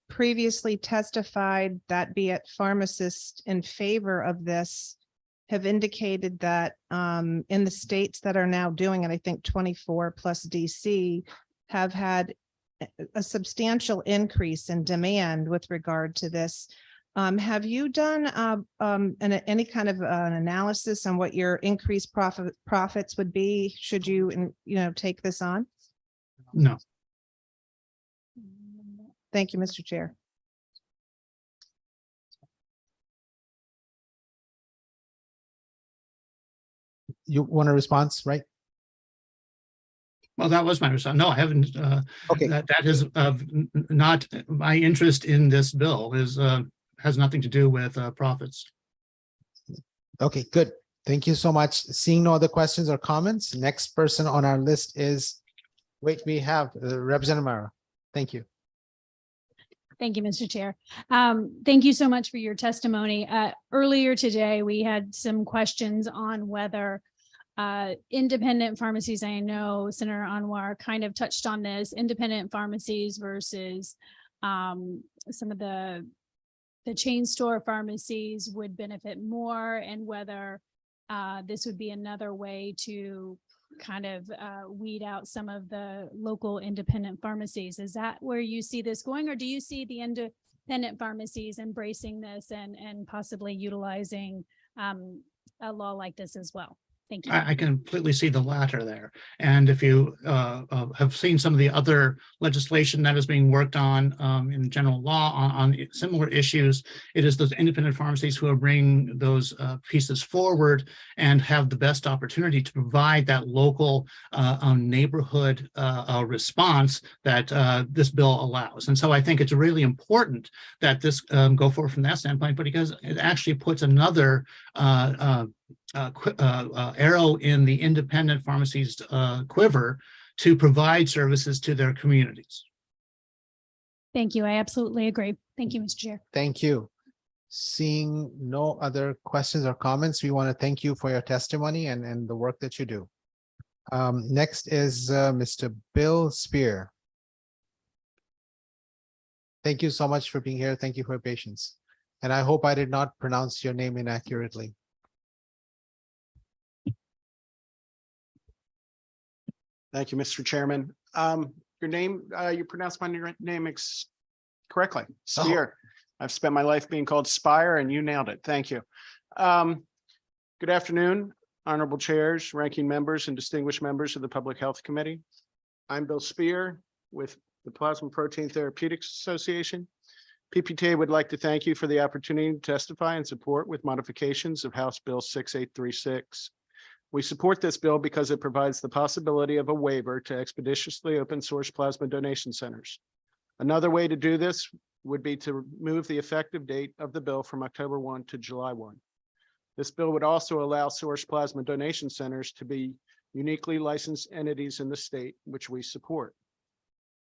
previously testified, that be it pharmacists in favor of this, have indicated that in the states that are now doing it, I think 24 plus DC, have had a substantial increase in demand with regard to this. Have you done any kind of an analysis on what your increased profits would be should you, take this on? No. Thank you, Mr. Chair. You want a response, right? Well, that was my response. No, I haven't. Okay. That is not my interest in this bill. Has nothing to do with profits. Okay, good. Thank you so much. Seeing no other questions or comments, next person on our list is, we have Representative Mara. Thank you. Thank you, Mr. Chair. Thank you so much for your testimony. Earlier today, we had some questions on whether independent pharmacies, I know Senator Anwar kind of touched on this, independent pharmacies versus some of the chain store pharmacies would benefit more, and whether this would be another way to kind of weed out some of the local independent pharmacies. Is that where you see this going, or do you see the independent pharmacies embracing this and possibly utilizing a law like this as well? Thank you. I completely see the latter there. And if you have seen some of the other legislation that is being worked on in general law on similar issues, it is those independent pharmacies who are bringing those pieces forward and have the best opportunity to provide that local neighborhood response that this bill allows. And so I think it's really important that this go forward from that standpoint, but because it actually puts another arrow in the independent pharmacies quiver to provide services to their communities. Thank you. I absolutely agree. Thank you, Mr. Chair. Thank you. Seeing no other questions or comments, we want to thank you for your testimony and the work that you do. Next is Mr. Bill Spear. Thank you so much for being here. Thank you for your patience. And I hope I did not pronounce your name inaccurately. Thank you, Mr. Chairman. Your name, you pronounced my name correctly, Spear. I've spent my life being called Spire, and you nailed it. Thank you. Good afternoon, honorable chairs, ranking members, and distinguished members of the Public Health Committee. I'm Bill Spear with the Plasma Protein Therapeutics Association. PPTA would like to thank you for the opportunity to testify and support with modifications of House Bill 6836. We support this bill because it provides the possibility of a waiver to expeditiously open source plasma donation centers. Another way to do this would be to move the effective date of the bill from October 1 to July 1. This bill would also allow source plasma donation centers to be uniquely licensed entities in the state, which we support.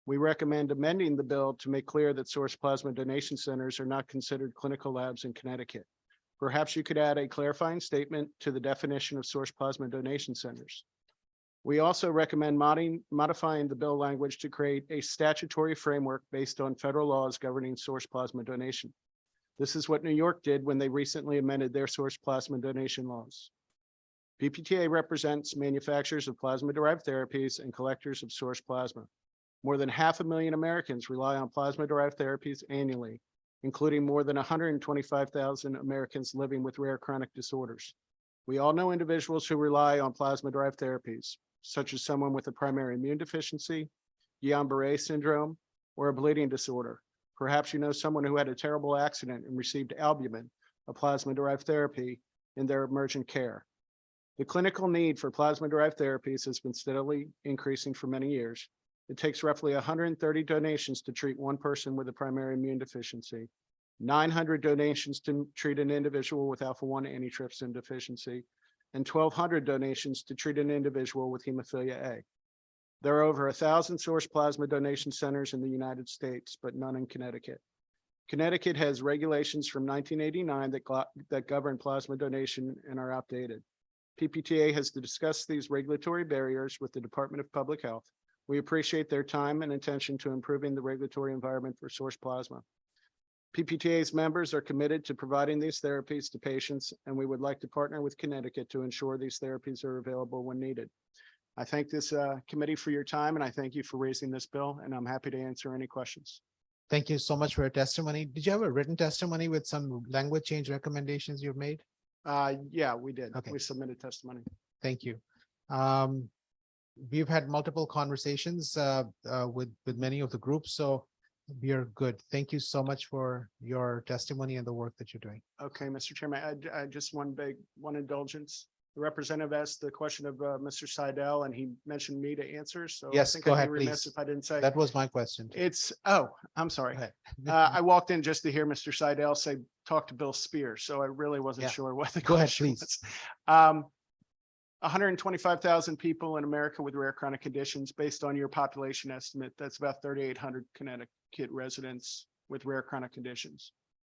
We recommend amending the bill to make clear that source plasma donation centers are not considered clinical labs in Connecticut. Perhaps you could add a clarifying statement to the definition of source plasma donation centers. We also recommend modifying the bill language to create a statutory framework based on federal laws governing source plasma donation. This is what New York did when they recently amended their source plasma donation laws. PPTA represents manufacturers of plasma-derived therapies and collectors of source plasma. More than 500,000 Americans rely on plasma-derived therapies annually, including more than 125,000 Americans living with rare chronic disorders. We all know individuals who rely on plasma-derived therapies, such as someone with a primary immune deficiency, Guillain-Barré syndrome, or a bleeding disorder. Perhaps you know someone who had a terrible accident and received albumin, a plasma-derived therapy, in their emergent care. The clinical need for plasma-derived therapies has been steadily increasing for many years. It takes roughly 130 donations to treat one person with a primary immune deficiency, 900 donations to treat an individual with alpha-1 antitrypsin deficiency, and 1,200 donations to treat an individual with hemophilia A. There are over 1,000 source plasma donation centers in the United States, but none in Connecticut. Connecticut has regulations from 1989 that govern plasma donation and are outdated. PPTA has discussed these regulatory barriers with the Department of Public Health. We appreciate their time and attention to improving the regulatory environment for source plasma. PPTA's members are committed to providing these therapies to patients, and we would like to partner with Connecticut to ensure these therapies are available when needed. I thank this committee for your time, and I thank you for raising this bill, and I'm happy to answer any questions. Thank you so much for your testimony. Did you have a written testimony with some language change recommendations you've made? Yeah, we did. Okay. We submitted testimony. Thank you. We've had multiple conversations with many of the groups, so we are good. Thank you so much for your testimony and the work that you're doing. Okay, Mr. Chairman, I just one indulgence. The representative asked the question of Mr. Seidel, and he mentioned me to answer. So Yes, I think go I'd be ahead, remiss please. if I didn't say. That was my question. I'm sorry. Go ahead. I walked in just to hear Mr. Seidel say, talk to Bill Spear. So I really wasn't Yeah. sure what the Go ahead, question please. was. 125,000 people in America with rare chronic conditions. Based on your population estimate, that's about 3,800 Connecticut residents with rare chronic conditions.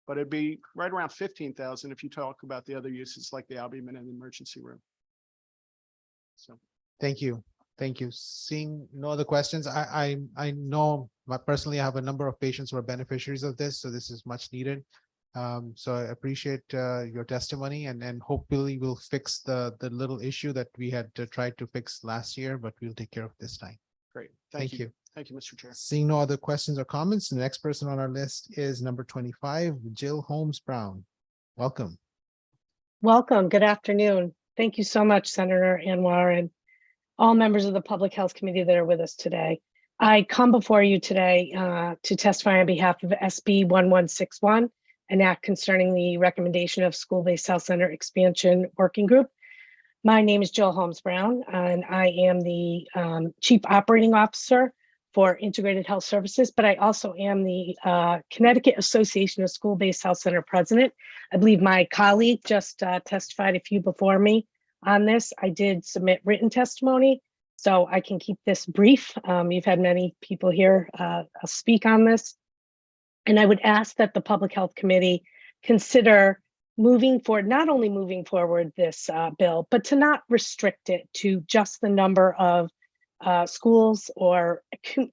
But it'd be right around 15,000 if you talk about the other uses like the albumin in the emergency room. So. Thank you. Thank you. Seeing no other questions, I know personally I have a number of patients who are beneficiaries of this, so this is much needed. So I appreciate your testimony, and hopefully we'll fix the little issue that we had tried to fix last year, but we'll take care of this time. Great. Thank you. Thank you, Mr. Chair. Seeing no other questions or comments, the next person on our list is number 25, Jill Holmes Brown. Welcome. Welcome. Good afternoon. Thank you so much, Senator Anwar, and all members of the Public Health Committee that are with us today. I come before you today to testify on behalf of SB 1161, an act concerning the recommendation of school-based health center expansion working group. My name is Jill Holmes Brown, and I am the Chief Operating Officer for Integrated Health Services, but I also am the Connecticut Association of School-Based Health Center President. I believe my colleague just testified a few before me on this. I did submit written testimony, so I can keep this brief. You've had many people here speak on this. And I would ask that the Public Health Committee consider moving forward, not only moving forward this bill, but to not restrict it to just the number of schools or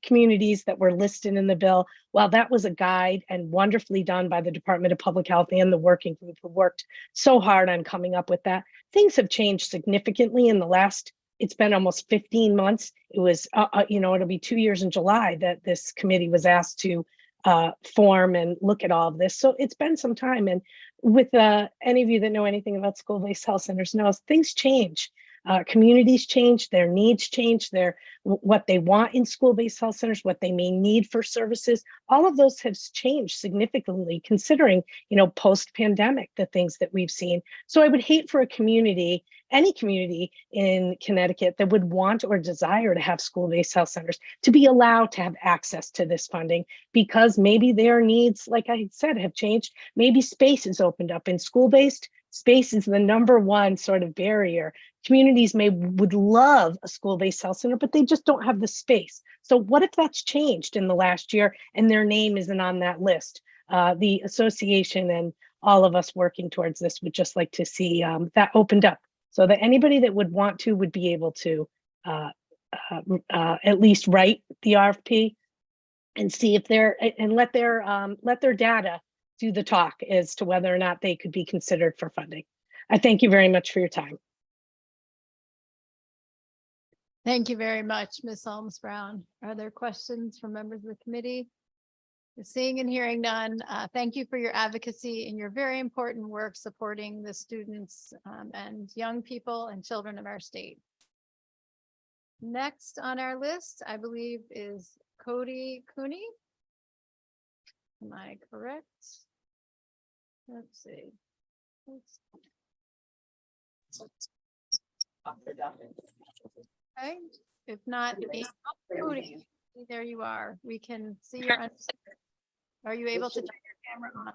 communities that were listed in the bill. While that was a guide and wonderfully done by the Department of Public Health and the working group who worked so hard on coming up with that, things have changed significantly in the last, it's been almost 15 months. It was, it'll be 2 years in July that this committee was asked to form and look at all of this. So it's been some time. And with any of you that know anything about school-based health centers knows things change. Communities change, their needs change, what they want in school-based health centers, what they may need for services. All of those have changed significantly considering, post-pandemic, the things that we've seen. So I would hate for a community, any community in Connecticut that would want or desire to have school-based health centers to be allowed to have access to this funding because maybe their needs, like I said, have changed. Maybe space has opened up in school-based. Space is the number one sort of barrier. Communities would love a school-based health center, but they just don't have the space. So what if that's changed in the last year and their name isn't on that list? The association and all of us working towards this would just like to see that opened up so that anybody that would want to would be able to at least write the RFP and see if let their data do the talk as to whether or not they could be considered for funding. I thank you very much for your time. Thank you very much, Ms. Holmes Brown. Are there questions from members of the committee? Seeing and hearing none, thank you for your advocacy and your very important work supporting the students and young people and children of our state. Next on our list, I believe, is Cody Cooney. Am I correct? Let's see. Okay, if not, Cody, there you are. We can see your. Are you able to turn your camera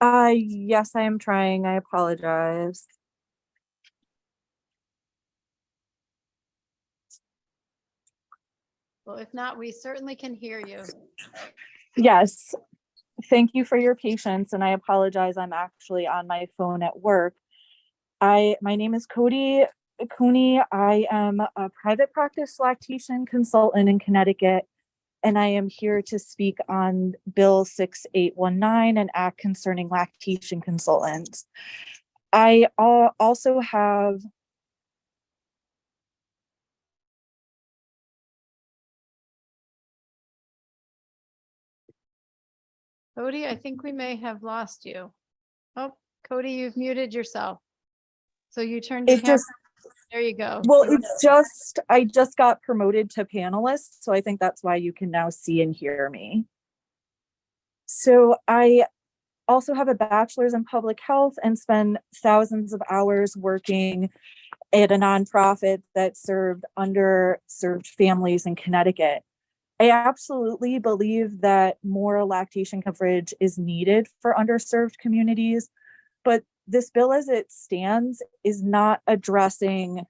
on? Yes, I am trying. I apologize. Well, if not, we certainly can hear you. Yes, thank you for your patience, and I apologize. I'm actually on my phone at work. My name is Cody Cooney. I am a private practice lactation consultant in Connecticut, and I am here to speak on Bill 6819, an act concerning lactation consultants. I also have Cody, I think we may have lost you. Oh, Cody, you've muted yourself. So you turned your camera. There you go. Well, I just got promoted to panelist, so I think that's why you can now see and hear me. So I also have a bachelor's in public health and spend thousands of hours working at a nonprofit that served underserved families in Connecticut. I absolutely believe that more lactation coverage is needed for underserved communities, but this bill as it stands is not addressing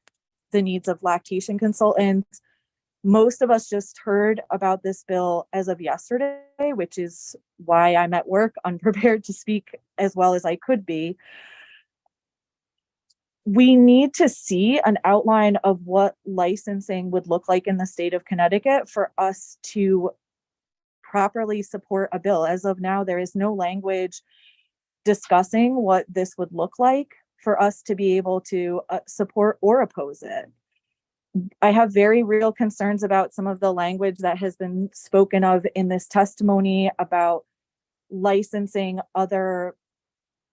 the needs of lactation consultants. Most of us just heard about this bill as of yesterday, which is why I'm at work unprepared to speak as well as I could be. We need to see an outline of what licensing would look like in the state of Connecticut for us to properly support a bill. As of now, there is no language discussing what this would look like for us to be able to support or oppose it. I have very real concerns about some of the language that has been spoken of in this testimony about licensing other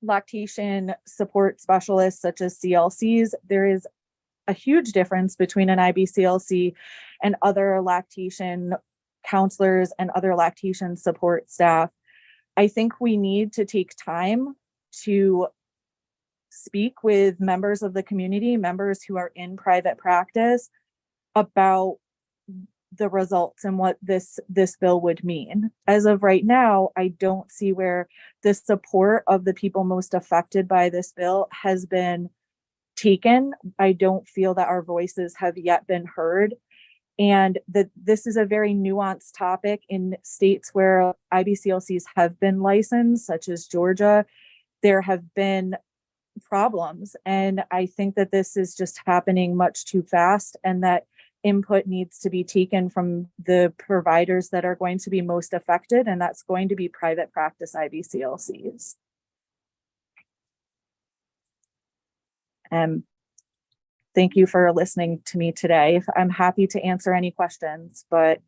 lactation support specialists such as CLCs. There is a huge difference between an IBCLC and other lactation counselors and other lactation support staff. I think we need to take time to speak with members of the community, members who are in private practice, about the results and what this bill would mean. As of right now, I don't see where the support of the people most affected by this bill has been taken. I don't feel that our voices have yet been heard, and that this is a very nuanced topic in states where IBCLCs have been licensed, such as Georgia. There have been problems, and I think that this is just happening much too fast, and that input needs to be taken from the providers that are going to be most affected, and that's going to be private practice IBCLCs. Thank you for listening to me today. I'm happy to answer any questions, but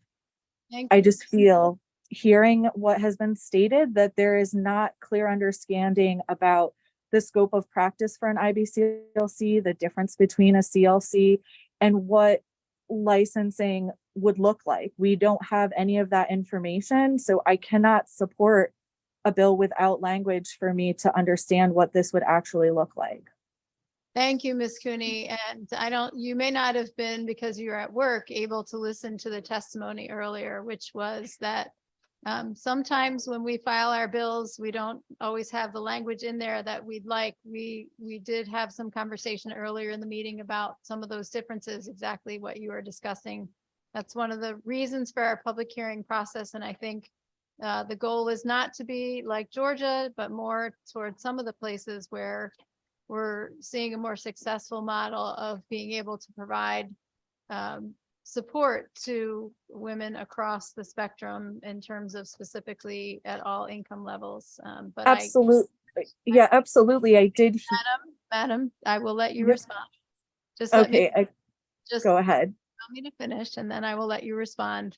I just feel, hearing what has been stated, that there is not clear understanding about the scope of practice for an IBCLC, the difference between a CLC, and what licensing would look like. We don't have any of that information, so I cannot support a bill without language for me to understand what this would actually look like. Thank you, Ms. Cooney. And you may not have been, because you're at work, able to listen to the testimony earlier, which was that sometimes when we file our bills, we don't always have the language in there that we'd like. We did have some conversation earlier in the meeting about some of those differences, exactly what you were discussing. That's one of the reasons for our public hearing process. And I think the goal is not to be like Georgia, but more towards some of the places where we're seeing a more successful model of being able to provide support to women across the spectrum in terms of specifically at all income levels. But absolutely, absolutely. I did. Madam, I will let you Yep. respond. Just Okay, just go ahead. allow me to finish, and then I will let you respond.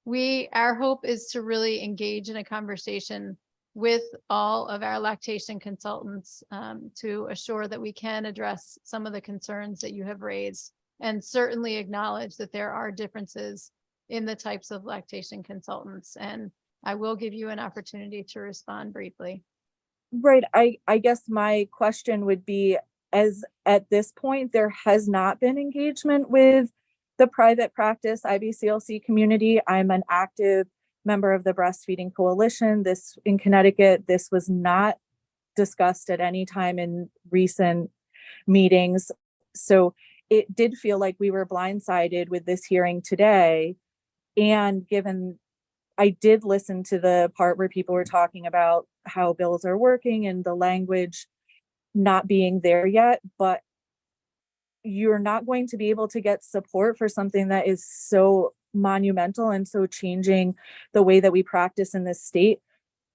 Our hope is to really engage in a conversation with all of our lactation consultants to assure that we can address some of the concerns that you have raised, and certainly acknowledge that there are differences in the types of lactation consultants. And I will give you an opportunity to respond briefly. Right. I guess my question would be, as at this point, there has not been engagement with the private practice IBCLC community. I'm an active member of the Breastfeeding Coalition. This in Connecticut, this was not discussed at any time in recent meetings. So it did feel like we were blindsided with this hearing today. And given I did listen to the part where people were talking about how bills are working and the language not being there yet, but you're not going to be able to get support for something that is so monumental and so changing the way that we practice in this state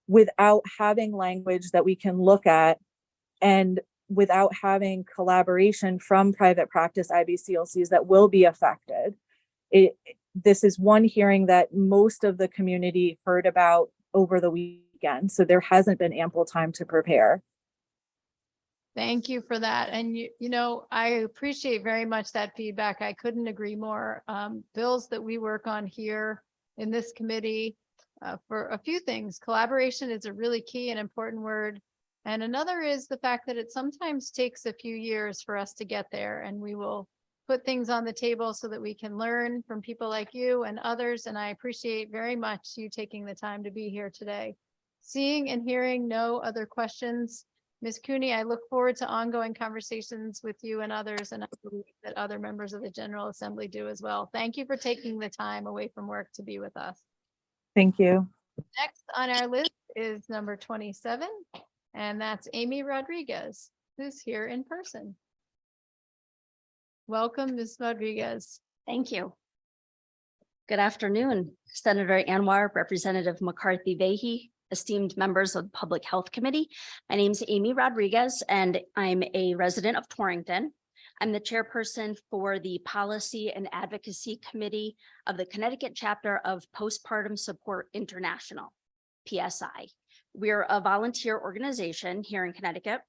without having language that we can look at and without having collaboration from private practice IBCLCs that will be affected. This is one hearing that most of the community heard about over the weekend, so there hasn't been ample time to prepare. Thank you for that. And you know, I appreciate very much that feedback. I couldn't agree more. Bills that we work on here in this committee for a few things. Collaboration is a really key and important word. And another is the fact that it sometimes takes a few years for us to get there, and we will put things on the table so that we can learn from people like you and others. And I appreciate very much you taking the time to be here today. Seeing and hearing no other questions, Ms. Cooney, I look forward to ongoing conversations with you and others, and I believe that other members of the General Assembly do as well. Thank you for taking the time away from work to be with us. Thank you. Next on our list is number 27, and that's Amy Rodriguez, who's here in person. Welcome, Ms. Rodriguez. Thank you. Good afternoon, Senator Anwar, Representative McCarthy-Vahey, esteemed members of the Public Health Committee. My name is Amy Rodriguez, and I'm a resident of Torrington. I'm the chairperson for the Policy and Advocacy Committee of the Connecticut chapter of Postpartum Support International, PSI. We're a volunteer organization here in Connecticut.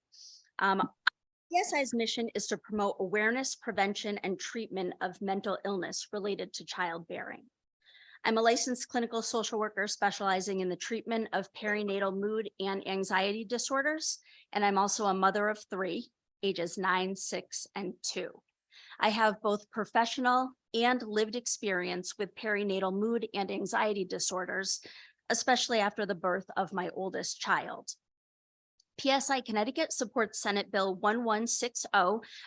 PSI's mission is to promote awareness, prevention, and treatment of mental illness related to childbearing. I'm a licensed clinical social worker specializing in the treatment of perinatal mood and anxiety disorders, and I'm also a mother of 3, ages 9, 6, and 2. I have both professional and lived experience with perinatal mood and anxiety disorders, especially after the birth of my oldest child. PSI Connecticut supports Senate Bill 1160,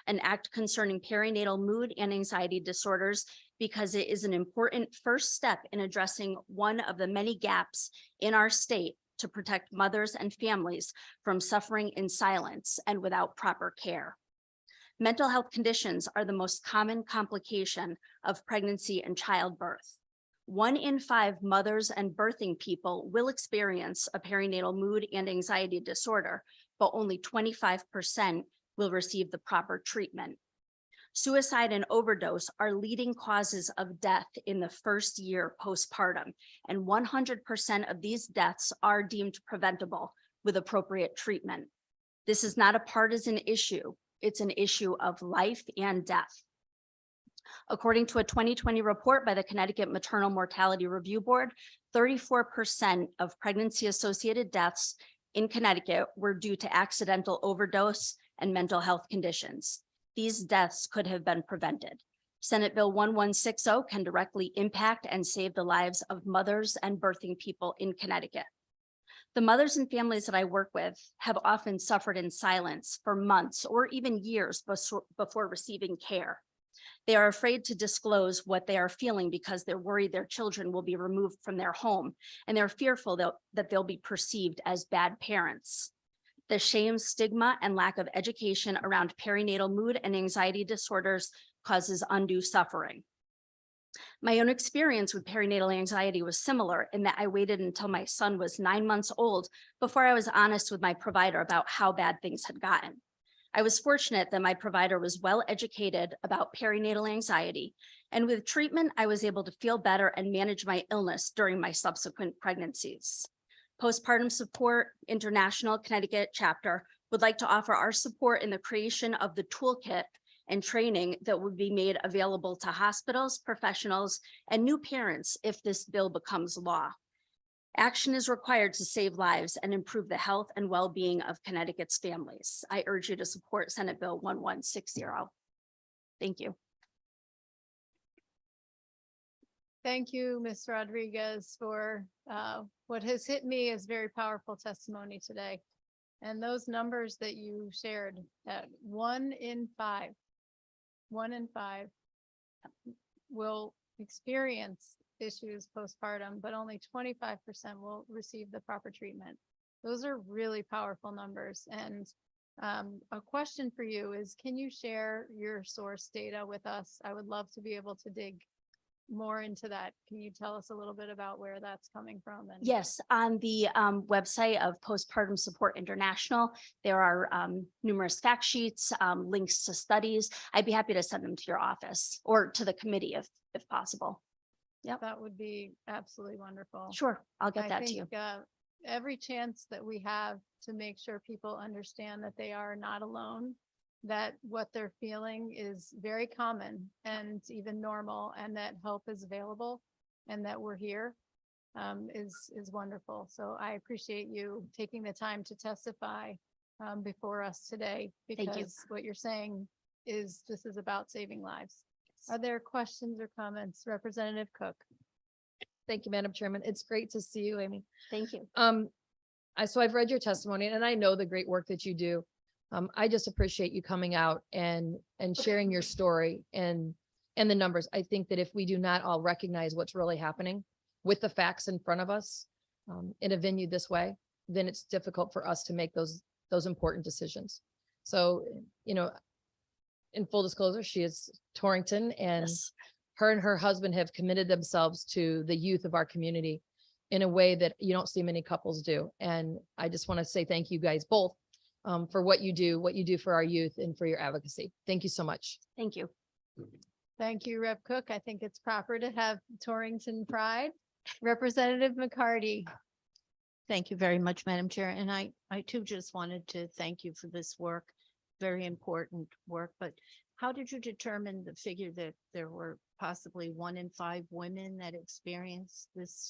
an act concerning perinatal mood and anxiety disorders, because it is an important first step in addressing one of the many gaps in our state to protect mothers and families from suffering in silence and without proper care. Mental health conditions are the most common complication of pregnancy and childbirth. 1 in 5 mothers and birthing people will experience a perinatal mood and anxiety disorder, but only 25% will receive the proper treatment. Suicide and overdose are leading causes of death in the first year postpartum, and 100% of these deaths are deemed preventable with appropriate treatment. This is not a partisan issue. It's an issue of life and death. According to a 2020 report by the Connecticut Maternal Mortality Review Board, 34% of pregnancy-associated deaths in Connecticut were due to accidental overdose and mental health conditions. These deaths could have been prevented. Senate Bill 1160 can directly impact and save the lives of mothers and birthing people in Connecticut. The mothers and families that I work with have often suffered in silence for months or even years before receiving care. They are afraid to disclose what they are feeling because they're worried their children will be removed from their home, and they're fearful that they'll be perceived as bad parents. The shame, stigma, and lack of education around perinatal mood and anxiety disorders causes undue suffering. My own experience with perinatal anxiety was similar in that I waited until my son was 9 months old before I was honest with my provider about how bad things had gotten. I was fortunate that my provider was well educated about perinatal anxiety, and with treatment, I was able to feel better and manage my illness during my subsequent pregnancies. Postpartum Support International Connecticut chapter would like to offer our support in the creation of the toolkit and training that would be made available to hospitals, professionals, and new parents if this bill becomes law. Action is required to save lives and improve the health and well-being of Connecticut's families. I urge you to support Senate Bill 1160. Thank you. Thank you, Ms. Rodriguez, for what has hit me as very powerful testimony today. And those numbers that you shared, that 1 in 5 will experience issues postpartum, but only 25% will receive the proper treatment. Those are really powerful numbers. And a question for you is, can you share your source data with us? I would love to be able to dig more into that. Can you tell us a little bit about where that's coming from? And yes, on the website of Postpartum Support International, there are numerous fact sheets, links to studies. I'd be happy to send them to your office or to the committee if possible. Yep. That would be absolutely wonderful. Sure, I'll get that to you. Every chance that we have to make sure people understand that they are not alone, that what they're feeling is very common and even normal, and that help is available and that we're here is wonderful. So I appreciate you taking the time to testify before us today, because what you're saying is this is about saving lives. Are there questions or comments? Representative Cook. Thank you, Madam Chairman. It's great to see you, Amy. Thank you. So I've read your testimony and I know the great work that you do. I just appreciate you coming out and sharing your story and the numbers. I think that if we do not all recognize what's really happening with the facts in front of us in a venue this way, then it's difficult for us to make those important decisions. So, you know, in full disclosure, she is Torrington, and her and her husband have committed themselves to the youth of our community in a way that you don't see many couples do. And I just want to say thank you guys both for what you do for our youth and for your advocacy. Thank you so much. Thank you. Thank you, Rep. Cook. I think it's proper to have Torrington pride. Representative McCarty. Thank you very much, Madam Chair. And I too just wanted to thank you for this work. Very important work, but how did you determine the figure that there were possibly 1 in 5 women that experienced this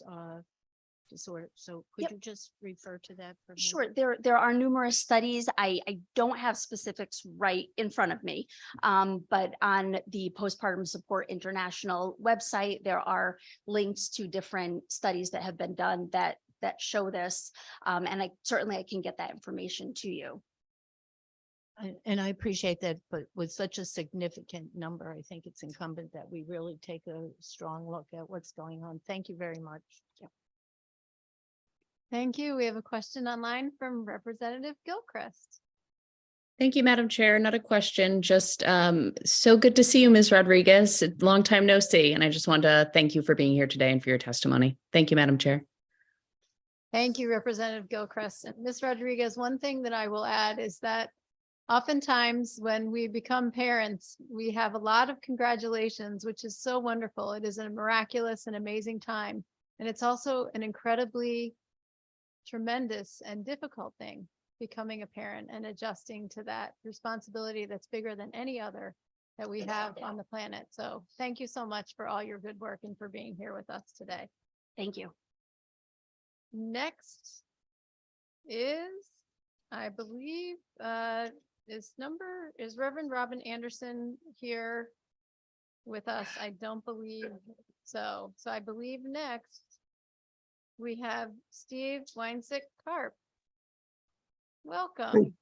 disorder? So could you just refer to that for me? Sure. There are numerous studies. I don't have specifics right in front of me, but on the Postpartum Support International website, there are links to different studies that have been done that show this, and I can get that information to you. And I appreciate that, but with such a significant number, I think it's incumbent that we really take a strong look at what's going on. Thank you very much. Yeah. Thank you. We have a question online from Representative Gilchrist. Thank you, Madam Chair. Not a question, just so good to see you, Ms. Rodriguez. Long time no see, and I just wanted to thank you for being here today and for your testimony. Thank you, Madam Chair. Thank you, Representative Gilchrist. And Ms. Rodriguez, one thing that I will add is that oftentimes when we become parents, we have a lot of congratulations, which is so wonderful. It is a miraculous and amazing time. And it's also an incredibly tremendous and difficult thing, becoming a parent and adjusting to that responsibility that's bigger than any other that we have on the planet. So thank you so much for all your good work and for being here with us today. Thank you. Next is, I believe, is Reverend Robin Anderson here with us? I don't believe so. So I believe next we have Steve Weinsick-Karp. Welcome.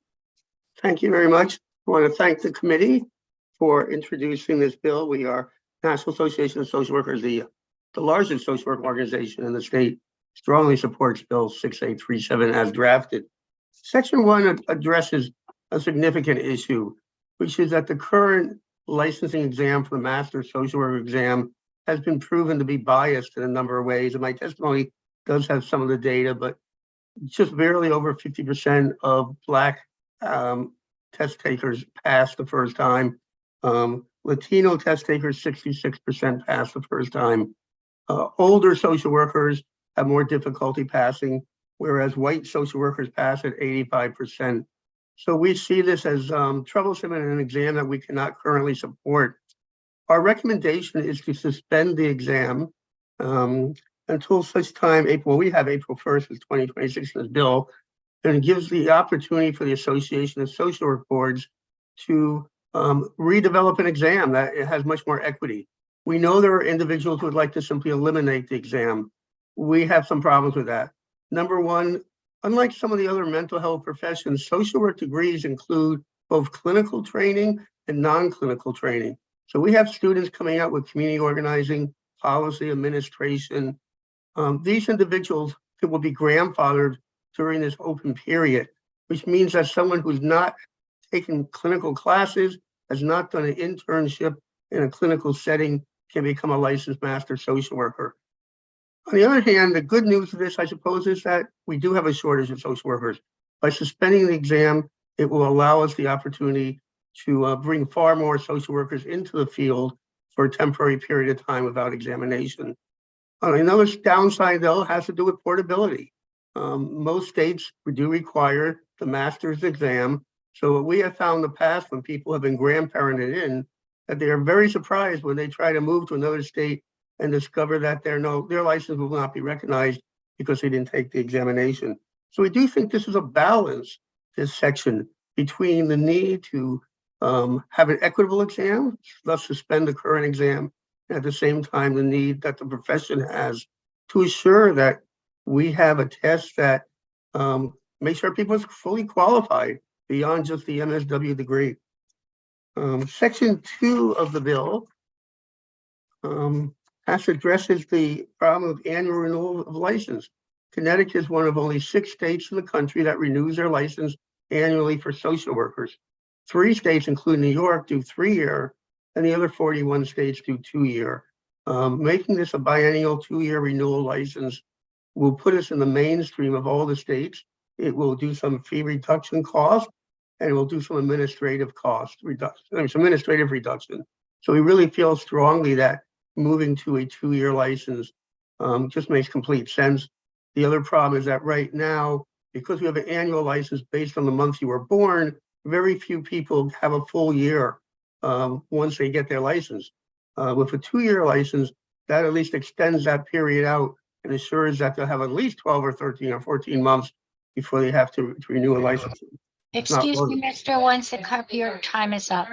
Thank you very much. I want to thank the committee for introducing this bill. We are National Association of Social Workers, the largest social work organization in the state, strongly supports Bill 6837 as drafted. Section 1 addresses a significant issue, which is that the current licensing exam for the Master Social Worker exam has been proven to be biased in a number of ways. And my testimony does have some of the data, but just barely over 50% of Black test takers pass the first time. Latino test takers, 66% pass the first time. Older social workers have more difficulty passing, whereas white social workers pass at 85%. So we see this as troublesome in an exam that we cannot currently support. Our recommendation is to suspend the exam until such time, we have April 1st as 2026 in this bill, and it gives the opportunity for the Association of Social Work Boards to redevelop an exam that it has much more equity. We know there are individuals who would like to simply eliminate the exam. We have some problems with that. Number one, unlike some of the other mental health professions, social work degrees include both clinical training and non-clinical training. So we have students coming out with community organizing, policy, administration. These individuals will be grandfathered during this open period, which means that someone who's not taken clinical classes, has not done an internship in a clinical setting, can become a licensed master social worker. On the other hand, the good news of this, I suppose, is that we do have a shortage of social workers. By suspending the exam, it will allow us the opportunity to bring far more social workers into the field for a temporary period of time without examination. Another downside, though, has to do with portability. Most states do require the master's exam. So what we have found in the past when people have been grandparented in, that they are very surprised when they try to move to another state and discover that their license will not be recognized because they didn't take the examination. So we do think this is a balance, this section, between the need to have an equitable exam, thus suspend the current exam, and at the same time, the need that the profession has to assure that we have a test that makes sure people are fully qualified beyond just the MSW degree. Section 2 of the bill addresses the problem of annual renewal of license. Connecticut is one of only 6 states in the country that renews their license annually for social workers. 3 states, including New York, do 3-year, and the other 41 states do 2-year. Making this a biennial 2-year renewal license will put us in the mainstream of all the states. It will do some fee reduction cost, and it will do some administrative cost reduction, some administrative reduction. So we really feel strongly that moving to a 2-year license just makes complete sense. The other problem is that right now, because we have an annual license based on the month you were born, very few people have a full year once they get their license. With a 2-year license, that at least extends that period out and assures that they'll have at least 12 or 13 or 14 months before they have to renew a license. Excuse me, Mr. Weinstein-Karp, your time is up.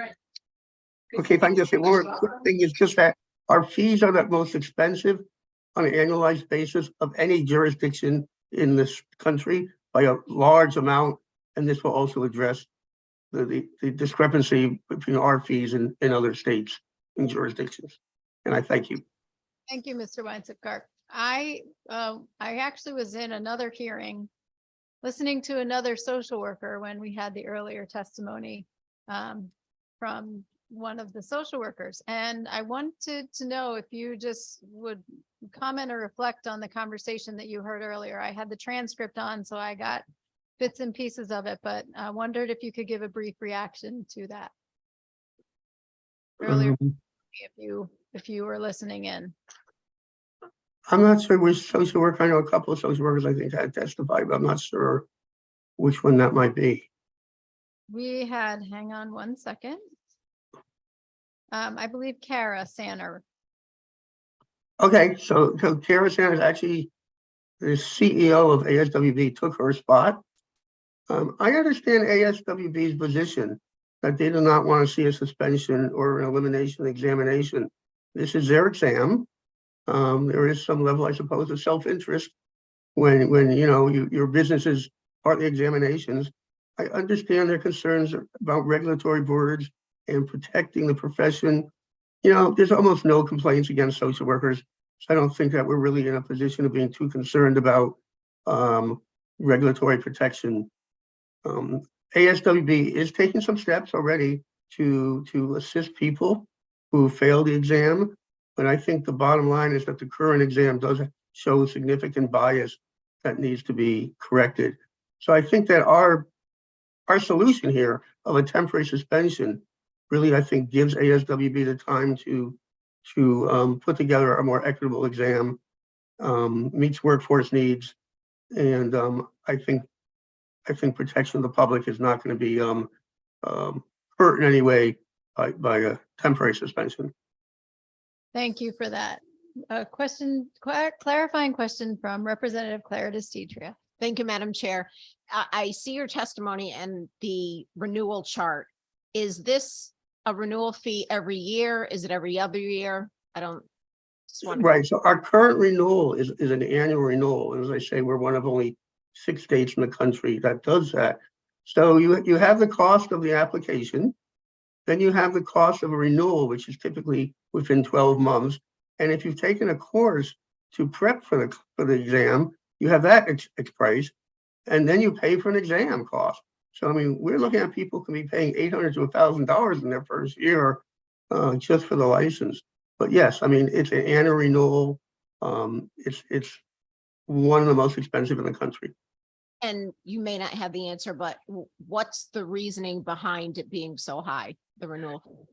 Okay, if I can just say one more quick thing, is just that our fees are the most expensive on an annualized basis of any jurisdiction in this country by a large amount, and this will also address the discrepancy between our fees and other states and jurisdictions. And I thank you. Thank you, Mr. Weinzip-Karp. I actually was in another hearing listening to another social worker when we had the earlier testimony from one of the social workers. And I wanted to know if you just would comment or reflect on the conversation that you heard earlier. I had the transcript on, so I got bits and pieces of it, but I wondered if you could give a brief reaction to that earlier, if you were listening in. I'm not sure which social worker. I know a couple of social workers I think had testified, but I'm not sure which one that might be. We had, hang on one second. I believe Kara Sanner. Okay, so Kara Sanner is actually the CEO of ASWB, took her spot. I understand ASWB's position that they do not want to see a suspension or an elimination examination. This is their exam. There is some level, I suppose, of self-interest when you know your business is partly examinations. I understand their concerns about regulatory borders and protecting the profession. You know, there's almost no complaints against social workers. So I don't think that we're really in a position of being too concerned about regulatory protection. ASWB is taking some steps already to assist people who failed the exam. But I think the bottom line is that the current exam does show significant bias that needs to be corrected. So I think that our our solution here of a temporary suspension really, I think, gives ASWB the time to put together a more equitable exam, meets workforce needs, and I think protection of the public is not going to be hurt in any way by a temporary suspension. Thank you for that. A clarifying question from Representative Clara DeStitria. Thank you, Madam Chair. I see your testimony and the renewal chart. Is this a renewal fee every year? Is it every other year? I don't. Right. So our current renewal is an annual renewal. And as I say, we're one of only 6 states in the country that does that. So you have the cost of the application, then you have the cost of a renewal, which is typically within 12 months. And if you've taken a course to prep for the exam, you have that price, and then you pay for an exam cost. So I mean, we're looking at people can be paying $800 to $1,000 in their first year just for the license. But yes, I mean, it's an annual renewal. It's one of the most expensive in the country. And you may not have the answer, but what's the reasoning behind it being so high, the renewal?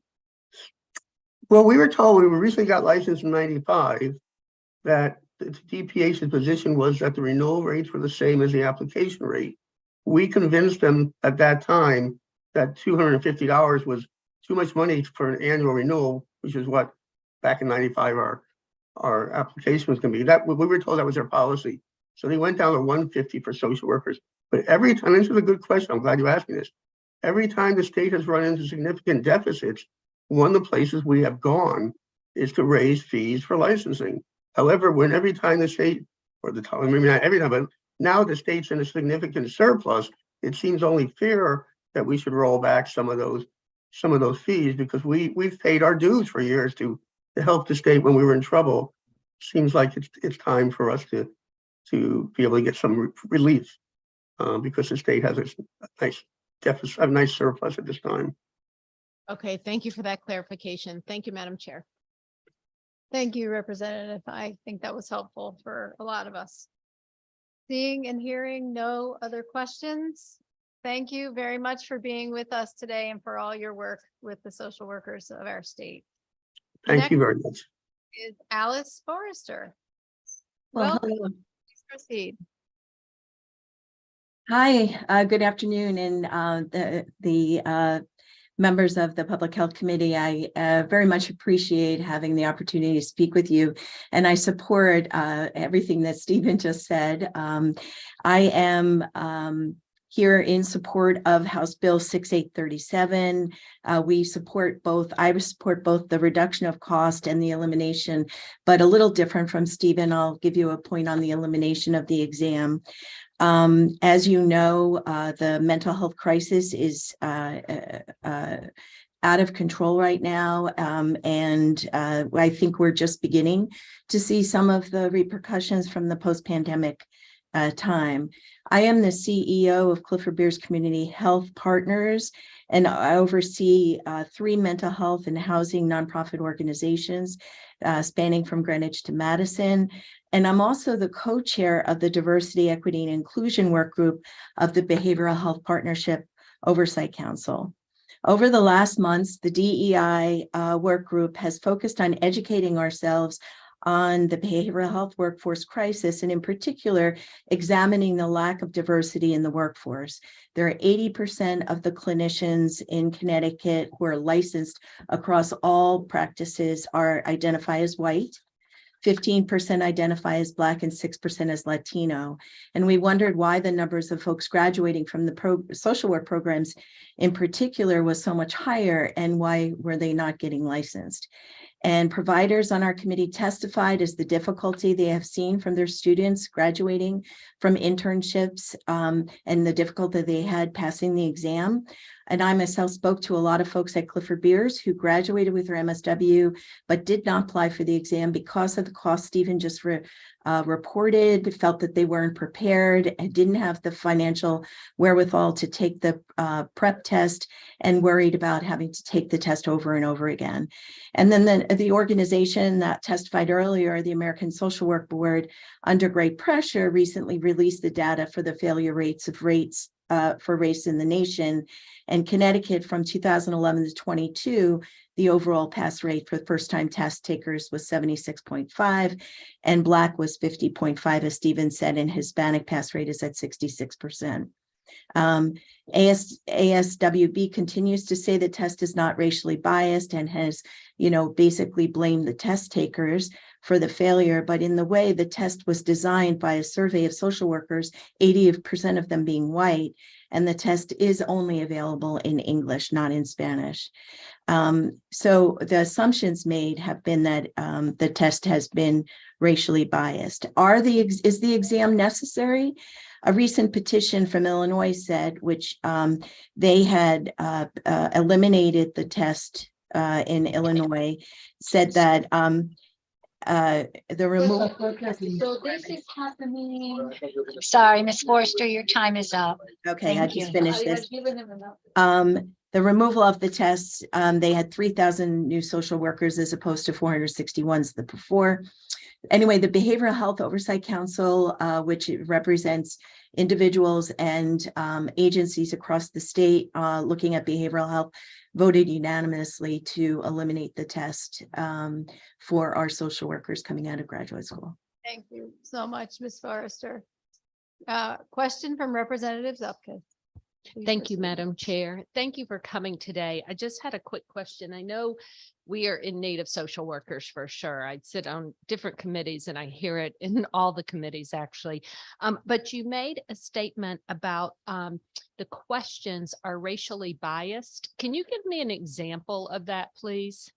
Well, we were told, we recently got licensed in '95, that the DPH's position was that the renewal rates were the same as the application rate. We convinced them at that time that $250 was too much money for an annual renewal, which is what back in '95 our application was going to be. That we were told that was their policy. So they went down to $150 for social workers. But every time, this is a good question, I'm glad you asked me this. Every time the state has run into significant deficits, one of the places we have gone is to raise fees for licensing. However, when every time the state, or the time, maybe not every time, but now the state's in a significant surplus, it seems only fair that we should roll back some of those fees, because we've paid our dues for years to help the state when we were in trouble. Seems like it's time for us to be able to get some relief because the state has a nice deficit, a nice surplus at this time. Okay, thank you for that clarification. Thank you, Madam Chair. Thank you, Representative. I think that was helpful for a lot of us. Seeing and hearing no other questions. Thank you very much for being with us today and for all your work with the social workers of our state. Thank you very much. Is Alice Forrester. Well, Welcome. hello. Please proceed. Hi, good afternoon, and the members of the Public Health Committee. I very much appreciate having the opportunity to speak with you, and I support everything that Stephen just said. I am here in support of House Bill 6837. I support both the reduction of cost and the elimination, but a little different from Stephen. I'll give you a point on the elimination of the exam. As you know, the mental health crisis is out of control right now, and I think we're just beginning to see some of the repercussions from the post-pandemic time. I am the CEO of Clifford Beers Community Health Partners, and I oversee 3 mental health and housing nonprofit organizations spanning from Greenwich to Madison. And I'm also the co-chair of the Diversity, Equity, and Inclusion Work Group of the Behavioral Health Partnership Oversight Council. Over the last months, the DEI work group has focused on educating ourselves on the behavioral health workforce crisis, and in particular, examining the lack of diversity in the workforce. There are 80% of the clinicians in Connecticut who are licensed across all practices are identify as white. 15% identify as Black and 6% as Latino. And we wondered why the numbers of folks graduating from the social work programs in particular was so much higher, and why were they not getting licensed. And providers on our committee testified as the difficulty they have seen from their students graduating from internships and the difficulty they had passing the exam. And I myself spoke to a lot of folks at Clifford Beers who graduated with their MSW, but did not apply for the exam because of the cost Stephen just reported, felt that they weren't prepared and didn't have the financial wherewithal to take the prep test, and worried about having to take the test over and over again. And then the organization that testified earlier, the American Social Work Board, under great pressure, recently released the data for the failure rates for race in the nation. And Connecticut from 2011 to 22, the overall pass rate for first-time test takers was 76.5, and Black was 50.5, as Stephen said, and Hispanic pass rate is at 66%. ASWB continues to say the test is not racially biased and has, basically blamed the test takers for the failure. But in the way the test was designed by a survey of social workers, 80% of them being white, and the test is only available in English, not in Spanish. So the assumptions made have been that the test has been racially biased. Is the exam necessary? A recent petition from Illinois said, which they had eliminated the test in Illinois, said that the removal. So this is happening. Sorry, Ms. Forster, your time is up. Okay, I Thank just you. finished this. The removal of the tests, they had 3,000 new social workers as opposed to 461 the before. Anyway, the Behavioral Health Oversight Council, which represents individuals and agencies across the state looking at behavioral health, voted unanimously to eliminate the test for our social workers coming out of graduate school. Thank you so much, Ms. Forrester. Question from Representative Zupke. Thank you, Madam Chair. Thank you for coming today. I just had a quick question. I know we are in need of social workers for sure. I sit on different committees and I hear it in all the committees actually. But you made a statement about the questions are racially biased. Can you give me an example of that, please?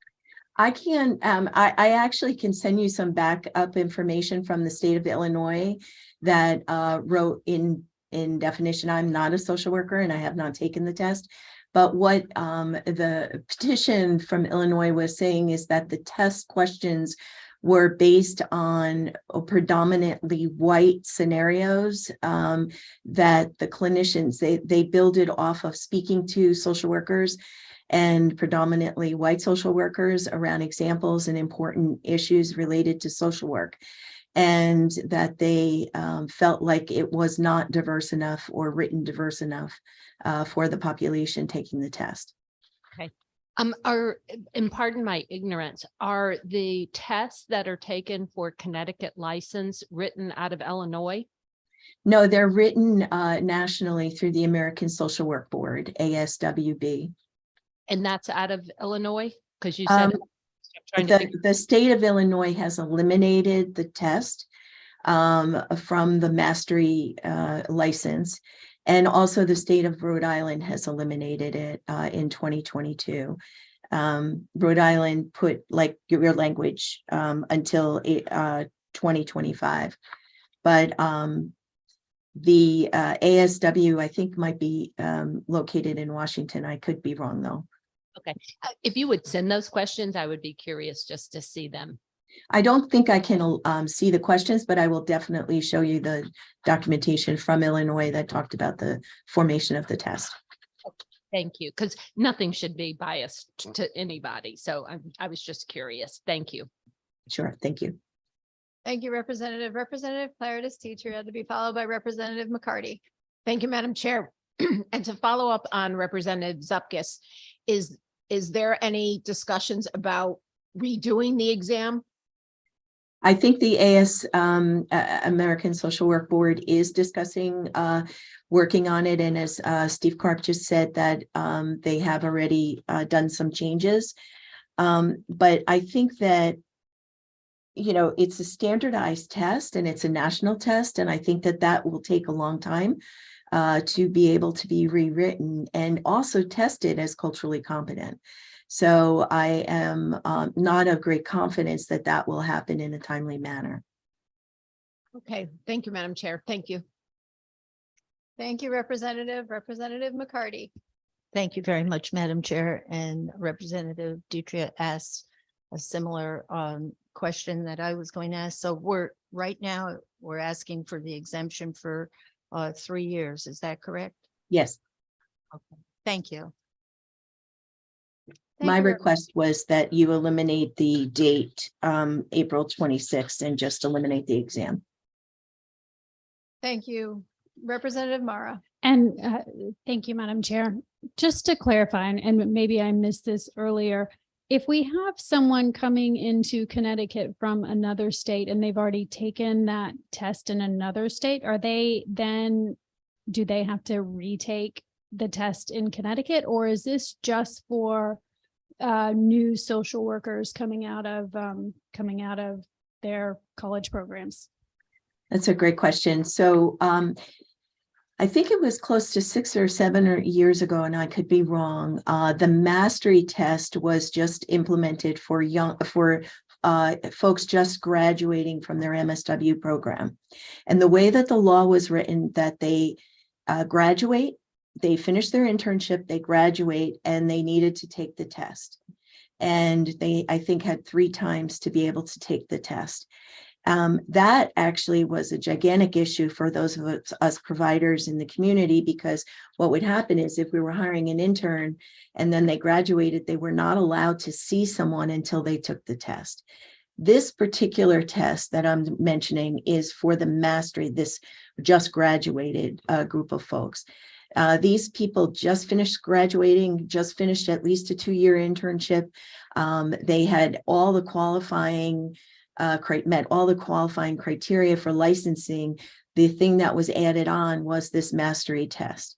I can, I actually can send you some backup information from the state of Illinois that wrote in definition. I'm not a social worker and I have not taken the test. But what the petition from Illinois was saying is that the test questions were based on predominantly white scenarios that the clinicians, they build it off of speaking to social workers and predominantly white social workers around examples and important issues related to social work. And that they felt like it was not diverse enough or written diverse enough for the population taking the test. Okay. And pardon my ignorance, are the tests that are taken for Connecticut license written out of Illinois? No, they're written nationally through the American Social Work Board, ASWB. And that's out of Illinois? Because you said the state of Illinois has eliminated the test from the mastery license. And also the state of Rhode Island has eliminated it in 2022. Rhode Island put like your language until 2025. But the ASW, I think, might be located in Washington. I could be wrong, though. Okay. If you would send those questions, I would be curious just to see them. I don't think I can see the questions, but I will definitely show you the documentation from Illinois that talked about the formation of the test. Thank you, because nothing should be biased to anybody. So I was just curious. Thank you. Sure. Thank you. Thank you, Representative. Representative Claridis Teacher had to be followed by Representative McCarty. Thank you, Madam Chair. And to follow up on Representative Zupkis, is there any discussions about redoing the exam? I think the American Social Work Board is discussing working on it. And as Steve Clark just said, that they have already done some changes. But I think that, it's a standardized test and it's a national test. And I think that that will take a long time to be able to be rewritten and also tested as culturally competent. So I am not of great confidence that that will happen in a timely manner. Okay, thank you, Madam Chair. Thank you. Thank you, Representative. Representative McCarty. Thank you very much, Madam Chair. And Representative Dutria asked a similar question that I was going to ask. So right now we're asking for the exemption for 3 years. Is that correct? Yes. Okay. Thank you. My request was that you eliminate the date, April 26th, and just eliminate the exam. Thank you. Representative Mara. And thank you, Madam Chair. Just to clarify, and maybe I missed this earlier, if we have someone coming into Connecticut from another state and they've already taken that test in another state, do they have to retake the test in Connecticut, or is this just for new social workers coming out of their college programs? That's a great question. So I think it was close to 6 or 7 years ago, and I could be wrong. The mastery test was just implemented for folks just graduating from their MSW program. And the way that the law was written, that they graduate, they finish their internship, they graduate, and they needed to take the test. And they, I think, had 3 times to be able to take the test. That actually was a gigantic issue for those of us providers in the community, because what would happen is if we were hiring an intern and then they graduated, they were not allowed to see someone until they took the test. This particular test that I'm mentioning is for the mastery, this just graduated group of folks. These people just finished graduating, just finished at least a 2-year internship. They had all the qualifying met all the qualifying criteria for licensing. The thing that was added on was this mastery test.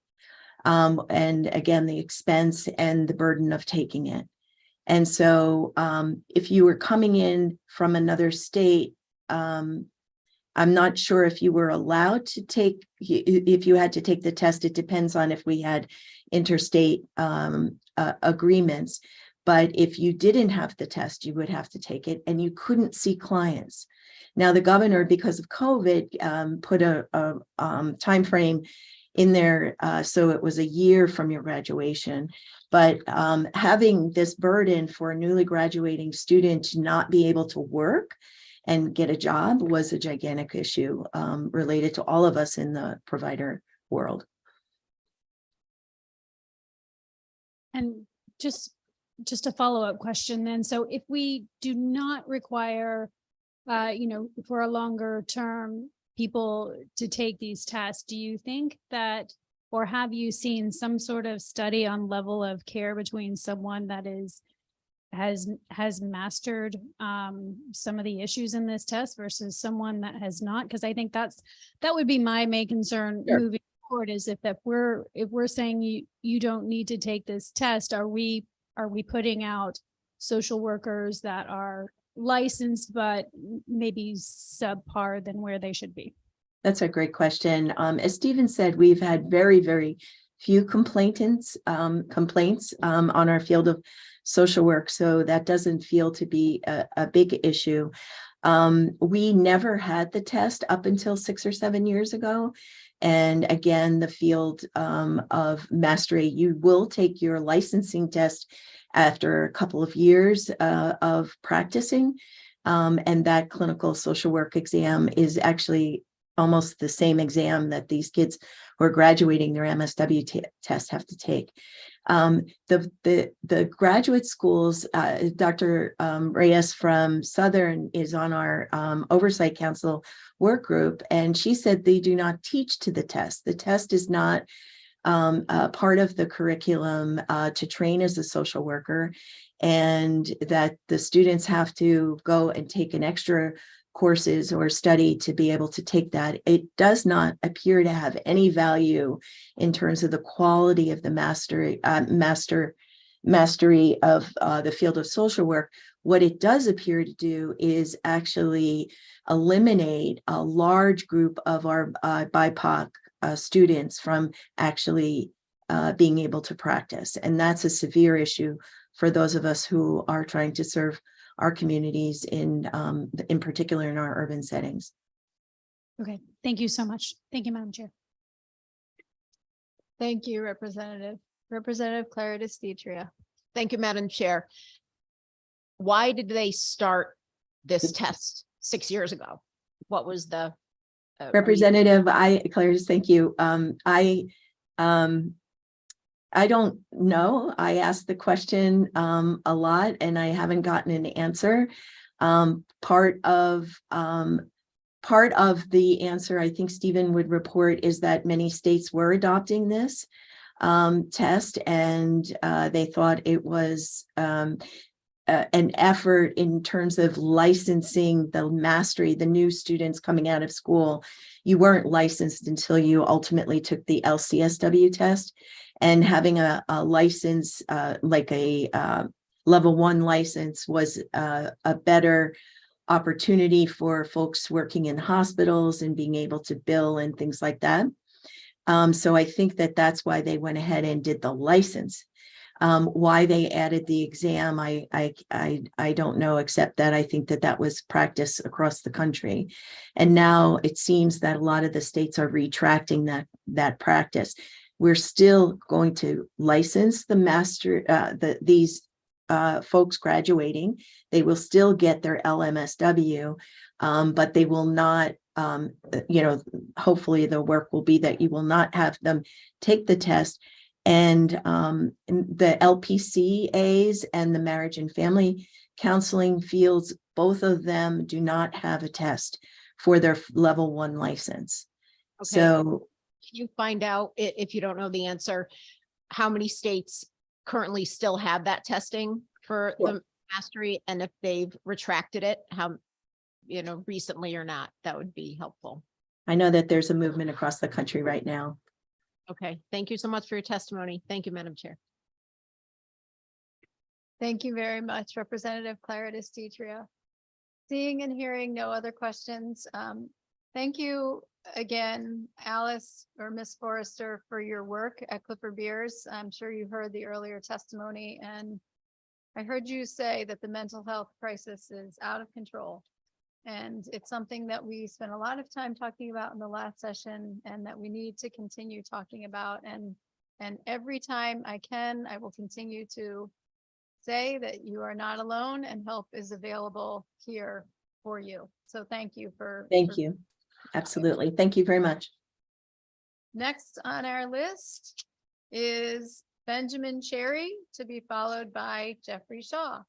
And again, the expense and the burden of taking it. And so if you were coming in from another state, I'm not sure if you were allowed to take, if you had to take the test. It depends on if we had interstate agreements. But if you didn't have the test, you would have to take it, and you couldn't see clients. Now, the governor, because of COVID, put a time frame in there, so it was a year from your graduation. But having this burden for a newly graduating student to not be able to work and get a job was a gigantic issue related to all of us in the provider world. And just a follow-up question then. So if we do not require, for a longer term, people to take these tests, do you think that, or have you seen some sort of study on level of care between someone that has mastered some of the issues in this test versus someone that has not? Because I think that would be my main concern moving forward, is if we're saying you don't need to take this test, are we putting out social workers that are licensed but maybe subpar than where they should be? That's a great question. As Stephen said, we've had very, very few complaints on our field of social work, so that doesn't feel to be a big issue. We never had the test up until 6 or 7 years ago. And again, the field of mastery, you will take your licensing test after a couple of years of practicing. And that clinical social work exam is actually almost the same exam that these kids who are graduating their MSW test have to take. The graduate schools, Dr. Reyes from Southern is on our Oversight Council work group, and she said they do not teach to the test. The test is not part of the curriculum to train as a social worker, and that the students have to go and take an extra courses or study to be able to take that. It does not appear to have any value in terms of the quality of the mastery of the field of social work. What it does appear to do is actually eliminate a large group of our BIPOC students from actually being able to practice. And that's a severe issue for those of us who are trying to serve our communities in particular in our urban settings. Okay, thank you so much. Thank you, Madam Chair. Thank you, Representative. Representative Claritas Deetria. Thank you, Madam Chair. Why did they start this test 6 years ago? What was the Representative, Claritas, thank you. I don't know. I asked the question a lot and I haven't gotten an answer. Part of part of the answer, I think Stephen would report, is that many states were adopting this test, and they thought it was an effort in terms of licensing the mastery, the new students coming out of school. You weren't licensed until you ultimately took the LCSW test, and having a license like a level 1 license was a better opportunity for folks working in hospitals and being able to bill and things like that. So I think that that's why they went ahead and did the license. Why they added the exam, I don't know, except that I think that that was practice across the country. And now it seems that a lot of the states are retracting that practice. We're still going to license the master, these folks graduating. They will still get their LMSW, but they will not, hopefully the work will be that you will not have them take the test. And the LPCAs and the marriage and family counseling fields, both of them do not have a test for their level 1 license. Okay. So Can you find out, if you don't know the answer, how many states currently still have that testing for the mastery, and if they've retracted it, how, recently or not? That would be helpful. I know that there's a movement across the country right now. Okay, thank you so much for your testimony. Thank you, Madam Chair. Thank you very much, Representative Claridis Tetria. Seeing and hearing no other questions. Thank you again, Alice or Ms. Forrester, for your work at Clipper Beers. I'm sure you heard the earlier testimony, and I heard you say that the mental health crisis is out of control. And it's something that we spent a lot of time talking about in the last session, and that we need to continue talking about. And every time I can, I will continue to say that you are not alone, and help is available here for you. So thank you for. Thank you. Absolutely. Thank you very much. Next on our list is Benjamin Cherry, to be followed by Jeffrey Shaw.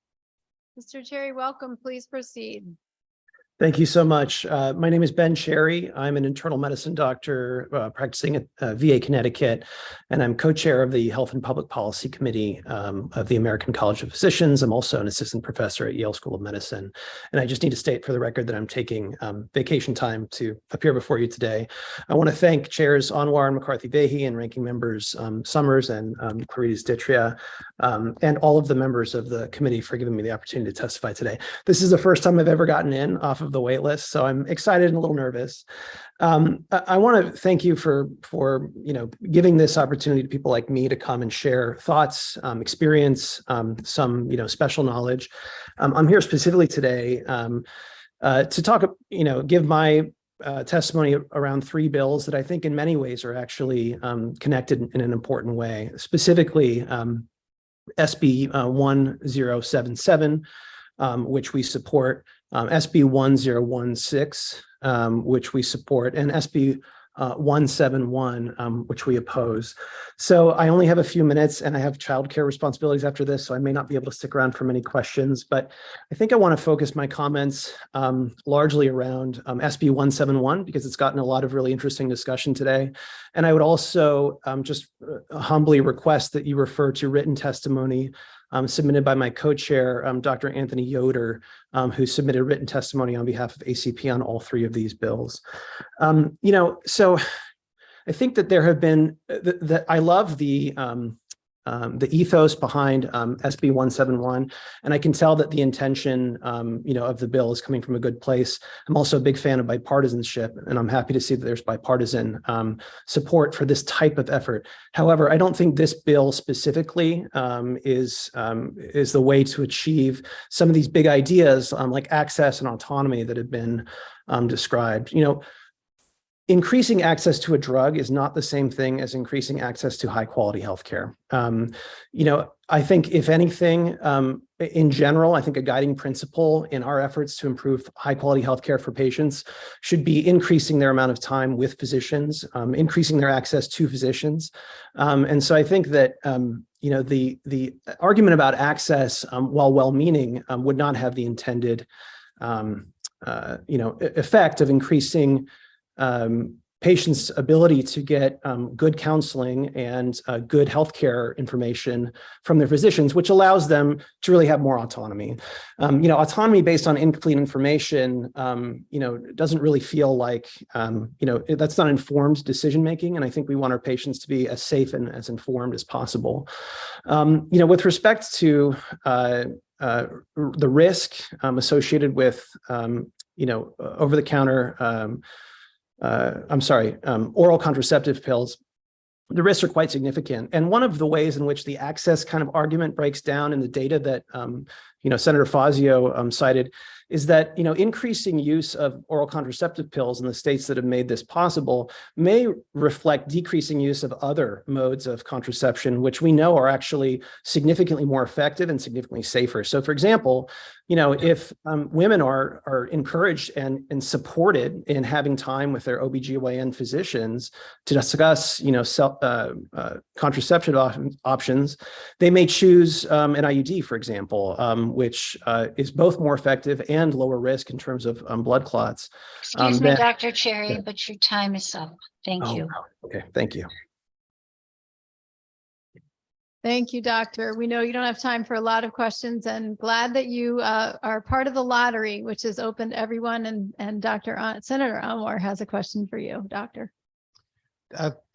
Mr. Cherry, welcome. Please proceed. Thank you so much. My name is Ben Cherry. I'm an internal medicine doctor practicing at VA Connecticut, and I'm co-chair of the Health and Public Policy Committee of the American College of Physicians. I'm also an assistant professor at Yale School of Medicine. And I just need to state for the record that I'm taking vacation time to appear before you today. I want to thank chairs Anwar and McCarthy-Vahey, and ranking members Summers and Claridis Tetria, and all of the members of the committee for giving me the opportunity to testify today. This is the first time I've ever gotten in off of the wait list, so I'm excited and a little nervous. I want to thank you for giving this opportunity to people like me to come and share thoughts, experience, some special knowledge. I'm here specifically today to talk, give my testimony around 3 bills that I think in many ways are actually connected in an important way. Specifically, SB 1077, which we support, SB 1016, which we support, and SB 171, which we oppose. So I only have a few minutes, and I have childcare responsibilities after this, so I may not be able to stick around for many questions, but I think I want to focus my comments largely around SB 171, because it's gotten a lot of really interesting discussion today. And I would also just humbly request that you refer to written testimony submitted by my co-chair, Dr. Anthony Yoder, who submitted written testimony on behalf of ACP on all 3 of these bills. So I think that there have been, I love the ethos behind SB 171, and I can tell that the intention, of the bill is coming from a good place. I'm also a big fan of bipartisanship, and I'm happy to see that there's bipartisan support for this type of effort. However, I don't think this bill specifically is the way to achieve some of these big ideas like access and autonomy that have been described. Increasing access to a drug is not the same thing as increasing access to high quality healthcare. I think if anything, in general, I think a guiding principle in our efforts to improve high quality healthcare for patients should be increasing their amount of time with physicians, increasing their access to physicians. And so I think that, the argument about access, while well-meaning, would not have the intended effect of increasing patients' ability to get good counseling and good healthcare information from their physicians, which allows them to really have more autonomy. Autonomy based on incomplete information, doesn't really feel like, that's not informed decision-making. And I think we want our patients to be as safe and as informed as possible. With respect to the risk associated with, over-the-counter oral contraceptive pills, the risks are quite significant. And one of the ways in which the access kind of argument breaks down in the data that, Senator Fazio cited is that, increasing use of oral contraceptive pills in the states that have made this possible may reflect decreasing use of other modes of contraception, which we know are actually significantly more effective and significantly safer. So for example, if women are encouraged and supported in having time with their OBGYN physicians to discuss, contraception options, they may choose an IUD, for example, which is both more effective and lower risk in terms of blood clots. Excuse me, Dr. Cherry, but your time is up. Thank you. Okay, thank you. Thank you, Doctor. We know you don't have time for a lot of questions, and glad that you are part of the lottery, which is open to everyone. And Senator Anwar has a question for you, Doctor.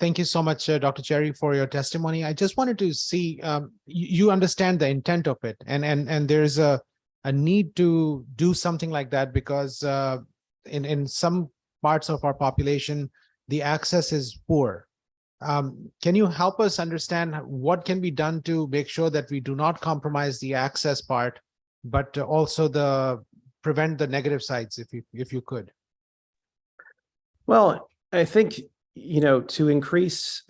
Thank you so much, Dr. Cherry, for your testimony. I just wanted to see, you understand the intent of it, and there's a need to do something like that because in some parts of our population, the access is poor. Can you help us understand what can be done to make sure that we do not compromise the access part, but also prevent the negative sides, if you could? Well, I think, to increase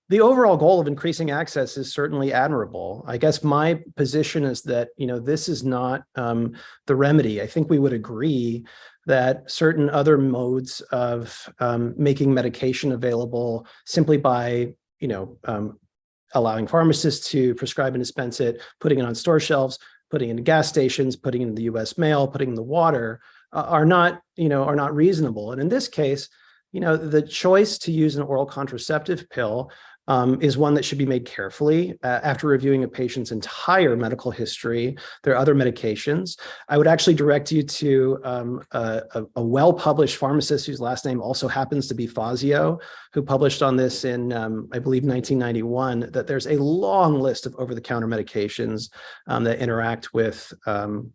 the overall goal of increasing access is certainly admirable. I guess my position is that, this is not the remedy. I think we would agree that certain other modes of making medication available simply by, allowing pharmacists to prescribe and dispense it, putting it on store shelves, putting it in gas stations, putting it in the US mail, putting it in the water, are not reasonable. And in this case, the choice to use an oral contraceptive pill is one that should be made carefully after reviewing a patient's entire medical history. There are other medications. I would actually direct you to a well-published pharmacist whose last name also happens to be Fazio, who published on this in, I believe, 1991, that there's a long list of over-the-counter medications that interact with oral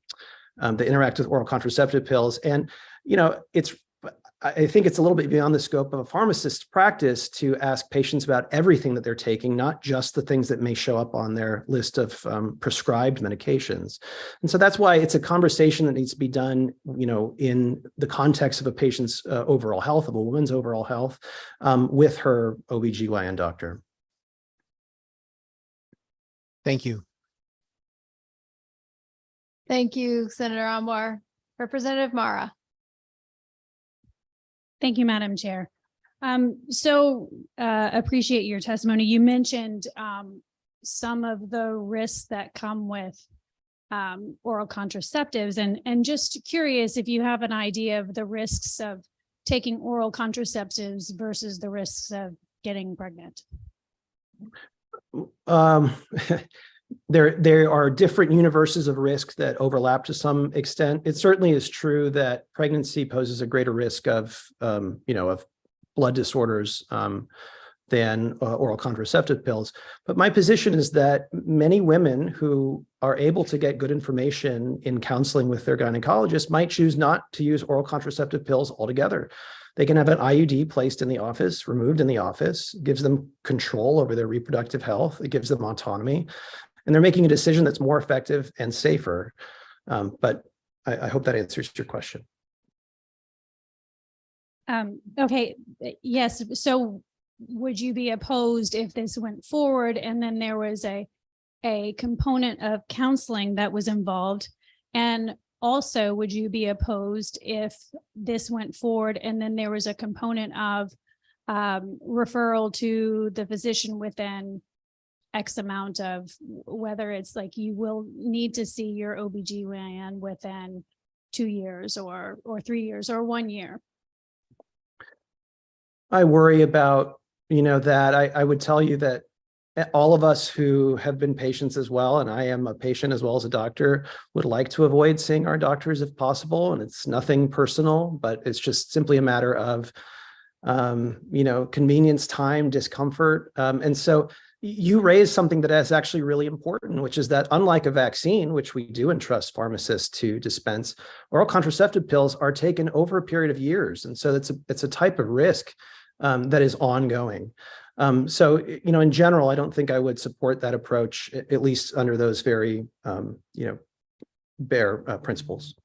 contraceptive pills. And, I think it's a little bit beyond the scope of a pharmacist's practice to ask patients about everything that they're taking, not just the things that may show up on their list of prescribed medications. And so that's why it's a conversation that needs to be done, in the context of a patient's overall health, of a woman's overall health, with her OBGYN doctor. Thank you. Thank you, Senator Anwar. Representative Mara. Thank you, Madam Chair. Appreciate your testimony. You mentioned some of the risks that come with oral contraceptives, and just curious if you have an idea of the risks of taking oral contraceptives versus the risks of getting pregnant. There are different universes of risk that overlap to some extent. It certainly is true that pregnancy poses a greater risk of blood disorders than oral contraceptive pills. But my position is that many women who are able to get good information in counseling with their gynecologist might choose not to use oral contraceptive pills altogether. They can have an IUD placed in the office, removed in the office, gives them control over their reproductive health. It gives them autonomy. And they're making a decision that's more effective and safer. But I hope that answers your question. Okay, yes. So would you be opposed if this went forward and then there was a component of counseling that was involved? And also, would you be opposed if this went forward and then there was a component of referral to the physician within X amount of, whether it's like you will need to see your OBGYN within 2 years or 3 years or 1 year? I worry about, that I would tell you that all of us who have been patients as well, and I am a patient as well as a doctor, would like to avoid seeing our doctors if possible. And it's nothing personal, but it's just simply a matter of, convenience, time, discomfort. And so you raised something that is actually really important, which is that unlike a vaccine, which we do entrust pharmacists to dispense, oral contraceptive pills are taken over a period of years. And so it's a type of risk that is ongoing. So, in general, I don't think I would support that approach, at least under those very, bare principles.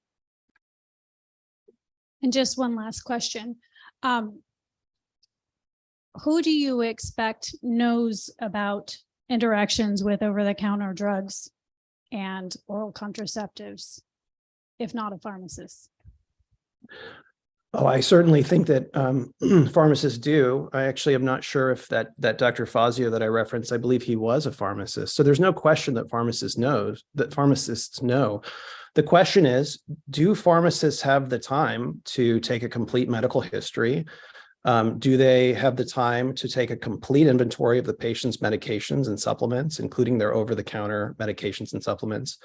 And just one last question. Who do you expect knows about interactions with over-the-counter drugs and oral contraceptives, if not a pharmacist? Oh, I certainly think that pharmacists do. I actually am not sure if that Dr. Fazio that I referenced, I believe he was a pharmacist. So there's no question that pharmacists know. The question is, do pharmacists have the time to take a complete medical history? Do they have the time to take a complete inventory of the patient's medications and supplements, including their over-the-counter medications and supplements?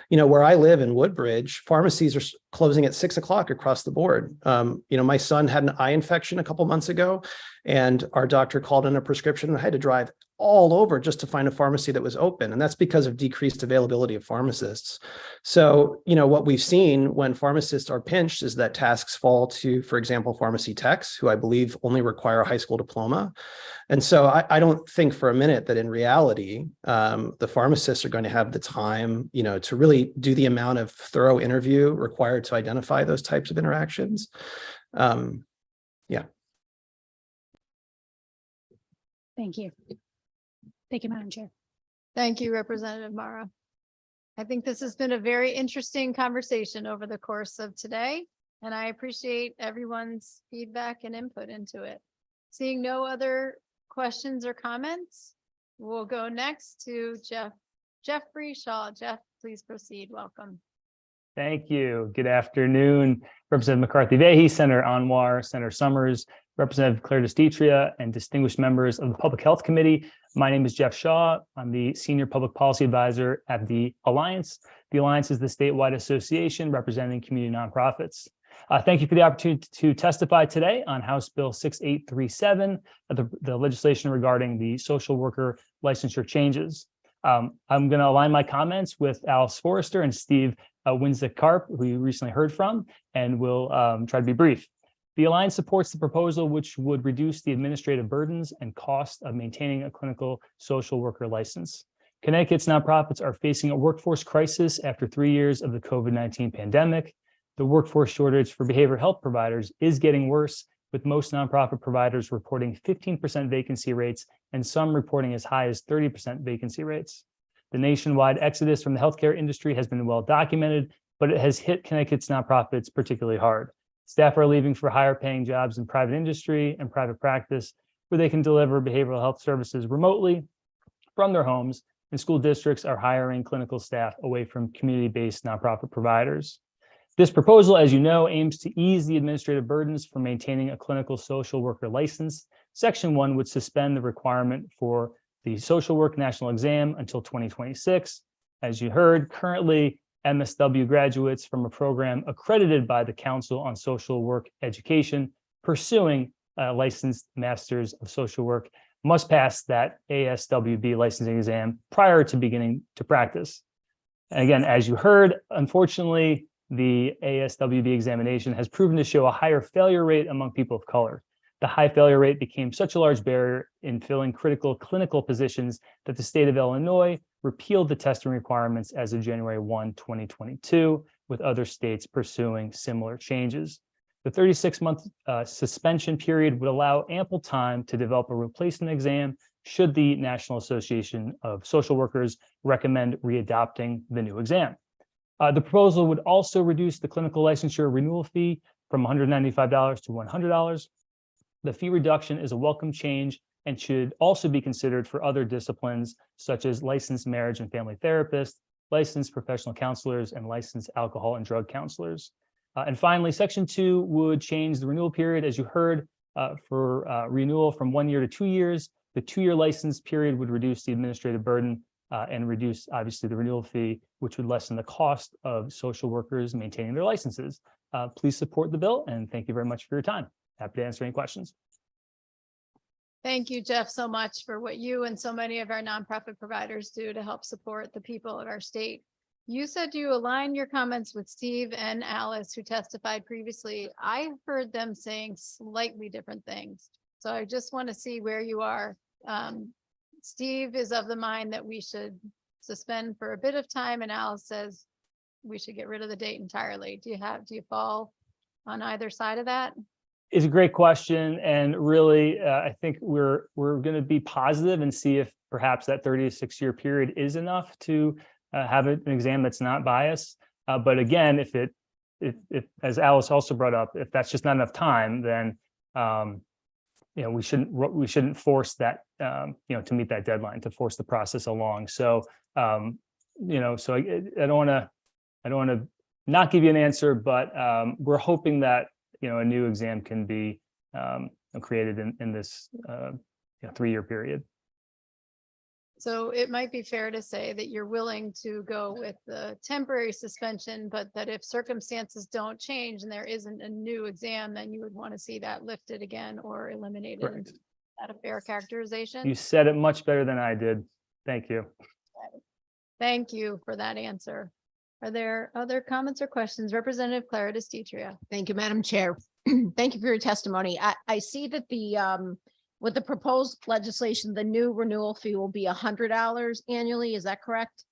Where I live in Woodbridge, pharmacies are closing at 6 o'clock across the board. My son had an eye infection a couple months ago, and our doctor called in a prescription, and I had to drive all over just to find a pharmacy that was open. And that's because of decreased availability of pharmacists. So, what we've seen when pharmacists are pinched is that tasks fall to, for example, pharmacy techs, who I believe only require a high school diploma. And so I don't think for a minute that in reality, the pharmacists are going to have the time, to really do the amount of thorough interview required to identify those types of interactions. Yeah. Thank you. Thank you, Madam Chair. Thank you, Representative Mara. I think this has been a very interesting conversation over the course of today, and I appreciate everyone's feedback and input into it. Seeing no other questions or comments, we'll go next to Jeffrey Shaw. Jeff, please proceed. Welcome. Thank you. Good afternoon, Representative McCarthy-Vahey, Senator Anwar, Senator Summers, Representative Claire DeStitria, and distinguished members of the Public Health Committee. My name is Jeff Shaw. I'm the Senior Public Policy Advisor at the Alliance. The Alliance is the statewide association representing community nonprofits. Thank you for the opportunity to testify today on House Bill 6837, the legislation regarding the social worker licensure changes. I'm going to align my comments with Alice Forrester and Steve Winzik-Karp, who you recently heard from, and we'll try to be brief. The Alliance supports the proposal, which would reduce the administrative burdens and cost of maintaining a clinical social worker license. Connecticut's nonprofits are facing a workforce crisis after 3 years of the COVID-19 pandemic. The workforce shortage for behavioral health providers is getting worse, with most nonprofit providers reporting 15% vacancy rates and some reporting as high as 30% vacancy rates. The nationwide exodus from the healthcare industry has been well documented, but it has hit Connecticut's nonprofits particularly hard. Staff are leaving for higher paying jobs in private industry and private practice, where they can deliver behavioral health services remotely from their homes, and school districts are hiring clinical staff away from community-based nonprofit providers. This proposal, as you know, aims to ease the administrative burdens for maintaining a clinical social worker license. Section 1 would suspend the requirement for the social work national exam until 2026. As you heard, currently, MSW graduates from a program accredited by the Council on Social Work Education pursuing a licensed Master's of Social Work must pass that ASWB licensing exam prior to beginning to practice. And again, as you heard, unfortunately, the ASWB examination has proven to show a higher failure rate among people of color. The high failure rate became such a large barrier in filling critical clinical positions that the state of Illinois repealed the testing requirements as of January 1, 2022, with other states pursuing similar changes. The 36-month suspension period would allow ample time to develop a replacement exam should the National Association of Social Workers recommend readopting the new exam. The proposal would also reduce the clinical licensure renewal fee from $195 to $100. The fee reduction is a welcome change and should also be considered for other disciplines such as licensed marriage and family therapists, licensed professional counselors, and licensed alcohol and drug counselors. And finally, section 2 would change the renewal period, as you heard, for renewal from 1 year to 2 years. The 2-year license period would reduce the administrative burden and reduce, obviously, the renewal fee, which would lessen the cost of social workers maintaining their licenses. Please support the bill, and thank you very much for your time. Happy to answer any questions. Thank you, Jeff, so much for what you and so many of our nonprofit providers do to help support the people of our state. You said you align your comments with Steve and Alice, who testified previously. I heard them saying slightly different things. So I just want to see where you are. Steve is of the mind that we should suspend for a bit of time, and Alice says we should get rid of the date entirely. Do you fall on either side of that? It's a great question, and really, I think we're going to be positive and see if perhaps that 36-year period is enough to have an exam that's not biased. But again, if as Alice also brought up, if that's just not enough time, then we shouldn't force that to meet that deadline, to force the process along. So so I don't want to not give you an answer, but we're hoping that a new exam can be created in this 3-year period. So it might be fair to say that you're willing to go with the temporary suspension, but that if circumstances don't change and there isn't a new exam, then you would want to see that lifted again or eliminated. Correct. Is that a fair characterization? You said it much better than I did. Thank you. Thank you for that answer. Are there other comments or questions? Representative Clara DeStitria. Thank you, Madam Chair. Thank you for your testimony. I see that with the proposed legislation, the new renewal fee will be $100 annually. Is that correct?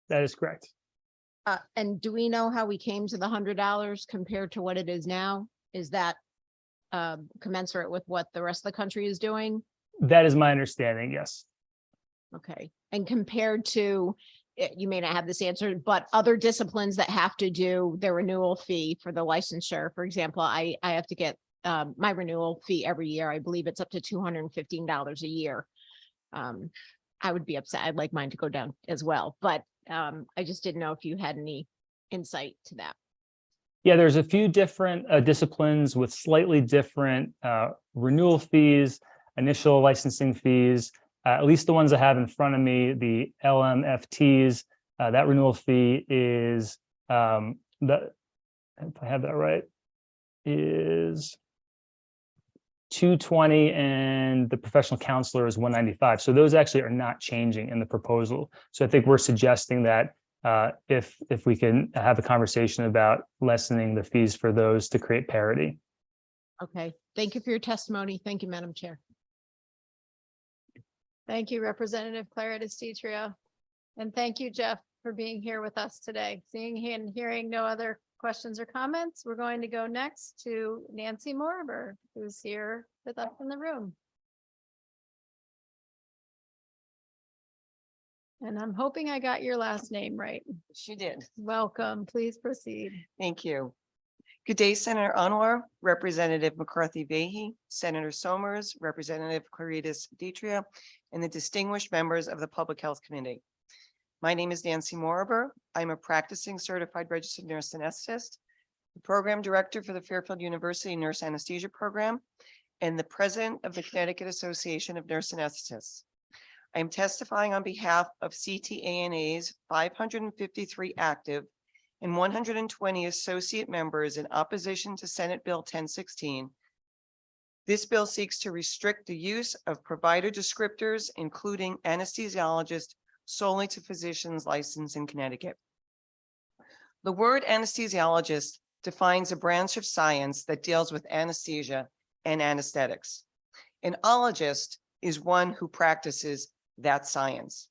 That is correct. And do we know how we came to the $100 compared to what it is now? Is that commensurate with what the rest of the country is doing? That is my understanding, yes. Okay. And compared to, you may not have this answer, but other disciplines that have to do their renewal fee for the licensure, for example, I have to get my renewal fee every year. I believe it's up to $215 a year. I would be upset. I'd like mine to go down as well, but I just didn't know if you had any insight to that. Yeah, there's a few different disciplines with slightly different renewal fees, initial licensing fees, at least the ones I have in front of me, the LMFTs, that renewal fee is, if I have that right, is $220, and the professional counselor is $195. So those actually are not changing in the proposal. So I think we're suggesting that if we can have a conversation about lessening the fees for those to create parity. Okay. Thank you for your testimony. Thank you, Madam Chair. Thank you, Representative Clara DeStitria. And thank you, Jeff, for being here with us today. Seeing and hearing no other questions or comments, we're going to go next to Nancy Morber, who's here with us in the room. And I'm hoping I got your last name right. She did. Welcome. Please proceed. Thank you. Good day, Senator Anwar, Representative McCarthy-Vahey, Senator Somers, Representative Claritas Ditria, and the distinguished members of the Public Health Committee. My name is Nancy Morber. I'm a practicing certified registered nurse anesthetist, the program director for the Fairfield University Nurse Anesthesia Program, and the president of the Connecticut Association of Nurse Anesthetists. I am testifying on behalf of CTANA's 553 active and 120 associate members in opposition to Senate Bill 1016. This bill seeks to restrict the use of provider descriptors, including anesthesiologist, solely to physicians licensed in Connecticut. The word anesthesiologist defines a branch of science that deals with anesthesia and anesthetics. An ologist is one who practices that science.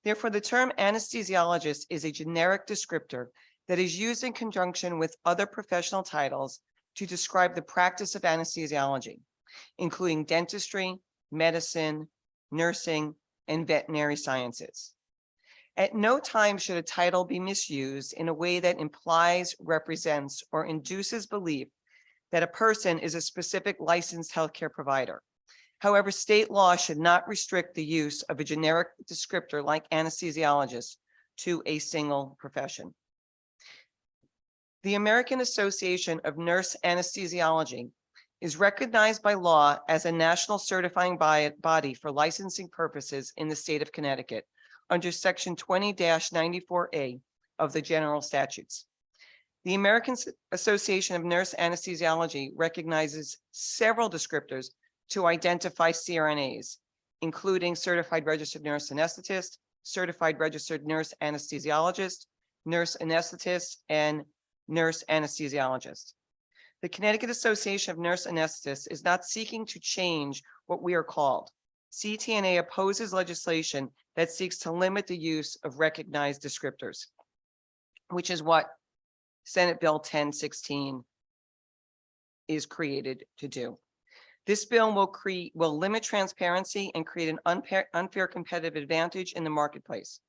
Therefore, the term anesthesiologist is a generic descriptor that is used in conjunction with other professional titles to describe the practice of anesthesiology, including dentistry, medicine, nursing, and veterinary sciences. At no time should a title be misused in a way that implies, represents, or induces belief that a person is a specific licensed healthcare provider. However, state law should not restrict the use of a generic descriptor like anesthesiologist to a single profession. The American Association of Nurse Anesthesiology is recognized by law as a national certifying body for licensing purposes in the state of Connecticut under Section 20-94A of the General Statutes. The American Association of Nurse Anesthesiology recognizes several descriptors to identify CRNAs, including Certified Registered Nurse Anesthetist, Certified Registered Nurse Anesthesiologist, Nurse Anesthetist, and Nurse Anesthesiologist. The Connecticut Association of Nurse Anesthetists is not seeking to change what we are called. CTNA opposes legislation that seeks to limit the use of recognized descriptors, which is what Senate Bill 1016 is created to do. This bill will limit transparency and create an unfair competitive advantage in the marketplace.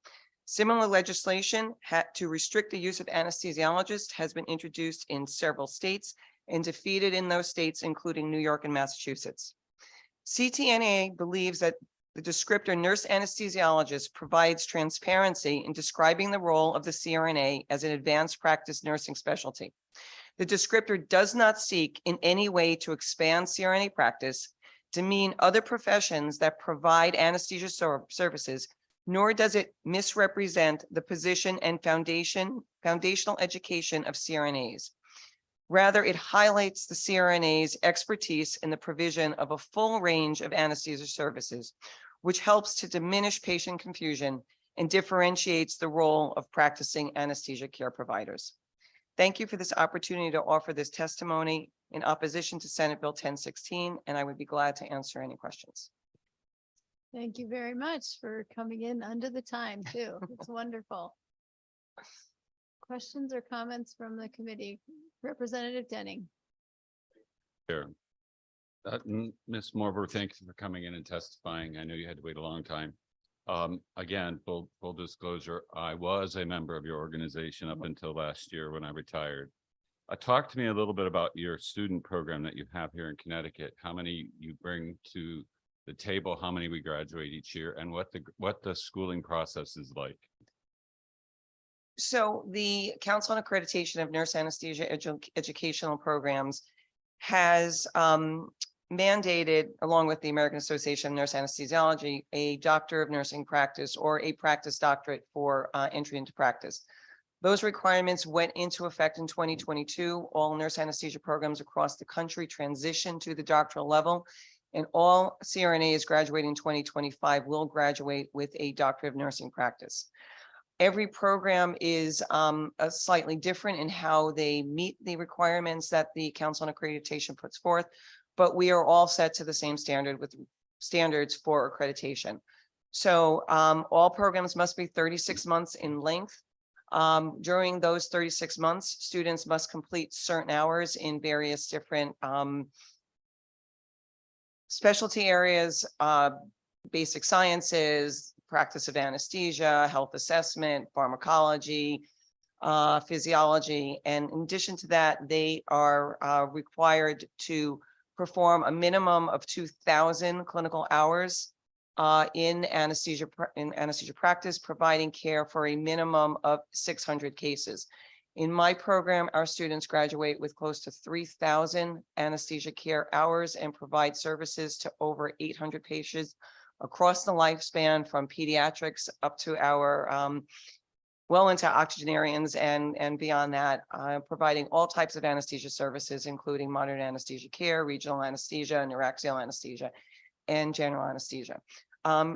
Similar legislation to restrict the use of anesthesiologists has been introduced in several states and defeated in those states, including New York and Massachusetts. CTNA believes that the descriptor nurse anesthesiologist provides transparency in describing the role of the CRNA as an advanced practice nursing specialty. The descriptor does not seek in any way to expand CRNA practice, demean other professions that provide anesthesia services, nor does it misrepresent the position and foundational education of CRNAs. Rather, it highlights the CRNA's expertise in the provision of a full range of anesthesia services, which helps to diminish patient confusion and differentiates the role of practicing anesthesia care providers. Thank you for this opportunity to offer this testimony in opposition to Senate Bill 1016, and I would be glad to answer any questions. Thank you very much for coming in under the time too. It's wonderful. Questions or comments from the committee? Representative Denning. Sure. Ms. Morber, thank you for coming in and testifying. I know you had to wait a long time. Again, full disclosure, I was a member of your organization up until last year when I retired. Talk to me a little bit about your student program that you have here in Connecticut, how many you bring to the table, how many we graduate each year, and what the schooling process is like. So the Council on Accreditation of Nurse Anesthesia Educational Programs has mandated, along with the American Association of Nurse Anesthesiology, a Doctor of Nursing Practice or a practice doctorate for entry into practice. Those requirements went into effect in 2022. All nurse anesthesia programs across the country transitioned to the doctoral level, and all CRNAs graduating in 2025 will graduate with a Doctor of Nursing Practice. Every program is slightly different in how they meet the requirements that the Council on Accreditation puts forth, but we are all set to the same standard with standards for accreditation. So all programs must be 36 months in length. During those 36 months, students must complete certain hours in various different specialty areas, basic sciences, practice of anesthesia, health assessment, pharmacology, physiology. And in addition to that, they are required to perform a minimum of 2,000 clinical hours in anesthesia practice, providing care for a minimum of 600 cases. In my program, our students graduate with close to 3,000 anesthesia care hours and provide services to over 800 patients across the lifespan, from pediatrics up to our well into octogenarians and beyond that, providing all types of anesthesia services, including modern anesthesia care, regional anesthesia, neuraxial anesthesia, and general anesthesia.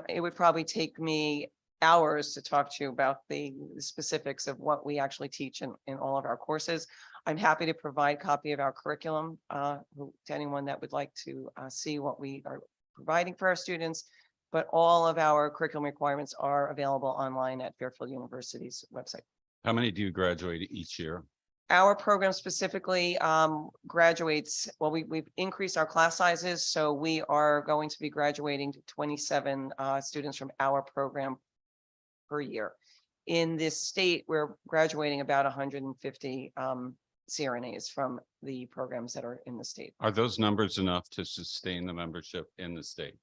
It would probably take me hours to talk to you about the specifics of what we actually teach in all of our courses. I'm happy to provide a copy of our curriculum to anyone that would like to see what we are providing for our students. But all of our curriculum requirements are available online at Fairfield University's website. How many do you graduate each year? Our program specifically graduates, well, we've increased our class sizes, so we are going to be graduating to 27 students from our program per year. In this state, we're graduating about 150 CRNAs from the programs that are in the state. Are those numbers enough to sustain the membership in the state?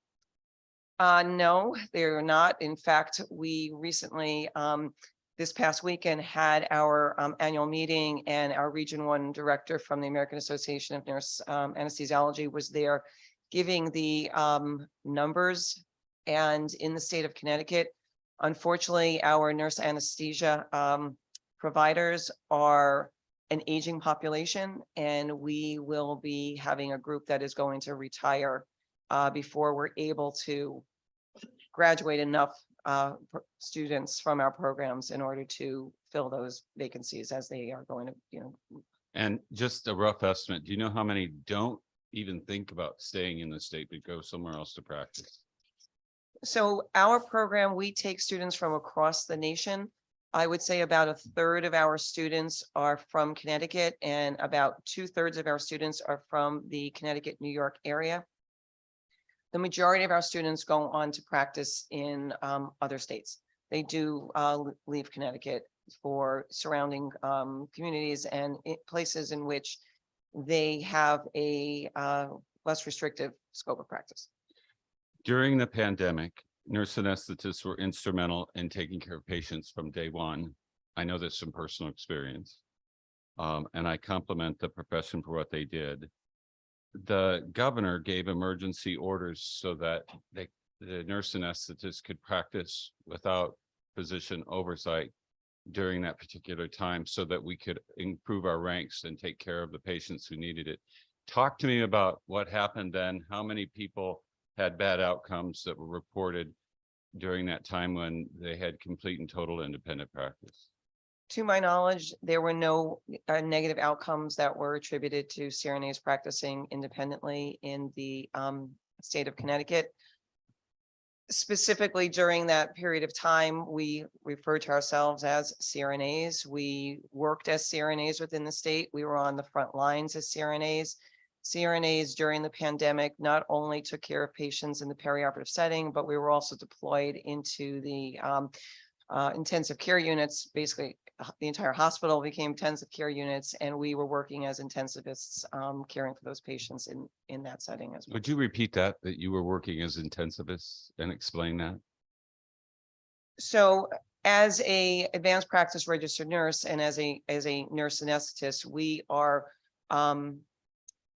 No, they're not. In fact, we recently this past weekend had our annual meeting, and our Region 1 director from the American Association of Nurse Anesthesiology was there giving the numbers. And in the state of Connecticut, unfortunately, our nurse anesthesia providers are an aging population, and we will be having a group that is going to retire before we're able to graduate enough students from our programs in order to fill those vacancies as they are going to, And just a rough estimate, do you know how many don't even think about staying in the state but go somewhere else to practice? So our program, we take students from across the nation. I would say about a third of our students are from Connecticut, and about 2/3 of our students are from the Connecticut, New York area. The majority of our students go on to practice in other states. They do leave Connecticut for surrounding communities and places in which they have a less restrictive scope of practice. During the pandemic, nurse anesthetists were instrumental in taking care of patients from day one. I know this from personal experience, and I compliment the profession for what they did. The governor gave emergency orders so that the nurse anesthetists could practice without physician oversight during that particular time so that we could improve our ranks and take care of the patients who needed it. Talk to me about what happened then. How many people had bad outcomes that were reported during that time when they had complete and total independent practice? To my knowledge, there were no negative outcomes that were attributed to CRNAs practicing independently in the state of Connecticut. Specifically during that period of time, we referred to ourselves as CRNAs. We worked as CRNAs within the state. We were on the front lines as CRNAs. CRNAs during the pandemic not only took care of patients in the perioperative setting, but we were also deployed into the intensive care units. Basically, the entire hospital became intensive care units, and we were working as intensivists, caring for those patients in that setting as well. Would you repeat that you were working as intensivists and explain that? So as a advanced practice registered nurse and as a nurse anesthetist, we are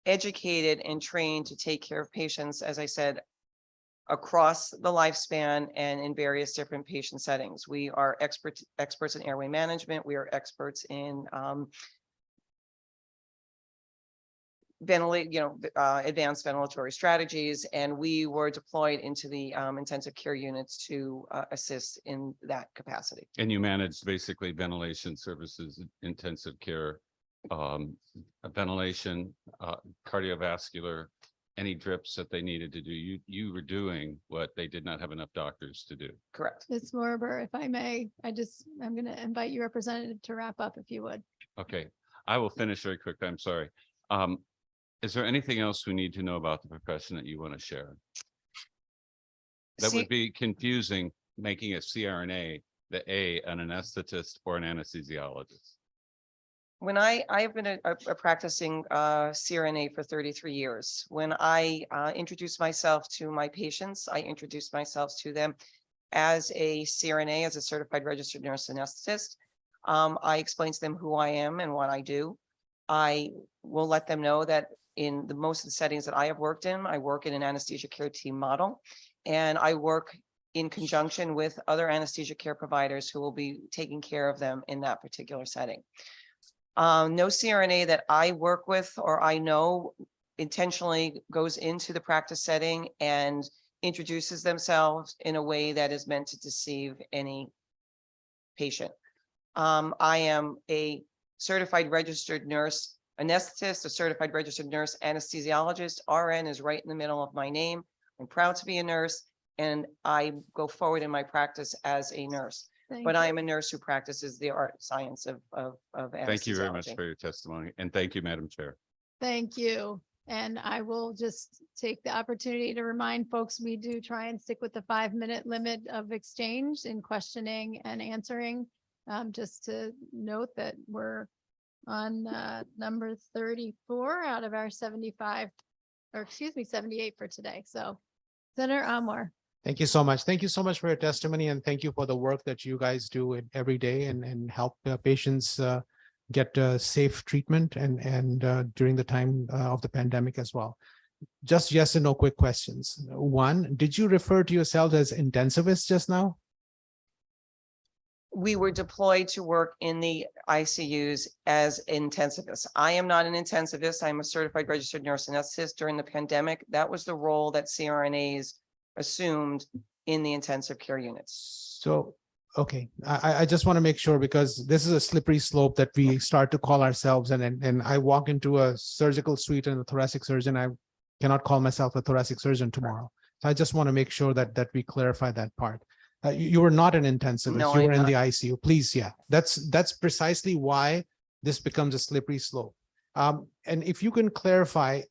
educated and trained to take care of patients, as I said, across the lifespan and in various different patient settings. We are experts in airway management. We are experts in advanced ventilatory strategies, and we were deployed into the intensive care units to assist in that capacity. And you managed basically ventilation services, intensive care, ventilation, cardiovascular, any drips that they needed to do. You were doing what they did not have enough doctors to do. Correct. Ms. Morber, if I may, I'm going to invite you, representative, to wrap up if you would. Okay, I will finish very quickly. I'm sorry. Is there anything else we need to know about the profession that you want to share? That would be confusing, making a CRNA an anesthetist or an anesthesiologist. When I've been a practicing CRNA for 33 years. When I introduce myself to my patients, I introduce myself to them as a CRNA, as a certified registered nurse anesthetist. I explain to them who I am and what I do. I will let them know that in most of the settings that I have worked in, I work in an anesthesia care team model, and I work in conjunction with other anesthesia care providers who will be taking care of them in that particular setting. No CRNA that I work with or I know intentionally goes into the practice setting and introduces themselves in a way that is meant to deceive any patient. I am a certified registered nurse anesthetist, a certified registered nurse anesthesiologist. RN is right in the middle of my name. I'm proud to be a nurse, and I go forward in my practice as a nurse. But I am a nurse who practices the art and science of anesthesiology. Thank you very much for your testimony, and thank you, Madam Chair. Thank you. And I will just take the opportunity to remind folks, we do try and stick with the 5-minute limit of exchange in questioning and answering. Just to note that we're on number 34 out of our 75, or excuse me, 78 for today. So Senator Anwar. Thank you so much. Thank you so much for your testimony, and thank you for the work that you guys do every day and help patients get safe treatment and during the time of the pandemic as well. Just yes and no quick questions. One, did you refer to yourselves as intensivists just now? We were deployed to work in the ICUs as intensivists. I am not an intensivist. I'm a certified registered nurse anesthetist. During the pandemic, that was the role that CRNAs assumed in the intensive care units. So, okay, I just want to make sure, because this is a slippery slope that we start to call ourselves, and I walk into a surgical suite and a thoracic surgeon, I cannot call myself a thoracic surgeon tomorrow. So I just want to make sure that we clarify that part. You were not an intensivist. No, you I'm were in not. the ICU. Please, yeah, that's precisely why this becomes a slippery slope. And if you can clarify,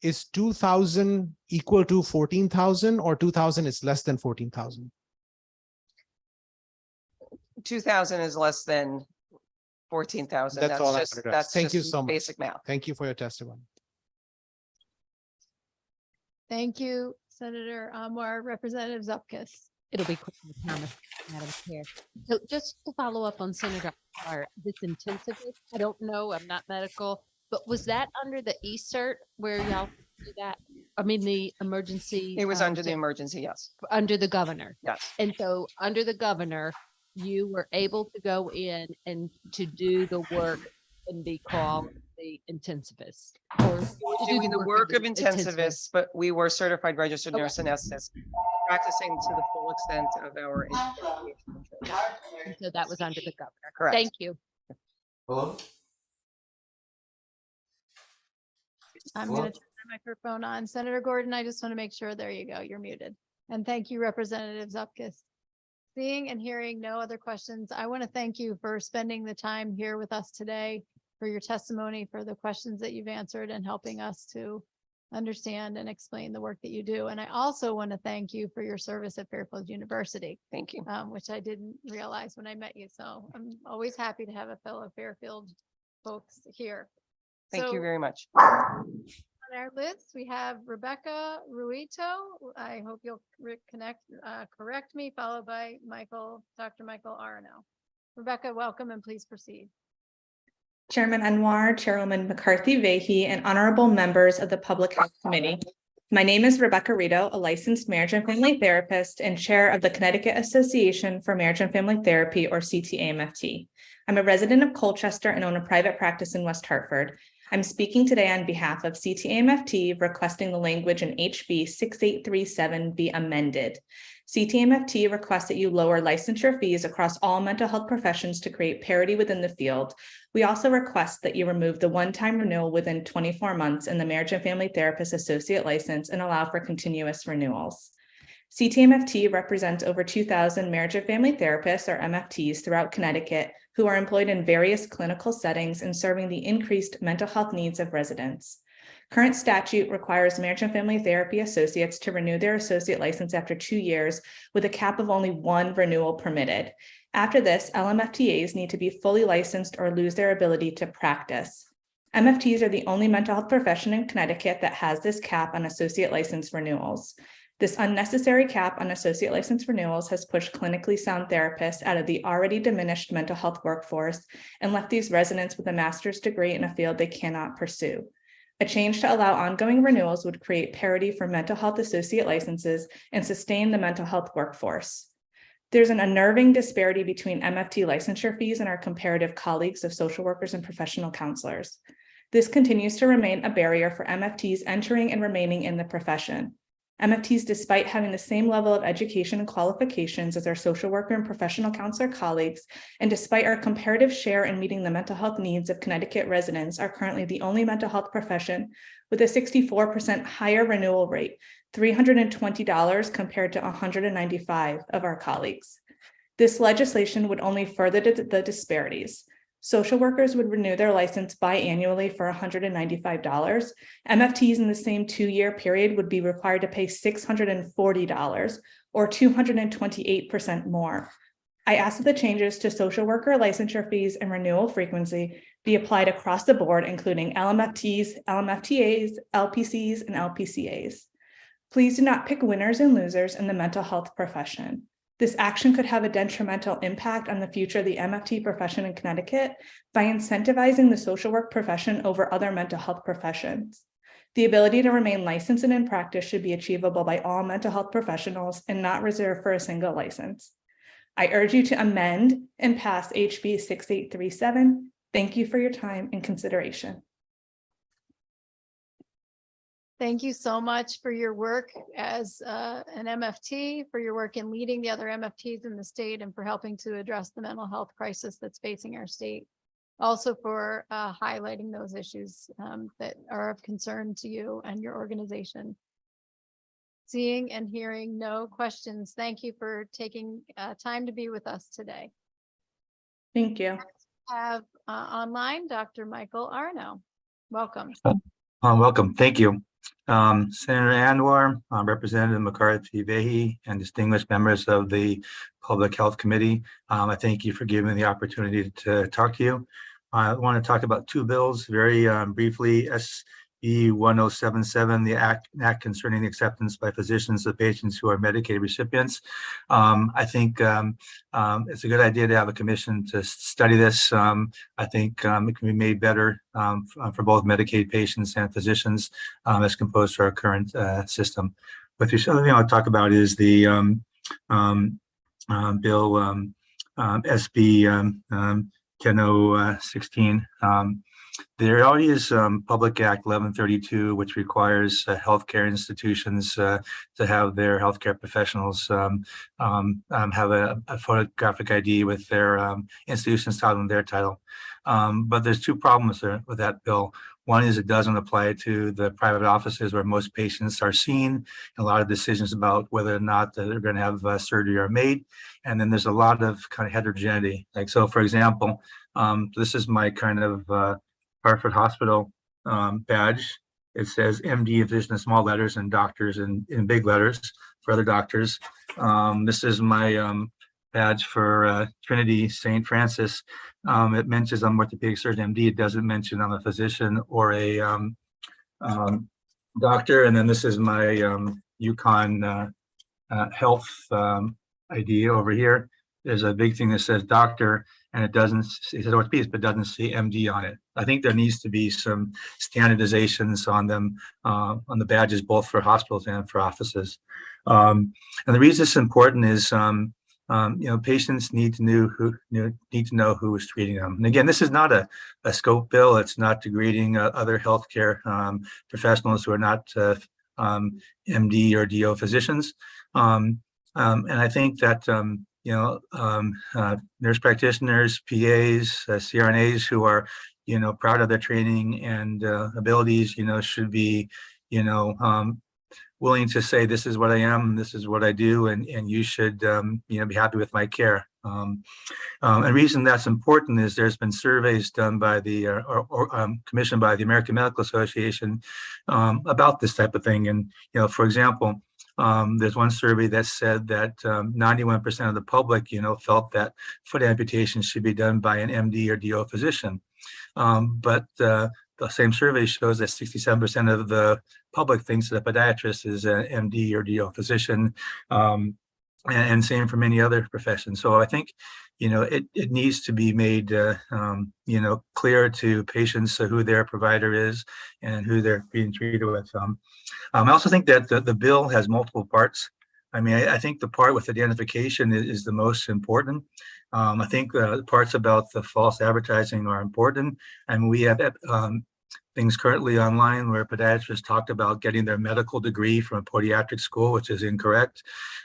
is 2,000 equal to 14,000, or 2,000 is less than 14,000? 2,000 is less than 14,000. That's all I just, wanted to that's ask. Thank you just so much. basic math. Thank you for your testimony. Thank you, Senator Anwar. Representative Zupkis. It'll be quick, Madam Chair. So just to follow up on Senator Anwar, this intensivist, I don't know, I'm not medical, but was that under the E-cert where y'all do that? I mean, the emergency. It was under the emergency, yes. Under the governor. Yes. And so under the governor, you were able to go in and to do the work and be called the intensivist. Or Doing the work of intensivist. intensivists, but we were certified registered nurse anesthetists, practicing to the full extent of our. And so that was under the governor. Correct. Thank you. Hello? I'm going to turn my microphone on. Senator Gordon, I just want to make sure, there you go, you're muted. And thank you, Representative Zupkis. Seeing and hearing no other questions, I want to thank you for spending the time here with us today, for your testimony, for the questions that you've answered, and helping us to understand and explain the work that you do. And I also want to thank you for your service at Fairfield University. Thank you. Which I didn't realize when I met you. So I'm always happy to have a fellow Fairfield folks here. Thank you very much. On our list, we have Rebecca Ruito. I hope you'll correct me, followed by Dr. Michael Arno. Rebecca, welcome, and please proceed. Chairman Anwar, Chairwoman McCarthy-Vahey, and honorable members of the Public Health Committee. My name is Rebecca Rito, a licensed marriage and family therapist and chair of the Connecticut Association for Marriage and Family Therapy, or CTAMFT. I'm a resident of Colchester and own a private practice in West Hartford. I'm speaking today on behalf of CTAMFT, requesting the language in HB 6837 be amended. CTAMFT requests that you lower licensure fees across all mental health professions to create parity within the field. We also request that you remove the one-time renewal within 24 months in the Marriage and Family Therapist Associate License and allow for continuous renewals. CTAMFT represents over 2,000 marriage and family therapists, or MFTs, throughout Connecticut who are employed in various clinical settings and serving the increased mental health needs of residents. Current statute requires marriage and family therapy associates to renew their associate license after 2 years with a cap of only 1 renewal permitted. After this, LMFTAs need to be fully licensed or lose their ability to practice. MFTs are the only mental health profession in Connecticut that has this cap on associate license renewals. This unnecessary cap on associate license renewals has pushed clinically sound therapists out of the already diminished mental health workforce and left these residents with a master's degree in a field they cannot pursue. A change to allow ongoing renewals would create parity for mental health associate licenses and sustain the mental health workforce. There's an unnerving disparity between MFT licensure fees and our comparative colleagues of social workers and professional counselors. This continues to remain a barrier for MFTs entering and remaining in the profession. MFTs, despite having the same level of education and qualifications as our social worker and professional counselor colleagues, and despite our comparative share in meeting the mental health needs of Connecticut residents, are currently the only mental health profession with a 64% higher renewal rate, $320 compared to $195 of our colleagues. This legislation would only further the disparities. Social workers would renew their license biannually for $195. MFTs in the same 2-year period would be required to pay $640, or 228% more. I ask that the changes to social worker licensure fees and renewal frequency be applied across the board, including LMFTs, LMFTAs, LPCs, and LPCAs. Please do not pick winners and losers in the mental health profession. This action could have a detrimental impact on the future of the MFT profession in Connecticut by incentivizing the social work profession over other mental health professions. The ability to remain licensed and in practice should be achievable by all mental health professionals and not reserved for a single license. I urge you to amend and pass HB 6837. Thank you for your time and consideration. Thank you so much for your work as an MFT, for your work in leading the other MFTs in the state, and for helping to address the mental health crisis that's facing our state. Also for highlighting those issues that are of concern to you and your organization. Seeing and hearing no questions, thank you for taking time to be with us today. Thank you. Have online Dr. Michael Arno. Welcome. Welcome. Thank you. Senator Anwar, Representative McCarthy Vehi, and distinguished members of the Public Health Committee. I thank you for giving me the opportunity to talk to you. I want to talk about two bills very briefly. SB 1077, the act concerning the acceptance by physicians of patients who are Medicaid recipients. I think it's a good idea to have a commission to study this. I think it can be made better for both Medicaid patients and physicians as composed to our current system. But the other thing I want to talk about is the bill SB 1016. There already is Public Act 1132, which requires healthcare institutions to have their healthcare professionals have a photographic ID with their institution's title and their title. But there's two problems there with that bill. One is it doesn't apply to the private offices where most patients are seen. A lot of decisions about whether or not they're going to have surgery are made. And then there's a lot of kind of heterogeneity. Like, so for example, this is my kind of Hartford Hospital badge. It says MD in physician in small letters and doctors in big letters for other doctors. This is my badge for Trinity St. Francis. It mentions I'm orthopedic surgeon MD. It doesn't mention I'm a physician or a doctor. And then this is my Yukon health ID over here. There's a big thing that says doctor, and it says orthopedics, but doesn't say MD on it. I think there needs to be some standardizations on them, on the badges, both for hospitals and for offices. And the reason it's important is, patients need to know who is treating them. And again, this is not a scope bill. It's not degrading other healthcare professionals who are not MD or DO physicians. And I think that nurse practitioners, PAs, CRNAs who are, proud of their training and abilities, should be, willing to say, this is what I am, this is what I do, and you should, be happy with my care. And the reason that's important is there's been surveys done by the, commissioned by the American Medical Association about this type of thing. And, for example, there's one survey that said that 91% of the public, felt that foot amputation should be done by an MD or DO physician. But the same survey shows that 67% of the public thinks that a podiatrist is an MD or DO physician, and same for many other professions. So I think, it needs to be made, clear to patients who their provider is and who they're being treated with. I also think that the bill has multiple parts. I mean, I think the part with identification is the most important. I think the parts about the false advertising are important. And we have things currently online where podiatrists talked about getting their medical degree from a podiatric school, which is incorrect.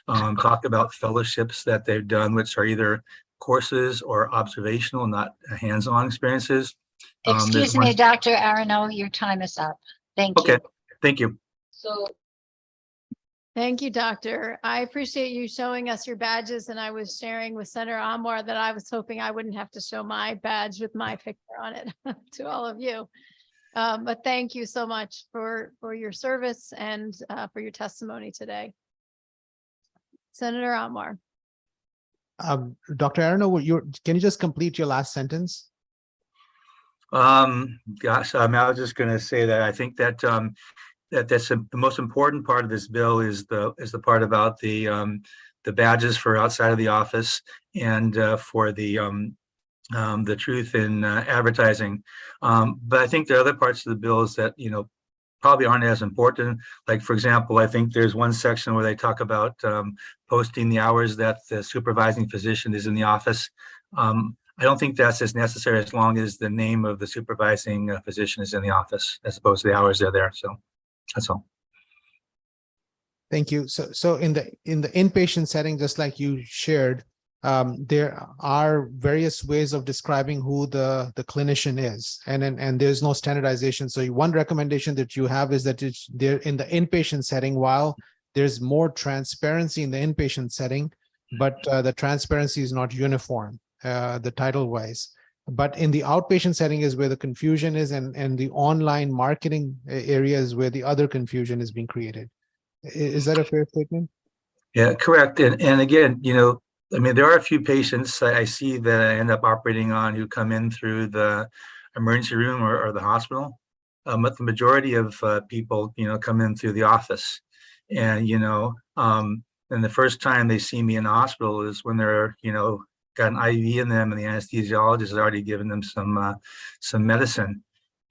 Talk about fellowships that they've done, which are either courses or observational, not hands-on experiences. Excuse me, Dr. Arno, your time is up. Thank you. Okay, thank you. So. Thank you, Doctor. I appreciate you showing us your badges, and I was sharing with Senator Anwar that I was hoping I wouldn't have to show my badge with my picture on it to all of you. But thank you so much for your service and for your testimony today. Senator Anwar. Dr. Arno, can you just complete your last sentence? Gosh, I was just going to say that I think that that's the most important part of this bill is the part about the badges for outside of the office and for the truth in advertising. But I think there are other parts of the bills that, probably aren't as important. Like, for example, I think there's one section where they talk about posting the hours that the supervising physician is in the office. I don't think that's as necessary as long as the name of the supervising physician is in the office, as opposed to the hours they're there. So that's all. Thank you. So in the inpatient setting, just like you shared, there are various ways of describing who the clinician is, and there's no standardization. So one recommendation that you have is that it's there in the inpatient setting, while there's more transparency in the inpatient setting, but the transparency is not uniform, the title wise. But in the outpatient setting is where the confusion is, and the online marketing area is where the other confusion is being created. Is that a fair statement? Yeah, correct. And again, there are a few patients I see that I end up operating on who come in through the emergency room or the hospital. But the majority of people, come in through the office. And, and the first time they see me in the hospital is when they're, got an IV in them and the anesthesiologist has already given them some medicine.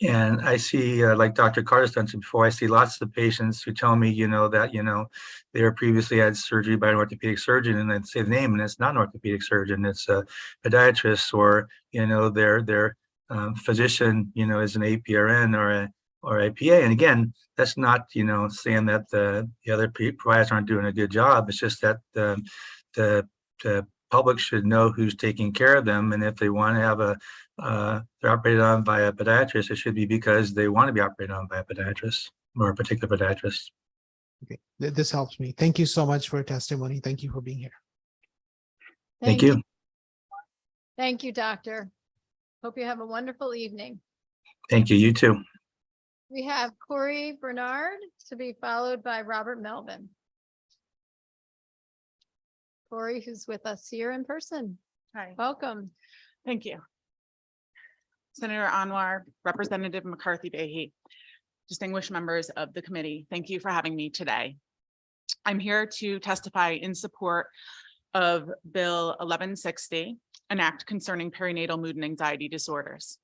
And I see, like Dr. Carter's done before, I see lots of patients who tell me, that, they were previously had surgery by an orthopedic surgeon, and I'd say the name, and it's not an orthopedic surgeon, it's a podiatrist, or, their physician, is an APRN or a PA. And again, that's not, saying that the other providers aren't doing a good job. It's just that the public should know who's taking care of them. And if they want to have they're operated on by a podiatrist, it should be because they want to be operated on by a podiatrist or a particular podiatrist. Okay, this helps me. Thank you so much for your testimony. Thank you for being here. Thank you. Thank you, doctor. Hope you have a wonderful evening. Thank you. You too. We have Corey Bernard to be followed by Robert Melvin. Corey, who's with us here in person. Hi. Welcome. Thank you. Senator Anwar, Representative McCarthy-Vahey, distinguished members of the committee, thank you for having me today. I'm here to testify in support of Bill 1160, an act concerning perinatal mood and anxiety disorders.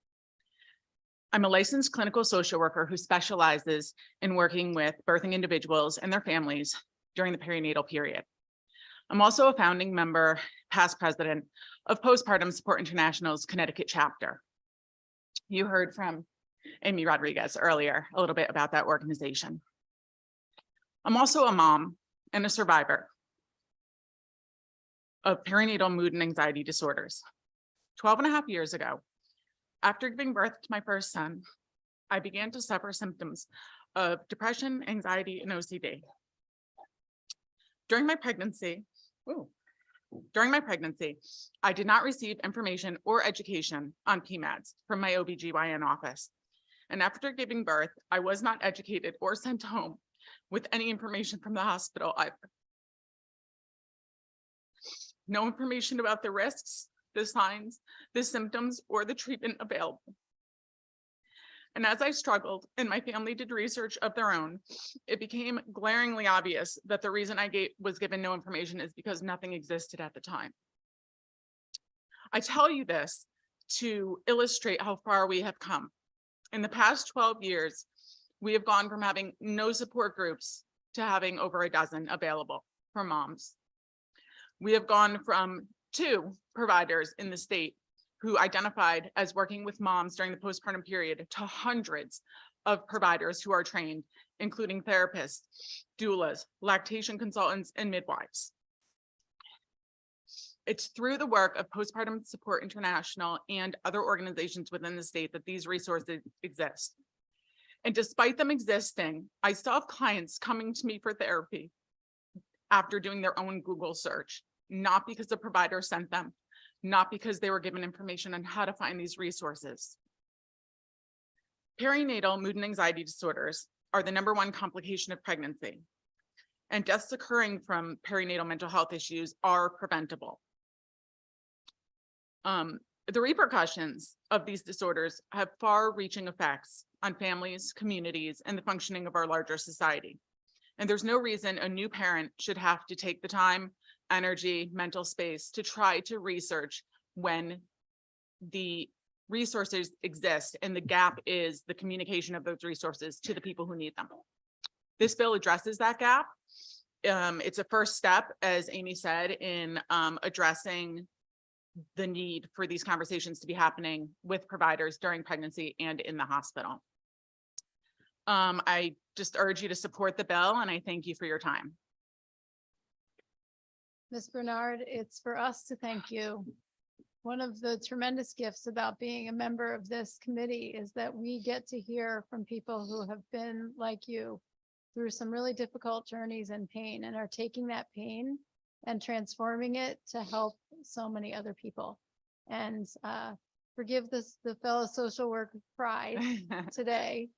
I'm a licensed clinical social worker who specializes in working with birthing individuals and their families during the perinatal period. I'm also a founding member, past president of Postpartum Support International's Connecticut chapter. You heard from Amy Rodriguez earlier a little bit about that organization. I'm also a mom and a survivor of perinatal mood and anxiety disorders. 12 and a half years ago, after giving birth to my first son, I began to suffer symptoms of depression, anxiety, and OCD. During my pregnancy, I did not receive information or education on PMADs from my OBGYN office. And after giving birth, I was not educated or sent home with any information from the hospital either. No information about the risks, the signs, the symptoms, or the treatment available. And as I struggled and my family did research of their own, it became glaringly obvious that the reason I was given no information is because nothing existed at the time. I tell you this to illustrate how far we have come. In the past 12 years, we have gone from having no support groups to having over a dozen available for moms. We have gone from 2 providers in the state who identified as working with moms during the postpartum period to hundreds of providers who are trained, including therapists, doulas, lactation consultants, and midwives. It's through the work of Postpartum Support International and other organizations within the state that these resources exist. And despite them existing, I still have clients coming to me for therapy after doing their own Google search, not because the provider sent them, not because they were given information on how to find these resources. Perinatal mood and anxiety disorders are the #1 complication of pregnancy, and deaths occurring from perinatal mental health issues are preventable. The repercussions of these disorders have far-reaching effects on families, communities, and the functioning of our larger society. And there's no reason a new parent should have to take the time, energy, mental space to try to research when the resources exist and the gap is the communication of those resources to the people who need them. This bill addresses that gap. It's a first step, as Amy said, in addressing the need for these conversations to be happening with providers during pregnancy and in the hospital. I just urge you to support the bill, and I thank you for your time. Ms. Bernard, it's for us to thank you. One of the tremendous gifts about being a member of this committee is that we get to hear from people who have been like you through some really difficult journeys and pain, and are taking that pain and transforming it to help so many other people. And forgive the fellow social work pride today,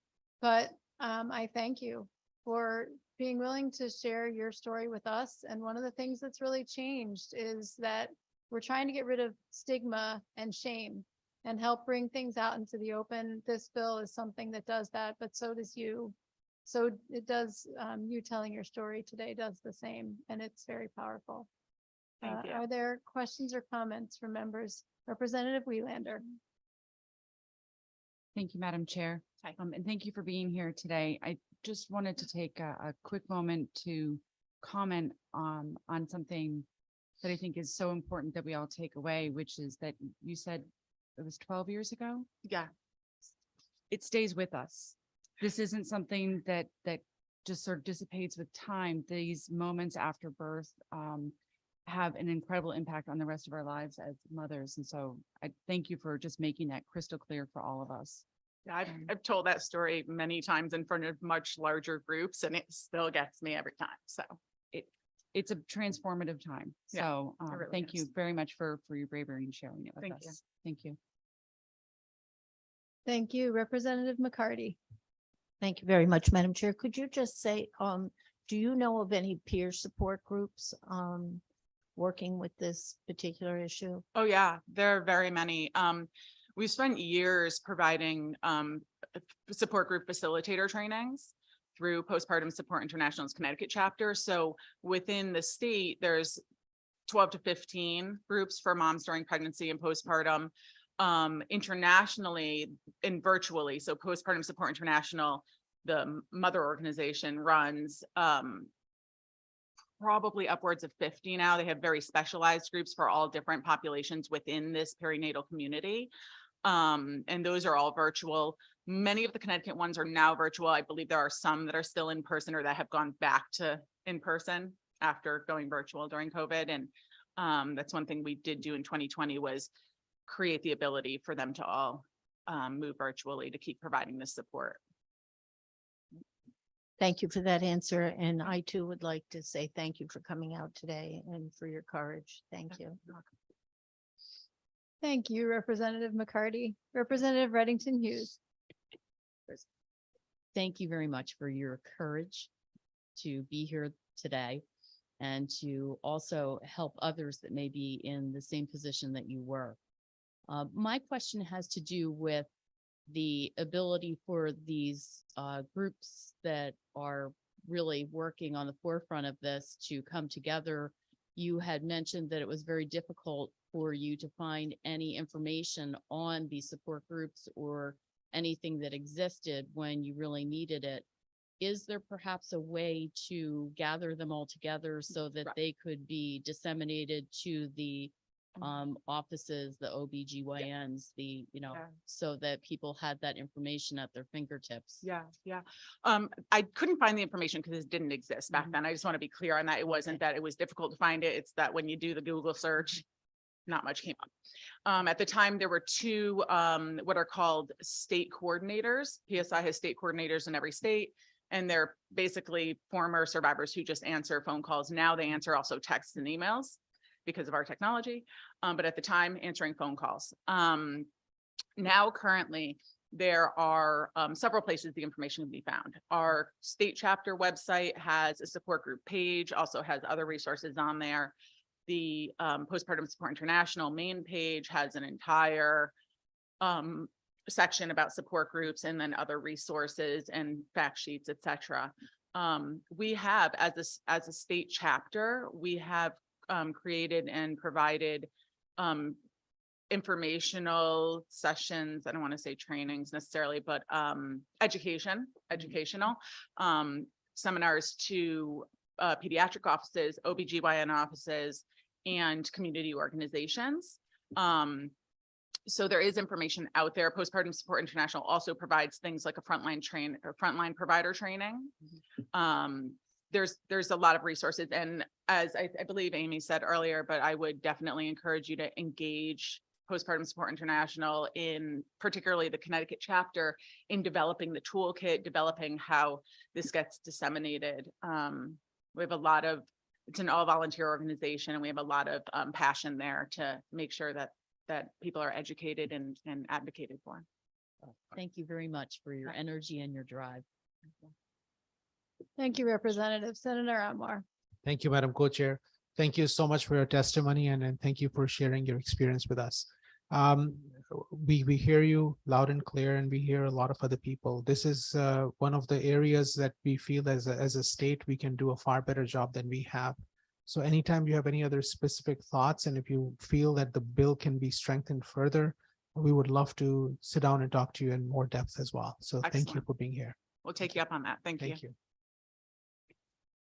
but I thank you for being willing to share your story with us. And one of the things that's really changed is that we're trying to get rid of stigma and shame and help bring things out into the open. This bill is something that does that, but so does you. So it does, you telling your story today does the same, and it's very powerful. Thank you. Are there questions or comments from members? Representative Wieslander. Thank you, Madam Chair. And thank you for being here today. I just wanted to take a quick moment to comment on something that I think is so important that we all take away, which is that you said it was 12 years ago? Yeah. It stays with us. This isn't something that just sort of dissipates with time. These moments after birth have an incredible impact on the rest of our lives as mothers. And so I thank you for just making that crystal clear for all of us. Yeah, I've told that story many times in front of much larger groups, and it still gets me every time. So it's a transformative time. Yeah, So it really thank you is. very much for your bravery and sharing it with Thank us. you. Thank you. Thank you, Representative McCarty. Thank you very much, Madam Chair. Could you just say, do you know of any peer support groups working with this particular issue? Oh yeah, there are very many. We've spent years providing support group facilitator trainings through Postpartum Support International's Connecticut chapter. So within the state, there's 12 to 15 groups for moms during pregnancy and postpartum. Internationally and virtually. So Postpartum Support International, the mother organization, runs probably upwards of 50 now. They have very specialized groups for all different populations within this perinatal community. And those are all virtual. Many of the Connecticut ones are now virtual. I believe there are some that are still in person or that have gone back to in person after going virtual during COVID. And that's one thing we did do in 2020 was create the ability for them to all move virtually to keep providing this support. Thank you for that answer. And I too would like to say thank you for coming out today and for your courage. Thank you. Thank you, Representative McCarty. Representative Reddington Hughes. Thank you very much for your courage to be here today and to also help others that may be in the same position that you were. My question has to do with the ability for these groups that are really working on the forefront of this to come together. You had mentioned that it was very difficult for you to find any information on these support groups or anything that existed when you really needed it. Is there perhaps a way to gather them all together so that they could be disseminated to the offices, the OBGYNs, so that people had that information at their fingertips? Yeah. I couldn't find the information because it didn't exist back then. I just want to be clear on that. It wasn't that it was difficult to find it. It's that when you do the Google search, not much came up. At the time, there were two what are called state coordinators. PSI has state coordinators in every state, and they're basically former survivors who just answer phone calls. Now they answer also texts and emails because of our technology. But at the time, answering phone calls. Now, currently, there are several places the information can be found. Our state chapter website has a support group page, also has other resources on there. The Postpartum Support International main page has an entire section about support groups and then other resources and fact sheets, etc. We have, as a state chapter, we have created and provided informational sessions. I don't want to say trainings necessarily, but educational seminars to pediatric offices, OBGYN offices, and community organizations. So there is information out there. Postpartum Support International also provides things like a frontline provider training. There's a lot of resources, and as I believe Amy said earlier, but I would definitely encourage you to engage Postpartum Support International, in particularly the Connecticut chapter, in developing the toolkit, developing how this gets disseminated. We have a lot of, it's an all volunteer organization, and we have a lot of passion there to make sure that people are educated and advocated for. Thank you very much for your energy and your drive. Thank you, Representative. Senator Anwar. Thank you, Madam Co-Chair. Thank you so much for your testimony, and thank you for sharing your experience with us. We hear you loud and clear, and we hear a lot of other people. This is one of the areas that we feel as a state we can do a far better job than we have. So anytime you have any other specific thoughts, and if you feel that the bill can be strengthened further, we would love to sit down and talk to you in more depth as well. So thank you for being here. We'll take you up on that. Thank you.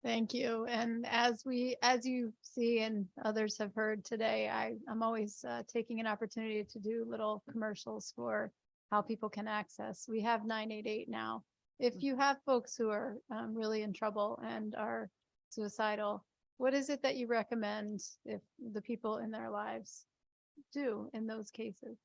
Thank you. And as you see and others have heard today, I'm always taking an opportunity to do little commercials for how people can access. We have 988 now. If you have folks who are really in trouble and are suicidal, what is it that you recommend if the people in their lives do in those cases?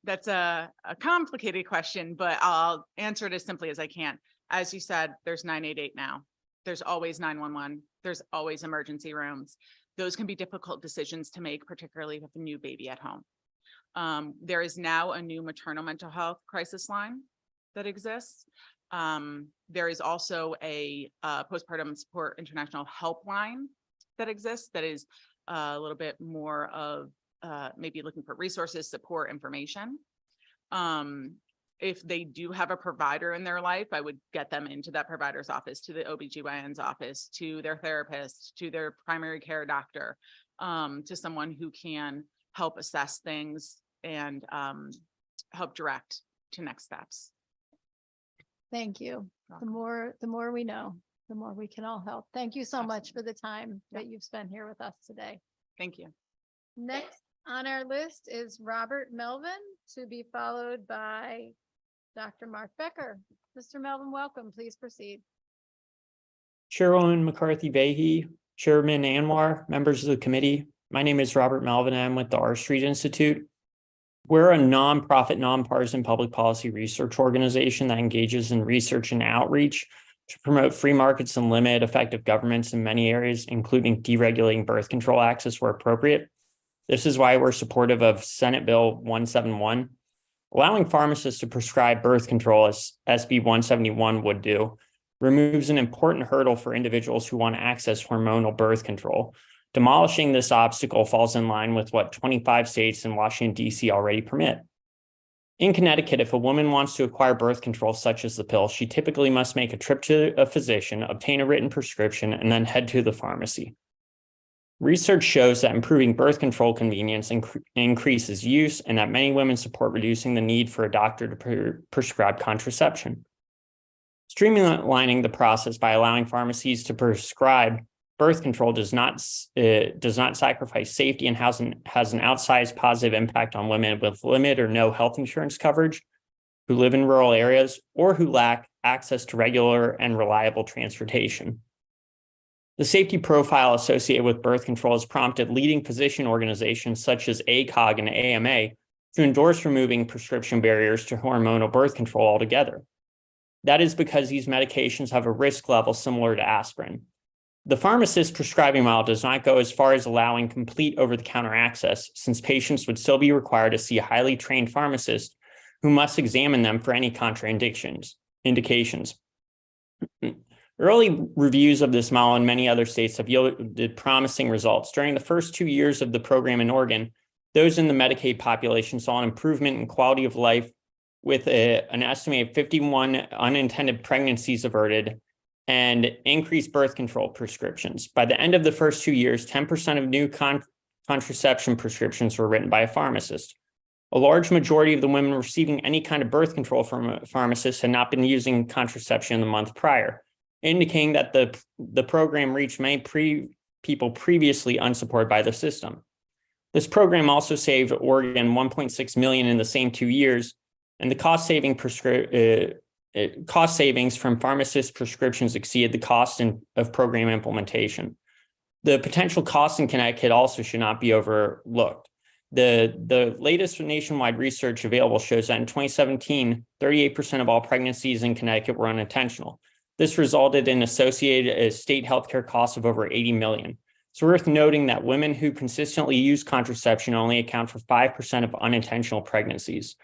That's a complicated question, but I'll answer it as simply as I can. As you said, there's 988 now. There's always 911. There's always emergency rooms. Those can be difficult decisions to make, particularly with a new baby at home. There is now a new maternal mental health crisis line that exists. There is also a Postpartum Support International helpline that exists that is a little bit more of maybe looking for resources, support, information. If they do have a provider in their life, I would get them into that provider's office, to the OBGYN's office, to their therapist, to their primary care doctor, to someone who can help assess things and help direct to next steps. Thank you. The more we know, the more we can all help. Thank you so much for the time that you've spent here with us today. Thank you. Next on our list is Robert Melvin, to be followed by Dr. Mark Becker. Mr. Melvin, welcome. Please proceed. Chairwoman McCarthy-Vahey, Chairman Anwar, members of the committee. My name is Robert Melvin. I'm with the R Street Institute. We're a nonprofit, nonpartisan public policy research organization that engages in research and outreach to promote free markets and limit effective governments in many areas, including deregulating birth control access where appropriate. This is why we're supportive of Senate Bill 171. Allowing pharmacists to prescribe birth control, as SB 171 would do, removes an important hurdle for individuals who want to access hormonal birth control. Demolishing this obstacle falls in line with what 25 states and Washington, D.C. already permit. In Connecticut, if a woman wants to acquire birth control, such as the pill, she typically must make a trip to a physician, obtain a written prescription, and then head to the pharmacy. Research shows that improving birth control convenience increases use, and that many women support reducing the need for a doctor to prescribe contraception. Streamlining the process by allowing pharmacies to prescribe birth control does not sacrifice safety and has an outsized positive impact on women with limited or no health insurance coverage, who live in rural areas, or who lack access to regular and reliable transportation. The safety profile associated with birth control has prompted leading physician organizations such as ACOG and AMA to endorse removing prescription barriers to hormonal birth control altogether. That is because these medications have a risk level similar to aspirin. The pharmacist prescribing model does not go as far as allowing complete over-the-counter access, since patients would still be required to see a highly trained pharmacist who must examine them for any contraindications. Early reviews of this model in many other states have yielded promising results. During the first 2 years of the program in Oregon, those in the Medicaid population saw an improvement in quality of life with an estimated 51 unintended pregnancies averted and increased birth control prescriptions. By the end of the first 2 years, 10% of new contraception prescriptions were written by a pharmacist. A large majority of the women receiving any kind of birth control from a pharmacist had not been using contraception in the month prior, indicating that the program reached many people previously unsupported by the system. This program also saved Oregon $1.6 million in the same 2 years, and the cost savings from pharmacist prescriptions exceeded the cost of program implementation. The potential costs in Connecticut also should not be overlooked. The latest nationwide research available shows that in 2017, 38% of all pregnancies in Connecticut were unintentional. This resulted in associated state healthcare costs of over $80 million. It's worth noting that women who consistently use contraception only account for 5% of unintentional pregnancies.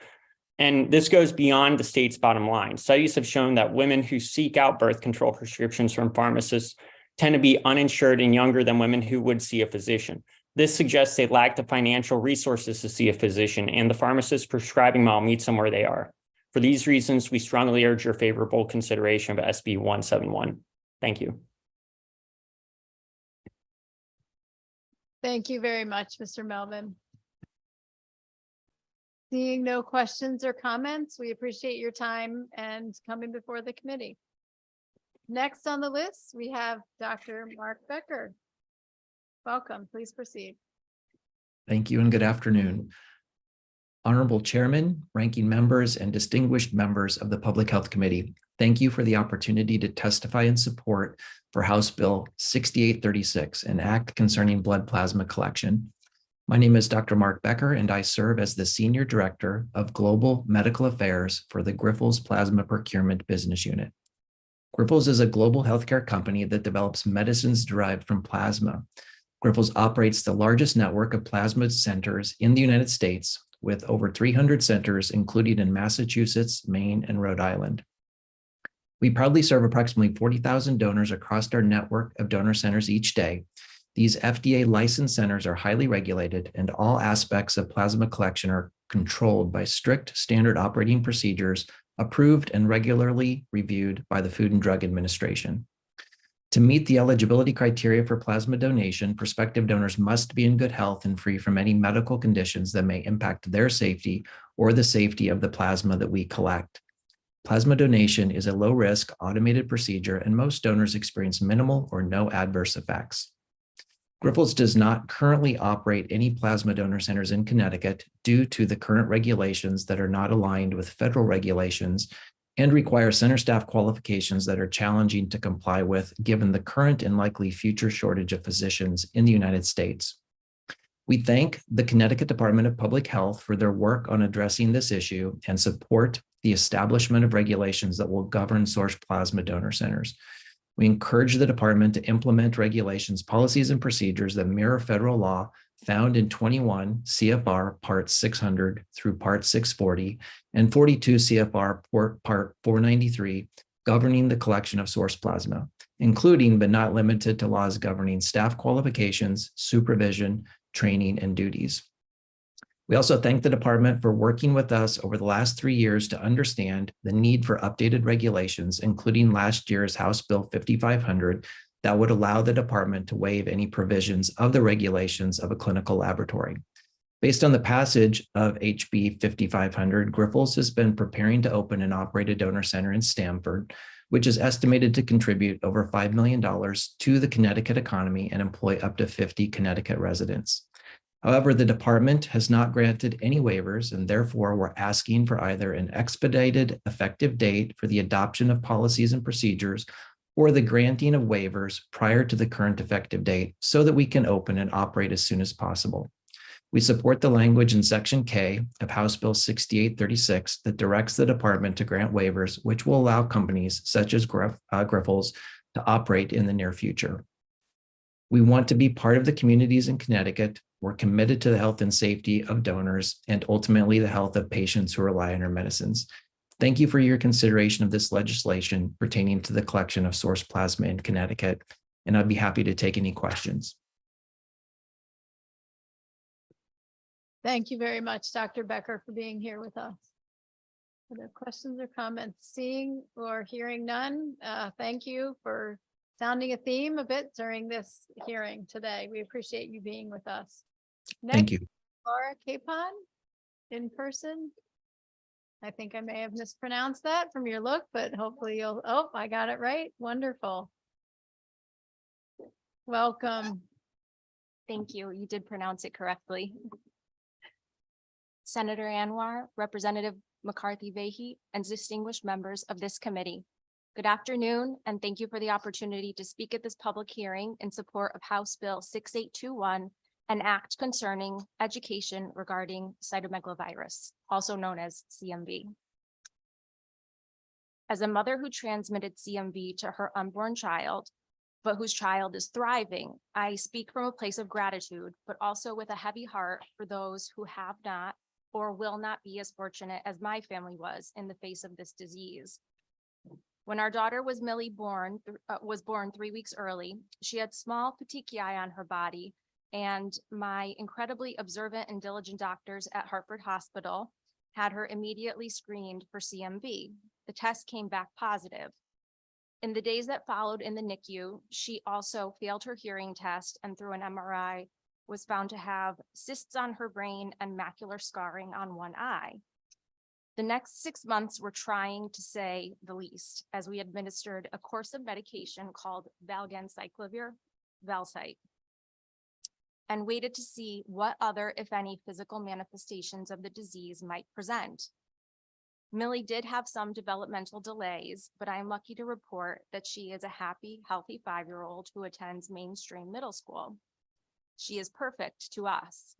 And this goes beyond the state's bottom line. Studies have shown that women who seek out birth control prescriptions from pharmacists tend to be uninsured and younger than women who would see a physician. This suggests they lack the financial resources to see a physician, and the pharmacist prescribing model meets them where they are. For these reasons, we strongly urge your favorable consideration of SB 171. Thank you. Thank you very much, Mr. Melvin. Seeing no questions or comments, we appreciate your time and coming before the committee. Next on the list, we have Dr. Mark Becker. Welcome, please proceed. Thank you and good afternoon. Honorable Chairman, ranking members, and distinguished members of the Public Health Committee, thank you for the opportunity to testify in support for House Bill 6836, an act concerning blood plasma collection. My name is Dr. Mark Becker, and I serve as the Senior Director of Global Medical Affairs for the Grifols Plasma Procurement Business Unit. Grifols is a global healthcare company that develops medicines derived from plasma. Grifols operates the largest network of plasma centers in the United States, with over 300 centers, including in Massachusetts, Maine, and Rhode Island. We proudly serve approximately 40,000 donors across our network of donor centers each day. These FDA licensed centers are highly regulated, and all aspects of plasma collection are controlled by strict standard operating procedures approved and regularly reviewed by the Food and Drug Administration. To meet the eligibility criteria for plasma donation, prospective donors must be in good health and free from any medical conditions that may impact their safety or the safety of the plasma that we collect. Plasma donation is a low-risk, automated procedure, and most donors experience minimal or no adverse effects. Grifols does not currently operate any plasma donor centers in Connecticut due to the current regulations that are not aligned with federal regulations and require center staff qualifications that are challenging to comply with given the current and likely future shortage of physicians in the United States. We thank the Connecticut Department of Public Health for their work on addressing this issue and support the establishment of regulations that will govern source plasma donor centers. We encourage the department to implement regulations, policies, and procedures that mirror federal law found in 21 CFR Part 600 through Part 640 and 42 CFR Part 493 governing the collection of source plasma, including but not limited to laws governing staff qualifications, supervision, training, and duties. We also thank the department for working with us over the last 3 years to understand the need for updated regulations, including last year's House Bill 5500, that would allow the department to waive any provisions of the regulations of a clinical laboratory. Based on the passage of HB 5500, Grifols has been preparing to open and operate a donor center in Stamford, which is estimated to contribute over $5 million to the Connecticut economy and employ up to 50 Connecticut residents. However, the department has not granted any waivers, and therefore we're asking for either an expedited effective date for the adoption of policies and procedures or the granting of waivers prior to the current effective date so that we can open and operate as soon as possible. We support the language in Section K of House Bill 6836 that directs the department to grant waivers, which will allow companies such as Grifols to operate in the near future. We want to be part of the communities in Connecticut. We're committed to the health and safety of donors and ultimately the health of patients who rely on our medicines. Thank you for your consideration of this legislation pertaining to the collection of source plasma in Connecticut, and I'd be happy to take any questions. Thank you very much, Dr. Becker, for being here with us. Are there questions or comments? Seeing or hearing none, thank you for sounding a theme a bit during this hearing today. We appreciate you being with us. Thank you. Laura Capon, in person. I think I may have mispronounced that from your look, but hopefully you'll, oh, I got it right. Wonderful. Welcome. Thank you. You did pronounce it correctly. Senator Anwar, Representative McCarthy-Vahey, and distinguished members of this committee. Good afternoon, and thank you for the opportunity to speak at this public hearing in support of House Bill 6821, an act concerning education regarding cytomegalovirus, also known as CMV. As a mother who transmitted CMV to her unborn child, but whose child is thriving, I speak from a place of gratitude, but also with a heavy heart for those who have not or will not be as fortunate as my family was in the face of this disease. When our daughter was born 3 weeks early, she had small petechiae on her body, and my incredibly observant and diligent doctors at Hartford Hospital had her immediately screened for CMV. The test came back positive. In the days that followed in the NICU, she also failed her hearing test, and through an MRI was found to have cysts on her brain and macular scarring on one eye. The next 6 months were trying, to say the least, as we administered a course of medication called valganciclovir, Valsite, and waited to see what other, if any, physical manifestations of the disease might present. Millie did have some developmental delays, but I am lucky to report that she is a happy, healthy 5-year-old who attends mainstream middle school. She is perfect to us.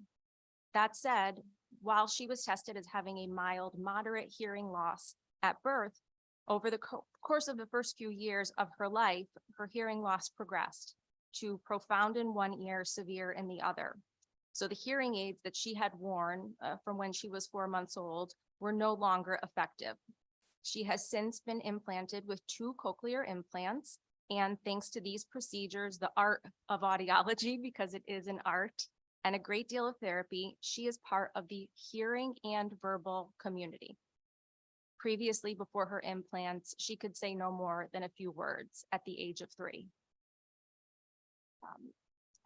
That said, while she was tested as having a mild, moderate hearing loss at birth, over the course of the first few years of her life, her hearing loss progressed to profound in one ear, severe in the other. So the hearing aids that she had worn from when she was 4 months old were no longer effective. She has since been implanted with 2 cochlear implants, and thanks to these procedures, the art of audiology, because it is an art, and a great deal of therapy, she is part of the hearing and verbal community. Previously, before her implants, she could say no more than a few words at the age of 3.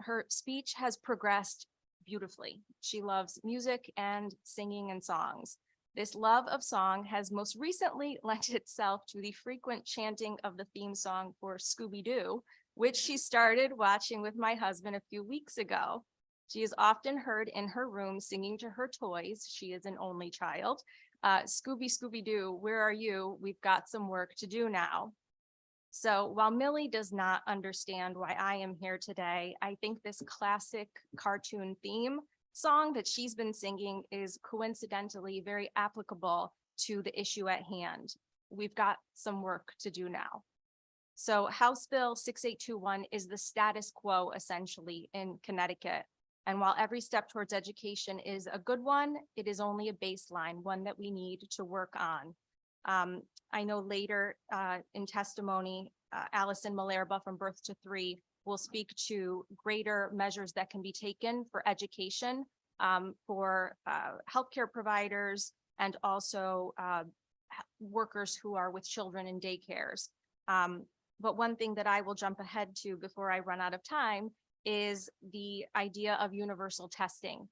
Her speech has progressed beautifully. She loves music and singing and songs. This love of song has most recently lent itself to the frequent chanting of the theme song for Scooby-Doo, which she started watching with my husband a few weeks ago. She is often heard in her room singing to her toys. She is an only child. Scooby, Scooby-Doo, where are you? We've got some work to do now. So while Millie does not understand why I am here today, I think this classic cartoon theme song that she's been singing is coincidentally very applicable to the issue at hand. We've got some work to do now. So House Bill 6821 is the status quo essentially in Connecticut. And while every step towards education is a good one, it is only a baseline, one that we need to work on. I know later in testimony, Allison Malerba from Birth to 3 will speak to greater measures that can be taken for education for healthcare providers and also workers who are with children in daycares. But one thing that I will jump ahead to before I run out of time is the idea of universal testing.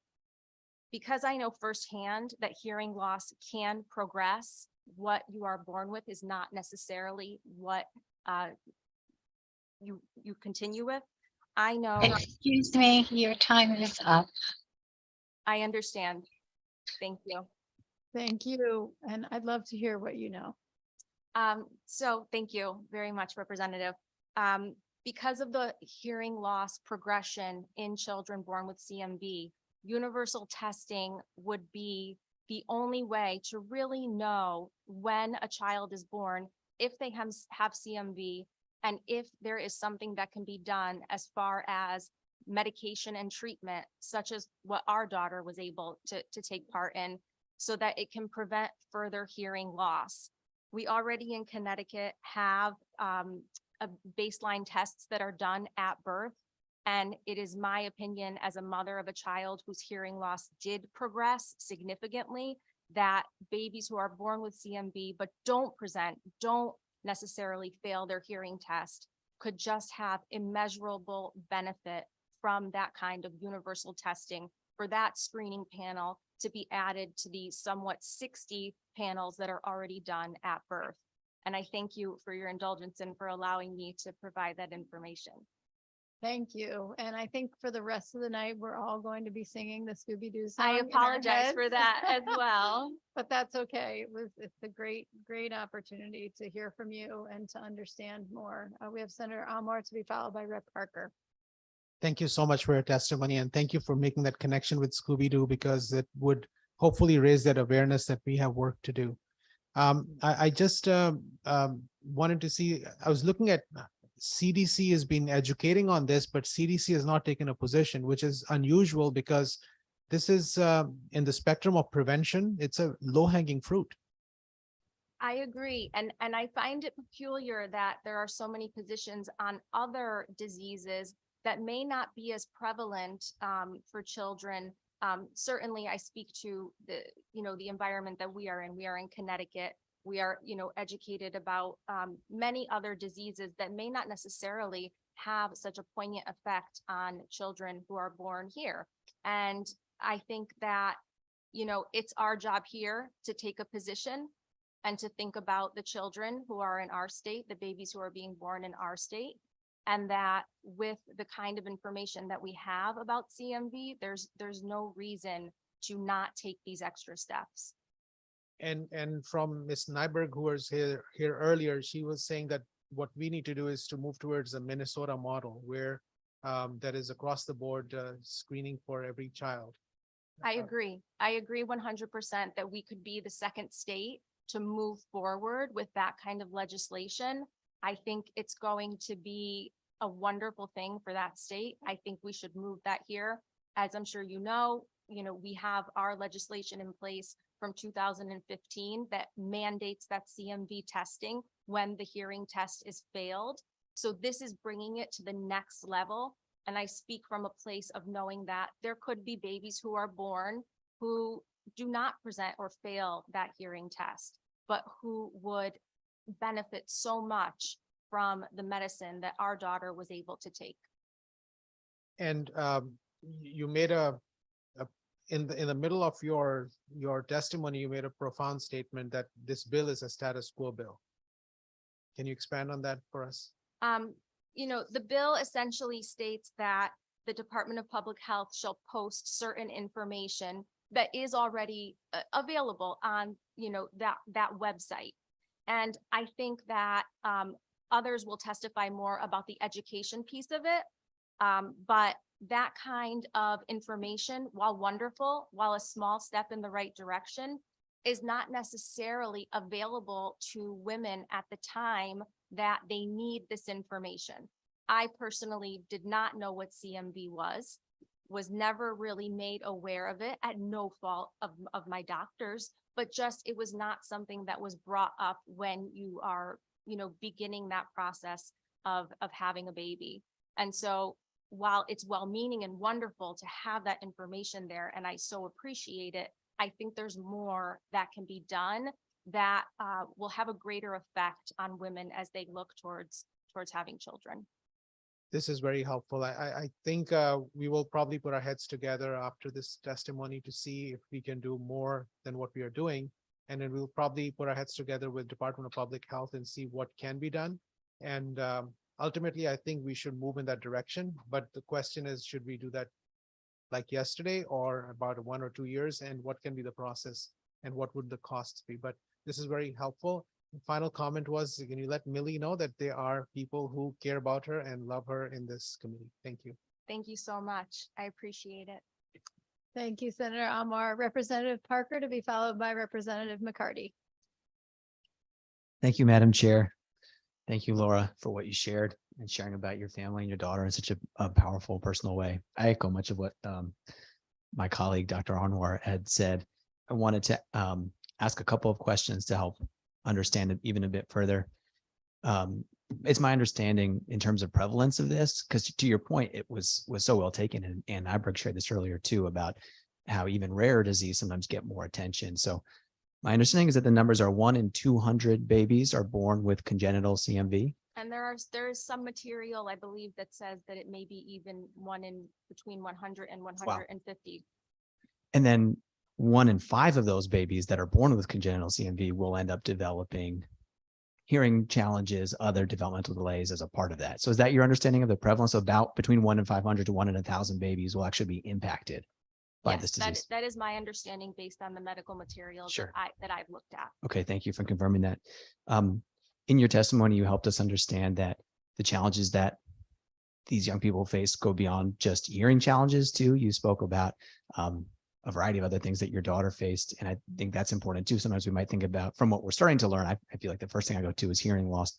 Because I know firsthand that hearing loss can progress, what you are born with is not necessarily what you continue with. I know. Excuse me, your time is up. I understand. Thank you. Thank you. And I'd love to hear what you know. So thank you very much, Representative. Because of the hearing loss progression in children born with CMV, universal testing would be the only way to really know when a child is born, if they have CMV, and if there is something that can be done as far as medication and treatment, such as what our daughter was able to take part in, so that it can prevent further hearing loss. We already in Connecticut have baseline tests that are done at birth. And it is my opinion as a mother of a child whose hearing loss did progress significantly, that babies who are born with CMV but don't necessarily fail their hearing test could just have immeasurable benefit from that kind of universal testing for that screening panel to be added to the somewhat 60 panels that are already done at birth. And I thank you for your indulgence and for allowing me to provide that information. Thank you. And I think for the rest of the night, we're all going to be singing the Scooby-Doo song. I in our apologize for heads. that as well. But that's okay. It's a great opportunity to hear from you and to understand more. We have Senator Almore to be followed by Rep. Parker. Thank you so much for your testimony, and thank you for making that connection with Scooby-Doo, because it would hopefully raise that awareness that we have work to do. I just wanted to see, I was looking at CDC has been educating on this, but CDC has not taken a position, which is unusual because this is in the spectrum of prevention. It's a low-hanging fruit. I agree. And I find it peculiar that there are so many positions on other diseases that may not be as prevalent for children. Certainly I speak to the environment that we are in. We are in Connecticut. We are, educated about many other diseases that may not necessarily have such a poignant effect on children who are born here. And I think that, it's our job here to take a position and to think about the children who are in our state, the babies who are being born in our state. And that with the kind of information that we have about CMV, there's no reason to not take these extra steps. And from Ms. Nyberg, who was here earlier, she was saying that what we need to do is to move towards a Minnesota model where that is across the board screening for every child. I agree 100% that we could be the second state to move forward with that kind of legislation. I think it's going to be a wonderful thing for that state. I think we should move that here. As I'm sure we have our legislation in place from 2015 that mandates that CMV testing when the hearing test is failed. So this is bringing it to the next level. And I speak from a place of knowing that there could be babies who are born who do not present or fail that hearing test, but who would benefit so much from the medicine that our daughter was able to take. And you made in the middle of your testimony, you made a profound statement that this bill is a status quo bill. Can you expand on that for us? The bill essentially states that the Department of Public Health shall post certain information that is already available on, that website. And I think that others will testify more about the education piece of it. But that kind of information, while wonderful, while a small step in the right direction, is not necessarily available to women at the time that they need this information. I personally did not know what CMV was never really made aware of it at no fault of my doctors, but just it was not something that was brought up when you are, beginning that process of having a baby. And so while it's well-meaning and wonderful to have that information there, and I so appreciate it, I think there's more that can be done that will have a greater effect on women as they look towards having children. This is very helpful. I think we will probably put our heads together after this testimony to see if we can do more than what we are doing. And then we'll probably put our heads together with Department of Public Health and see what can be done. And ultimately, I think we should move in that direction. But the question is, should we do that like yesterday or about 1 or 2 years? And what can be the process and what would the costs be? But this is very helpful. The final comment was, can you let Millie know that there are people who care about her and love her in this committee? Thank you. Thank you so much. I appreciate it. Thank you, Senator Almore. Representative Parker to be followed by Representative McCarty. Thank you, Madam Chair. Thank you, Laura, for what you shared and sharing about your family and your daughter in such a powerful, personal way. I echo much of what my colleague, Dr. Anwar, had said. I wanted to ask a couple of questions to help understand it even a bit further. It's my understanding in terms of prevalence of this, because to your point, it was so well taken, and Ann Nyberg shared this earlier too, about how even rare disease sometimes get more attention. So my understanding is that the numbers are 1 in 200 babies are born with congenital CMV. And there is some material, I believe, that says that it may be even one in between 100 and 150. And then 1 in 5 of those babies that are born with congenital CMV will end up developing hearing challenges, other developmental delays as a part of that. So is that your understanding of the prevalence? About between 1 in 500 to 1 in 1,000 babies will actually be impacted by this disease? That is my understanding based on the medical materials Sure. that I've looked at. Okay, thank you for confirming that. In your testimony, you helped us understand that the challenges that these young people face go beyond just hearing challenges too. You spoke about a variety of other things that your daughter faced. And I think that's important too. Sometimes we might think about, from what we're starting to learn, I feel like the first thing I go to is hearing loss.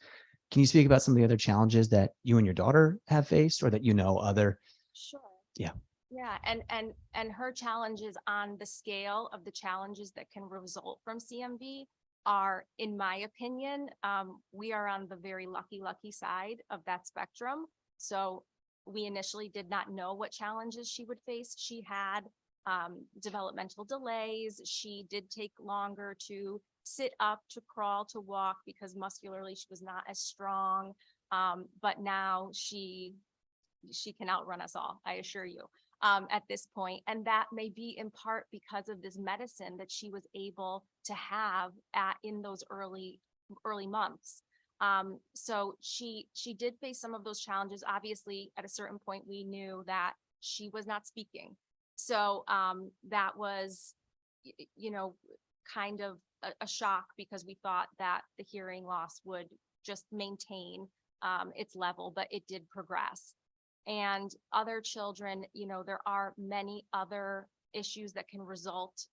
Can you speak about some of the other challenges that you and your daughter have faced, or that you know other? Sure. Yeah. Yeah, and her challenges on the scale of the challenges that can result from CMV are, in my opinion, we are on the very lucky side of that spectrum. So we initially did not know what challenges she would face. She had developmental delays. She did take longer to sit up, to crawl, to walk, because muscularly she was not as strong. But now she can outrun us all, I assure you, at this point. And that may be in part because of this medicine that she was able to have in those early months. So she did face some of those challenges. Obviously, at a certain point, we knew that she was not speaking. So that was, kind of a shock, because we thought that the hearing loss would just maintain its level, but it did progress. And other children, there are many other issues that can result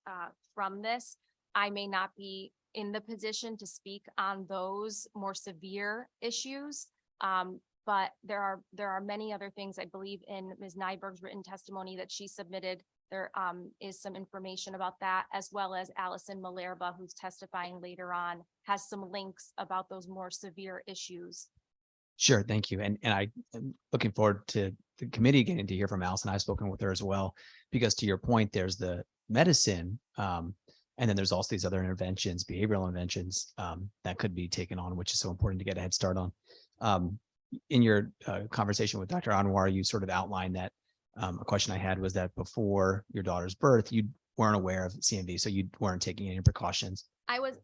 from this. I may not be in the position to speak on those more severe issues, but there are many other things. I believe in Ms. Nyberg's written testimony that she submitted, there is some information about that, as well as Allison Malerba, who's testifying later on, has some links about those more severe issues. Sure, thank you. And I am looking forward to the committee getting to hear from Allison. I've spoken with her as well, because to your point, there's the medicine, and then there's also these other interventions, behavioral interventions that could be taken on, which is so important to get a head start on. In your conversation with Dr. Anwar, you sort of outlined that a question I had was that before your daughter's birth, you weren't aware of CMV, so you weren't taking any precautions. I was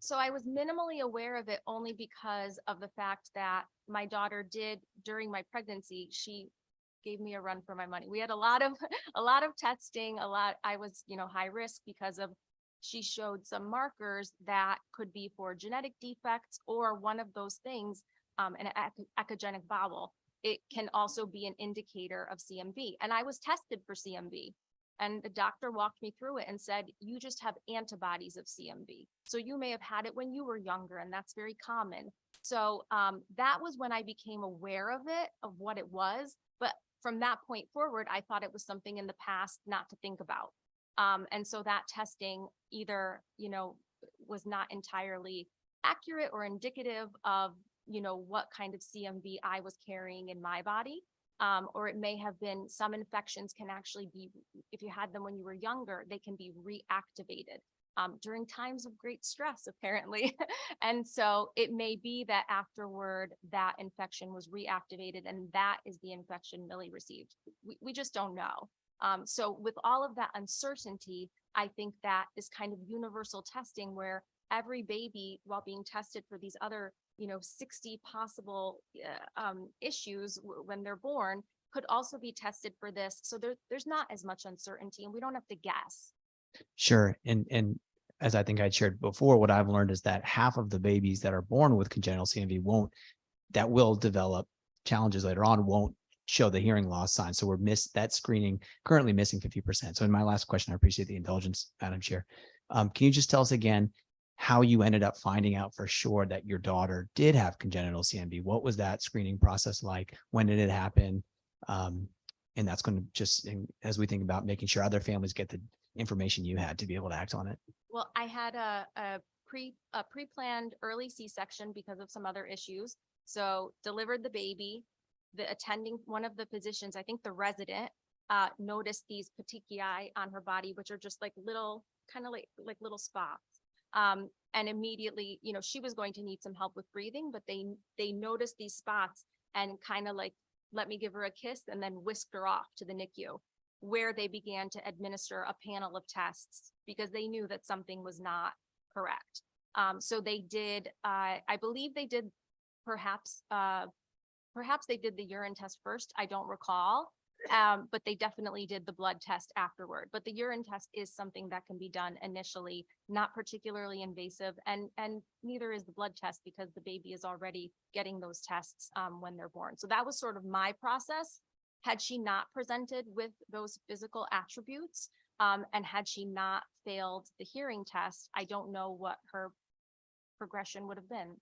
minimally aware of it, only because of the fact that my daughter did, during my pregnancy, she gave me a run for my money. We had a lot of testing, I was, high risk because of, she showed some markers that could be for genetic defects, or one of those things, an echogenic bowel. It can also be an indicator of CMV. And I was tested for CMV. And the doctor walked me through it and said, you just have antibodies of CMV. So you may have had it when you were younger, and that's very common. So that was when I became aware of it, of what it was. But from that point forward, I thought it was something in the past not to think about. And so that testing either, was not entirely accurate or indicative of, what kind of CMV I was carrying in my body. Or it may have been, some infections can actually be, if you had them when you were younger, they can be reactivated during times of great stress, apparently. And so it may be that afterward that infection was reactivated, and that is the infection Millie received. We just don't know. So with all of that uncertainty, I think that is kind of universal testing, where every baby, while being tested for these other 60 possible issues when they're born, could also be tested for this. So there's not as much uncertainty, and we don't have to guess. Sure. And as I think I shared before, what I've learned is that half of the babies that are born with congenital CMV will develop challenges later on, won't show the hearing loss signs. So that screening currently missing 50%. So in my last question, I appreciate the indulgence, Madam Chair. Can you just tell us again how you ended up finding out for sure that your daughter did have congenital CMV? What was that screening process like? When did it happen? And that's going to just, as we think about making sure other families get the information you had to be able to act on it? Well, I had a pre-planned early C-section because of some other issues. So delivered the baby, the attending, one of the physicians, I think the resident, noticed these petechiae on her body, which are just like little, kind of like little spots. And immediately, you know, she was going to need some help with breathing, but they noticed these spots and kind of like, let me give her a kiss and then whisked her off to the NICU, where they began to administer a panel of tests because they knew that something was not correct. So they did, I believe they did perhaps they did the urine test first. I don't recall, but they definitely did the blood test afterward. But the urine test is something that can be done initially, not particularly invasive, and neither is the blood test because the baby is already getting those tests when they're born. So that was sort of my process. Had she not presented with those physical attributes, and had she not failed the hearing test, I don't know what her progression would have been.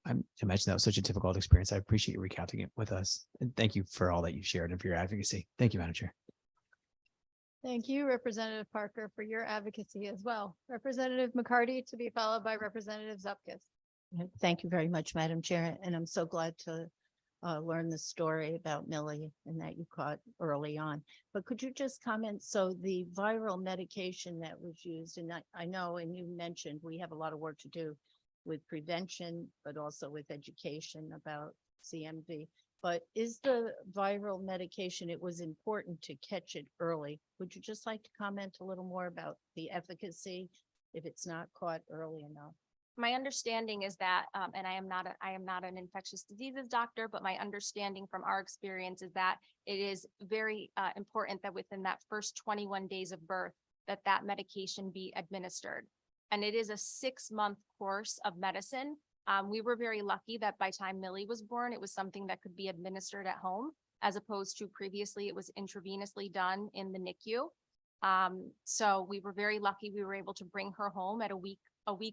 I imagine that was such a difficult experience. I appreciate you recounting it with us. And thank you for all that you shared and for your advocacy. Thank you, Madam Chair. Thank you, Representative Parker, for your advocacy as well. Representative McCarty, to be followed by Representative Zupkis. Thank you very much, Madam Chair, and I'm so glad to learn the story about Millie and that you caught early on. But could you just comment, so the viral medication that was used, and I know, and you mentioned we have a lot of work to do with prevention, but also with education about CMV. But is the viral medication, it was important to catch it early. Would you just like to comment a little more about the efficacy if it's not caught early enough? My understanding is that, and I am not an infectious diseases doctor, but my understanding from our experience is that it is very important that within that first 21 days of birth, that medication be administered. And it is a 6-month course of medicine. We were very lucky that by time Millie was born, it was something that could be administered at home, as opposed to previously it was intravenously done in the NICU. So we were very lucky. We were able to bring her home at a week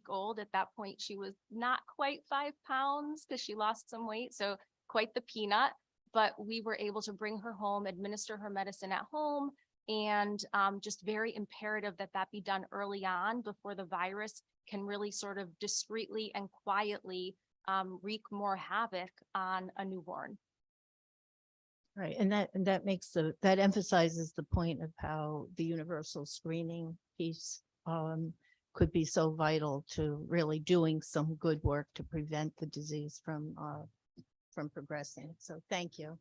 old. At that point, she was not quite 5 pounds because she lost some weight. So quite the peanut, but we were able to bring her home, administer her medicine at home, and just very imperative that be done early on before the virus can really sort of discreetly and quietly wreak more havoc on a newborn. Right, and that makes that emphasizes the point of how the universal screening piece could be so vital to really doing some good work to prevent the disease from progressing. So thank you.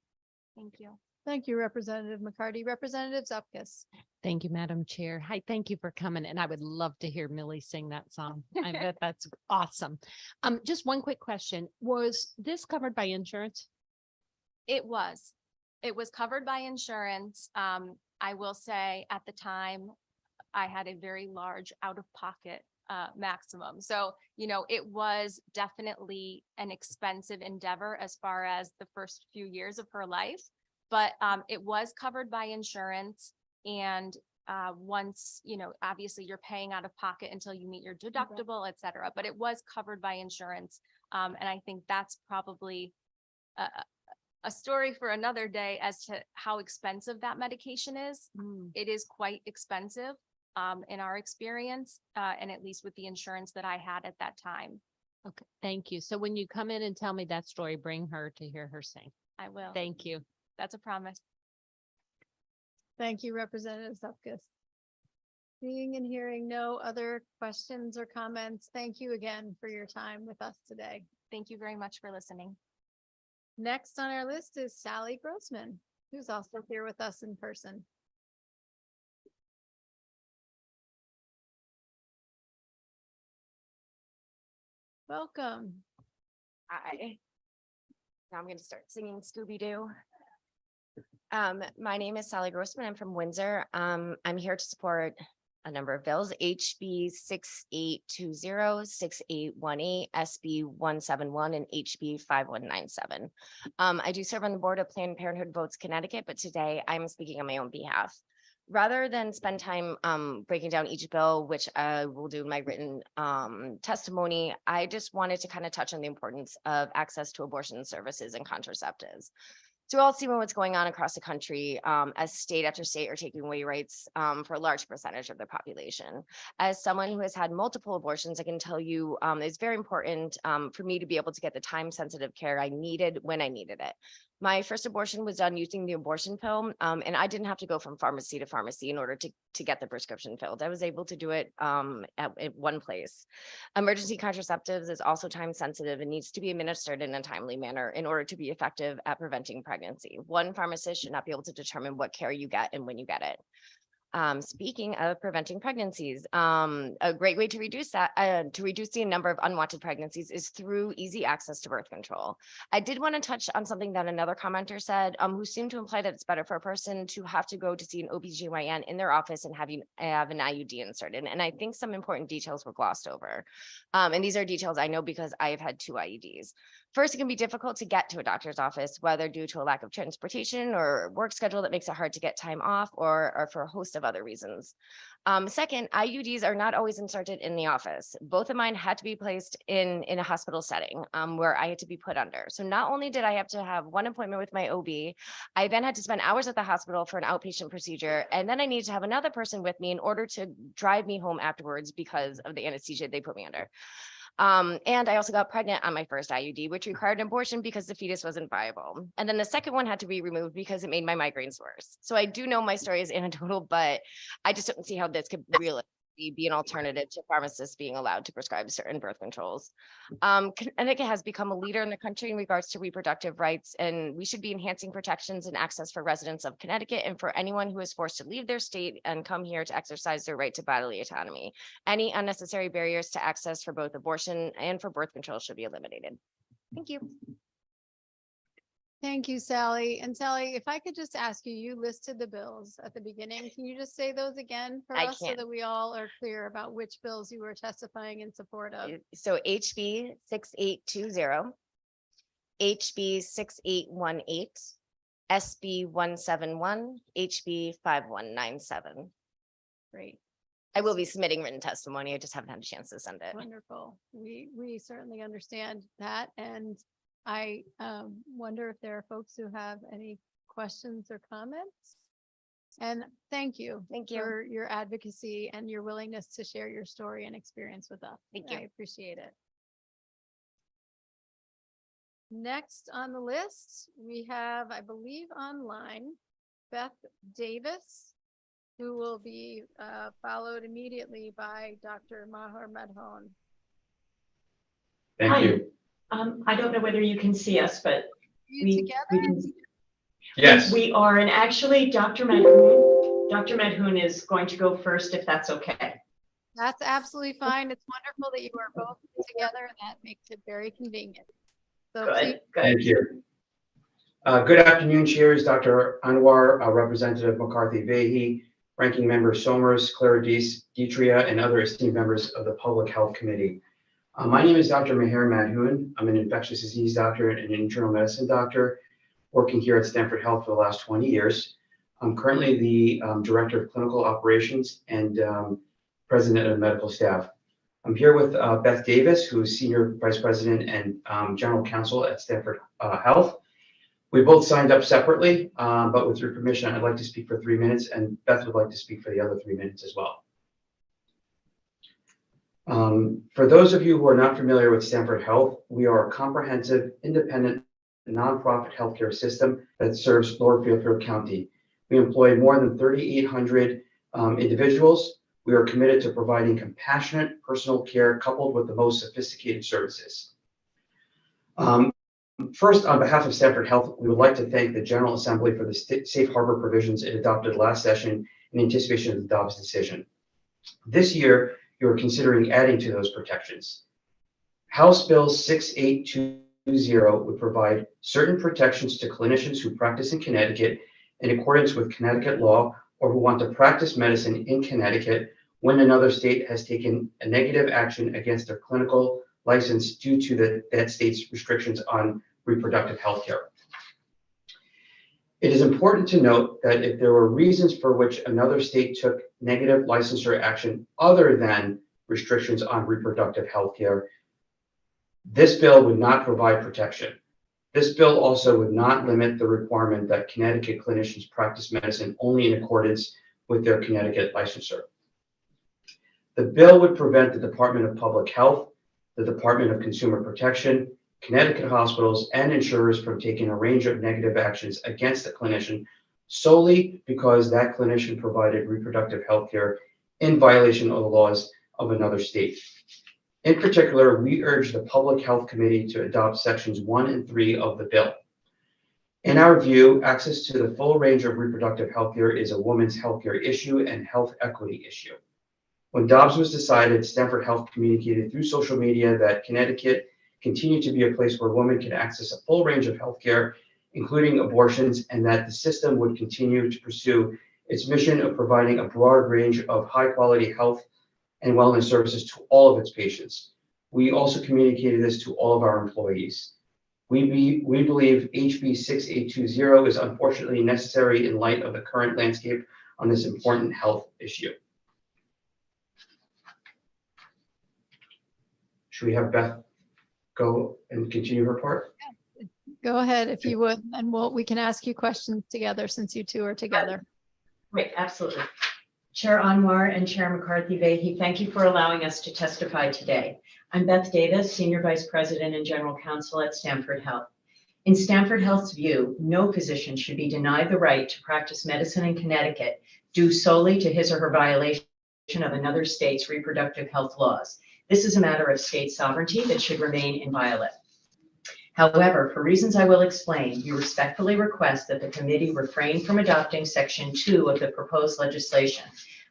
Thank you. Thank you, Representative McCarty. Representative Zupkis. Thank you, Madam Chair. Hi, thank you for coming. And I would love to hear Millie sing that song. I bet that's awesome. Just one quick question. Was this covered by insurance? It was covered by insurance. I will say at the time, I had a very large out-of-pocket maximum. So, you know, it was definitely an expensive endeavor as far as the first few years of her life. But it was covered by insurance. And once, you know, obviously you're paying out of pocket until you meet your deductible, et cetera. But it was covered by insurance. And I think that's probably a story for another day as to how expensive that medication is. It is quite expensive in our experience, and at least with the insurance that I had at that time. Okay, thank you. So when you come in and tell me that story, bring her to hear her sing. I will. Thank you. That's a promise. Thank you, Representative Zupkis. Seeing and hearing no other questions or comments, thank you again for your time with us today. Thank you very much for listening. Next on our list is Sally Grossman, who's also here with us in person. Welcome. Hi. Now I'm going to start singing Scooby-Doo. My name is Sally Grossman. I'm from Windsor. I'm here to support a number of bills: HB 6820, 6818, SB 171, and HB 5197. I do serve on the board of Planned Parenthood Votes Connecticut, but today I'm speaking on my own behalf. Rather than spend time breaking down each bill, which I will do in my written testimony, I just wanted to kind of touch on the importance of access to abortion services and contraceptives. So we're all seeing what's going on across the country as state after state are taking away rights for a large percentage of their population. As someone who has had multiple abortions, I can tell you it's very important for me to be able to get the time-sensitive care I needed when I needed it. My first abortion was done using the abortion pill, and I didn't have to go from pharmacy to pharmacy in order to get the prescription filled. I was able to do it at one place. Emergency contraceptives is also time sensitive and needs to be administered in a timely manner in order to be effective at preventing pregnancy. One pharmacist should not be able to determine what care you get and when you get it. Speaking of preventing pregnancies, a great way to reduce that, to reduce the number of unwanted pregnancies is through easy access to birth control. I did want to touch on something that another commenter said, who seemed to imply that it's better for a person to have to go to see an OBGYN in their office and have an IUD inserted. And I think some important details were glossed over. And these are details I know because I have had 2 IUDs. First, it can be difficult to get to a doctor's office, whether due to a lack of transportation or work schedule that makes it hard to get time off or for a host of other reasons. Second, IUDs are not always inserted in the office. Both of mine had to be placed in a hospital setting where I had to be put under. So not only did I have to have one appointment with my OB, I then had to spend hours at the hospital for an outpatient procedure. And then I needed to have another person with me in order to drive me home afterwards because of the anesthesia they put me under. And I also got pregnant on my first IUD, which required an abortion because the fetus wasn't viable. And then the second one had to be removed because it made my migraines worse. So I do know my story is anecdotal, but I just don't see how this could really be an alternative to pharmacists being allowed to prescribe certain birth controls. Connecticut has become a leader in the country in regards to reproductive rights, and we should be enhancing protections and access for residents of Connecticut and for anyone who is forced to leave their state and come here to exercise their right to bodily autonomy. Any unnecessary barriers to access for both abortion and for birth control should be eliminated. Thank you. Thank you, Sally. And Sally, if I could just ask you, you listed the bills at the beginning. Can you just say those again for us so that we all are clear about which bills you were testifying in support of? So HB 6820, HB 6818, SB 171, HB 5197. Great. I will be submitting written testimony. I just haven't had a chance to send it. Wonderful. We certainly understand that. And I wonder if there are folks who have any questions or comments. And thank you for your advocacy and your willingness to share your story and experience with us. Thank you. I appreciate it. Next on the list, we have, I believe online, Beth Davis, who will be followed immediately by Dr. Maher Medhon. Thank you. I don't know whether you can see us, but we can. Yes. We are, and actually Dr. Medhon is going to go first, if that's okay. That's absolutely fine. It's wonderful that you are both together. That makes it very convenient. So Good. Thank you. Good afternoon, chairs, Dr. Anwar, Representative McCarthy-Vahey, Ranking Member Somers, Clara Detria, and other esteemed members of the Public Health Committee. My name is Dr. Maher Madhoun. I'm an infectious disease doctor and an internal medicine doctor working here at Stanford Health for the last 20 years. I'm currently the Director of Clinical Operations and President of Medical Staff. I'm here with Beth Davis, who is Senior Vice President and General Counsel at Stanford Health. We both signed up separately, but with your permission, I'd like to speak for 3 minutes, and Beth would like to speak for the other 3 minutes as well. For those of you who are not familiar with Stanford Health, we are a comprehensive, independent, nonprofit healthcare system that serves Lower Fairfield County. We employ more than 3,800 individuals. We are committed to providing compassionate personal care coupled with the most sophisticated services. First, on behalf of Stanford Health, we would like to thank the General Assembly for the safe harbor provisions it adopted last session in anticipation of the Dobbs decision. This year, you are considering adding to those protections. House Bill 6820 would provide certain protections to clinicians who practice in Connecticut in accordance with Connecticut law or who want to practice medicine in Connecticut when another state has taken a negative action against their clinical license due to that state's restrictions on reproductive health care. It is important to note that if there were reasons for which another state took negative licensure action other than restrictions on reproductive health care, this bill would not provide protection. This bill also would not limit the requirement that Connecticut clinicians practice medicine only in accordance with their Connecticut licensure. The bill would prevent the Department of Public Health, the Department of Consumer Protection, Connecticut hospitals, and insurers from taking a range of negative actions against the clinician solely because that clinician provided reproductive health care in violation of the laws of another state. In particular, we urge the Public Health Committee to adopt sections 1 and 3 of the bill. In our view, access to the full range of reproductive health care is a woman's healthcare issue and health equity issue. When Dobbs was decided, Stanford Health communicated through social media that Connecticut continued to be a place where women can access a full range of healthcare, including abortions, and that the system would continue to pursue its mission of providing a broad range of high-quality health and wellness services to all of its patients. We also communicated this to all of our employees. We believe HB 6820 is unfortunately necessary in light of the current landscape on this important health issue. Should we have Beth go and continue her part? Go ahead if you would, and we can ask you questions together since you two are together. Great, absolutely. Chair Anwar and Chair McCarthy-Vahey, thank you for allowing us to testify today. I'm Beth Davis, Senior Vice President and General Counsel at Stanford Health. In Stanford Health's view, no physician should be denied the right to practice medicine in Connecticut due solely to his or her violation of another state's reproductive health laws. This is a matter of state sovereignty that should remain inviolate. However, for reasons I will explain, we respectfully request that the committee refrain from adopting Section 2 of the proposed legislation,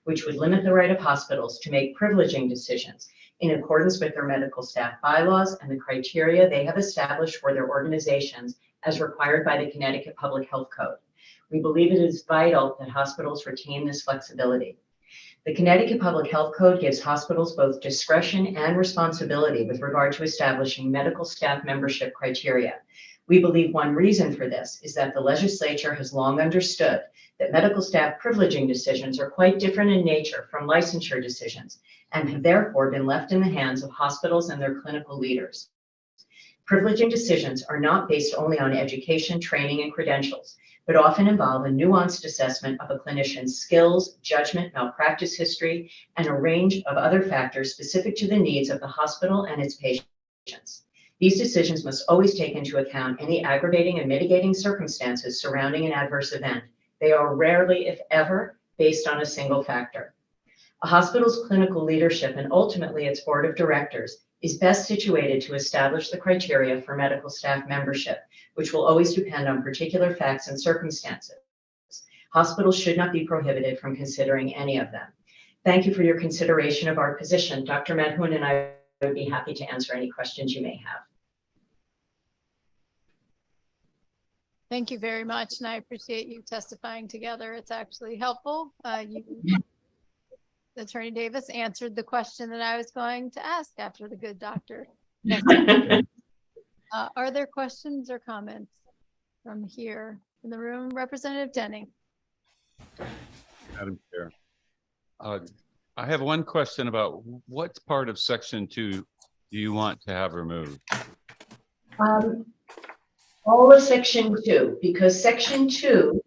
which would limit the right of hospitals to make privileging decisions in accordance with their medical staff bylaws and the criteria they have established for their organizations as required by the Connecticut Public Health Code. We believe it is vital that hospitals retain this flexibility. The Connecticut Public Health Code gives hospitals both discretion and responsibility with regard to establishing medical staff membership criteria. We believe one reason for this is that the legislature has long understood that medical staff privileging decisions are quite different in nature from licensure decisions and have therefore been left in the hands of hospitals and their clinical leaders. Privileging decisions are not based only on education, training, and credentials, but often involve a nuanced assessment of a clinician's skills, judgment, malpractice history, and a range of other factors specific to the needs of the hospital and its patients. These decisions must always take into account any aggravating and mitigating circumstances surrounding an adverse event. They are rarely, if ever, based on a single factor. A hospital's clinical leadership and ultimately its board of directors is best situated to establish the criteria for medical staff membership, which will always depend on particular facts and circumstances. Hospitals should not be prohibited from considering any of them. Thank you for your consideration of our position. Dr. Madhun and I would be happy to answer any questions you may have. Thank you very much, and I appreciate you testifying together. It's actually helpful. Attorney Davis answered the question that I was going to ask after the good doctor. Are there questions or comments from here in the room? Representative Denning. Madam Chair, I have one question about what part of Section 2 do you want to have removed? All of Section 2, because Section 2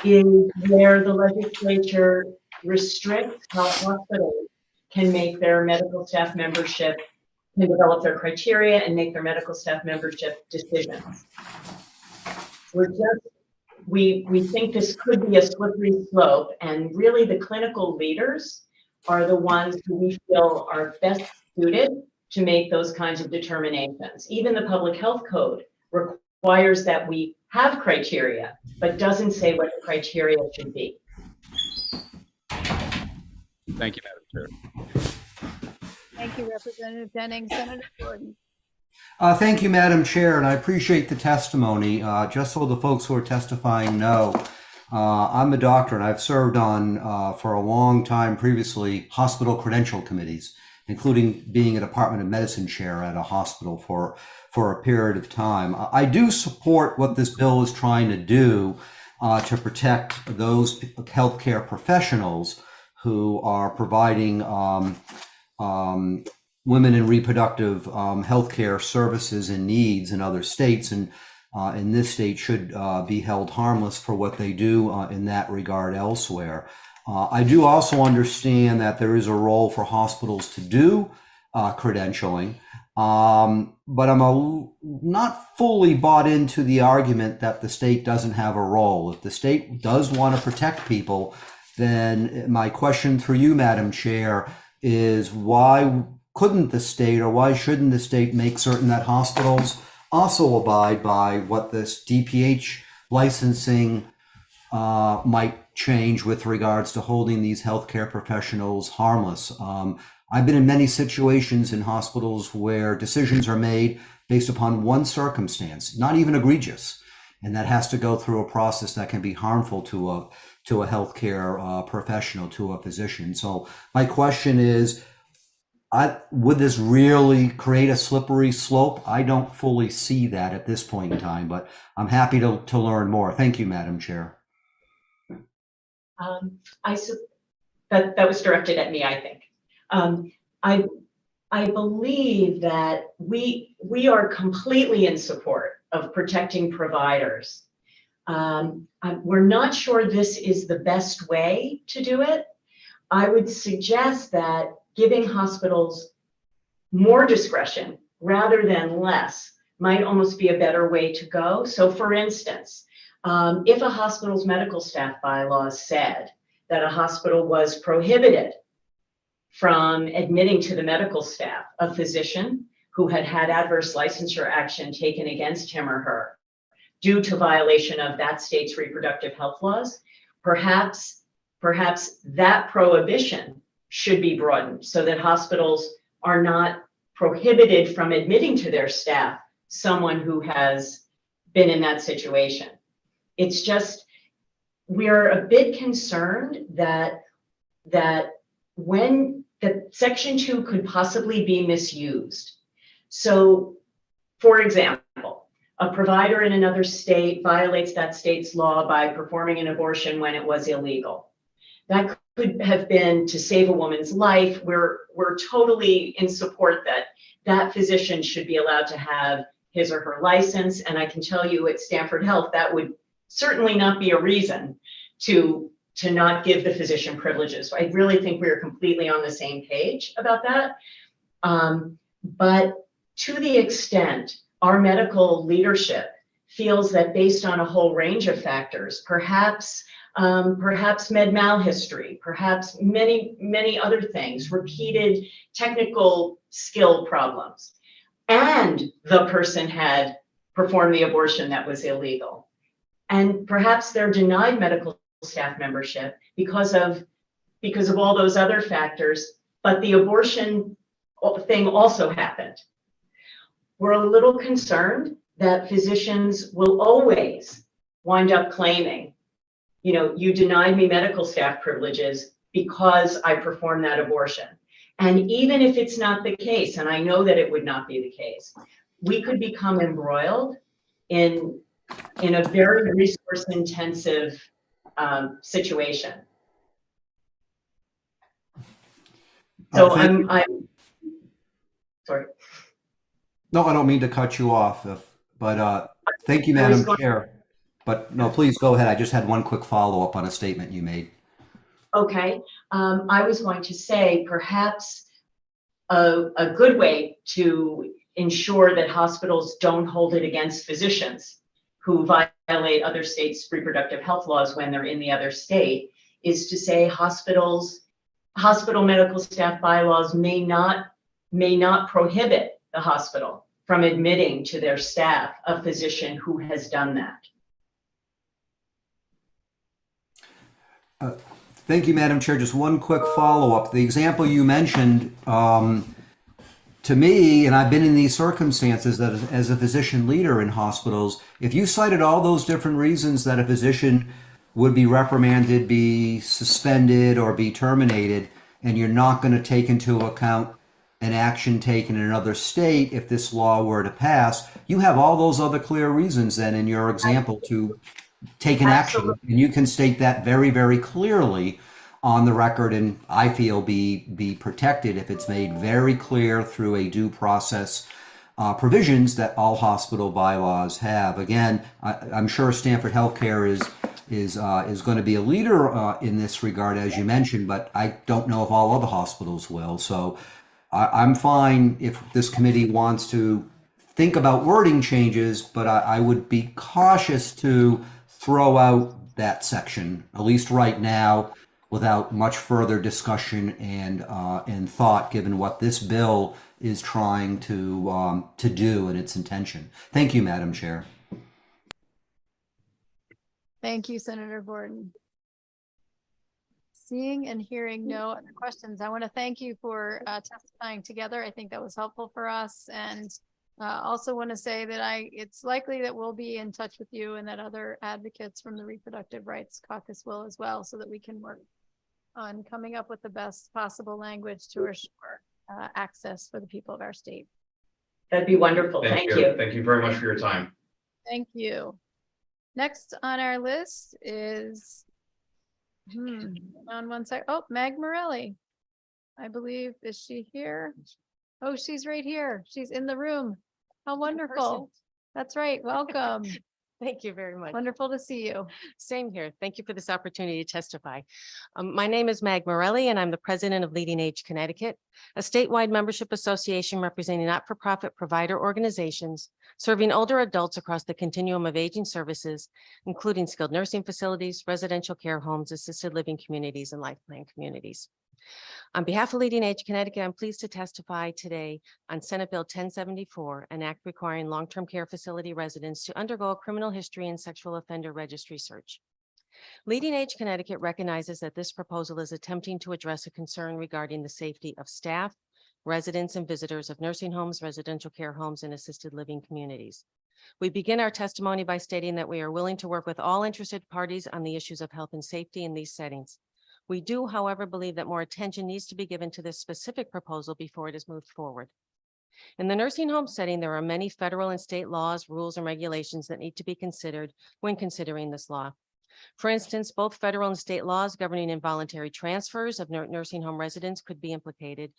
is where the legislature restricts how hospitals can make their medical staff membership, can develop their criteria and make their medical staff membership decisions. We think this could be a slippery slope, and really the clinical leaders are the ones who we feel are best suited to make those kinds of determinations. Even the Public Health Code requires that we have criteria, but doesn't say what the criteria should be. Thank you, Madam Chair. Thank you, Representative Denning. Senator Gordon. Thank you, Madam Chair, and I appreciate the testimony. Just so the folks who are testifying know, I'm a doctor and I've served on, for a long time previously, hospital credential committees, including being a Department of Medicine chair at a hospital for a period of time. I do support what this bill is trying to do to protect those healthcare professionals who are providing women in reproductive healthcare services and needs in other states. And in this state should be held harmless for what they do in that regard elsewhere. I do also understand that there is a role for hospitals to do credentialing, but I'm not fully bought into the argument that the state doesn't have a role. If the state does want to protect people, then my question for you, Madam Chair, is why couldn't the state, or why shouldn't the state make certain that hospitals also abide by what this DPH licensing might change with regards to holding these healthcare professionals harmless? I've been in many situations in hospitals where decisions are made based upon one circumstance, not even egregious, and that has to go through a process that can be harmful to a healthcare professional, to a physician. So my question is, would this really create a slippery slope? I don't fully see that at this point in time, but I'm happy to learn more. Thank you, Madam Chair. That was directed at me, I think. I believe that we are completely in support of protecting providers. We're not sure this is the best way to do it. I would suggest that giving hospitals more discretion rather than less might almost be a better way to go. So for instance, if a hospital's medical staff bylaws said that a hospital was prohibited from admitting to the medical staff a physician who had had adverse licensure action taken against him or her due to violation of that state's reproductive health laws, perhaps that prohibition should be broadened so that hospitals are not prohibited from admitting to their staff someone who has been in that situation. It's just, we are a bit concerned that Section 2 could possibly be misused. So, for example, a provider in another state violates that state's law by performing an abortion when it was illegal. That could have been to save a woman's life. We're totally in support that that physician should be allowed to have his or her license. And I can tell you at Stanford Health, that would certainly not be a reason to not give the physician privileges. I really think we're completely on the same page about that. But to the extent our medical leadership feels that based on a whole range of factors, perhaps med mal history, perhaps many other things, repeated technical skill problems, and the person had performed the abortion that was illegal. And perhaps they're denied medical staff membership because of all those other factors, but the abortion thing also happened. We're a little concerned that physicians will always wind up claiming, you denied me medical staff privileges because I performed that abortion. And even if it's not the case, and I know that it would not be the case, we could become embroiled in a very resource intensive situation. So I'm sorry. No, I don't mean to cut you off, but thank you, Madam Chair. But no, please go ahead. I just had one quick follow-up on a statement you made. Okay, I was going to say perhaps a good way to ensure that hospitals don't hold it against physicians who violate other states' reproductive health laws when they're in the other state is to say hospital medical staff bylaws may not prohibit the hospital from admitting to their staff a physician who has done that. Thank you, Madam Chair. Just one quick follow-up. The example you mentioned, to me, and I've been in these circumstances that as a physician leader in hospitals, if you cited all those different reasons that a physician would be reprimanded, be suspended, or be terminated, and you're not going to take into account an action taken in another state if this law were to pass, you have all those other clear reasons then in your example to take an action. And you can state that very, very clearly on the record, and I feel be protected if it's made very clear through a due process provisions that all hospital bylaws have. Again, I'm sure Stanford Healthcare is going to be a leader in this regard, as you mentioned, but I don't know if all other hospitals will. So I'm fine if this committee wants to think about wording changes, but I would be cautious to throw out that section, at least right now, without much further discussion and thought, given what this bill is trying to do and its intention. Thank you, Madam Chair. Thank you, Senator Gordon. Seeing and hearing no other questions, I want to thank you for testifying together. I think that was helpful for us, and also want to say that it's likely that we'll be in touch with you and that other advocates from the Reproductive Rights Caucus will as well, so that we can work on coming up with the best possible language to assure access for the people of our state. That'd be wonderful. Thank you. Thank you very much for your time. Thank you. Next on our list is, on one sec. Oh, Meg Morelli. I believe, is she here? Oh, she's right here. She's in the room. How wonderful. That's right. Welcome. Thank you very much. Wonderful to see you. Same here. Thank you for this opportunity to testify. My name is Mag Morelli, and I'm the president of Leading Age Connecticut, a statewide membership association representing not-for-profit provider organizations serving older adults across the continuum of aging services, including skilled nursing facilities, residential care homes, assisted living communities, and life plan communities. On behalf of Leading Age Connecticut, I'm pleased to testify today on Senate Bill 1074, an act requiring long-term care facility residents to undergo a criminal history and sexual offender registry search. Leading Age Connecticut recognizes that this proposal is attempting to address a concern regarding the safety of staff, residents, and visitors of nursing homes, residential care homes, and assisted living communities. We begin our testimony by stating that we are willing to work with all interested parties on the issues of health and safety in these settings. We do, however, believe that more attention needs to be given to this specific proposal before it is moved forward. In the nursing home setting, there are many federal and state laws, rules, and regulations that need to be considered when considering this law. For instance, both federal and state laws governing involuntary transfers of nursing home residents could be implicated.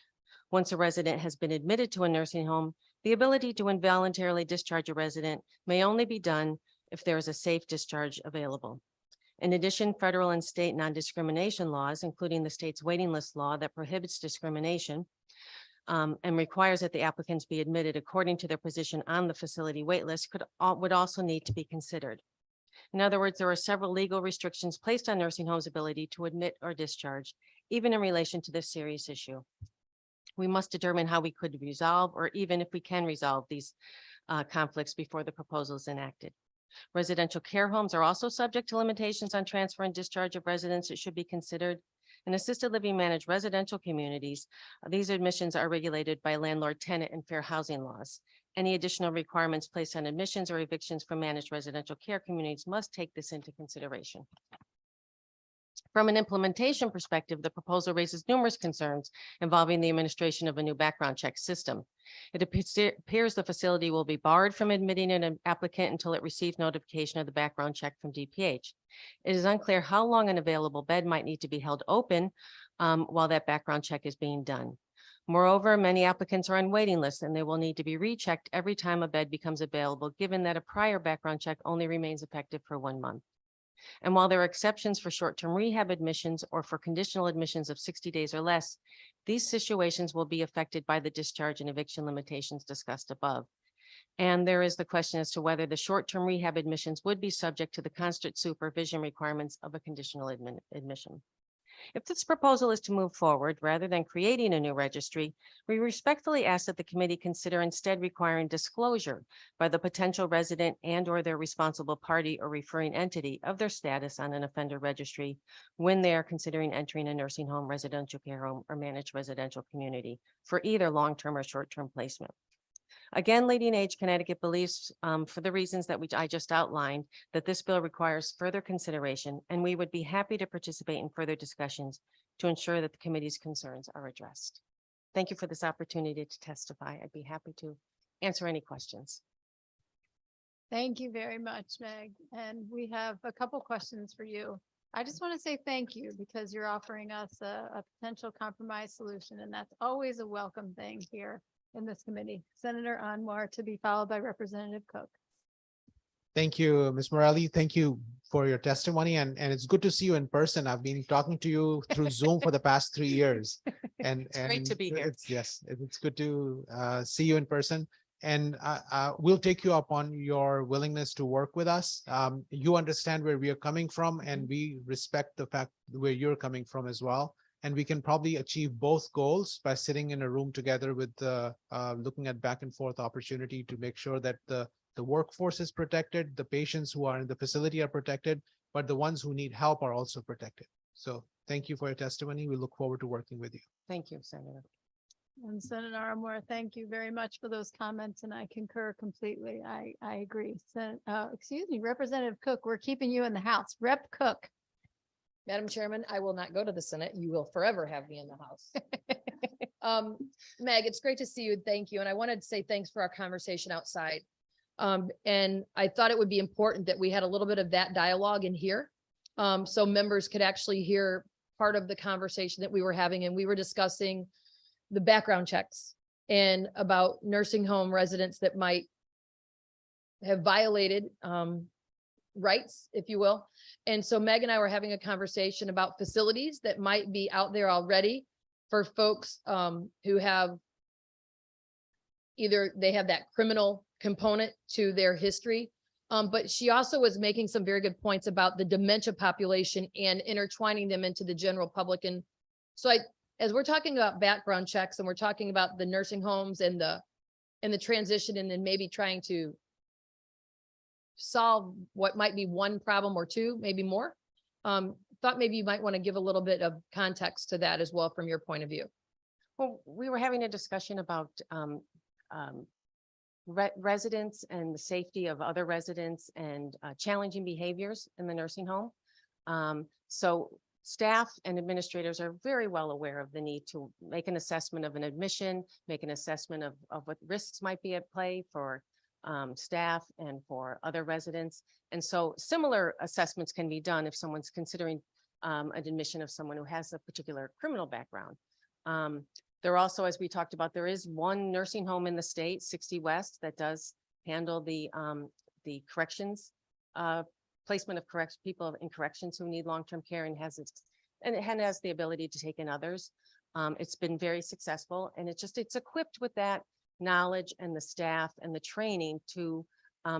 Once a resident has been admitted to a nursing home, the ability to involuntarily discharge a resident may only be done if there is a safe discharge available. In addition, federal and state non-discrimination laws, including the state's waiting list law that prohibits discrimination and requires that the applicants be admitted according to their position on the facility wait list, would also need to be considered. In other words, there are several legal restrictions placed on nursing homes' ability to admit or discharge, even in relation to this serious issue. We must determine how we could resolve, or even if we can resolve these conflicts before the proposal is enacted. Residential care homes are also subject to limitations on transfer and discharge of residents that should be considered. In assisted living managed residential communities, these admissions are regulated by landlord tenant and fair housing laws. Any additional requirements placed on admissions or evictions from managed residential care communities must take this into consideration. From an implementation perspective, the proposal raises numerous concerns involving the administration of a new background check system. It appears the facility will be barred from admitting an applicant until it receives notification of the background check from DPH. It is unclear how long an available bed might need to be held open while that background check is being done. Moreover, many applicants are on waiting lists and they will need to be rechecked every time a bed becomes available, given that a prior background check only remains effective for 1 month. And while there are exceptions for short-term rehab admissions or for conditional admissions of 60 days or less, these situations will be affected by the discharge and eviction limitations discussed above. And there is the question as to whether the short-term rehab admissions would be subject to the constant supervision requirements of a conditional admission. If this proposal is to move forward, rather than creating a new registry, we respectfully ask that the committee consider instead requiring disclosure by the potential resident and/or their responsible party or referring entity of their status on an offender registry when they are considering entering a nursing home, residential care home, or managed residential community for either long-term or short-term placement. Again, Leading Age Connecticut believes, for the reasons that I just outlined, that this bill requires further consideration, and we would be happy to participate in further discussions to ensure that the committee's concerns are addressed. Thank you for this opportunity to testify. I'd be happy to answer any questions. Thank you very much, Meg. And we have a couple questions for you. I just want to say thank you because you're offering us a potential compromise solution, and that's always a welcome thing here in this committee. Senator Anwar, to be followed by Representative Cook. Thank you, Ms. Morelli. Thank you for your testimony, and it's good to see you in person. I've been talking to you through Zoom for the past 3 years. And It's great to be here. It's good to see you in person. And we'll take you up on your willingness to work with us. You understand where we are coming from, and we respect the fact where you're coming from as well. And we can probably achieve both goals by sitting in a room together with looking at back and forth opportunity to make sure that the workforce is protected, the patients who are in the facility are protected, but the ones who need help are also protected. So thank you for your testimony. We look forward to working with you. Thank you, Senator. And Senator Armour, thank you very much for those comments, and I concur completely. I agree. Excuse me, Representative Cook, we're keeping you in the House. Rep Cook. Madam Chairman, I will not go to the Senate. You will forever have me in the House. Meg, it's great to see you. Thank you. And I wanted to say thanks for our conversation outside. And I thought it would be important that we had a little bit of that dialogue in here. So members could actually hear part of the conversation that we were having, and we were discussing the background checks and about nursing home residents that might have violated rights, if you will. And so Meg and I were having a conversation about facilities that might be out there already for folks who have either they have that criminal component to their history. But she also was making some very good points about the dementia population and intertwining them into the general public. And so as we're talking about background checks and we're talking about the nursing homes and the transition, and then maybe trying to solve what might be one problem or two, maybe more, thought maybe you might want to give a little bit of context to that as well from your point of view. Well, we were having a discussion about residents and the safety of other residents and challenging behaviors in the nursing home. So staff and administrators are very well aware of the need to make an assessment of an admission, make an assessment of what risks might be at play for staff and for other residents. And so similar assessments can be done if someone's considering an admission of someone who has a particular criminal background. There also, as we talked about, there is one nursing home in the state, 60 West, that does handle the corrections, placement of people in corrections who need long-term care, and it has the ability to take in others. It's been very successful, and it's equipped with that knowledge and the staff and the training to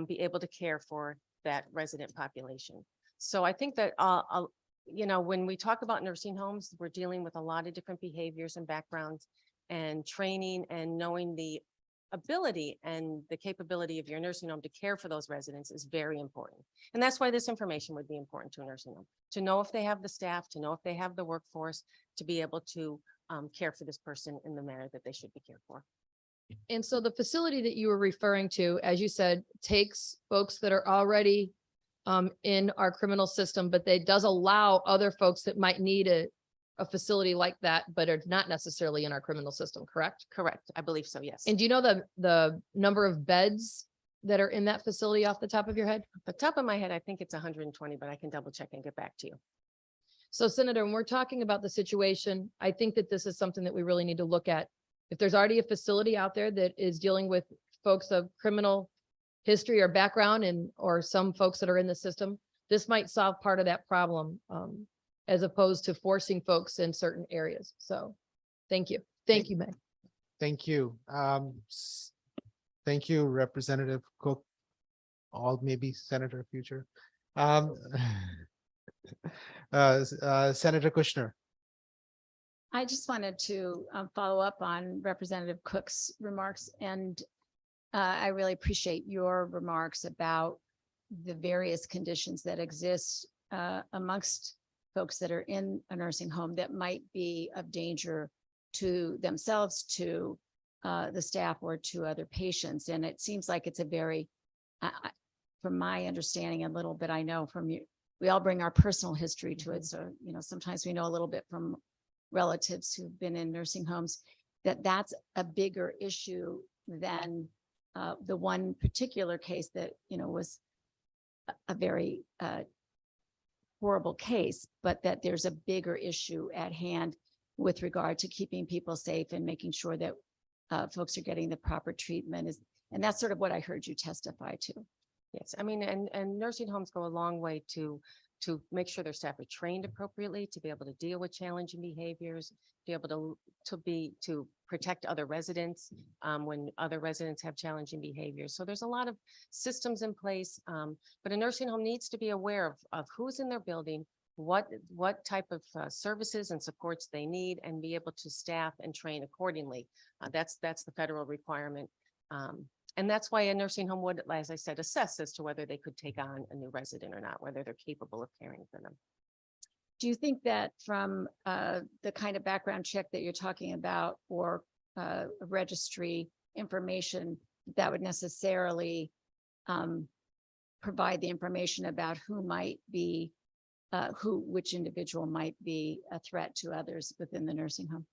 be able to care for that resident population. So I think that when we talk about nursing homes, we're dealing with a lot of different behaviors and backgrounds, and training and knowing the ability and the capability of your nursing home to care for those residents is very important. And that's why this information would be important to a nursing home, to know if they have the staff, to know if they have the workforce, to be able to care for this person in the manner that they should be cared for. And so the facility that you were referring to, as you said, takes folks that are already in our criminal system, but they does allow other folks that might need a facility like that, but are not necessarily in our criminal system, correct? Correct. I believe so, yes. And do you know the number of beds that are in that facility off the top of your head? Off the top of my head, I think it's 120, but I can double check and get back to you. So Senator, when we're talking about the situation, I think that this is something that we really need to look at. If there's already a facility out there that is dealing with folks of criminal history or background, or some folks that are in the system, this might solve part of that problem, as opposed to forcing folks in certain areas. So thank you. Thank you, Meg. Thank you. Thank you, Representative Cook, all maybe Senator future. Senator Kushner. I just wanted to follow up on Representative Cook's remarks, and I really appreciate your remarks about the various conditions that exist amongst folks that are in a nursing home that might be of danger to themselves, to the staff, or to other patients. And it seems like it's a very, from my understanding, a little bit I know from you, we all bring our personal history to it. So, sometimes we know a little bit from relatives who've been in nursing homes, that's a bigger issue than the one particular case that, was a very horrible case, but that there's a bigger issue at hand with regard to keeping people safe and making sure that folks are getting the proper treatment. And that's sort of what I heard you testify to. Yes, I mean, and nursing homes go a long way to make sure their staff are trained appropriately, to be able to deal with challenging behaviors, be able to protect other residents when other residents have challenging behaviors. So there's a lot of systems in place, but a nursing home needs to be aware of who's in their building, what type of services and supports they need, and be able to staff and train accordingly. That's the federal requirement. And that's why a nursing home would, as I said, assess as to whether they could take on a new resident or not, whether they're capable of caring for them. Do you think that from the kind of background check that you're talking about, or registry information, that would necessarily provide the information about who might be, which individual might be a threat to others within the nursing home?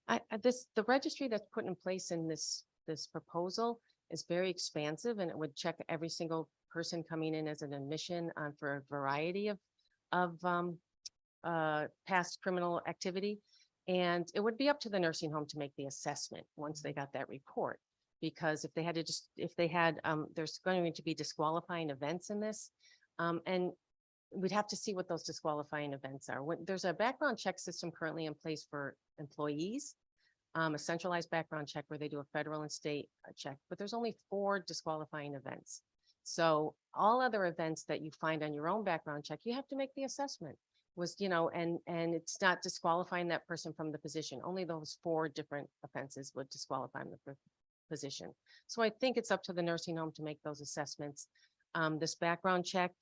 The registry that's put in place in this proposal is very expansive, and it would check every single person coming in as an admission for a variety of past criminal activity. And it would be up to the nursing home to make the assessment once they got that report, because if they had there's going to be disqualifying events in this, and we'd have to see what those disqualifying events are. There's a background check system currently in place for employees, a centralized background check where they do a federal and state check, but there's only 4 disqualifying events. So all other events that you find on your own background check, you have to make the assessment and it's not disqualifying that person from the position. Only those 4 different offenses would disqualify them from the position. So I think it's up to the nursing home to make those assessments. This background check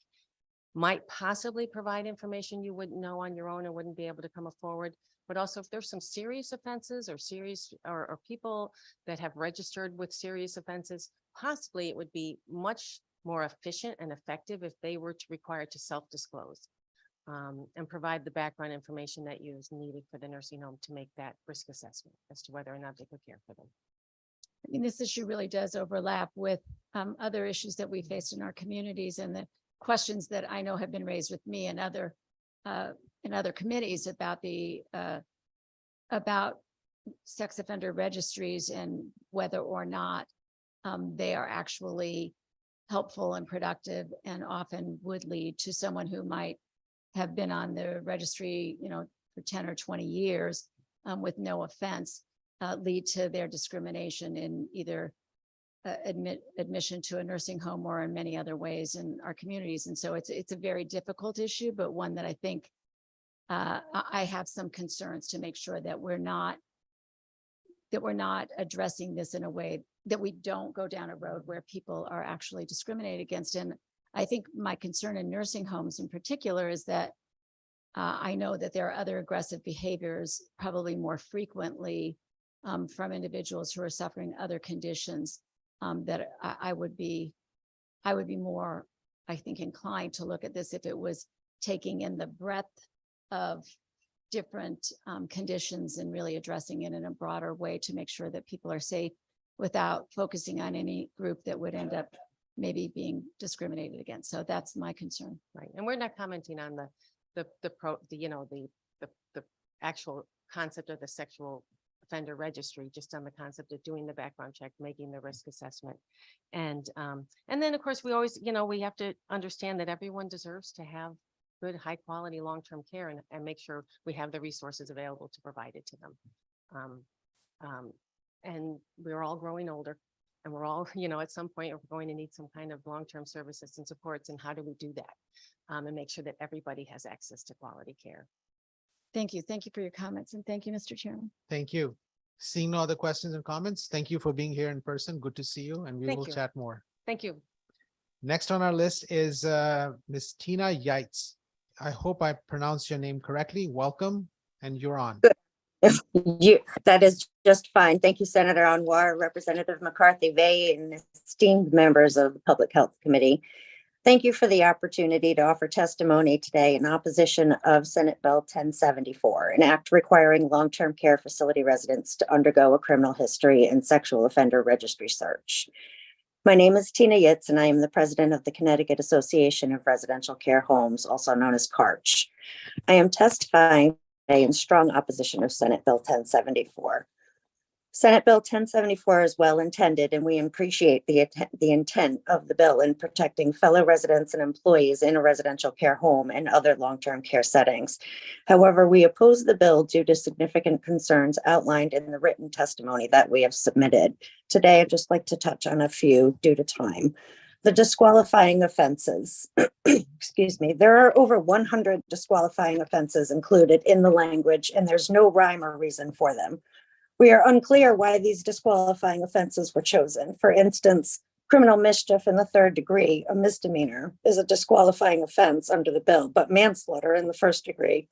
might possibly provide information you wouldn't know on your own and wouldn't be able to come forward. But also if there's some serious offenses or people that have registered with serious offenses, possibly it would be much more efficient and effective if they were required to self-disclose and provide the background information that is needed for the nursing home to make that risk assessment as to whether or not they could care for them. I mean, this issue really does overlap with other issues that we faced in our communities, and the questions that I know have been raised with me and other committees about sex offender registries and whether or not they are actually helpful and productive, and often would lead to someone who might have been on the registry, for 10 or 20 years with no offense, lead to their discrimination in either admission to a nursing home or in many other ways in our communities. And so it's a very difficult issue, but one that I think I have some concerns to make sure that we're not addressing this in a way that we don't go down a road where people are actually discriminated against. And I think my concern in nursing homes in particular is that I know that there are other aggressive behaviors, probably more frequently from individuals who are suffering other conditions, that I would be more, I think, inclined to look at this if it was taking in the breadth of different conditions and really addressing it in a broader way to make sure that people are safe without focusing on any group that would end up maybe being discriminated against. So that's my concern. Right. And we're not commenting on the actual concept of the sexual offender registry, just on the concept of doing the background check, making the risk assessment. And then of course we always, we have to understand that everyone deserves to have good, high quality, long-term care and make sure we have the resources available to provide it to them. And we're all growing older, and we're all, at some point we're going to need some kind of long-term services and supports. And how do we do that? And make sure that everybody has access to quality care. Thank you. Thank you for your comments. And thank you, Mr. Chairman. Thank you. Seeing no other questions and comments, thank you for being here in person. Good to see you, and we will chat more. Thank you. Next on our list is Ms. Tina Yates. I hope I pronounced your name correctly. Welcome, and you're on. That is just fine. Thank you, Senator Anwar, Representative McCarthy-Vey, and esteemed members of the Public Health Committee. Thank you for the opportunity to offer testimony today in opposition of Senate Bill 1074, an act requiring long-term care facility residents to undergo a criminal history and sexual offender registry search. My name is Tina Yitz, and I am the president of the Connecticut Association of Residential Care Homes, also known as CARCH. I am testifying today in strong opposition of Senate Bill 1074. Senate Bill 1074 is well intended, and we appreciate the intent of the bill in protecting fellow residents and employees in a residential care home and other long-term care settings. However, we oppose the bill due to significant concerns outlined in the written testimony that we have submitted. Today, I'd just like to touch on a few due to time. The disqualifying offenses. Excuse me. There are over 100 disqualifying offenses included in the language, and there's no rhyme or reason for them. We are unclear why these disqualifying offenses were chosen. For instance, criminal mischief in the third degree, a misdemeanor, is a disqualifying offense under the bill, but manslaughter in the first degree,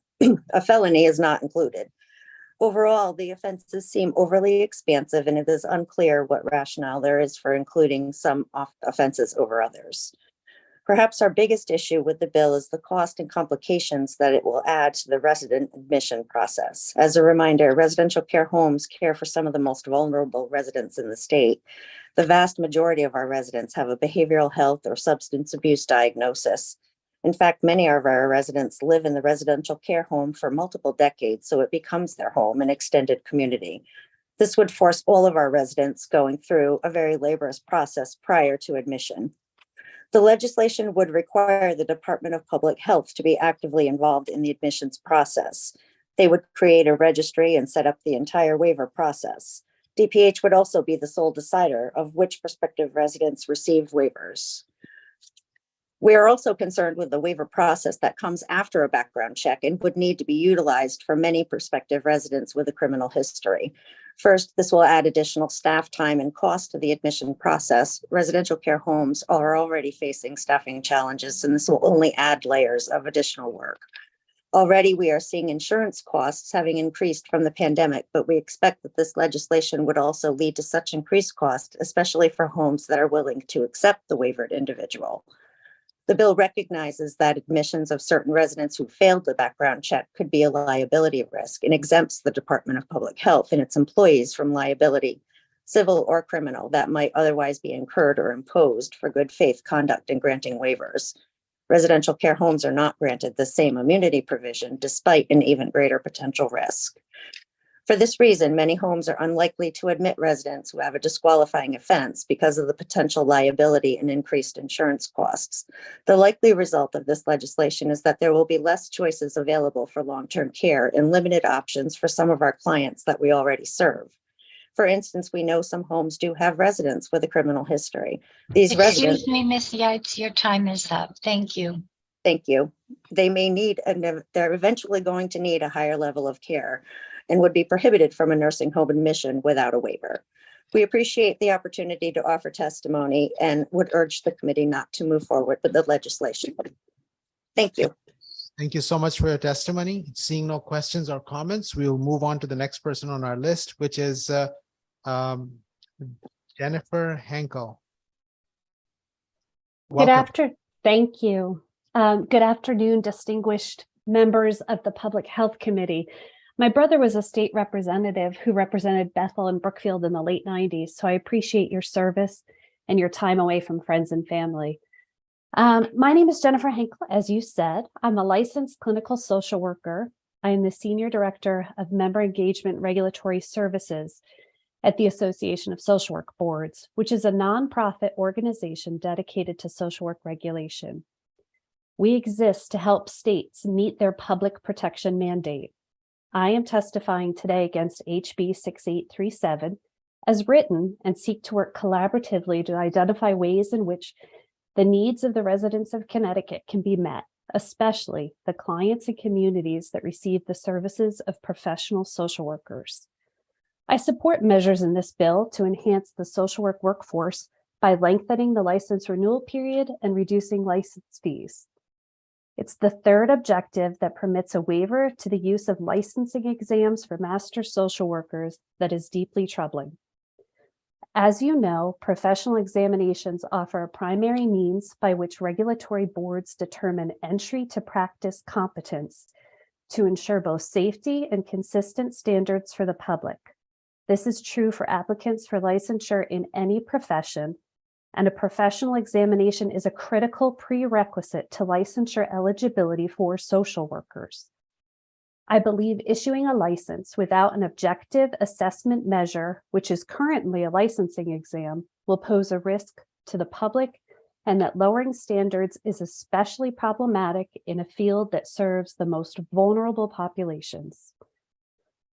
a felony, is not included. Overall, the offenses seem overly expansive, and it is unclear what rationale there is for including some offenses over others. Perhaps our biggest issue with the bill is the cost and complications that it will add to the resident admission process. As a reminder, residential care homes care for some of the most vulnerable residents in the state. The vast majority of our residents have a behavioral health or substance abuse diagnosis. In fact, many of our residents live in the residential care home for multiple decades, so it becomes their home and extended community. This would force all of our residents going through a very laborious process prior to admission. The legislation would require the Department of Public Health to be actively involved in the admissions process. They would create a registry and set up the entire waiver process. DPH would also be the sole decider of which prospective residents receive waivers. We are also concerned with the waiver process that comes after a background check and would need to be utilized for many prospective residents with a criminal history. First, this will add additional staff time and cost to the admission process. Residential care homes are already facing staffing challenges, and this will only add layers of additional work. Already, we are seeing insurance costs having increased from the pandemic, but we expect that this legislation would also lead to such increased cost, especially for homes that are willing to accept the waivered individual. The bill recognizes that admissions of certain residents who failed the background check could be a liability risk and exempts the Department of Public Health and its employees from liability, civil or criminal, that might otherwise be incurred or imposed for good faith conduct in granting waivers. Residential care homes are not granted the same immunity provision despite an even greater potential risk. For this reason, many homes are unlikely to admit residents who have a disqualifying offense because of the potential liability and increased insurance costs. The likely result of this legislation is that there will be less choices available for long-term care and limited options for some of our clients that we already serve. For instance, we know some homes do have residents with a criminal history. These residents. Excuse me, Ms. Yates, your time is up. Thank you. Thank you. They may need, and they're eventually going to need a higher level of care and would be prohibited from a nursing home admission without a waiver. We appreciate the opportunity to offer testimony and would urge the committee not to move forward with the legislation. Thank you. Thank you so much for your testimony. Seeing no questions or comments, we'll move on to the next person on our list, which is Jennifer Henkel. Thank you. Good afternoon, distinguished members of the Public Health Committee. My brother was a state representative who represented Bethel and Brookfield in the late 90s, so I appreciate your service and your time away from friends and family. My name is Jennifer Henkel, as you said. I'm a licensed clinical social worker. I am the Senior Director of Member Engagement Regulatory Services at the Association of Social Work Boards, which is a nonprofit organization dedicated to social work regulation. We exist to help states meet their public protection mandate. I am testifying today against HB 6837 as written and seek to work collaboratively to identify ways in which the needs of the residents of Connecticut can be met, especially the clients and communities that receive the services of professional social workers. I support measures in this bill to enhance the social work workforce by lengthening the license renewal period and reducing license fees. It's the third objective that permits a waiver to the use of licensing exams for master social workers that is deeply troubling. As you know, professional examinations offer a primary means by which regulatory boards determine entry to practice competence to ensure both safety and consistent standards for the public. This is true for applicants for licensure in any profession, and a professional examination is a critical prerequisite to licensure eligibility for social workers. I believe issuing a license without an objective assessment measure, which is currently a licensing exam, will pose a risk to the public, and that lowering standards is especially problematic in a field that serves the most vulnerable populations.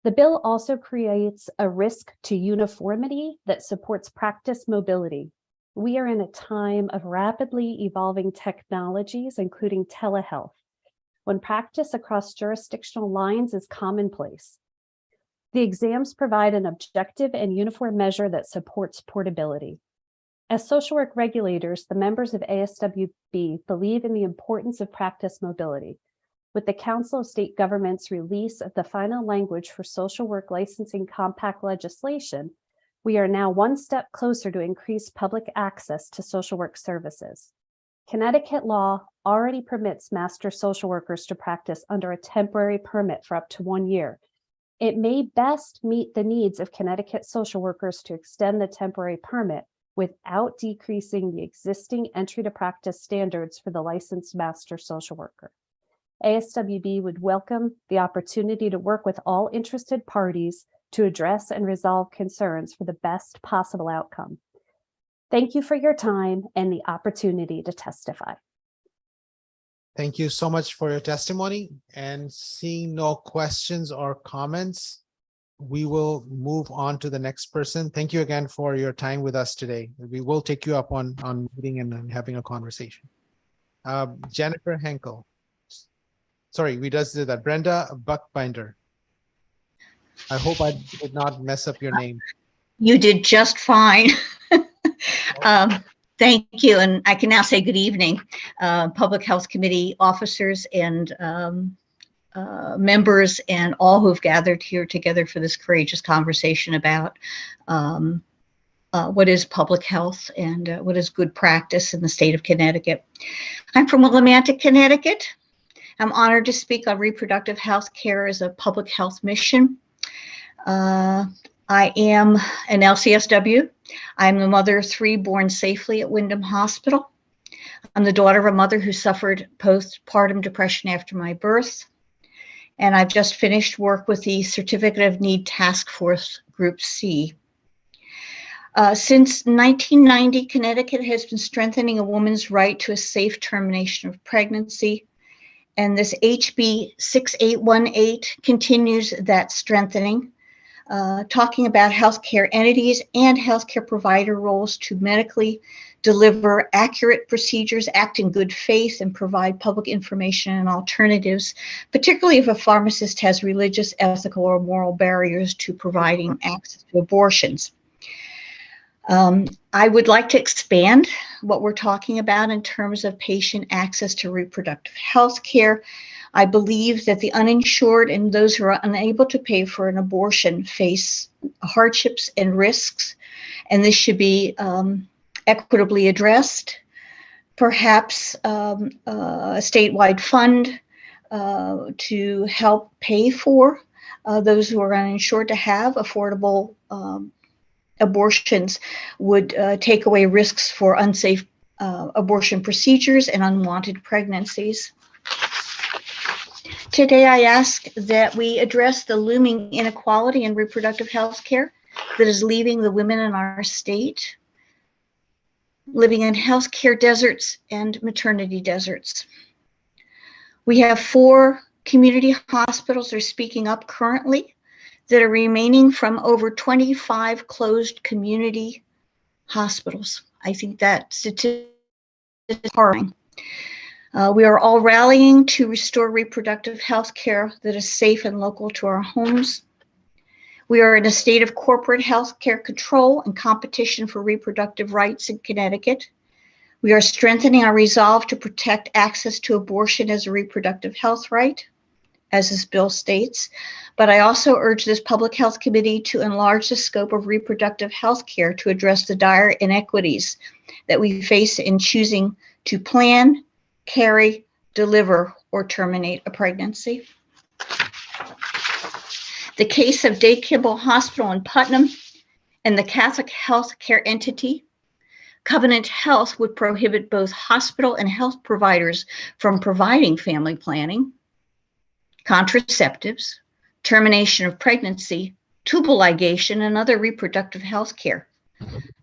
The bill also creates a risk to uniformity that supports practice mobility. We are in a time of rapidly evolving technologies, including telehealth, when practice across jurisdictional lines is commonplace. The exams provide an objective and uniform measure that supports portability. As social work regulators, the members of ASWB believe in the importance of practice mobility. With the Council of State Governments' release of the final language for social work licensing compact legislation, we are now one step closer to increase public access to social work services. Connecticut law already permits master social workers to practice under a temporary permit for up to 1 year. It may best meet the needs of Connecticut social workers to extend the temporary permit without decreasing the existing entry to practice standards for the licensed master social worker. ASWB would welcome the opportunity to work with all interested parties to address and resolve concerns for the best possible outcome. Thank you for your time and the opportunity to testify. Thank you so much for your testimony, and seeing no questions or comments, we will move on to the next person. Thank you again for your time with us today. We will take you up on meeting and having a conversation. Jennifer Henkel. Sorry, we just did that. Brenda Buckbinder. I hope I did not mess up your name. You did just fine. Thank you. And I can now say good evening, Public Health Committee officers and members and all who've gathered here together for this courageous conversation about what is public health and what is good practice in the state of Connecticut. I'm from Willimantic, Connecticut. I'm honored to speak on reproductive health care as a public health mission. I am an LCSW. I'm the mother of 3 born safely at Windham Hospital. I'm the daughter of a mother who suffered postpartum depression after my birth. And I've just finished work with the Certificate of Need Task Force Group C. Since 1990, Connecticut has been strengthening a woman's right to a safe termination of pregnancy. And this HB 6818 continues that strengthening, talking about healthcare entities and healthcare provider roles to medically deliver accurate procedures, act in good faith, and provide public information and alternatives, particularly if a pharmacist has religious, ethical, or moral barriers to providing access to abortions. I would like to expand what we're talking about in terms of patient access to reproductive health care. I believe that the uninsured and those who are unable to pay for an abortion face hardships and risks, and this should be equitably addressed. Perhaps a statewide fund to help pay for those who are uninsured to have affordable abortions would take away risks for unsafe abortion procedures and unwanted pregnancies. Today, I ask that we address the looming inequality in reproductive health care that is leaving the women in our state living in healthcare deserts and maternity deserts. We have 4 community hospitals that are speaking up currently that are remaining from over 25 closed community hospitals. I think that statistic is horrifying. We are all rallying to restore reproductive health care that is safe and local to our homes. We are in a state of corporate health care control and competition for reproductive rights in Connecticut. We are strengthening our resolve to protect access to abortion as a reproductive health right, as this bill states. But I also urge this Public Health Committee to enlarge the scope of reproductive health care to address the dire inequities that we face in choosing to plan, carry, deliver, or terminate a pregnancy. The case of Day Kimball Hospital in Putnam and the Catholic Health Care Entity Covenant Health would prohibit both hospital and health providers from providing family planning, contraceptives, termination of pregnancy, tubal ligation, and other reproductive health care.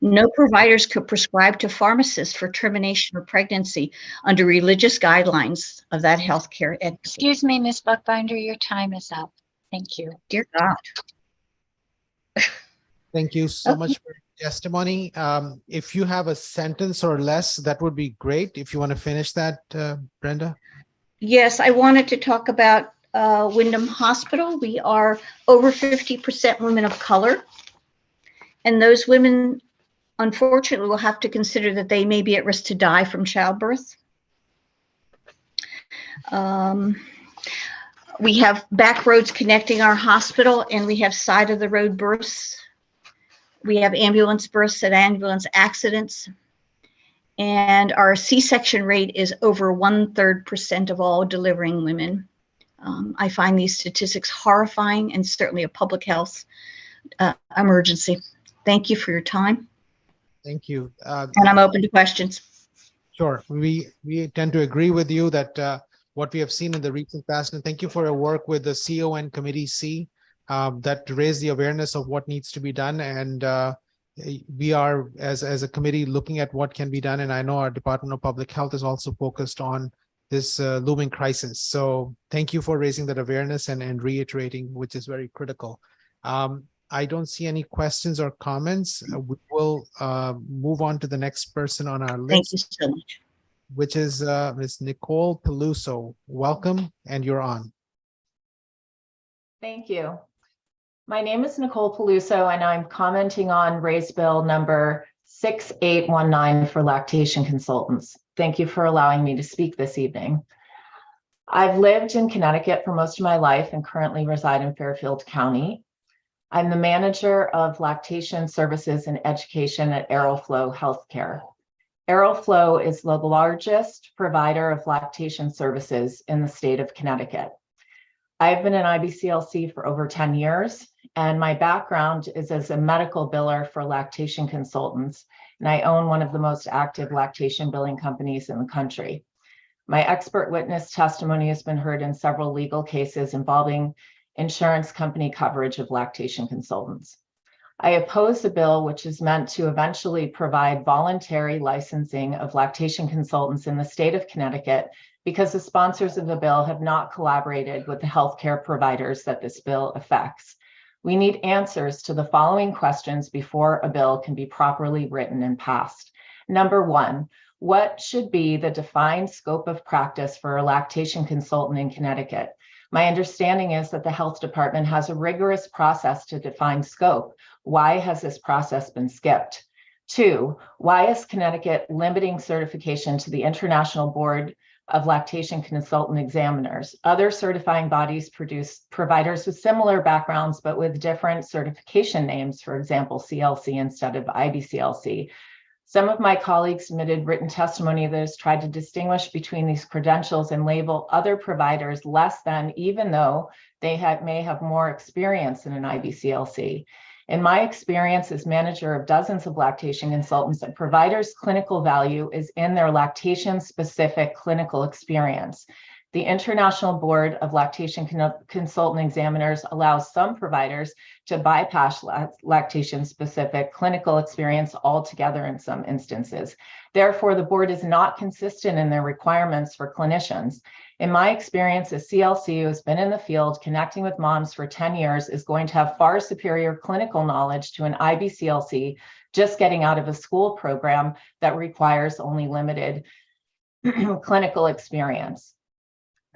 No providers could prescribe to pharmacists for termination of pregnancy under religious guidelines of that healthcare entity. Excuse me, Ms. Buckbinder, your time is up. Thank you. Dear God. Thank you so much for your testimony. If you have a sentence or less, that would be great. If you want to finish that, Brenda. Yes, I wanted to talk about Wyndham Hospital. We are over 50% women of color. And those women, unfortunately, will have to consider that they may be at risk to die from childbirth. We have back roads connecting our hospital, and we have side of the road births. We have ambulance births and ambulance accidents. And our C-section rate is over 1/3% of all delivering women. I find these statistics horrifying and certainly a public health emergency. Thank you for your time. Thank you. And I'm open to questions. Sure. We tend to agree with you that what we have seen in the recent past, and thank you for your work with the CON Committee C that raised the awareness of what needs to be done. And we are, as a committee, looking at what can be done. And I know our Department of Public Health is also focused on this looming crisis. So thank you for raising that awareness and reiterating, which is very critical. I don't see any questions or comments. We will move on to the next person on our list. Thank you so much. Which is Ms. Nicole Peluso. Welcome, and you're on. Thank you. My name is Nicole Peluso, and I'm commenting on raise bill number 6819 for lactation consultants. Thank you for allowing me to speak this evening. I've lived in Connecticut for most of my life and currently reside in Fairfield County. I'm the manager of lactation services and education at Aeroflow Healthcare. Aeroflow is the largest provider of lactation services in the state of Connecticut. I've been an IBCLC for over 10 years, and my background is as a medical biller for lactation consultants, and I own one of the most active lactation billing companies in the country. My expert witness testimony has been heard in several legal cases involving insurance company coverage of lactation consultants. I oppose the bill, which is meant to eventually provide voluntary licensing of lactation consultants in the state of Connecticut, because the sponsors of the bill have not collaborated with the healthcare providers that this bill affects. We need answers to the following questions before a bill can be properly written and passed. Number one, what should be the defined scope of practice for a lactation consultant in Connecticut? My understanding is that the health department has a rigorous process to define scope. Why has this process been skipped? Two, why is Connecticut limiting certification to the International Board of Lactation Consultant Examiners? Other certifying bodies produce providers with similar backgrounds, but with different certification names, for example, CLC instead of IBCLC. Some of my colleagues submitted written testimony that has tried to distinguish between these credentials and label other providers less than, even though they may have more experience than an IBCLC. In my experience as manager of dozens of lactation consultants, a provider's clinical value is in their lactation-specific clinical experience. The International Board of Lactation Consultant Examiners allows some providers to bypass lactation-specific clinical experience altogether in some instances. Therefore, the board is not consistent in their requirements for clinicians. In my experience, a CLC who has been in the field connecting with moms for 10 years is going to have far superior clinical knowledge to an IBCLC just getting out of a school program that requires only limited clinical experience.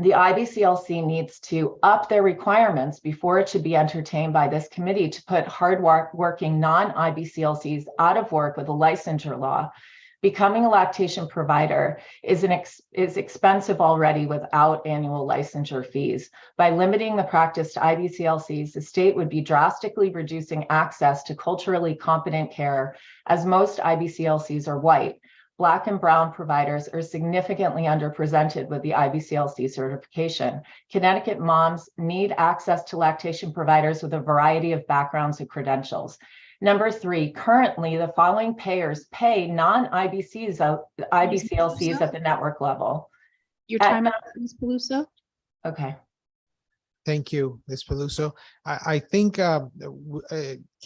The IBCLC needs to up their requirements before it should be entertained by this committee to put hard-working non-IBCLCs out of work with a licensure law. Becoming a lactation provider is expensive already without annual licensure fees. By limiting the practice to IBCLCs, the state would be drastically reducing access to culturally competent care, as most IBCLCs are white. Black and brown providers are significantly underrepresented with the IBCLC certification. Connecticut moms need access to lactation providers with a variety of backgrounds and credentials. Number 3, currently the following payers pay non-IBCLCs at the network level. Your At time out, Ms. Paluso. Okay. Thank you, Ms. Peluso. I think, can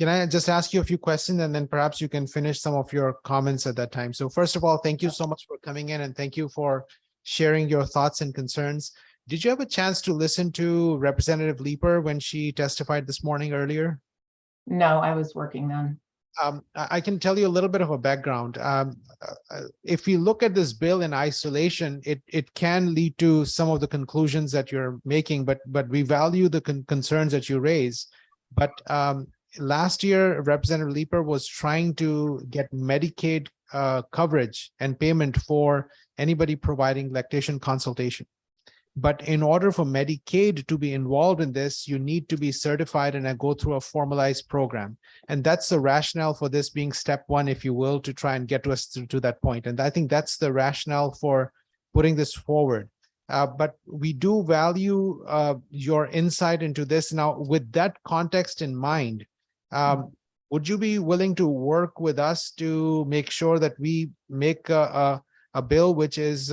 I just ask you a few questions and then perhaps you can finish some of your comments at that time. So first of all, thank you so much for coming in and thank you for sharing your thoughts and concerns. Did you have a chance to listen to Representative Leeper when she testified this morning earlier? No, I was working then. I can tell you a little bit of a background. If you look at this bill in isolation, it can lead to some of the conclusions that you're making, but we value the concerns that you raise. But last year, Representative Leeper was trying to get Medicaid coverage and payment for anybody providing lactation consultation. But in order for Medicaid to be involved in this, you need to be certified and go through a formalized program. And that's the rationale for this being step 1, if you will, to try and get us to that point. And I think that's the rationale for putting this forward. But we do value your insight into this. Now, with that context in mind, would you be willing to work with us to make sure that we make a bill which is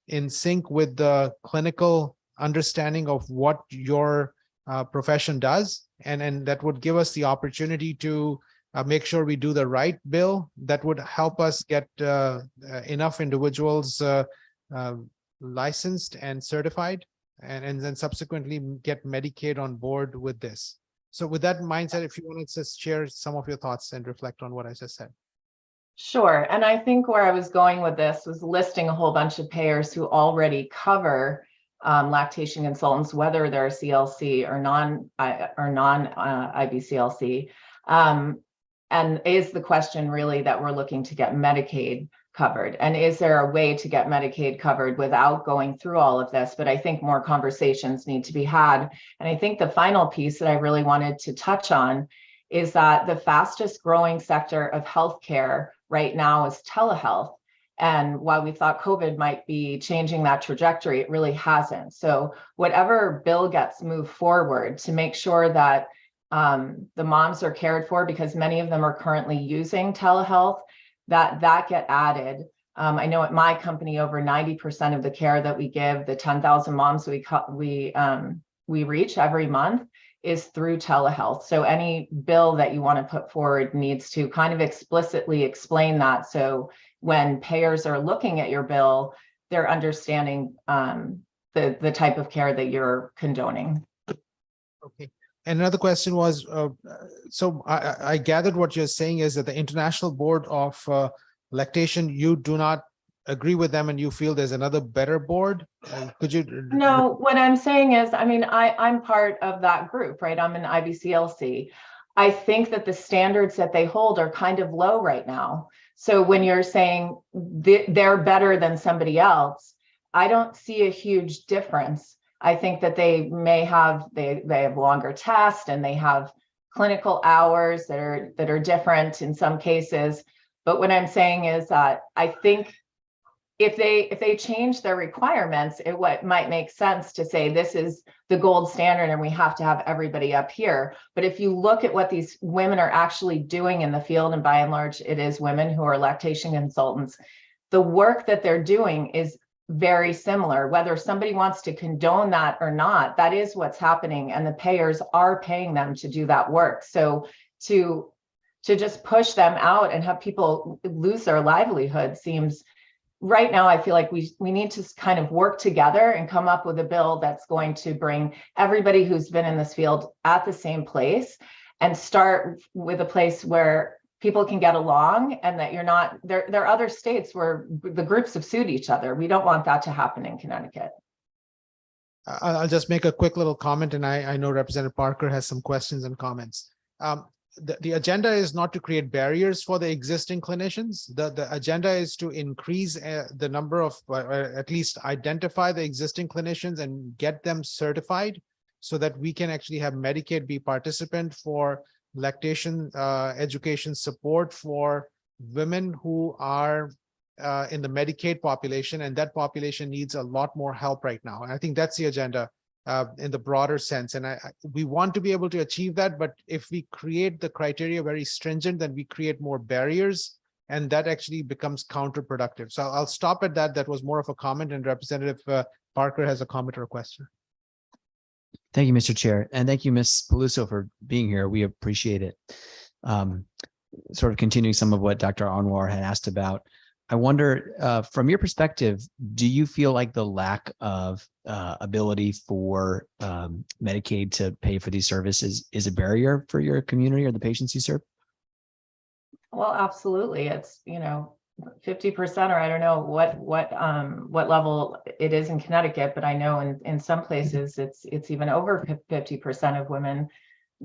in sync with the clinical understanding of what your profession does, and that would give us the opportunity to make sure we do the right bill that would help us get enough individuals licensed and certified, and then subsequently get Medicaid on board with this. So with that mindset, if you want to just share some of your thoughts and reflect on what I just said. Sure. And I think where I was going with this was listing a whole bunch of payers who already cover lactation consultants, whether they're CLC or non-IBCLC. And is the question really that we're looking to get Medicaid covered? And is there a way to get Medicaid covered without going through all of this? But I think more conversations need to be had. And I think the final piece that I really wanted to touch on is that the fastest growing sector of healthcare right now is telehealth. And while we thought COVID might be changing that trajectory, it really hasn't. So whatever bill gets moved forward to make sure that the moms are cared for, because many of them are currently using telehealth, that get added. I know at my company, over 90% of the care that we give, the 10,000 moms we reach every month, is through telehealth. So any bill that you want to put forward needs to kind of explicitly explain that. So when payers are looking at your bill, they're understanding the type of care that you're condoning. Okay. And another question was, so I gathered what you're saying is that the International Board of Lactation, you do not agree with them and you feel there's another better board? Could you? No, what I'm saying is, I mean, I'm part of that group, right? I'm an IBCLC. I think that the standards that they hold are kind of low right now. So when you're saying they're better than somebody else, I don't see a huge difference. I think that they may have, they have longer tests and they have clinical hours that are different in some cases. But what I'm saying is that I think if they change their requirements, it might make sense to say this is the gold standard and we have to have everybody up here. But if you look at what these women are actually doing in the field, and by and large, it is women who are lactation consultants, the work that they're doing is very similar. Whether somebody wants to condone that or not, that is what's happening, and the payers are paying them to do that work. So to just push them out and have people lose their livelihood seems, right now, I feel like we need to kind of work together and come up with a bill that's going to bring everybody who's been in this field at the same place, and start with a place where people can get along, and that you're not, there are other states where the groups have sued each other. We don't want that to happen in Connecticut. I'll just make a quick little comment, and I know Representative Parker has some questions and comments. The agenda is not to create barriers for the existing clinicians. The agenda is to increase the number of, at least identify the existing clinicians and get them certified so that we can actually have Medicaid be participant for lactation education support for women who are in the Medicaid population, and that population needs a lot more help right now. And I think that's the agenda. in the broader sense. And we want to be able to achieve that, but if we create the criteria very stringent, then we create more barriers, and that actually becomes counterproductive. So I'll stop at that. That was more of a comment, and Representative Parker has a comment or a question. Thank you, Mr. Chair. And thank you, Ms. Peluso, for being here. We appreciate it. Sort of continuing some of what Dr. Anwar had asked about, I wonder, from your perspective, do you feel like the lack of ability for Medicaid to pay for these services is a barrier for your community or the patients you serve? Well, absolutely. It's, 50%, or I don't know what level it is in Connecticut, but I know in some places it's even over 50% of women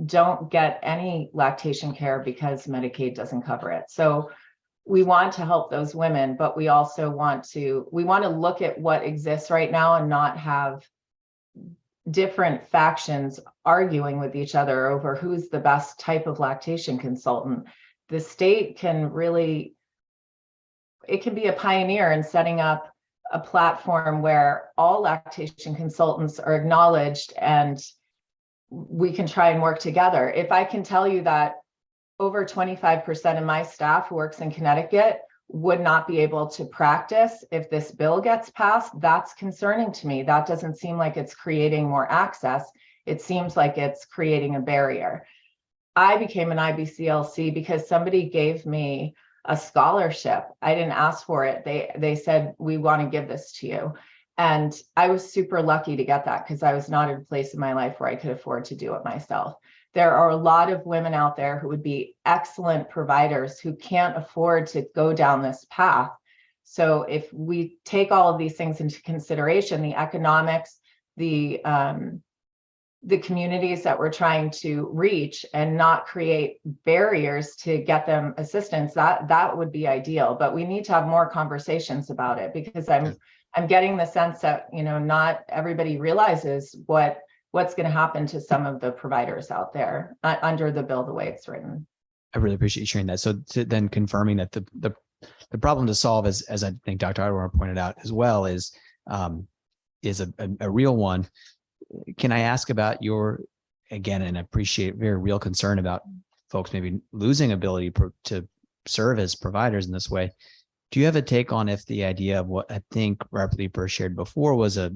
don't get any lactation care because Medicaid doesn't cover it. So we want to help those women, but we also want to look at what exists right now and not have different factions arguing with each other over who's the best type of lactation consultant. The state can really, it can be a pioneer in setting up a platform where all lactation consultants are acknowledged and we can try and work together. If I can tell you that over 25% of my staff who works in Connecticut would not be able to practice if this bill gets passed, that's concerning to me. That doesn't seem like it's creating more access. It seems like it's creating a barrier. I became an IBCLC because somebody gave me a scholarship. I didn't ask for it. They said, we want to give this to you. And I was super lucky to get that because I was not in a place in my life where I could afford to do it myself. There are a lot of women out there who would be excellent providers who can't afford to go down this path. So if we take all of these things into consideration, the economics, the communities that we're trying to reach and not create barriers to get them assistance, that would be ideal. But we need to have more conversations about it because I'm getting the sense that, not everybody realizes what's going to happen to some of the providers out there under the bill the way it's written. I really appreciate you sharing that. So then confirming that the problem to solve, as I think Dr. Adwar pointed out as well, is a real one. Can I ask about your, again, and I appreciate very real concern about folks maybe losing ability to serve as providers in this way. Do you have a take on if the idea of what I think Reproductive shared before was a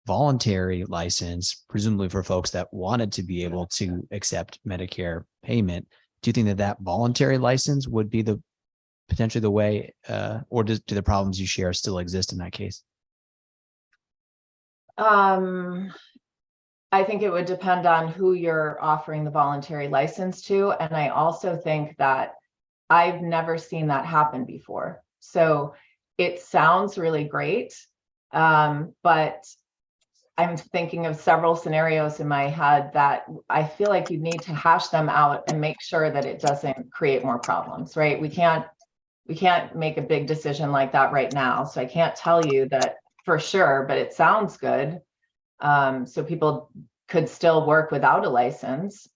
voluntary license, presumably for folks that wanted to be able to accept Medicare payment? Do you think that voluntary license would be potentially the way, or do the problems you share still exist in that case? I think it would depend on who you're offering the voluntary license to. And I also think that I've never seen that happen before. So it sounds really great, but I'm thinking of several scenarios in my head that I feel like you need to hash them out and make sure that it doesn't create more problems, right? We can't make a big decision like that right now. So I can't tell you that for sure, but it sounds good. So people could still work without a license.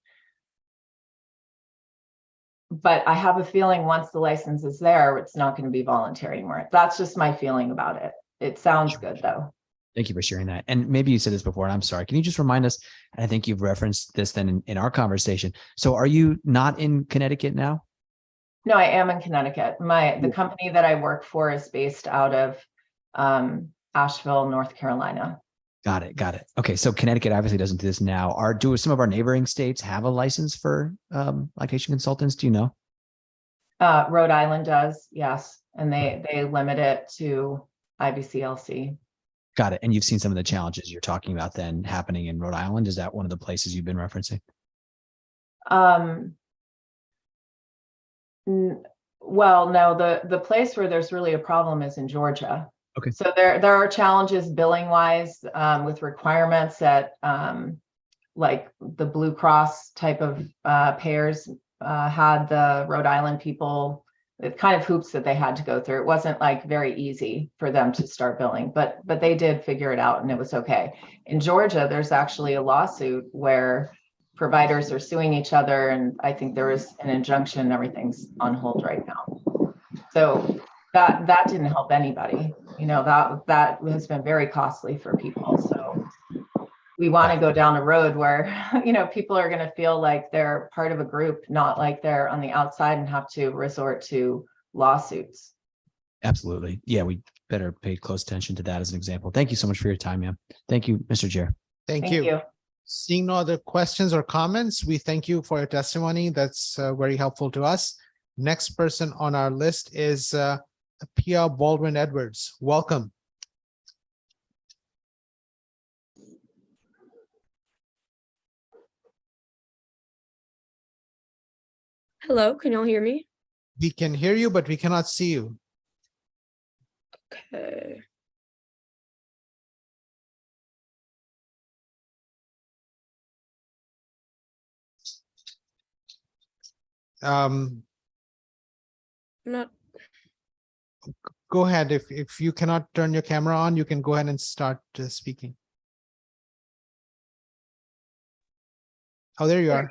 But I have a feeling once the license is there, it's not going to be voluntary anymore. That's just my feeling about it. It sounds good though. Thank you for sharing that. And maybe you said this before, and I'm sorry. Can you just remind us, and I think you've referenced this then in our conversation. So are you not in Connecticut now? No, I am in Connecticut. The company that I work for is based out of Asheville, North Carolina. Got it. Okay, so Connecticut obviously doesn't do this now. Do some of our neighboring states have a license for lactation consultants? Do you know? Rhode Island does, yes. And they limit it to IBCLC. Got it. And you've seen some of the challenges you're talking about then happening in Rhode Island. Is that one of the places you've been referencing? Well, no, the place where there's really a problem is in Georgia. Okay. So there are challenges billing wise with requirements that like the Blue Cross type of payers had the Rhode Island people, the kind of hoops that they had to go through. It wasn't like very easy for them to start billing, but they did figure it out and it was okay. In Georgia, there's actually a lawsuit where providers are suing each other, and I think there is an injunction and everything's on hold right now. So that didn't help anybody. That has been very costly for people. So we want to go down a road where, people are going to feel like they're part of a group, not like they're on the outside and have to resort to lawsuits. Absolutely. Yeah, we better pay close attention to that as an example. Thank you so much for your time, ma'am. Thank you, Mr. Chair. Thank you. Seeing no other questions or comments, we thank you for your testimony. That's very helpful to us. Next person on our list is Pia Baldwin-Edwards. Welcome. Hello, can y'all hear me? We can hear you, but we cannot see you. Okay. Um, Not. Go ahead. If you cannot turn your camera on, you can go ahead and start speaking. Oh, there you are.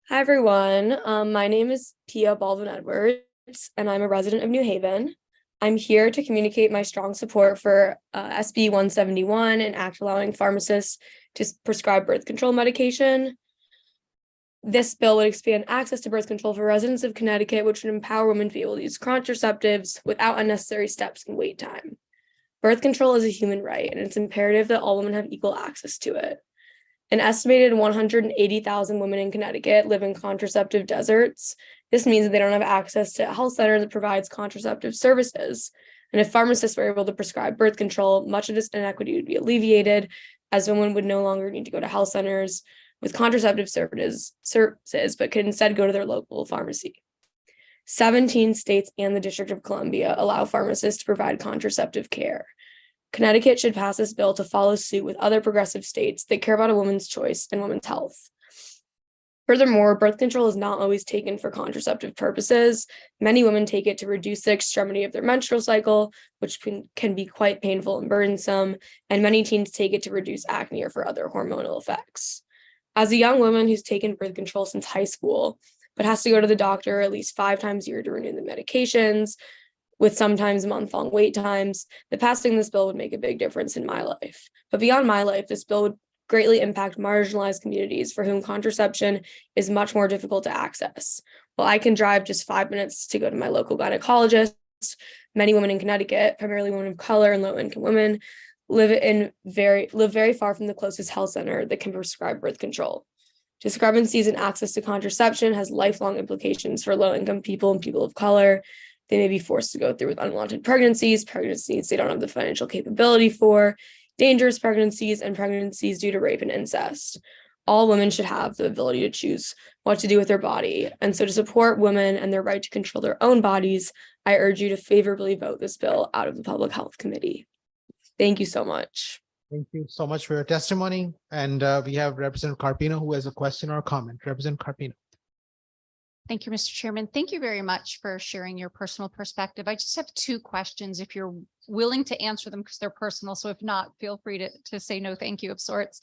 Hi, everyone. My name is Pia Baldwin-Edwards, and I'm a resident of New Haven. I'm here to communicate my strong support for SB 171, an act allowing pharmacists to prescribe birth control medication. This bill would expand access to birth control for residents of Connecticut, which would empower women to be able to use contraceptives without unnecessary steps and wait time. Birth control is a human right, and it's imperative that all women have equal access to it. An estimated 180,000 women in Connecticut live in contraceptive deserts. This means that they don't have access to a health center that provides contraceptive services. And if pharmacists were able to prescribe birth control, much of this inequity would be alleviated, as women would no longer need to go to health centers with contraceptive services, but could instead go to their local pharmacy. 17 states and the District of Columbia allow pharmacists to provide contraceptive care. Connecticut should pass this bill to follow suit with other progressive states that care about a woman's choice and women's health. Furthermore, birth control is not always taken for contraceptive purposes. Many women take it to reduce the extremity of their menstrual cycle, which can be quite painful and burdensome, and many teens take it to reduce acne or for other hormonal effects. As a young woman who's taken birth control since high school, but has to go to the doctor at least 5 times a year to renew the medications, with sometimes month-long wait times, that passing this bill would make a big difference in my life. But beyond my life, this bill would greatly impact marginalized communities for whom contraception is much more difficult to access. While I can drive just 5 minutes to go to my local gynecologist, many women in Connecticut, primarily women of color and low-income women, live very far from the closest health center that can prescribe birth control. Discrepancies in access to contraception has lifelong implications for low-income people and people of color. They may be forced to go through with unwanted pregnancies they don't have the financial capability for, dangerous pregnancies, and pregnancies due to rape and incest. All women should have the ability to choose what to do with their body. And so to support women and their right to control their own bodies, I urge you to favorably vote this bill out of the Public Health Committee. Thank you so much. Thank you so much for your testimony. And we have Representative Carpino who has a question or a comment. Representative Carpino. Thank you, Mr. Chairman. Thank you very much for sharing your personal perspective. I just have 2 questions if you're willing to answer them because they're personal. So if not, feel free to say no thank you of sorts.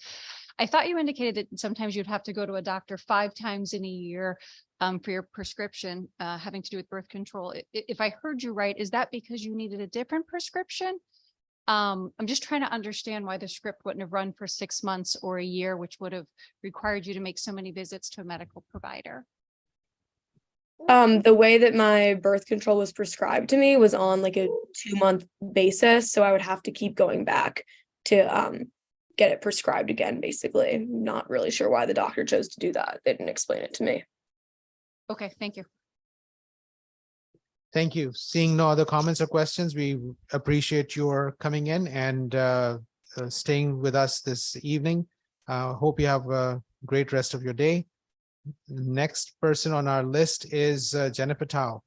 I thought you indicated that sometimes you'd have to go to a doctor 5 times in a year for your prescription having to do with birth control. If I heard you right, is that because you needed a different prescription? I'm just trying to understand why the script wouldn't have run for 6 months or a year, which would have required you to make so many visits to a medical provider. The way that my birth control was prescribed to me was on like a 2-month basis. So I would have to keep going back to get it prescribed again, basically. I'm not really sure why the doctor chose to do that. They didn't explain it to me. Okay, thank you. Thank you. Seeing no other comments or questions, we appreciate your coming in and staying with us this evening. Hope you have a great rest of your day. Next person on our list is Jennifer Tao.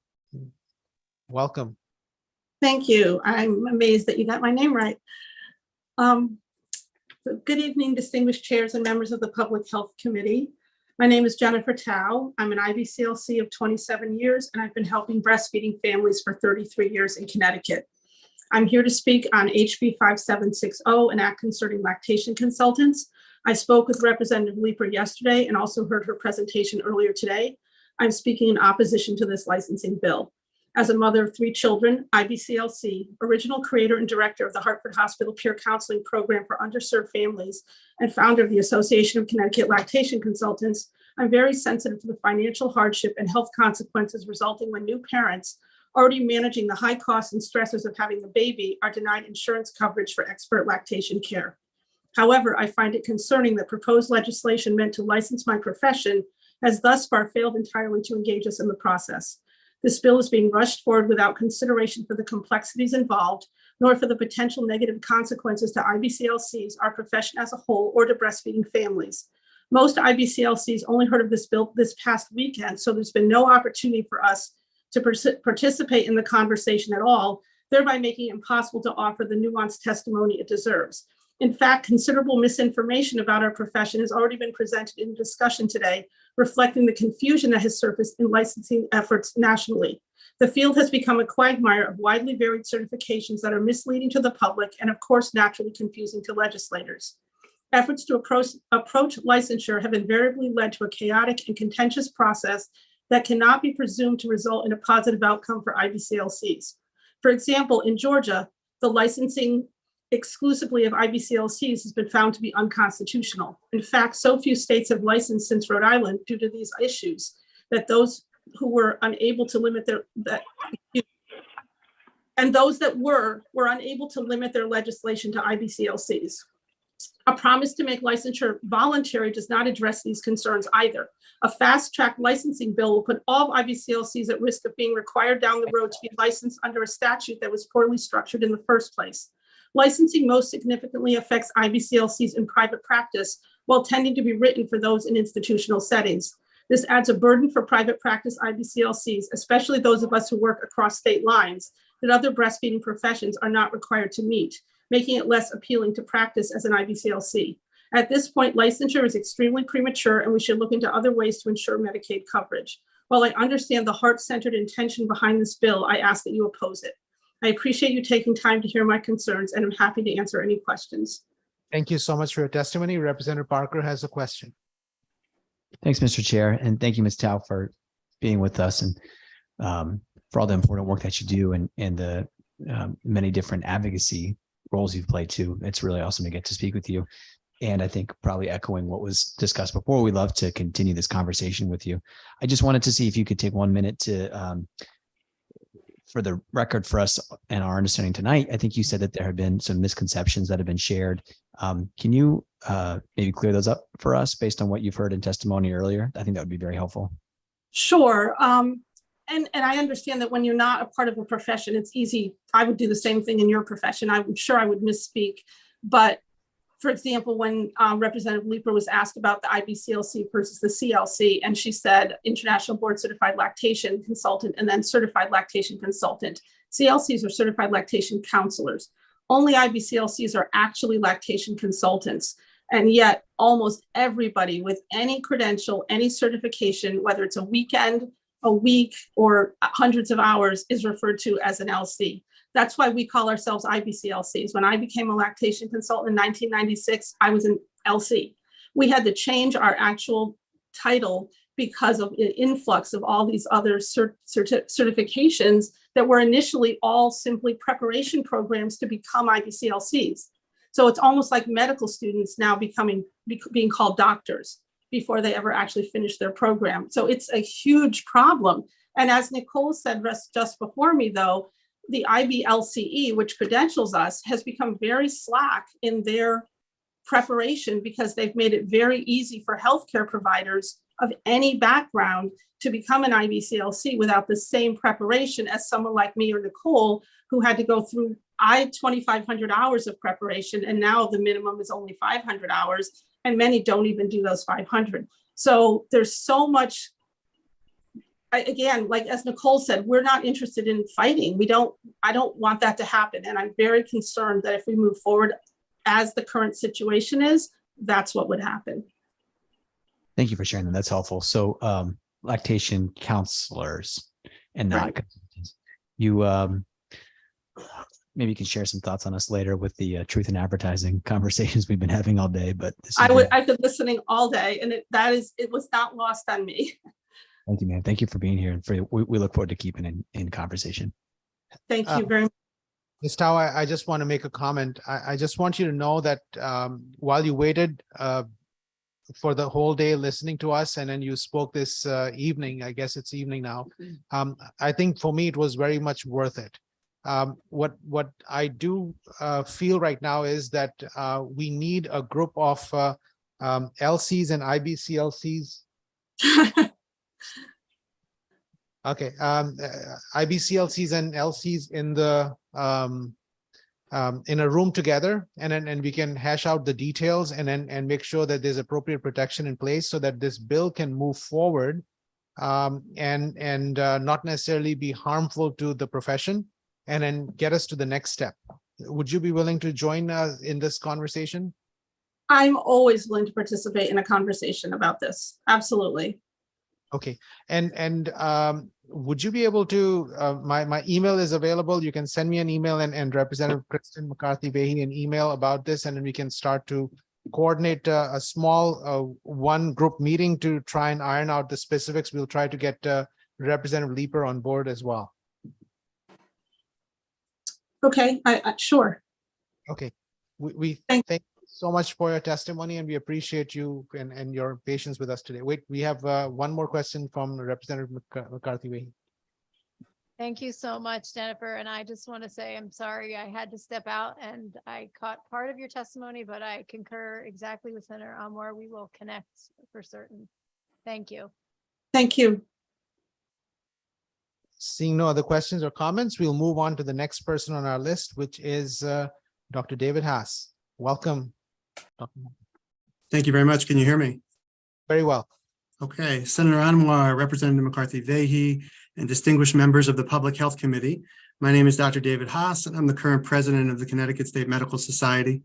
Welcome. Thank you. I'm amazed that you got my name right. Good evening, distinguished chairs and members of the Public Health Committee. My name is Jennifer Tao. I'm an IBCLC of 27 years, and I've been helping breastfeeding families for 33 years in Connecticut. I'm here to speak on HB 5760, an act concerning lactation consultants. I spoke with Representative Leeper yesterday and also heard her presentation earlier today. I'm speaking in opposition to this licensing bill. As a mother of 3 children, IBCLC, original creator and director of the Hartford Hospital Peer Counseling Program for Underserved Families, and founder of the Association of Connecticut Lactation Consultants, I'm very sensitive to the financial hardship and health consequences resulting when new parents, already managing the high costs and stressors of having a baby, are denied insurance coverage for expert lactation care. However, I find it concerning that proposed legislation meant to license my profession has thus far failed entirely to engage us in the process. This bill is being rushed forward without consideration for the complexities involved, nor for the potential negative consequences to IBCLCs, our profession as a whole, or to breastfeeding families. Most IBCLCs only heard of this bill this past weekend, so there's been no opportunity for us to participate in the conversation at all, thereby making it impossible to offer the nuanced testimony it deserves. In fact, considerable misinformation about our profession has already been presented in discussion today, reflecting the confusion that has surfaced in licensing efforts nationally. The field has become a quagmire of widely varied certifications that are misleading to the public and, of course, naturally confusing to legislators. Efforts to approach licensure have invariably led to a chaotic and contentious process that cannot be presumed to result in a positive outcome for IBCLCs. For example, in Georgia, the licensing exclusively of IBCLCs has been found to be unconstitutional. In fact, so few states have licensed since Rhode Island due to these issues that those who were unable to limit their unable to limit their legislation to IBCLCs. A promise to make licensure voluntary does not address these concerns either. A fast-track licensing bill will put all IBCLCs at risk of being required down the road to be licensed under a statute that was poorly structured in the first place. Licensing most significantly affects IBCLCs in private practice, while tending to be written for those in institutional settings. This adds a burden for private practice IBCLCs, especially those of us who work across state lines, that other breastfeeding professions are not required to meet, making it less appealing to practice as an IBCLC. At this point, licensure is extremely premature, and we should look into other ways to ensure Medicaid coverage. While I understand the heart-centered intention behind this bill, I ask that you oppose it. I appreciate you taking time to hear my concerns, and I'm happy to answer any questions. Thank you so much for your testimony. Representative Parker has a question. Thanks, Mr. Chair, and thank you, Ms. Tao, for being with us and for all the important work that you do and the many different advocacy roles you've played too. It's really awesome to get to speak with you. And I think probably echoing what was discussed before, we'd love to continue this conversation with you. I just wanted to see if you could take 1 minute to, for the record for us and our understanding tonight, I think you said that there have been some misconceptions that have been shared. Can you maybe clear those up for us based on what you've heard in testimony earlier? I think that would be very helpful. Sure. And I understand that when you're not a part of a profession, it's easy. I would do the same thing in your profession. I'm sure I would misspeak. But for example, when Representative Leeper was asked about the IBCLC versus the CLC, and she said International Board Certified Lactation Consultant and then Certified Lactation Consultant. CLCs are Certified Lactation Counselors. Only IBCLCs are actually lactation consultants. And yet almost everybody with any credential, any certification, whether it's a weekend, a week, or hundreds of hours, is referred to as an LC. That's why we call ourselves IBCLCs. When I became a lactation consultant in 1996, I was an LC. We had to change our actual title because of an influx of all these other certifications that were initially all simply preparation programs to become IBCLCs. So it's almost like medical students now being called doctors before they ever actually finish their program. So it's a huge problem. And as Nicole said just before me, though, the IBLCE, which credentials us, has become very slack in their preparation because they've made it very easy for healthcare providers of any background to become an IBCLC without the same preparation as someone like me or Nicole, who had to go through 2,500 hours of preparation, and now the minimum is only 500 hours, and many don't even do those 500. So there's so much. Again, like as Nicole said, we're not interested in fighting. I don't want that to happen. And I'm very concerned that if we move forward as the current situation is, that's what would happen. Thank you for sharing that. That's helpful. So lactation counselors and not consultants. You maybe you can share some thoughts on us later with the truth in advertising conversations we've been having all day. But I've been listening all day, and it was not lost on me. Thank you, man. Thank you for being here. And we look forward to keeping in conversation. Thank you very much. Ms. Tao, I just want to make a comment. I just want you to know that while you waited for the whole day listening to us, and then you spoke this evening, I guess it's evening now, I think for me, it was very much worth it. What I do feel right now is that we need a group of LCs and IBCLCs. Okay, IBCLCs and LCs in the in a room together, and we can hash out the details and make sure that there's appropriate protection in place so that this bill can move forward and not necessarily be harmful to the profession, and then get us to the next step. Would you be willing to join in this conversation? I'm always willing to participate in a conversation about this. Absolutely. Okay, and would you be able to, my email is available. You can send me an email and Representative Kristen McCarthy-Vahey an email about this, and then we can start to coordinate a small one group meeting to try and iron out the specifics. We'll try to get Representative Leeper on board as well. Okay, sure. Okay, we thank you so much for your testimony, and we appreciate you and your patience with us today. Wait, we have one more question from Representative McCarthy-Vahey. Thank you so much, Jennifer. And I just want to say, I'm sorry I had to step out and I caught part of your testimony, but I concur exactly with Senator Anwar. We will connect for certain. Thank you. Thank you. Seeing no other questions or comments, we'll move on to the next person on our list, which is Dr. David Haas. Welcome. Thank you very much. Can you hear me? Very well. Okay. Senator Anwar, Representative McCarthy-Vahey, and distinguished members of the Public Health Committee. My name is Dr. David Haas, and I'm the current president of the Connecticut State Medical Society.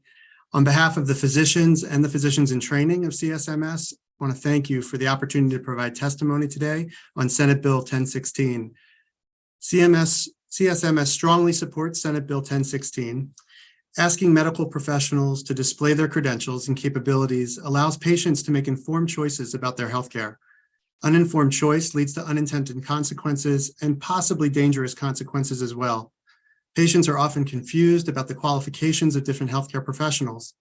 On behalf of the physicians and the physicians in training of CSMS, I want to thank you for the opportunity to provide testimony today on Senate Bill 1016. CSMS strongly supports Senate Bill 1016. Asking medical professionals to display their credentials and capabilities allows patients to make informed choices about their healthcare. Uninformed choice leads to unintended consequences and possibly dangerous consequences as well. Patients are often confused about the qualifications of different healthcare professionals.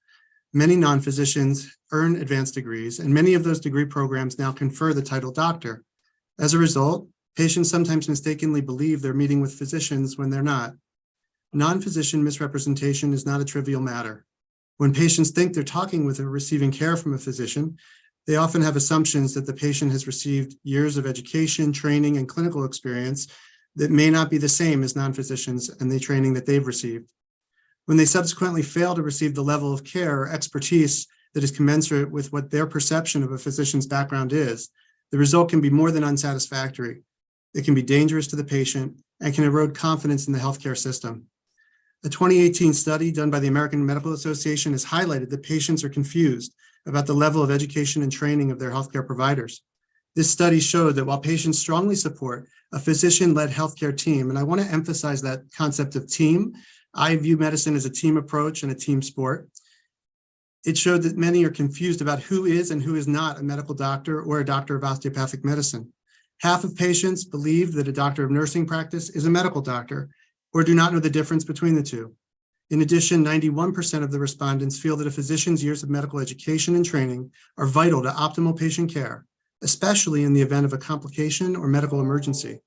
Many non-physicians earn advanced degrees, and many of those degree programs now confer the title doctor. As a result, patients sometimes mistakenly believe they're meeting with physicians when they're not. Non-physician misrepresentation is not a trivial matter. When patients think they're talking with or receiving care from a physician, they often have assumptions that the patient has received years of education, training, and clinical experience that may not be the same as non-physicians and the training that they've received. When they subsequently fail to receive the level of care or expertise that is commensurate with what their perception of a physician's background is, the result can be more than unsatisfactory. It can be dangerous to the patient and can erode confidence in the healthcare system. A 2018 study done by the American Medical Association has highlighted that patients are confused about the level of education and training of their healthcare providers. This study showed that while patients strongly support a physician-led healthcare team, and I want to emphasize that concept of team, I view medicine as a team approach and a team sport. It showed that many are confused about who is and who is not a medical doctor or a doctor of osteopathic medicine. Half of patients believe that a doctor of nursing practice is a medical doctor or do not know the difference between the two. In addition, 91% of the respondents feel that a physician's years of medical education and training are vital to optimal patient care, especially in the event of a complication or medical emergency.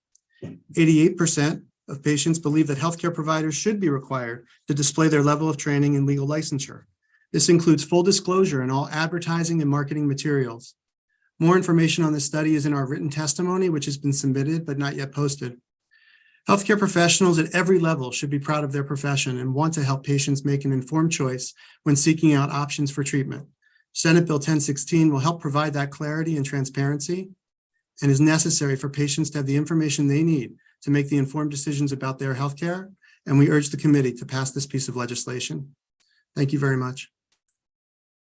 88% of patients believe that healthcare providers should be required to display their level of training and legal licensure. This includes full disclosure in all advertising and marketing materials. More information on this study is in our written testimony, which has been submitted but not yet posted. Healthcare professionals at every level should be proud of their profession and want to help patients make an informed choice when seeking out options for treatment. Senate Bill 1016 will help provide that clarity and transparency and is necessary for patients to have the information they need to make the informed decisions about their healthcare, and we urge the committee to pass this piece of legislation. Thank you very much.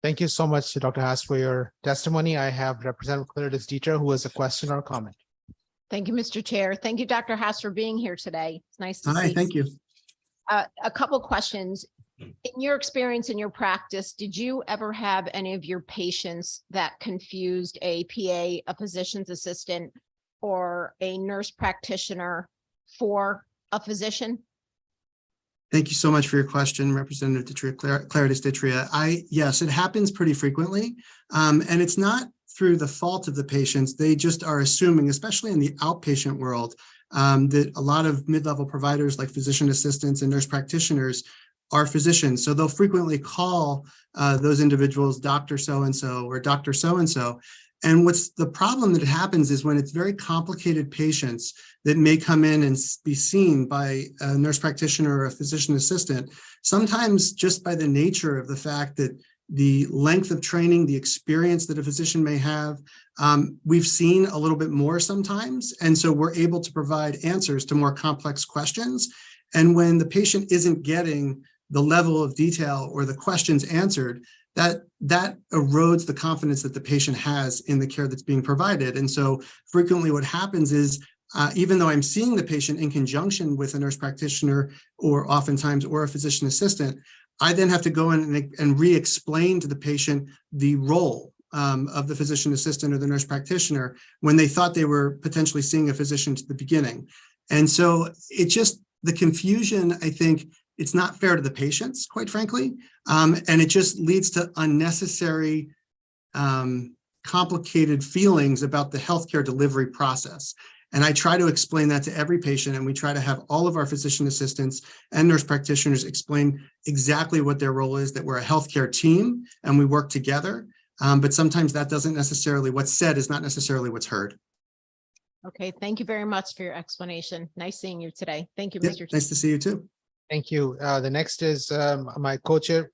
Thank you so much, Dr. Haas, for your testimony. I have Representative Clarice Dieter, who has a question or a comment. Thank you, Mr. Chair. Thank you, Dr. Haas, for being here today. It's nice to see you. Hi, thank you. A couple questions. In your experience in your practice, did you ever have any of your patients that confused a PA, a physician's assistant, or a nurse practitioner for a physician? Thank you so much for your question, Representative Claridis Ditria. Yes, it happens pretty frequently. And it's not through the fault of the patients. They just are assuming, especially in the outpatient world, that a lot of mid-level providers like physician assistants and nurse practitioners are physicians. So they'll frequently call those individuals Dr. So-and-so or Dr. So-and-so. And what's the problem that happens is when it's very complicated patients that may come in and be seen by a nurse practitioner or a physician assistant, sometimes just by the nature of the fact that the length of training, the experience that a physician may have, we've seen a little bit more sometimes. And so we're able to provide answers to more complex questions. And when the patient isn't getting the level of detail or the questions answered, that erodes the confidence that the patient has in the care that's being provided. And so frequently what happens is, even though I'm seeing the patient in conjunction with a nurse practitioner or oftentimes or a physician assistant, I then have to go in and re-explain to the patient the role of the physician assistant or the nurse practitioner when they thought they were potentially seeing a physician to the beginning. And so it just, the confusion, I think, it's not fair to the patients, quite frankly, and it just leads to unnecessary, complicated feelings about the healthcare delivery process. And I try to explain that to every patient, and we try to have all of our physician assistants and nurse practitioners explain exactly what their role is, that we're a healthcare team and we work together. But sometimes that doesn't necessarily, what's said is not necessarily what's heard. Okay, thank you very much for your explanation. Nice seeing you today. Thank you, Yeah, Mr. nice to see you too. Thank you. The next is my co-chair,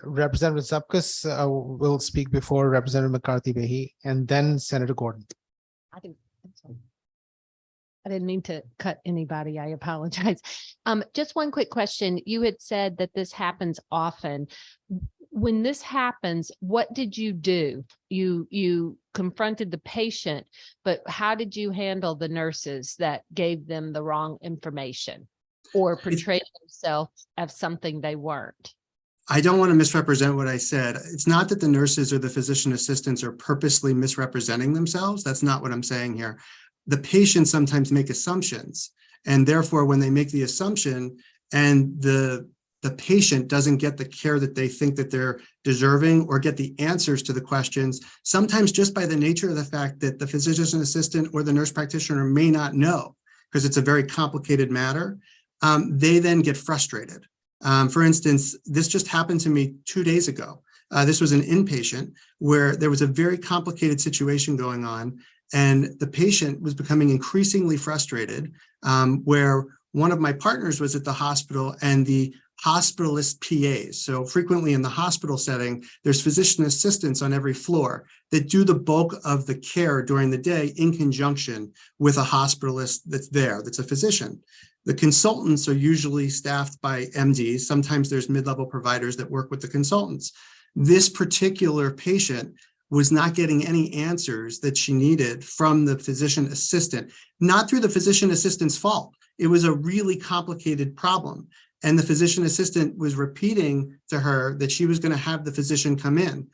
Representative Zupkus will speak before Representative McCarthy-Vahey, and then Senator Gordon. I didn't mean to cut anybody. I apologize. Just one quick question. You had said that this happens often. When this happens, what did you do? You confronted the patient, but how did you handle the nurses that gave them the wrong information or portrayed themselves as something they weren't? I don't want to misrepresent what I said. It's not that the nurses or the physician assistants are purposely misrepresenting themselves. That's not what I'm saying here. The patients sometimes make assumptions, and therefore when they make the assumption and the patient doesn't get the care that they think that they're deserving or get the answers to the questions, sometimes just by the nature of the fact that the physician assistant or the nurse practitioner may not know, because it's a very complicated matter, they then get frustrated. For instance, this just happened to me 2 days ago. This was an inpatient where there was a very complicated situation going on, and the patient was becoming increasingly frustrated, where one of my partners was at the hospital and the hospitalist PAs. So frequently in the hospital setting, there's physician assistants on every floor that do the bulk of the care during the day in conjunction with a hospitalist that's there, that's a physician. The consultants are usually staffed by MDs. Sometimes there's mid-level providers that work with the consultants. This particular patient was not getting any answers that she needed from the physician assistant, not through the physician assistant's fault. It was a really complicated problem. And the physician assistant was repeating to her that she was going to have the physician come in.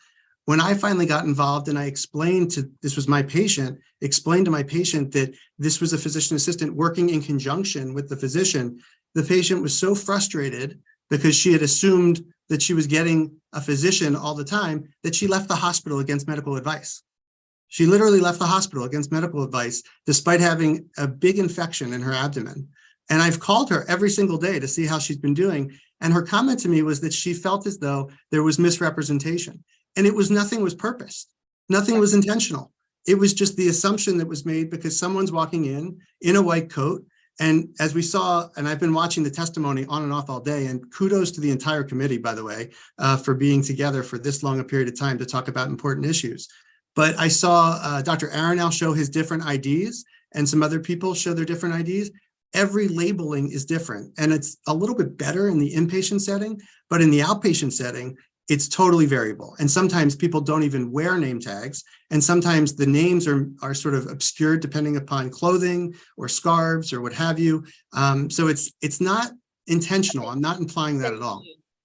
When I finally got involved and I explained to, this was my patient, explained to my patient that this was a physician assistant working in conjunction with the physician, the patient was so frustrated because she had assumed that she was getting a physician all the time that she left the hospital against medical advice. She literally left the hospital against medical advice, despite having a big infection in her abdomen. And I've called her every single day to see how she's been doing. And her comment to me was that she felt as though there was misrepresentation. And it was nothing was purposed. Nothing was intentional. It was just the assumption that was made because someone's walking in a white coat. And as we saw, and I've been watching the testimony on and off all day, and kudos to the entire committee, by the way, for being together for this long a period of time to talk about important issues. But I saw Dr. Aronel show his different IDs and some other people show their different IDs. Every labeling is different, and it's a little bit better in the inpatient setting, but in the outpatient setting, it's totally variable. And sometimes people don't even wear name tags. And sometimes the names are sort of obscured depending upon clothing or scarves or what have you. So it's not intentional. I'm not implying that at all.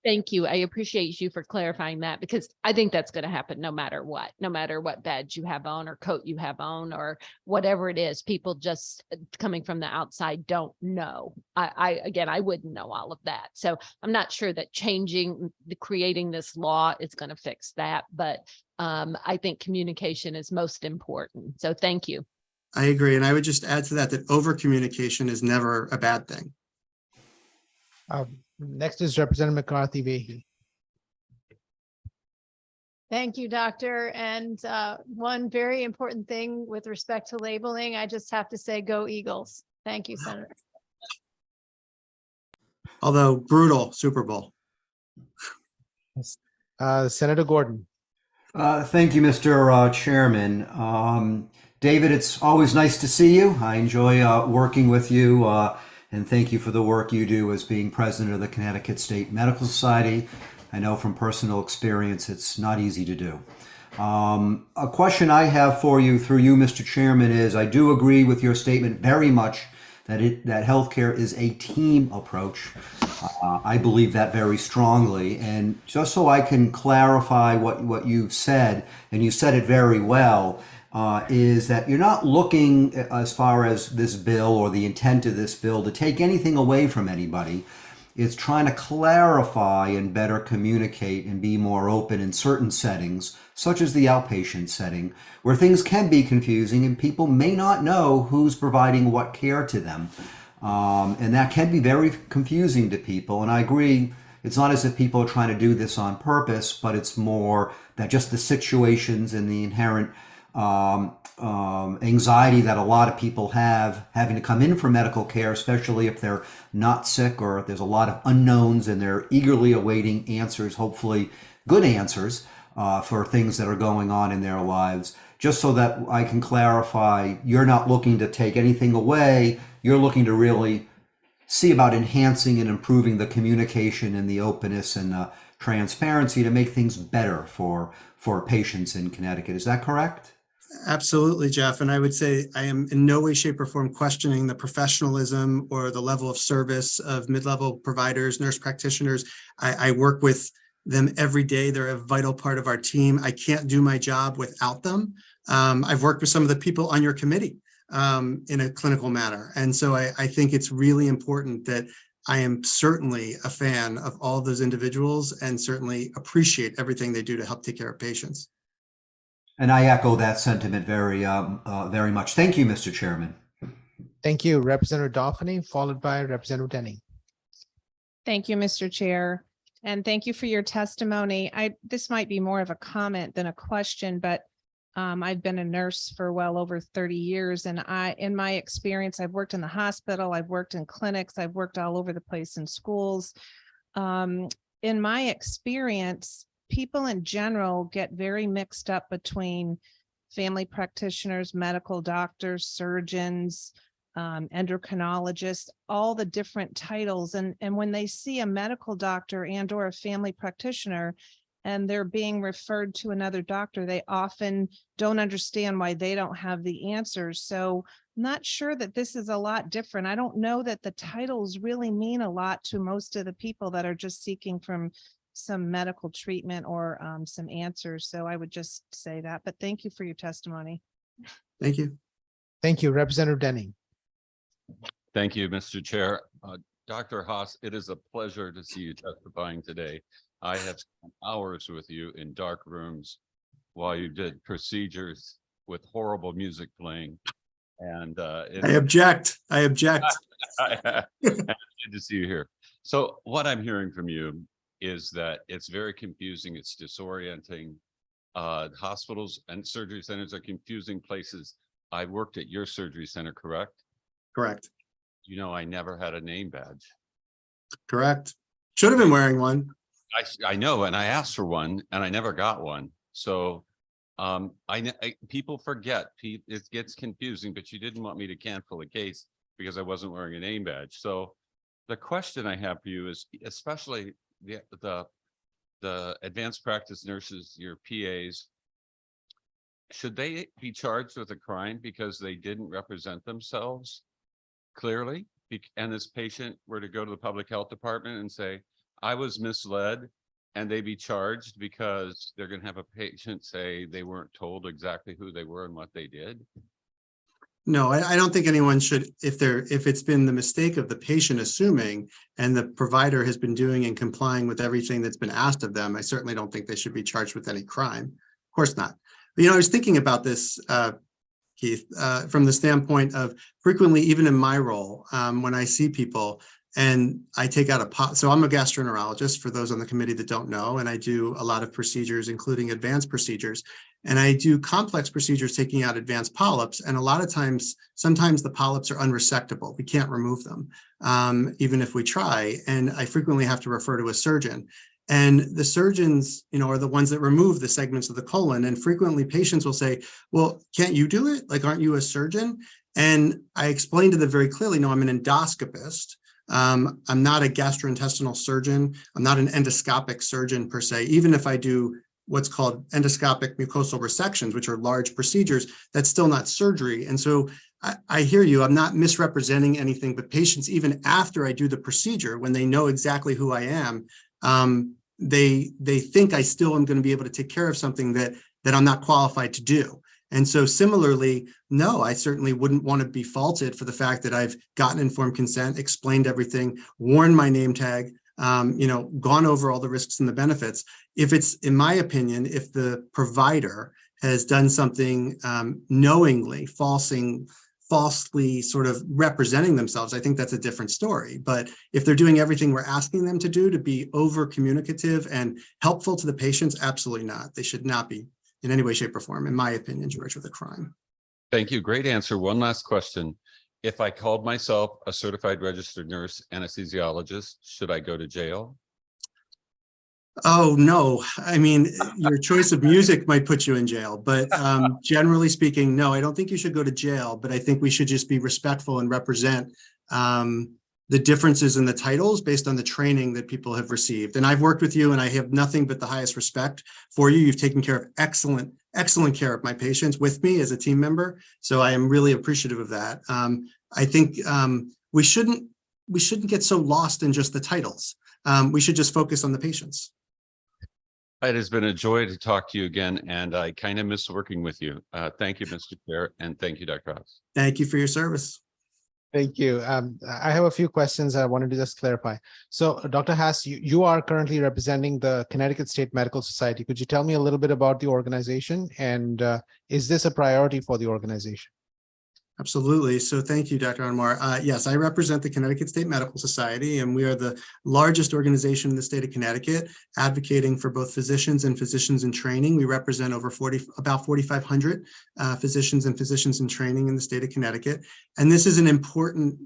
Thank you. I appreciate you for clarifying that because I think that's going to happen no matter what badge you have on or coat you have on or whatever it is. People just coming from the outside don't know. I wouldn't know all of that. So I'm not sure that creating this law is going to fix that, but I think communication is most important. So thank you. I agree. And I would just add to that, that over communication is never a bad thing. Next is Representative McCarthy-Vahey. Thank you, Doctor. And one very important thing with respect to labeling, I just have to say, go Eagles. Thank you, Senator. Although brutal Super Bowl. Senator Gordon. Thank you, Mr. Chairman. David, it's always nice to see you. I enjoy working with you. And thank you for the work you do as being president of the Connecticut State Medical Society. I know from personal experience, it's not easy to do. A question I have for you through you, Mr. Chairman, is I do agree with your statement very much that healthcare is a team approach. I believe that very strongly. And just so I can clarify what you've said, and you said it very well, is that you're not looking, as far as this bill or the intent of this bill, to take anything away from anybody. It's trying to clarify and better communicate and be more open in certain settings, such as the outpatient setting, where things can be confusing and people may not know who's providing what care to them. And that can be very confusing to people. And I agree, it's not as if people are trying to do this on purpose, but it's more that just the situations and the inherent anxiety that a lot of people have having to come in for medical care, especially if they're not sick or if there's a lot of unknowns and they're eagerly awaiting answers, hopefully good answers for things that are going on in their lives. Just so that I can clarify, you're not looking to take anything away. You're looking to really see about enhancing and improving the communication and the openness and transparency to make things better for patients in Connecticut. Is that correct? Absolutely, Jeff. And I would say I am in no way, shape, or form questioning the professionalism or the level of service of mid-level providers, nurse practitioners. I work with them every day. They're a vital part of our team. I can't do my job without them. I've worked with some of the people on your committee in a clinical manner. And so I think it's really important that I am certainly a fan of all those individuals and certainly appreciate everything they do to help take care of patients. And I echo that sentiment very much. Thank you, Mr. Chairman. Thank you, Representative Dauphiny, followed by Representative Denning. Thank you, Mr. Chair. And thank you for your testimony. This might be more of a comment than a question, but I've been a nurse for well over 30 years. And in my experience, I've worked in the hospital, I've worked in clinics, I've worked all over the place in schools. In my experience, people in general get very mixed up between family practitioners, medical doctors, surgeons, endocrinologists, all the different titles. And when they see a medical doctor and or a family practitioner and they're being referred to another doctor, they often don't understand why they don't have the answers. So I'm not sure that this is a lot different. I don't know that the titles really mean a lot to most of the people that are just seeking from some medical treatment or some answers. So I would just say that, but thank you for your testimony. Thank you. Thank you, Representative Denning. Thank you, Mr. Chair. Dr. Haas, it is a pleasure to see you testifying today. I have spent hours with you in dark rooms while you did procedures with horrible music playing. And I object. Good to see you here. So what I'm hearing from you is that it's very confusing. It's disorienting. Hospitals and surgery centers are confusing places. I worked at your surgery center, correct? Correct. You know, I never had a name badge. Correct. Should have been wearing one. I know, and I asked for one, and I never got one. So people forget. It gets confusing, but you didn't want me to cancel the case because I wasn't wearing a name badge. So the question I have for you is, especially the advanced practice nurses, your PAs, should they be charged with a crime because they didn't represent themselves clearly? And this patient were to go to the public health department and say, I was misled and they be charged because they're going to have a patient say they weren't told exactly who they were and what they did? No, I don't think anyone should, if it's been the mistake of the patient assuming and the provider has been doing and complying with everything that's been asked of them, I certainly don't think they should be charged with any crime. Of course not. But, I was thinking about this, Keith, from the standpoint of frequently, even in my role, when I see people and I take out so I'm a gastroenterologist for those on the committee that don't know, and I do a lot of procedures, including advanced procedures. And I do complex procedures taking out advanced polyps. And a lot of times, sometimes the polyps are unresectable. We can't remove them, even if we try. And I frequently have to refer to a surgeon. And the surgeons, are the ones that remove the segments of the colon. And frequently patients will say, well, can't you do it? Like, aren't you a surgeon? And I explained to them very clearly, no, I'm an endoscopist. I'm not a gastrointestinal surgeon. I'm not an endoscopic surgeon per se, even if I do what's called endoscopic mucosal resections, which are large procedures, that's still not surgery. And so I hear you, I'm not misrepresenting anything, but patients, even after I do the procedure, when they know exactly who I am, they think I still am going to be able to take care of something that I'm not qualified to do. And so similarly, no, I certainly wouldn't want to be faulted for the fact that I've gotten informed consent, explained everything, worn my name tag, gone over all the risks and the benefits. If it's, in my opinion, if the provider has done something knowingly, falsely sort of representing themselves, I think that's a different story. But if they're doing everything we're asking them to do to be over communicative and helpful to the patients, absolutely not. They should not be in any way, shape, or form, in my opinion, charged with a crime. Thank you. Great answer. One last question. If I called myself a certified registered nurse anesthesiologist, should I go to jail? Oh, no. I mean, your choice of music might put you in jail, but generally speaking, no, I don't think you should go to jail, but I think we should just be respectful and represent the differences in the titles based on the training that people have received. And I've worked with you and I have nothing but the highest respect for you. You've taken care of excellent care of my patients with me as a team member. So I am really appreciative of that. I think we shouldn't get so lost in just the titles. We should just focus on the patients. It has been a joy to talk to you again, and I kind of miss working with you. Thank you, Mr. Chair, and thank you, Dr. House. Thank you for your service. Thank you. I have a few questions I wanted to just clarify. So, Dr. Haas, you are currently representing the Connecticut State Medical Society. Could you tell me a little bit about the organization, and is this a priority for the organization? Absolutely. So thank you, Dr. Anwar. Yes, I represent the Connecticut State Medical Society, and we are the largest organization in the state of Connecticut, advocating for both physicians and physicians in training. We represent about 4,500 physicians and physicians in training in the state of Connecticut. And this is an important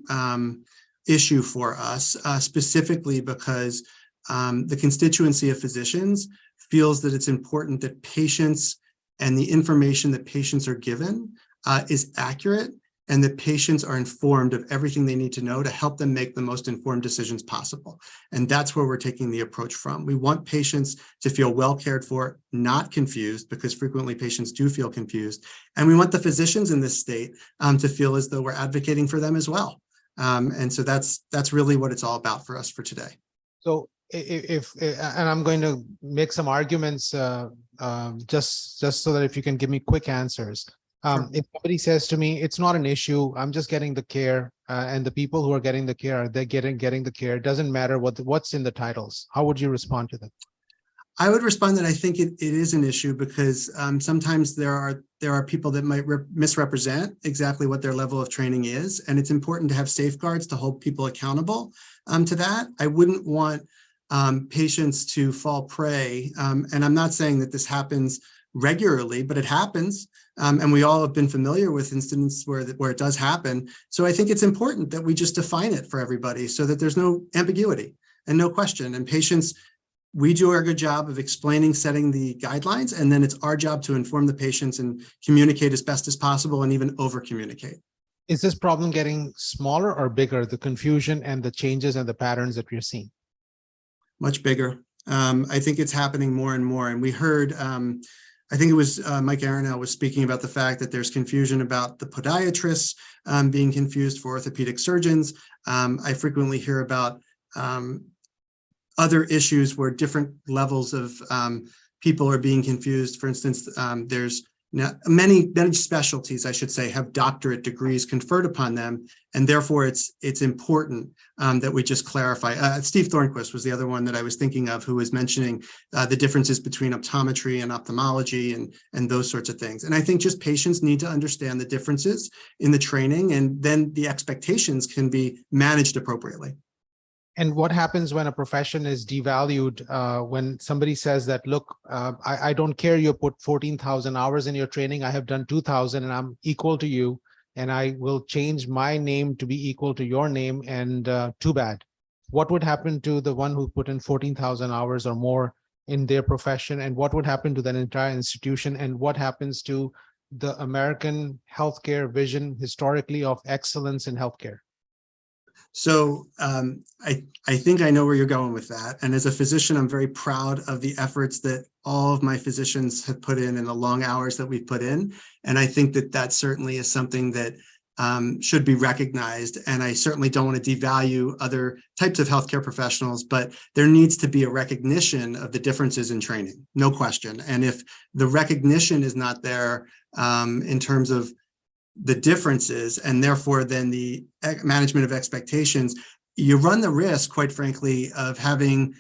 issue for us, specifically because the constituency of physicians feels that it's important that patients and the information that patients are given is accurate, and that patients are informed of everything they need to know to help them make the most informed decisions possible. And that's where we're taking the approach from. We want patients to feel well cared for, not confused, because frequently patients do feel confused. And we want the physicians in this state to feel as though we're advocating for them as well. And so that's really what it's all about for us for today. So and I'm going to make some arguments just so that if you can give me quick answers. If somebody says to me, it's not an issue, I'm just getting the care, and the people who are getting the care, they're getting the care. It doesn't matter what's in the titles. How would you respond to that? I would respond that I think it is an issue because sometimes there are people that might misrepresent exactly what their level of training is, and it's important to have safeguards to hold people accountable to that. I wouldn't want patients to fall prey, and I'm not saying that this happens regularly, but it happens. And we all have been familiar with incidents where it does happen. So I think it's important that we just define it for everybody so that there's no ambiguity and no question. And patients, we do our good job of explaining, setting the guidelines, and then it's our job to inform the patients and communicate as best as possible and even over communicate. Is this problem getting smaller or bigger, the confusion and the changes and the patterns that we're seeing? Much bigger. I think it's happening more and more. And we heard, I think it was Mike Aronell was speaking about the fact that there's confusion about the podiatrists being confused for orthopedic surgeons. I frequently hear about other issues where different levels of people are being confused. For instance, there's now many specialties, I should say, have doctorate degrees conferred upon them, and therefore it's important that we just clarify. Steve Thornquist was the other one that I was thinking of, who was mentioning the differences between optometry and ophthalmology and those sorts of things. And I think just patients need to understand the differences in the training, and then the expectations can be managed appropriately. And what happens when a profession is devalued, when somebody says that, look, I don't care, you put 14,000 hours in your training, I have done 2,000 and I'm equal to you, and I will change my name to be equal to your name, and too bad. What would happen to the one who put in 14,000 hours or more in their profession? And what would happen to that entire institution? And what happens to the American healthcare vision historically of excellence in healthcare? So I think I know where you're going with that. And as a physician, I'm very proud of the efforts that all of my physicians have put in and the long hours that we've put in. And I think that that certainly is something that should be recognized. And I certainly don't want to devalue other types of healthcare professionals, but there needs to be a recognition of the differences in training, no question. And if the recognition is not there in terms of the differences, and therefore then the management of expectations, you run the risk, quite frankly, of having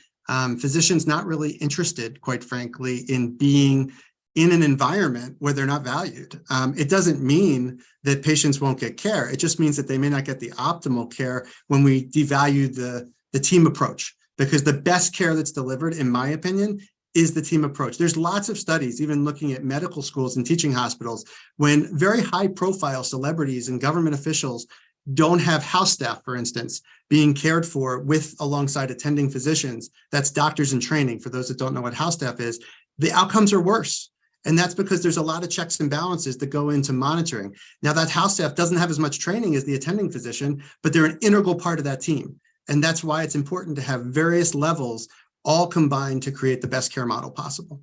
physicians not really interested, quite frankly, in being in an environment where they're not valued. It doesn't mean that patients won't get care. It just means that they may not get the optimal care when we devalue the team approach, because the best care that's delivered, in my opinion, is the team approach. There's lots of studies, even looking at medical schools and teaching hospitals, when very high profile celebrities and government officials don't have house staff, for instance, being cared for alongside attending physicians. That's doctors in training. For those that don't know what house staff is, the outcomes are worse. And that's because there's a lot of checks and balances that go into monitoring. Now, that house staff doesn't have as much training as the attending physician, but they're an integral part of that team. And that's why it's important to have various levels all combined to create the best care model possible.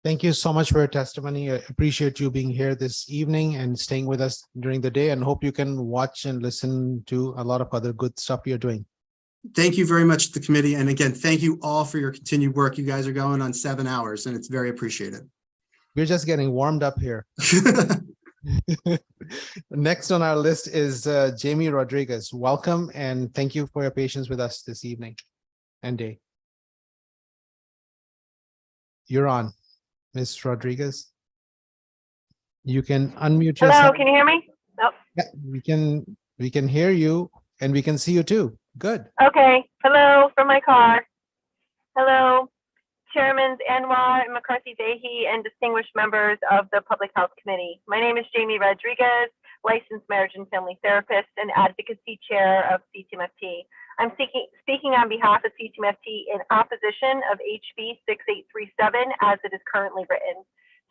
Thank you so much for your testimony. I appreciate you being here this evening and staying with us during the day, and hope you can watch and listen to a lot of other good stuff you're doing. Thank you very much to the committee. And again, thank you all for your continued work. You guys are going on 7 hours, and it's very appreciated. We're just getting warmed up here. Next on our list is Jamie Rodriguez. Welcome, and thank you for your patience with us this evening and day. You're on, Ms. Rodriguez. You can unmute yourself. Hello, can you hear me? Nope. Yeah, we can hear you, and we can see you too. Good. Okay. Hello from my car. Hello, Chairmans Anwar and McCarthy Vahey and distinguished members of the Public Health Committee. My name is Jamie Rodriguez, licensed marriage and family therapist and advocacy chair of CTMFT. I'm speaking on behalf of CTMFT in opposition of HB 6837 as it is currently written.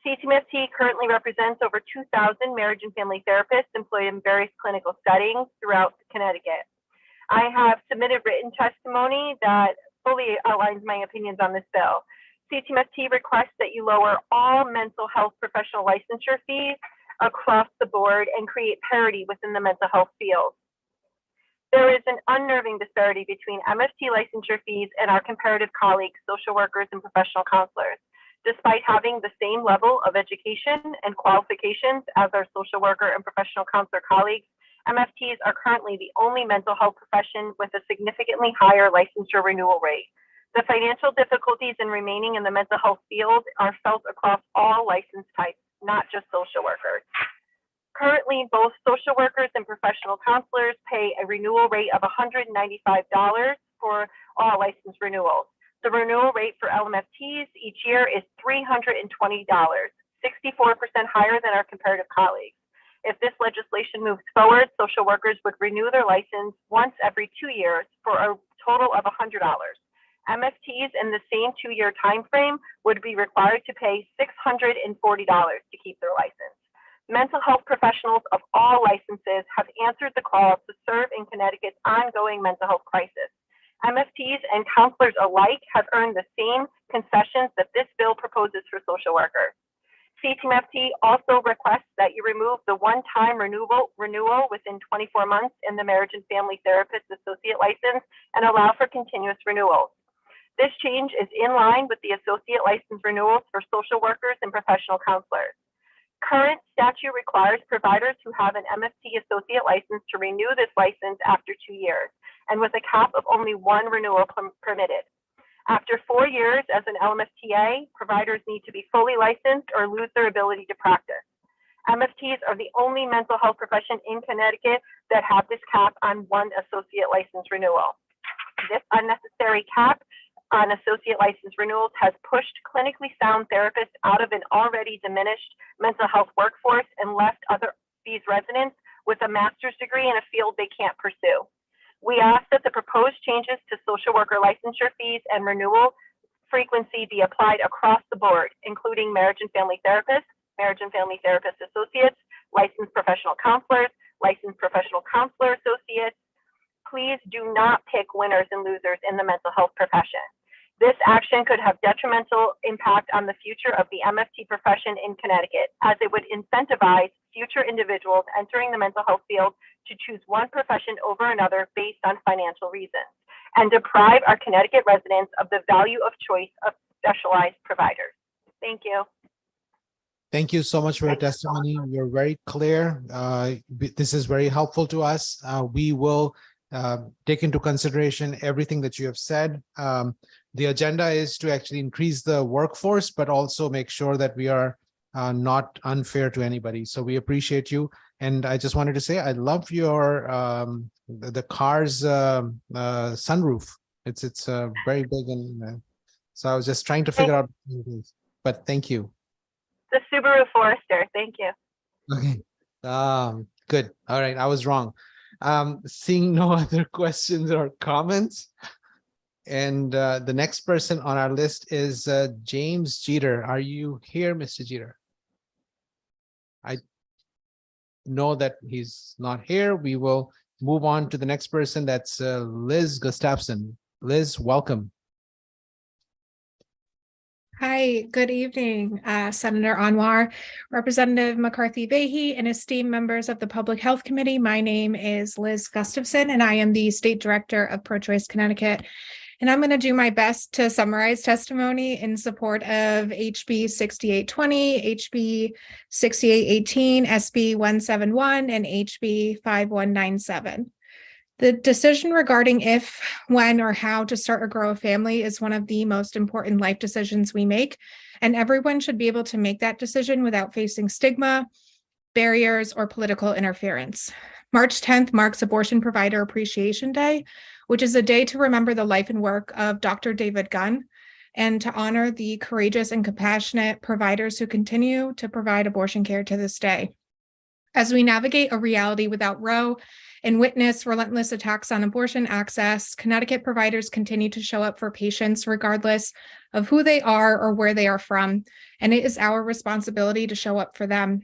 CTMFT currently represents over 2,000 marriage and family therapists employed in various clinical settings throughout Connecticut. I have submitted written testimony that fully outlines my opinions on this bill. CTMFT requests that you lower all mental health professional licensure fees across the board and create parity within the mental health field. There is an unnerving disparity between MFT licensure fees and our comparative colleagues, social workers and professional counselors. Despite having the same level of education and qualifications as our social worker and professional counselor colleagues, MFTs are currently the only mental health profession with a significantly higher licensure renewal rate. The financial difficulties in remaining in the mental health field are felt across all license types, not just social workers. Currently, both social workers and professional counselors pay a renewal rate of $195 for all license renewals. The renewal rate for LMFTs each year is $320, 64% higher than our comparative colleagues. If this legislation moves forward, social workers would renew their license once every 2 years for a total of $100. MFTs in the same 2-year time frame would be required to pay $640 to keep their license. Mental health professionals of all licenses have answered the call to serve in Connecticut's ongoing mental health crisis. MFTs and counselors alike have earned the same concessions that this bill proposes for social workers. CTMFT also requests that you remove the one-time renewal within 24 months in the Marriage and Family Therapist Associate License and allow for continuous renewals. This change is in line with the associate license renewals for social workers and professional counselors. Current statute requires providers who have an MFT associate license to renew this license after 2 years, and with a cap of only one renewal permitted. After 4 years as an LMFTA, providers need to be fully licensed or lose their ability to practice. MFTs are the only mental health profession in Connecticut that have this cap on one associate license renewal. This unnecessary cap on associate license renewals has pushed clinically sound therapists out of an already diminished mental health workforce and left these residents with a master's degree in a field they can't pursue. We ask that the proposed changes to social worker licensure fees and renewal frequency be applied across the board, including marriage and family therapists, marriage and family therapist associates, licensed professional counselors, licensed professional counselor associates. Please do not pick winners and losers in the mental health profession. This action could have detrimental impact on the future of the MFT profession in Connecticut, as it would incentivize future individuals entering the mental health field to choose one profession over another based on financial reasons, and deprive our Connecticut residents of the value of choice of specialized providers. Thank you. Thank you so much for your testimony. You're very clear. This is very helpful to us. We will take into consideration everything that you have said. The agenda is to actually increase the workforce, but also make sure that we are not unfair to anybody. So we appreciate you. And I just wanted to say, I love your the car's sunroof. It's very big, and so I was just trying to figure out. But thank you. The Subaru Forester. Thank you. Okay. Good. All right. I was wrong. Seeing no other questions or comments. And the next person on our list is James Jeter. Are you here, Mr. Jeter? I know that he's not here. We will move on to the next person. That's Liz Gustafson. Liz, welcome. Hi, good evening, Senator Anwar, Representative McCarthy-Vahey, and esteemed members of the Public Health Committee. My name is Liz Gustafson, and I am the State Director of Pro-Choice Connecticut. And I'm going to do my best to summarize testimony in support of HB 6820, HB 6818, SB 171, and HB 5197. The decision regarding if, when, or how to start or grow a family is one of the most important life decisions we make, and everyone should be able to make that decision without facing stigma, barriers, or political interference. March 10th marks Abortion Provider Appreciation Day, which is a day to remember the life and work of Dr. David Gunn and to honor the courageous and compassionate providers who continue to provide abortion care to this day. As we navigate a reality without Roe and witness relentless attacks on abortion access, Connecticut providers continue to show up for patients regardless of who they are or where they are from, and it is our responsibility to show up for them.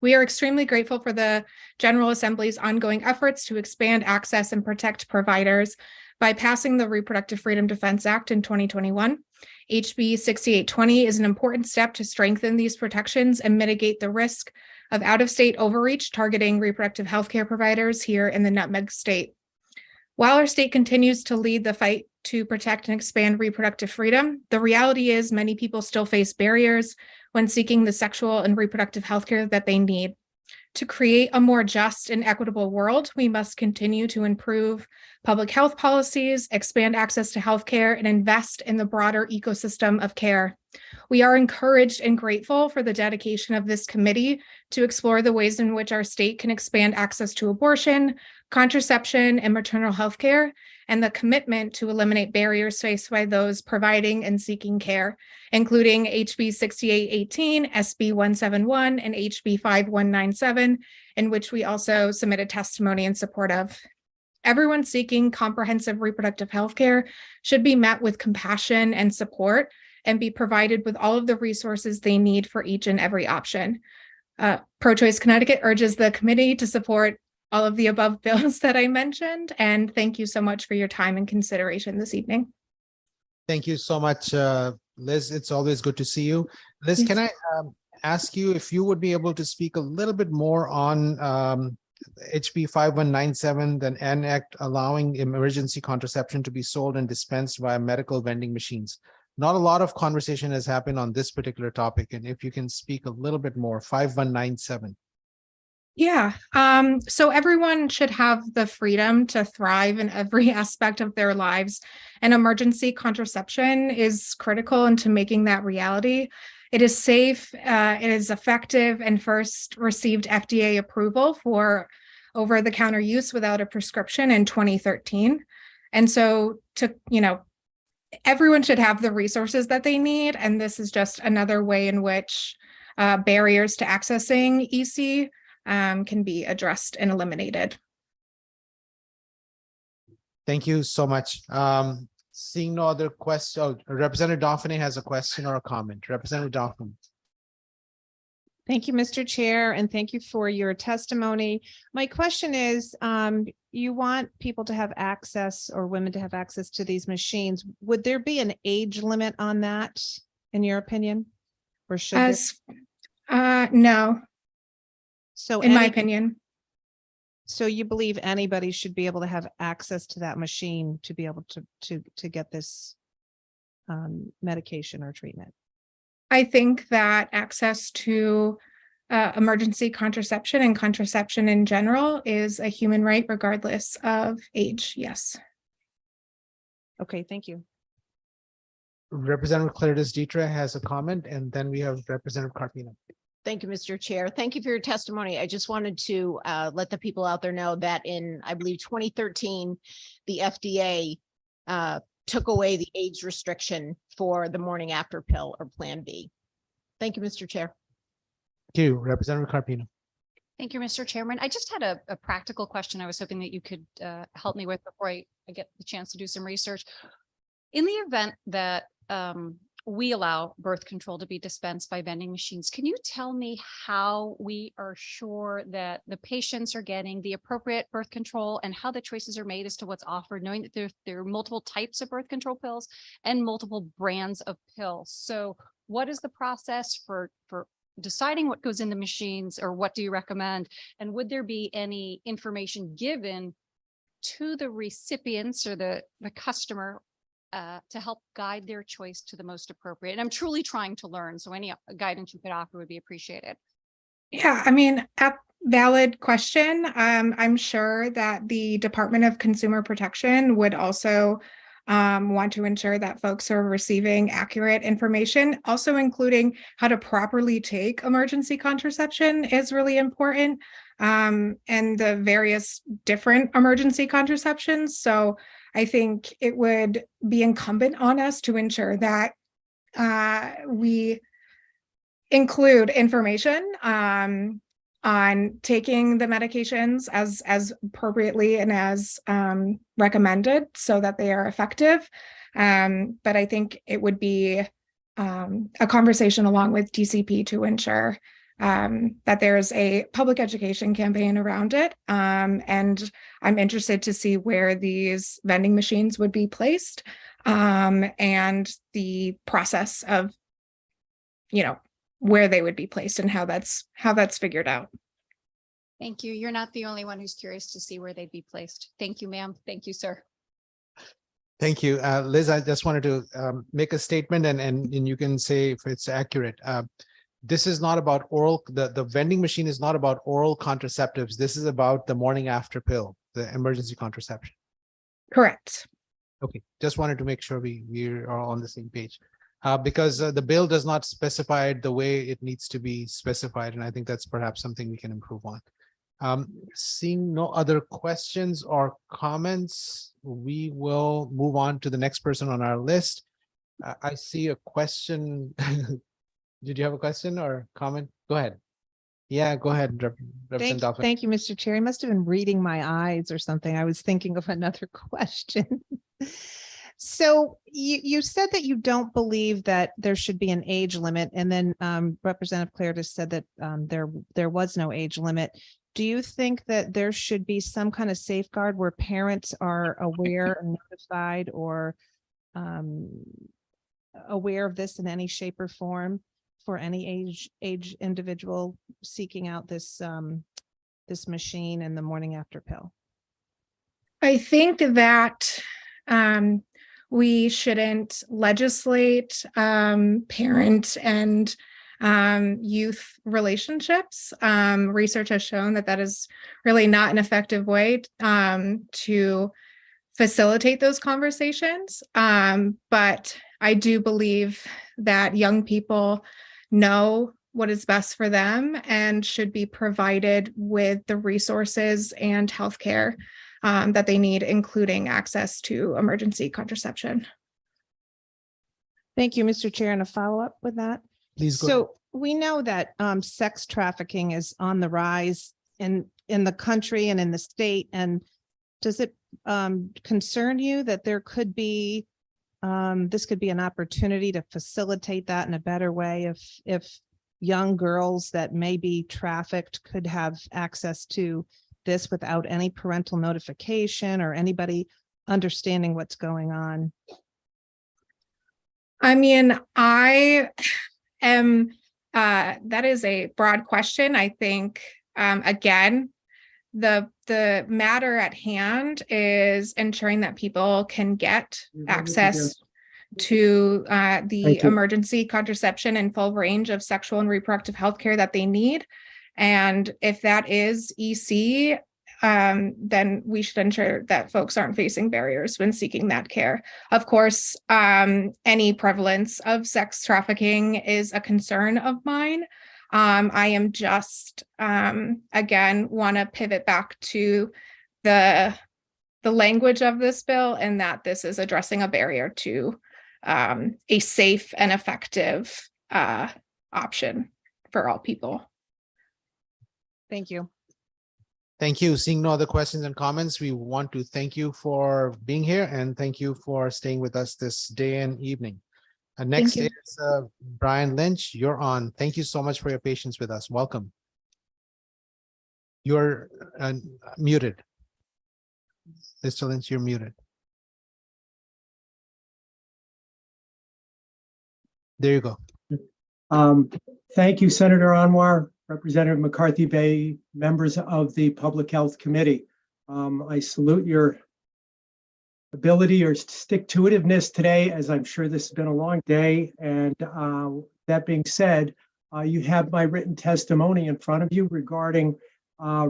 We are extremely grateful for the General Assembly's ongoing efforts to expand access and protect providers by passing the Reproductive Freedom Defense Act in 2021. HB 6820 is an important step to strengthen these protections and mitigate the risk of out-of-state overreach targeting reproductive healthcare providers here in the Nutmeg State. While our state continues to lead the fight to protect and expand reproductive freedom, the reality is many people still face barriers when seeking the sexual and reproductive healthcare that they need. To create a more just and equitable world, we must continue to improve public health policies, expand access to healthcare, and invest in the broader ecosystem of care. We are encouraged and grateful for the dedication of this committee to explore the ways in which our state can expand access to abortion, contraception, and maternal health care, and the commitment to eliminate barriers faced by those providing and seeking care, including HB 6818, SB 171, and HB 5197, in which we also submitted testimony in support of. Everyone seeking comprehensive reproductive health care should be met with compassion and support and be provided with all of the resources they need for each and every option. Pro-Choice Connecticut urges the committee to support all of the above bills that I mentioned, and thank you so much for your time and consideration this evening. Thank you so much, Liz. It's always good to see you. Liz, can I ask you if you would be able to speak a little bit more on HB 5197, the N Act allowing emergency contraception to be sold and dispensed via medical vending machines. Not a lot of conversation has happened on this particular topic, and if you can speak a little bit more, 5197. Yeah, so everyone should have the freedom to thrive in every aspect of their lives, and emergency contraception is critical into making that reality. It is safe, it is effective, and first received FDA approval for over-the-counter use without a prescription in 2013. And so everyone should have the resources that they need, and this is just another way in which barriers to accessing EC can be addressed and eliminated. Thank you so much. Seeing no other question, Representative Dauphiné has a question or a comment. Representative Dauphiné. Thank you, Mr. Chair, and thank you for your testimony. My question is, you want people to have access, or women to have access to these machines. Would there be an age limit on that, in your opinion? Or should there? No. So in my opinion. So you believe anybody should be able to have access to that machine to be able to get this medication or treatment? I think that access to emergency contraception and contraception in general is a human right regardless of age. Yes. Okay, thank you. Representative Claridis Dietra has a comment, and then we have Representative Carpino. Thank you, Mr. Chair. Thank you for your testimony. I just wanted to let the people out there know that in, I believe, 2013, the FDA took away the age restriction for the morning after pill, or Plan B. Thank you, Mr. Chair. Thank you, Representative Carpino. Thank you, Mr. Chairman. I just had a practical question I was hoping that you could help me with before I get the chance to do some research. In the event that we allow birth control to be dispensed by vending machines, can you tell me how we are sure that the patients are getting the appropriate birth control, and how the choices are made as to what's offered, knowing that there are multiple types of birth control pills and multiple brands of pills? So what is the process for deciding what goes in the machines, or what do you recommend? And would there be any information given to the recipients or the customer to help guide their choice to the most appropriate? And I'm truly trying to learn, so any guidance you could offer would be appreciated. Yeah, I mean, valid question. I'm sure that the Department of Consumer Protection would also want to ensure that folks are receiving accurate information, also including how to properly take emergency contraception is really important, and the various different emergency contraceptions. So I think it would be incumbent on us to ensure that we include information on taking the medications as appropriately and as recommended, so that they are effective. But I think it would be a conversation along with DCP to ensure that there's a public education campaign around it. And I'm interested to see where these vending machines would be placed, and the process of, where they would be placed and how that's figured out. Thank you. You're not the only one who's curious to see where they'd be placed. Thank you, ma'am. Thank you, sir. Thank you. Liz, I just wanted to make a statement, and you can say if it's accurate. This is not about oral, the vending machine is not about oral contraceptives. This is about the morning after pill, the emergency contraception. Correct. Okay, just wanted to make sure we are on the same page. Because the bill does not specify it the way it needs to be specified, and I think that's perhaps something we can improve on. Seeing no other questions or comments, we will move on to the next person on our list. I see a question. Did you have a question or comment? Go ahead. Yeah, go ahead, Representative Dauphiné. Thank you, Mr. Chair. I must have been reading my eyes or something. I was thinking of another question. So you said that you don't believe that there should be an age limit, and then Representative Claridis said that there was no age limit. Do you think that there should be some kind of safeguard where parents are aware and notified, or aware of this in any shape or form for any age individual seeking out this this machine and the morning after pill? I think that we shouldn't legislate parent and youth relationships. Research has shown that that is really not an effective way to facilitate those conversations. But I do believe that young people know what is best for them and should be provided with the resources and healthcare that they need, including access to emergency contraception. Thank you, Mr. Chair. And a follow-up with that. Please go. So we know that sex trafficking is on the rise in the country and in the state. And does it concern you that there could be this could be an opportunity to facilitate that in a better way if young girls that may be trafficked could have access to this without any parental notification or anybody understanding what's going on? I mean, I am, that is a broad question. I think, again, the matter at hand is ensuring that people can get access to the emergency contraception and full range of sexual and reproductive health care that they need. And if that is EC, then we should ensure that folks aren't facing barriers when seeking that care. Of course, any prevalence of sex trafficking is a concern of mine. I am just, again, want to pivot back to the language of this bill and that this is addressing a barrier to a safe and effective option for all people. Thank you. Thank you. Seeing no other questions and comments, we want to thank you for being here and thank you for staying with us this day and evening. Next is Brian Lynch. You're on. Thank you so much for your patience with us. Welcome. You're muted. Mr. Lynch, you're muted. There you go. Thank you, Senator Anwar, Representative McCarthy-Bay, members of the Public Health Committee. I salute your ability or stick-to-itiveness today, as I'm sure this has been a long day. And that being said, you have my written testimony in front of you regarding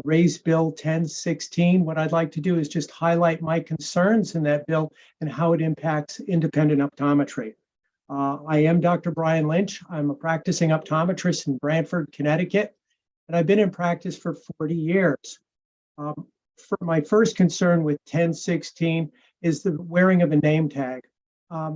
Raise Bill 1016. What I'd like to do is just highlight my concerns in that bill and how it impacts independent optometry. I am Dr. Brian Lynch. I'm a practicing optometrist in Brantford, Connecticut, and I've been in practice for 40 years. For my first concern with 1016 is the wearing of a name tag.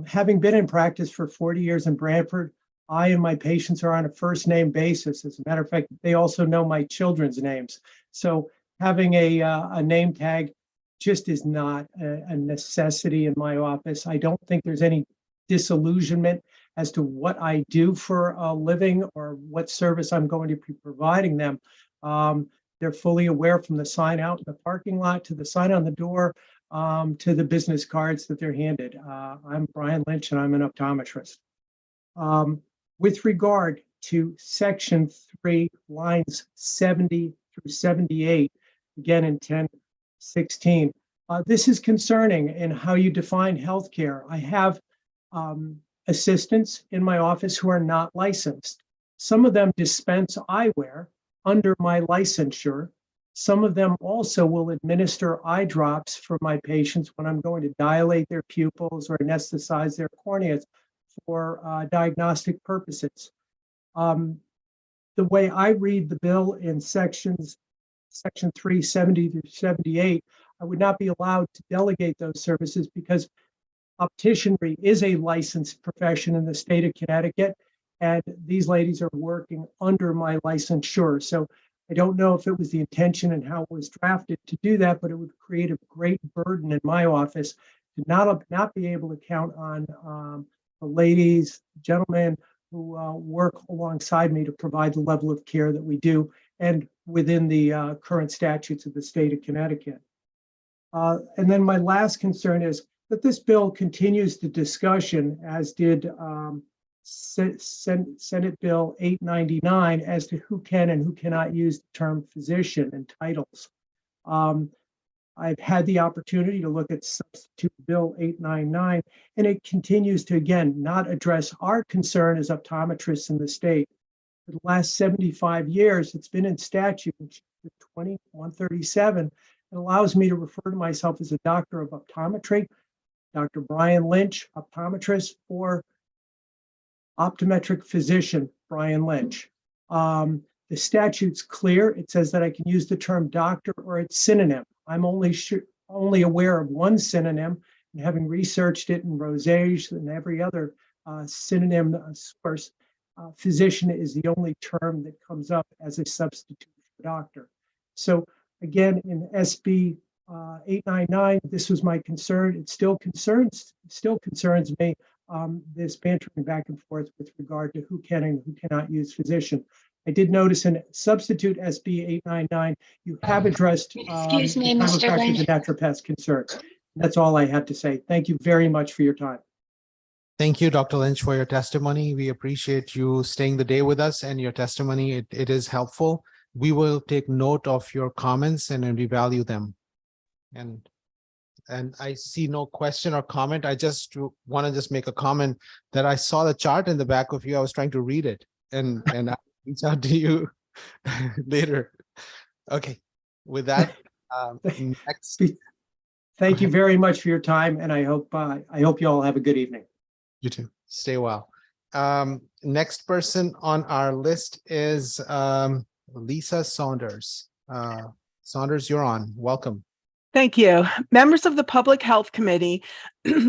Having been in practice for 40 years in Brantford, I and my patients are on a first name basis. As a matter of fact, they also know my children's names. So having a name tag just is not a necessity in my office. I don't think there's any disillusionment as to what I do for a living or what service I'm going to be providing them. They're fully aware from the sign out in the parking lot to the sign on the door to the business cards that they're handed. I'm Brian Lynch and I'm an optometrist. With regard to Section 3, lines 70 through 78, again in 1016, this is concerning in how you define healthcare. I have assistants in my office who are not licensed. Some of them dispense eyewear under my licensure. Some of them also will administer eye drops for my patients when I'm going to dilate their pupils or anesthetize their corneas for diagnostic purposes. The way I read the bill in Section 370 through 78, I would not be allowed to delegate those services because opticianry is a licensed profession in the state of Connecticut, and these ladies are working under my licensure. So I don't know if it was the intention and how it was drafted to do that, but it would create a great burden in my office to not be able to count on the ladies, gentlemen who work alongside me to provide the level of care that we do and within the current statutes of the state of Connecticut. And then my last concern is that this bill continues the discussion, as did Senate Bill 899 as to who can and who cannot use the term physician and titles. I've had the opportunity to look at Substitute Bill 899, and it continues to, again, not address our concern as optometrists in the state. For the last 75 years, it's been in statute, 2137. It allows me to refer to myself as a doctor of optometry, Dr. Brian Lynch, optometrist, or optometric physician, Brian Lynch. The statute's clear. It says that I can use the term doctor or its synonym. I'm only aware of one synonym, and having researched it in Rosage and every other synonym source, physician is the only term that comes up as a substitute for doctor. So again, in SB 899, this was my concern. It still concerns me, this bantering back and forth with regard to who can and who cannot use physician. I did notice in substitute SB 899, you have addressed Excuse me, the Mr. chiropractic Lynch. and naturopath's concern. That's all I had to say. Thank you very much for your time. Thank you, Dr. Lynch, for your testimony. We appreciate you staying the day with us and your testimony. It is helpful. We will take note of your comments and we value them. And I see no question or comment. I just want to just make a comment that I saw the chart in the back of you. I was trying to read it and I'll reach out to you later. Okay, with that, next. Thank you very much for your time, and I hope you all have a good evening. You too. Stay well. Next person on our list is Lisa Saunders. Saunders, you're on. Welcome. Thank you. Members of the Public Health Committee,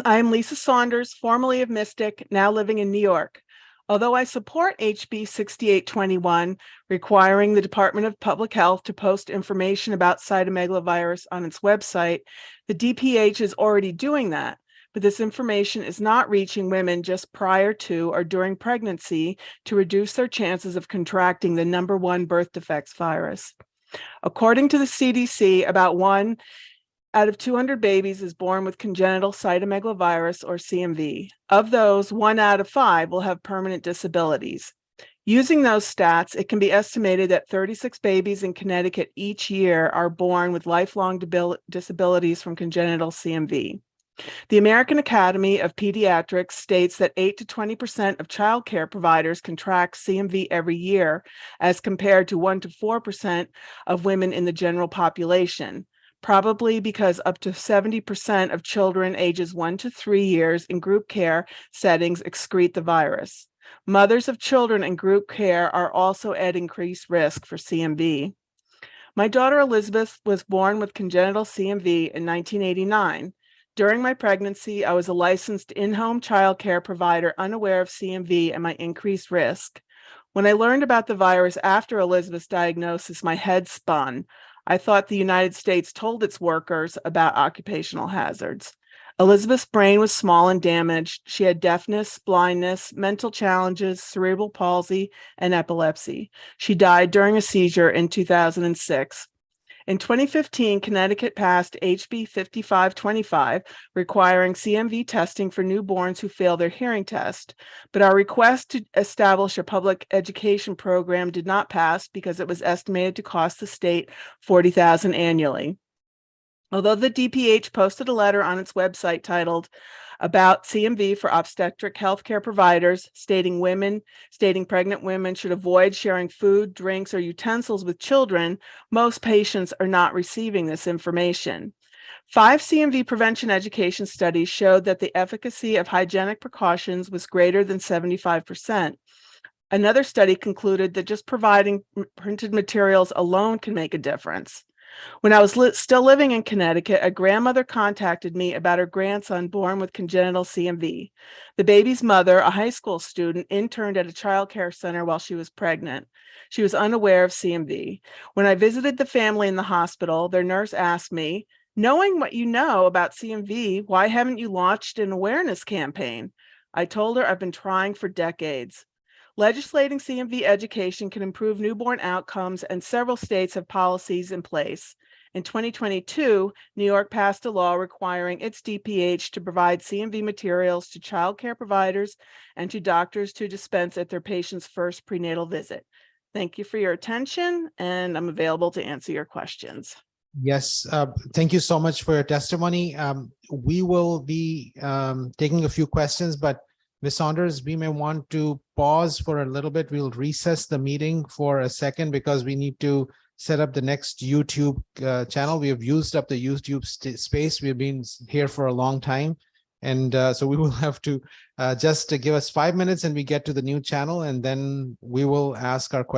I am Lisa Saunders, formerly of Mystic, now living in New York. Although I support HB 6821, requiring the Department of Public Health to post information about cytomegalovirus on its website, the DPH is already doing that, but this information is not reaching women just prior to or during pregnancy to reduce their chances of contracting the #1 birth defects virus. According to the CDC, about 1 out of 200 babies is born with congenital cytomegalovirus or CMV. Of those, 1 out of 5 will have permanent disabilities. Using those stats, it can be estimated that 36 babies in Connecticut each year are born with lifelong disabilities from congenital CMV. The American Academy of Pediatrics states that 8 to 20% of childcare providers contract CMV every year, as compared to 1 to 4% of women in the general population, probably because up to 70% of children ages 1 to 3 years in group care settings excrete the virus. Mothers of children in group care are also at increased risk for CMV. My daughter Elizabeth was born with congenital CMV in 1989. During my pregnancy, I was a licensed in-home childcare provider unaware of CMV and my increased risk. When I learned about the virus after Elizabeth's diagnosis, my head spun. I thought the United States told its workers about occupational hazards. Elizabeth's brain was small and damaged. She had deafness, blindness, mental challenges, cerebral palsy, and epilepsy. She died during a seizure in 2006. In 2015, Connecticut passed HB 5525, requiring CMV testing for newborns who fail their hearing test. But our request to establish a public education program did not pass because it was estimated to cost the state $40,000 annually. Although the DPH posted a letter on its website titled about CMV for obstetric healthcare providers, stating pregnant women should avoid sharing food, drinks, or utensils with children, most patients are not receiving this information. 5 CMV prevention education studies showed that the efficacy of hygienic precautions was greater than 75%. Another study concluded that just providing printed materials alone can make a difference. When I was still living in Connecticut, a grandmother contacted me about her grandson born with congenital CMV. The baby's mother, a high school student, interned at a child care center while she was pregnant. She was unaware of CMV. When I visited the family in the hospital, their nurse asked me, "Knowing what you know about CMV, why haven't you launched an awareness campaign?" I told her I've been trying for decades. Legislating CMV education can improve newborn outcomes, and several states have policies in place. In 2022, New York passed a law requiring its DPH to provide CMV materials to childcare providers and to doctors to dispense at their patient's first prenatal visit. Thank you for your attention, and I'm available to answer your questions. Yes, thank you so much for your testimony. We will be taking a few questions, but Ms. Saunders, we may want to pause for a little bit. We'll recess the meeting for a second because we need to set up the next YouTube channel. We have used up the YouTube space. We've been here for a long time. And so we will have to just give us 5 minutes and we get to the new channel, and then we will ask our questions.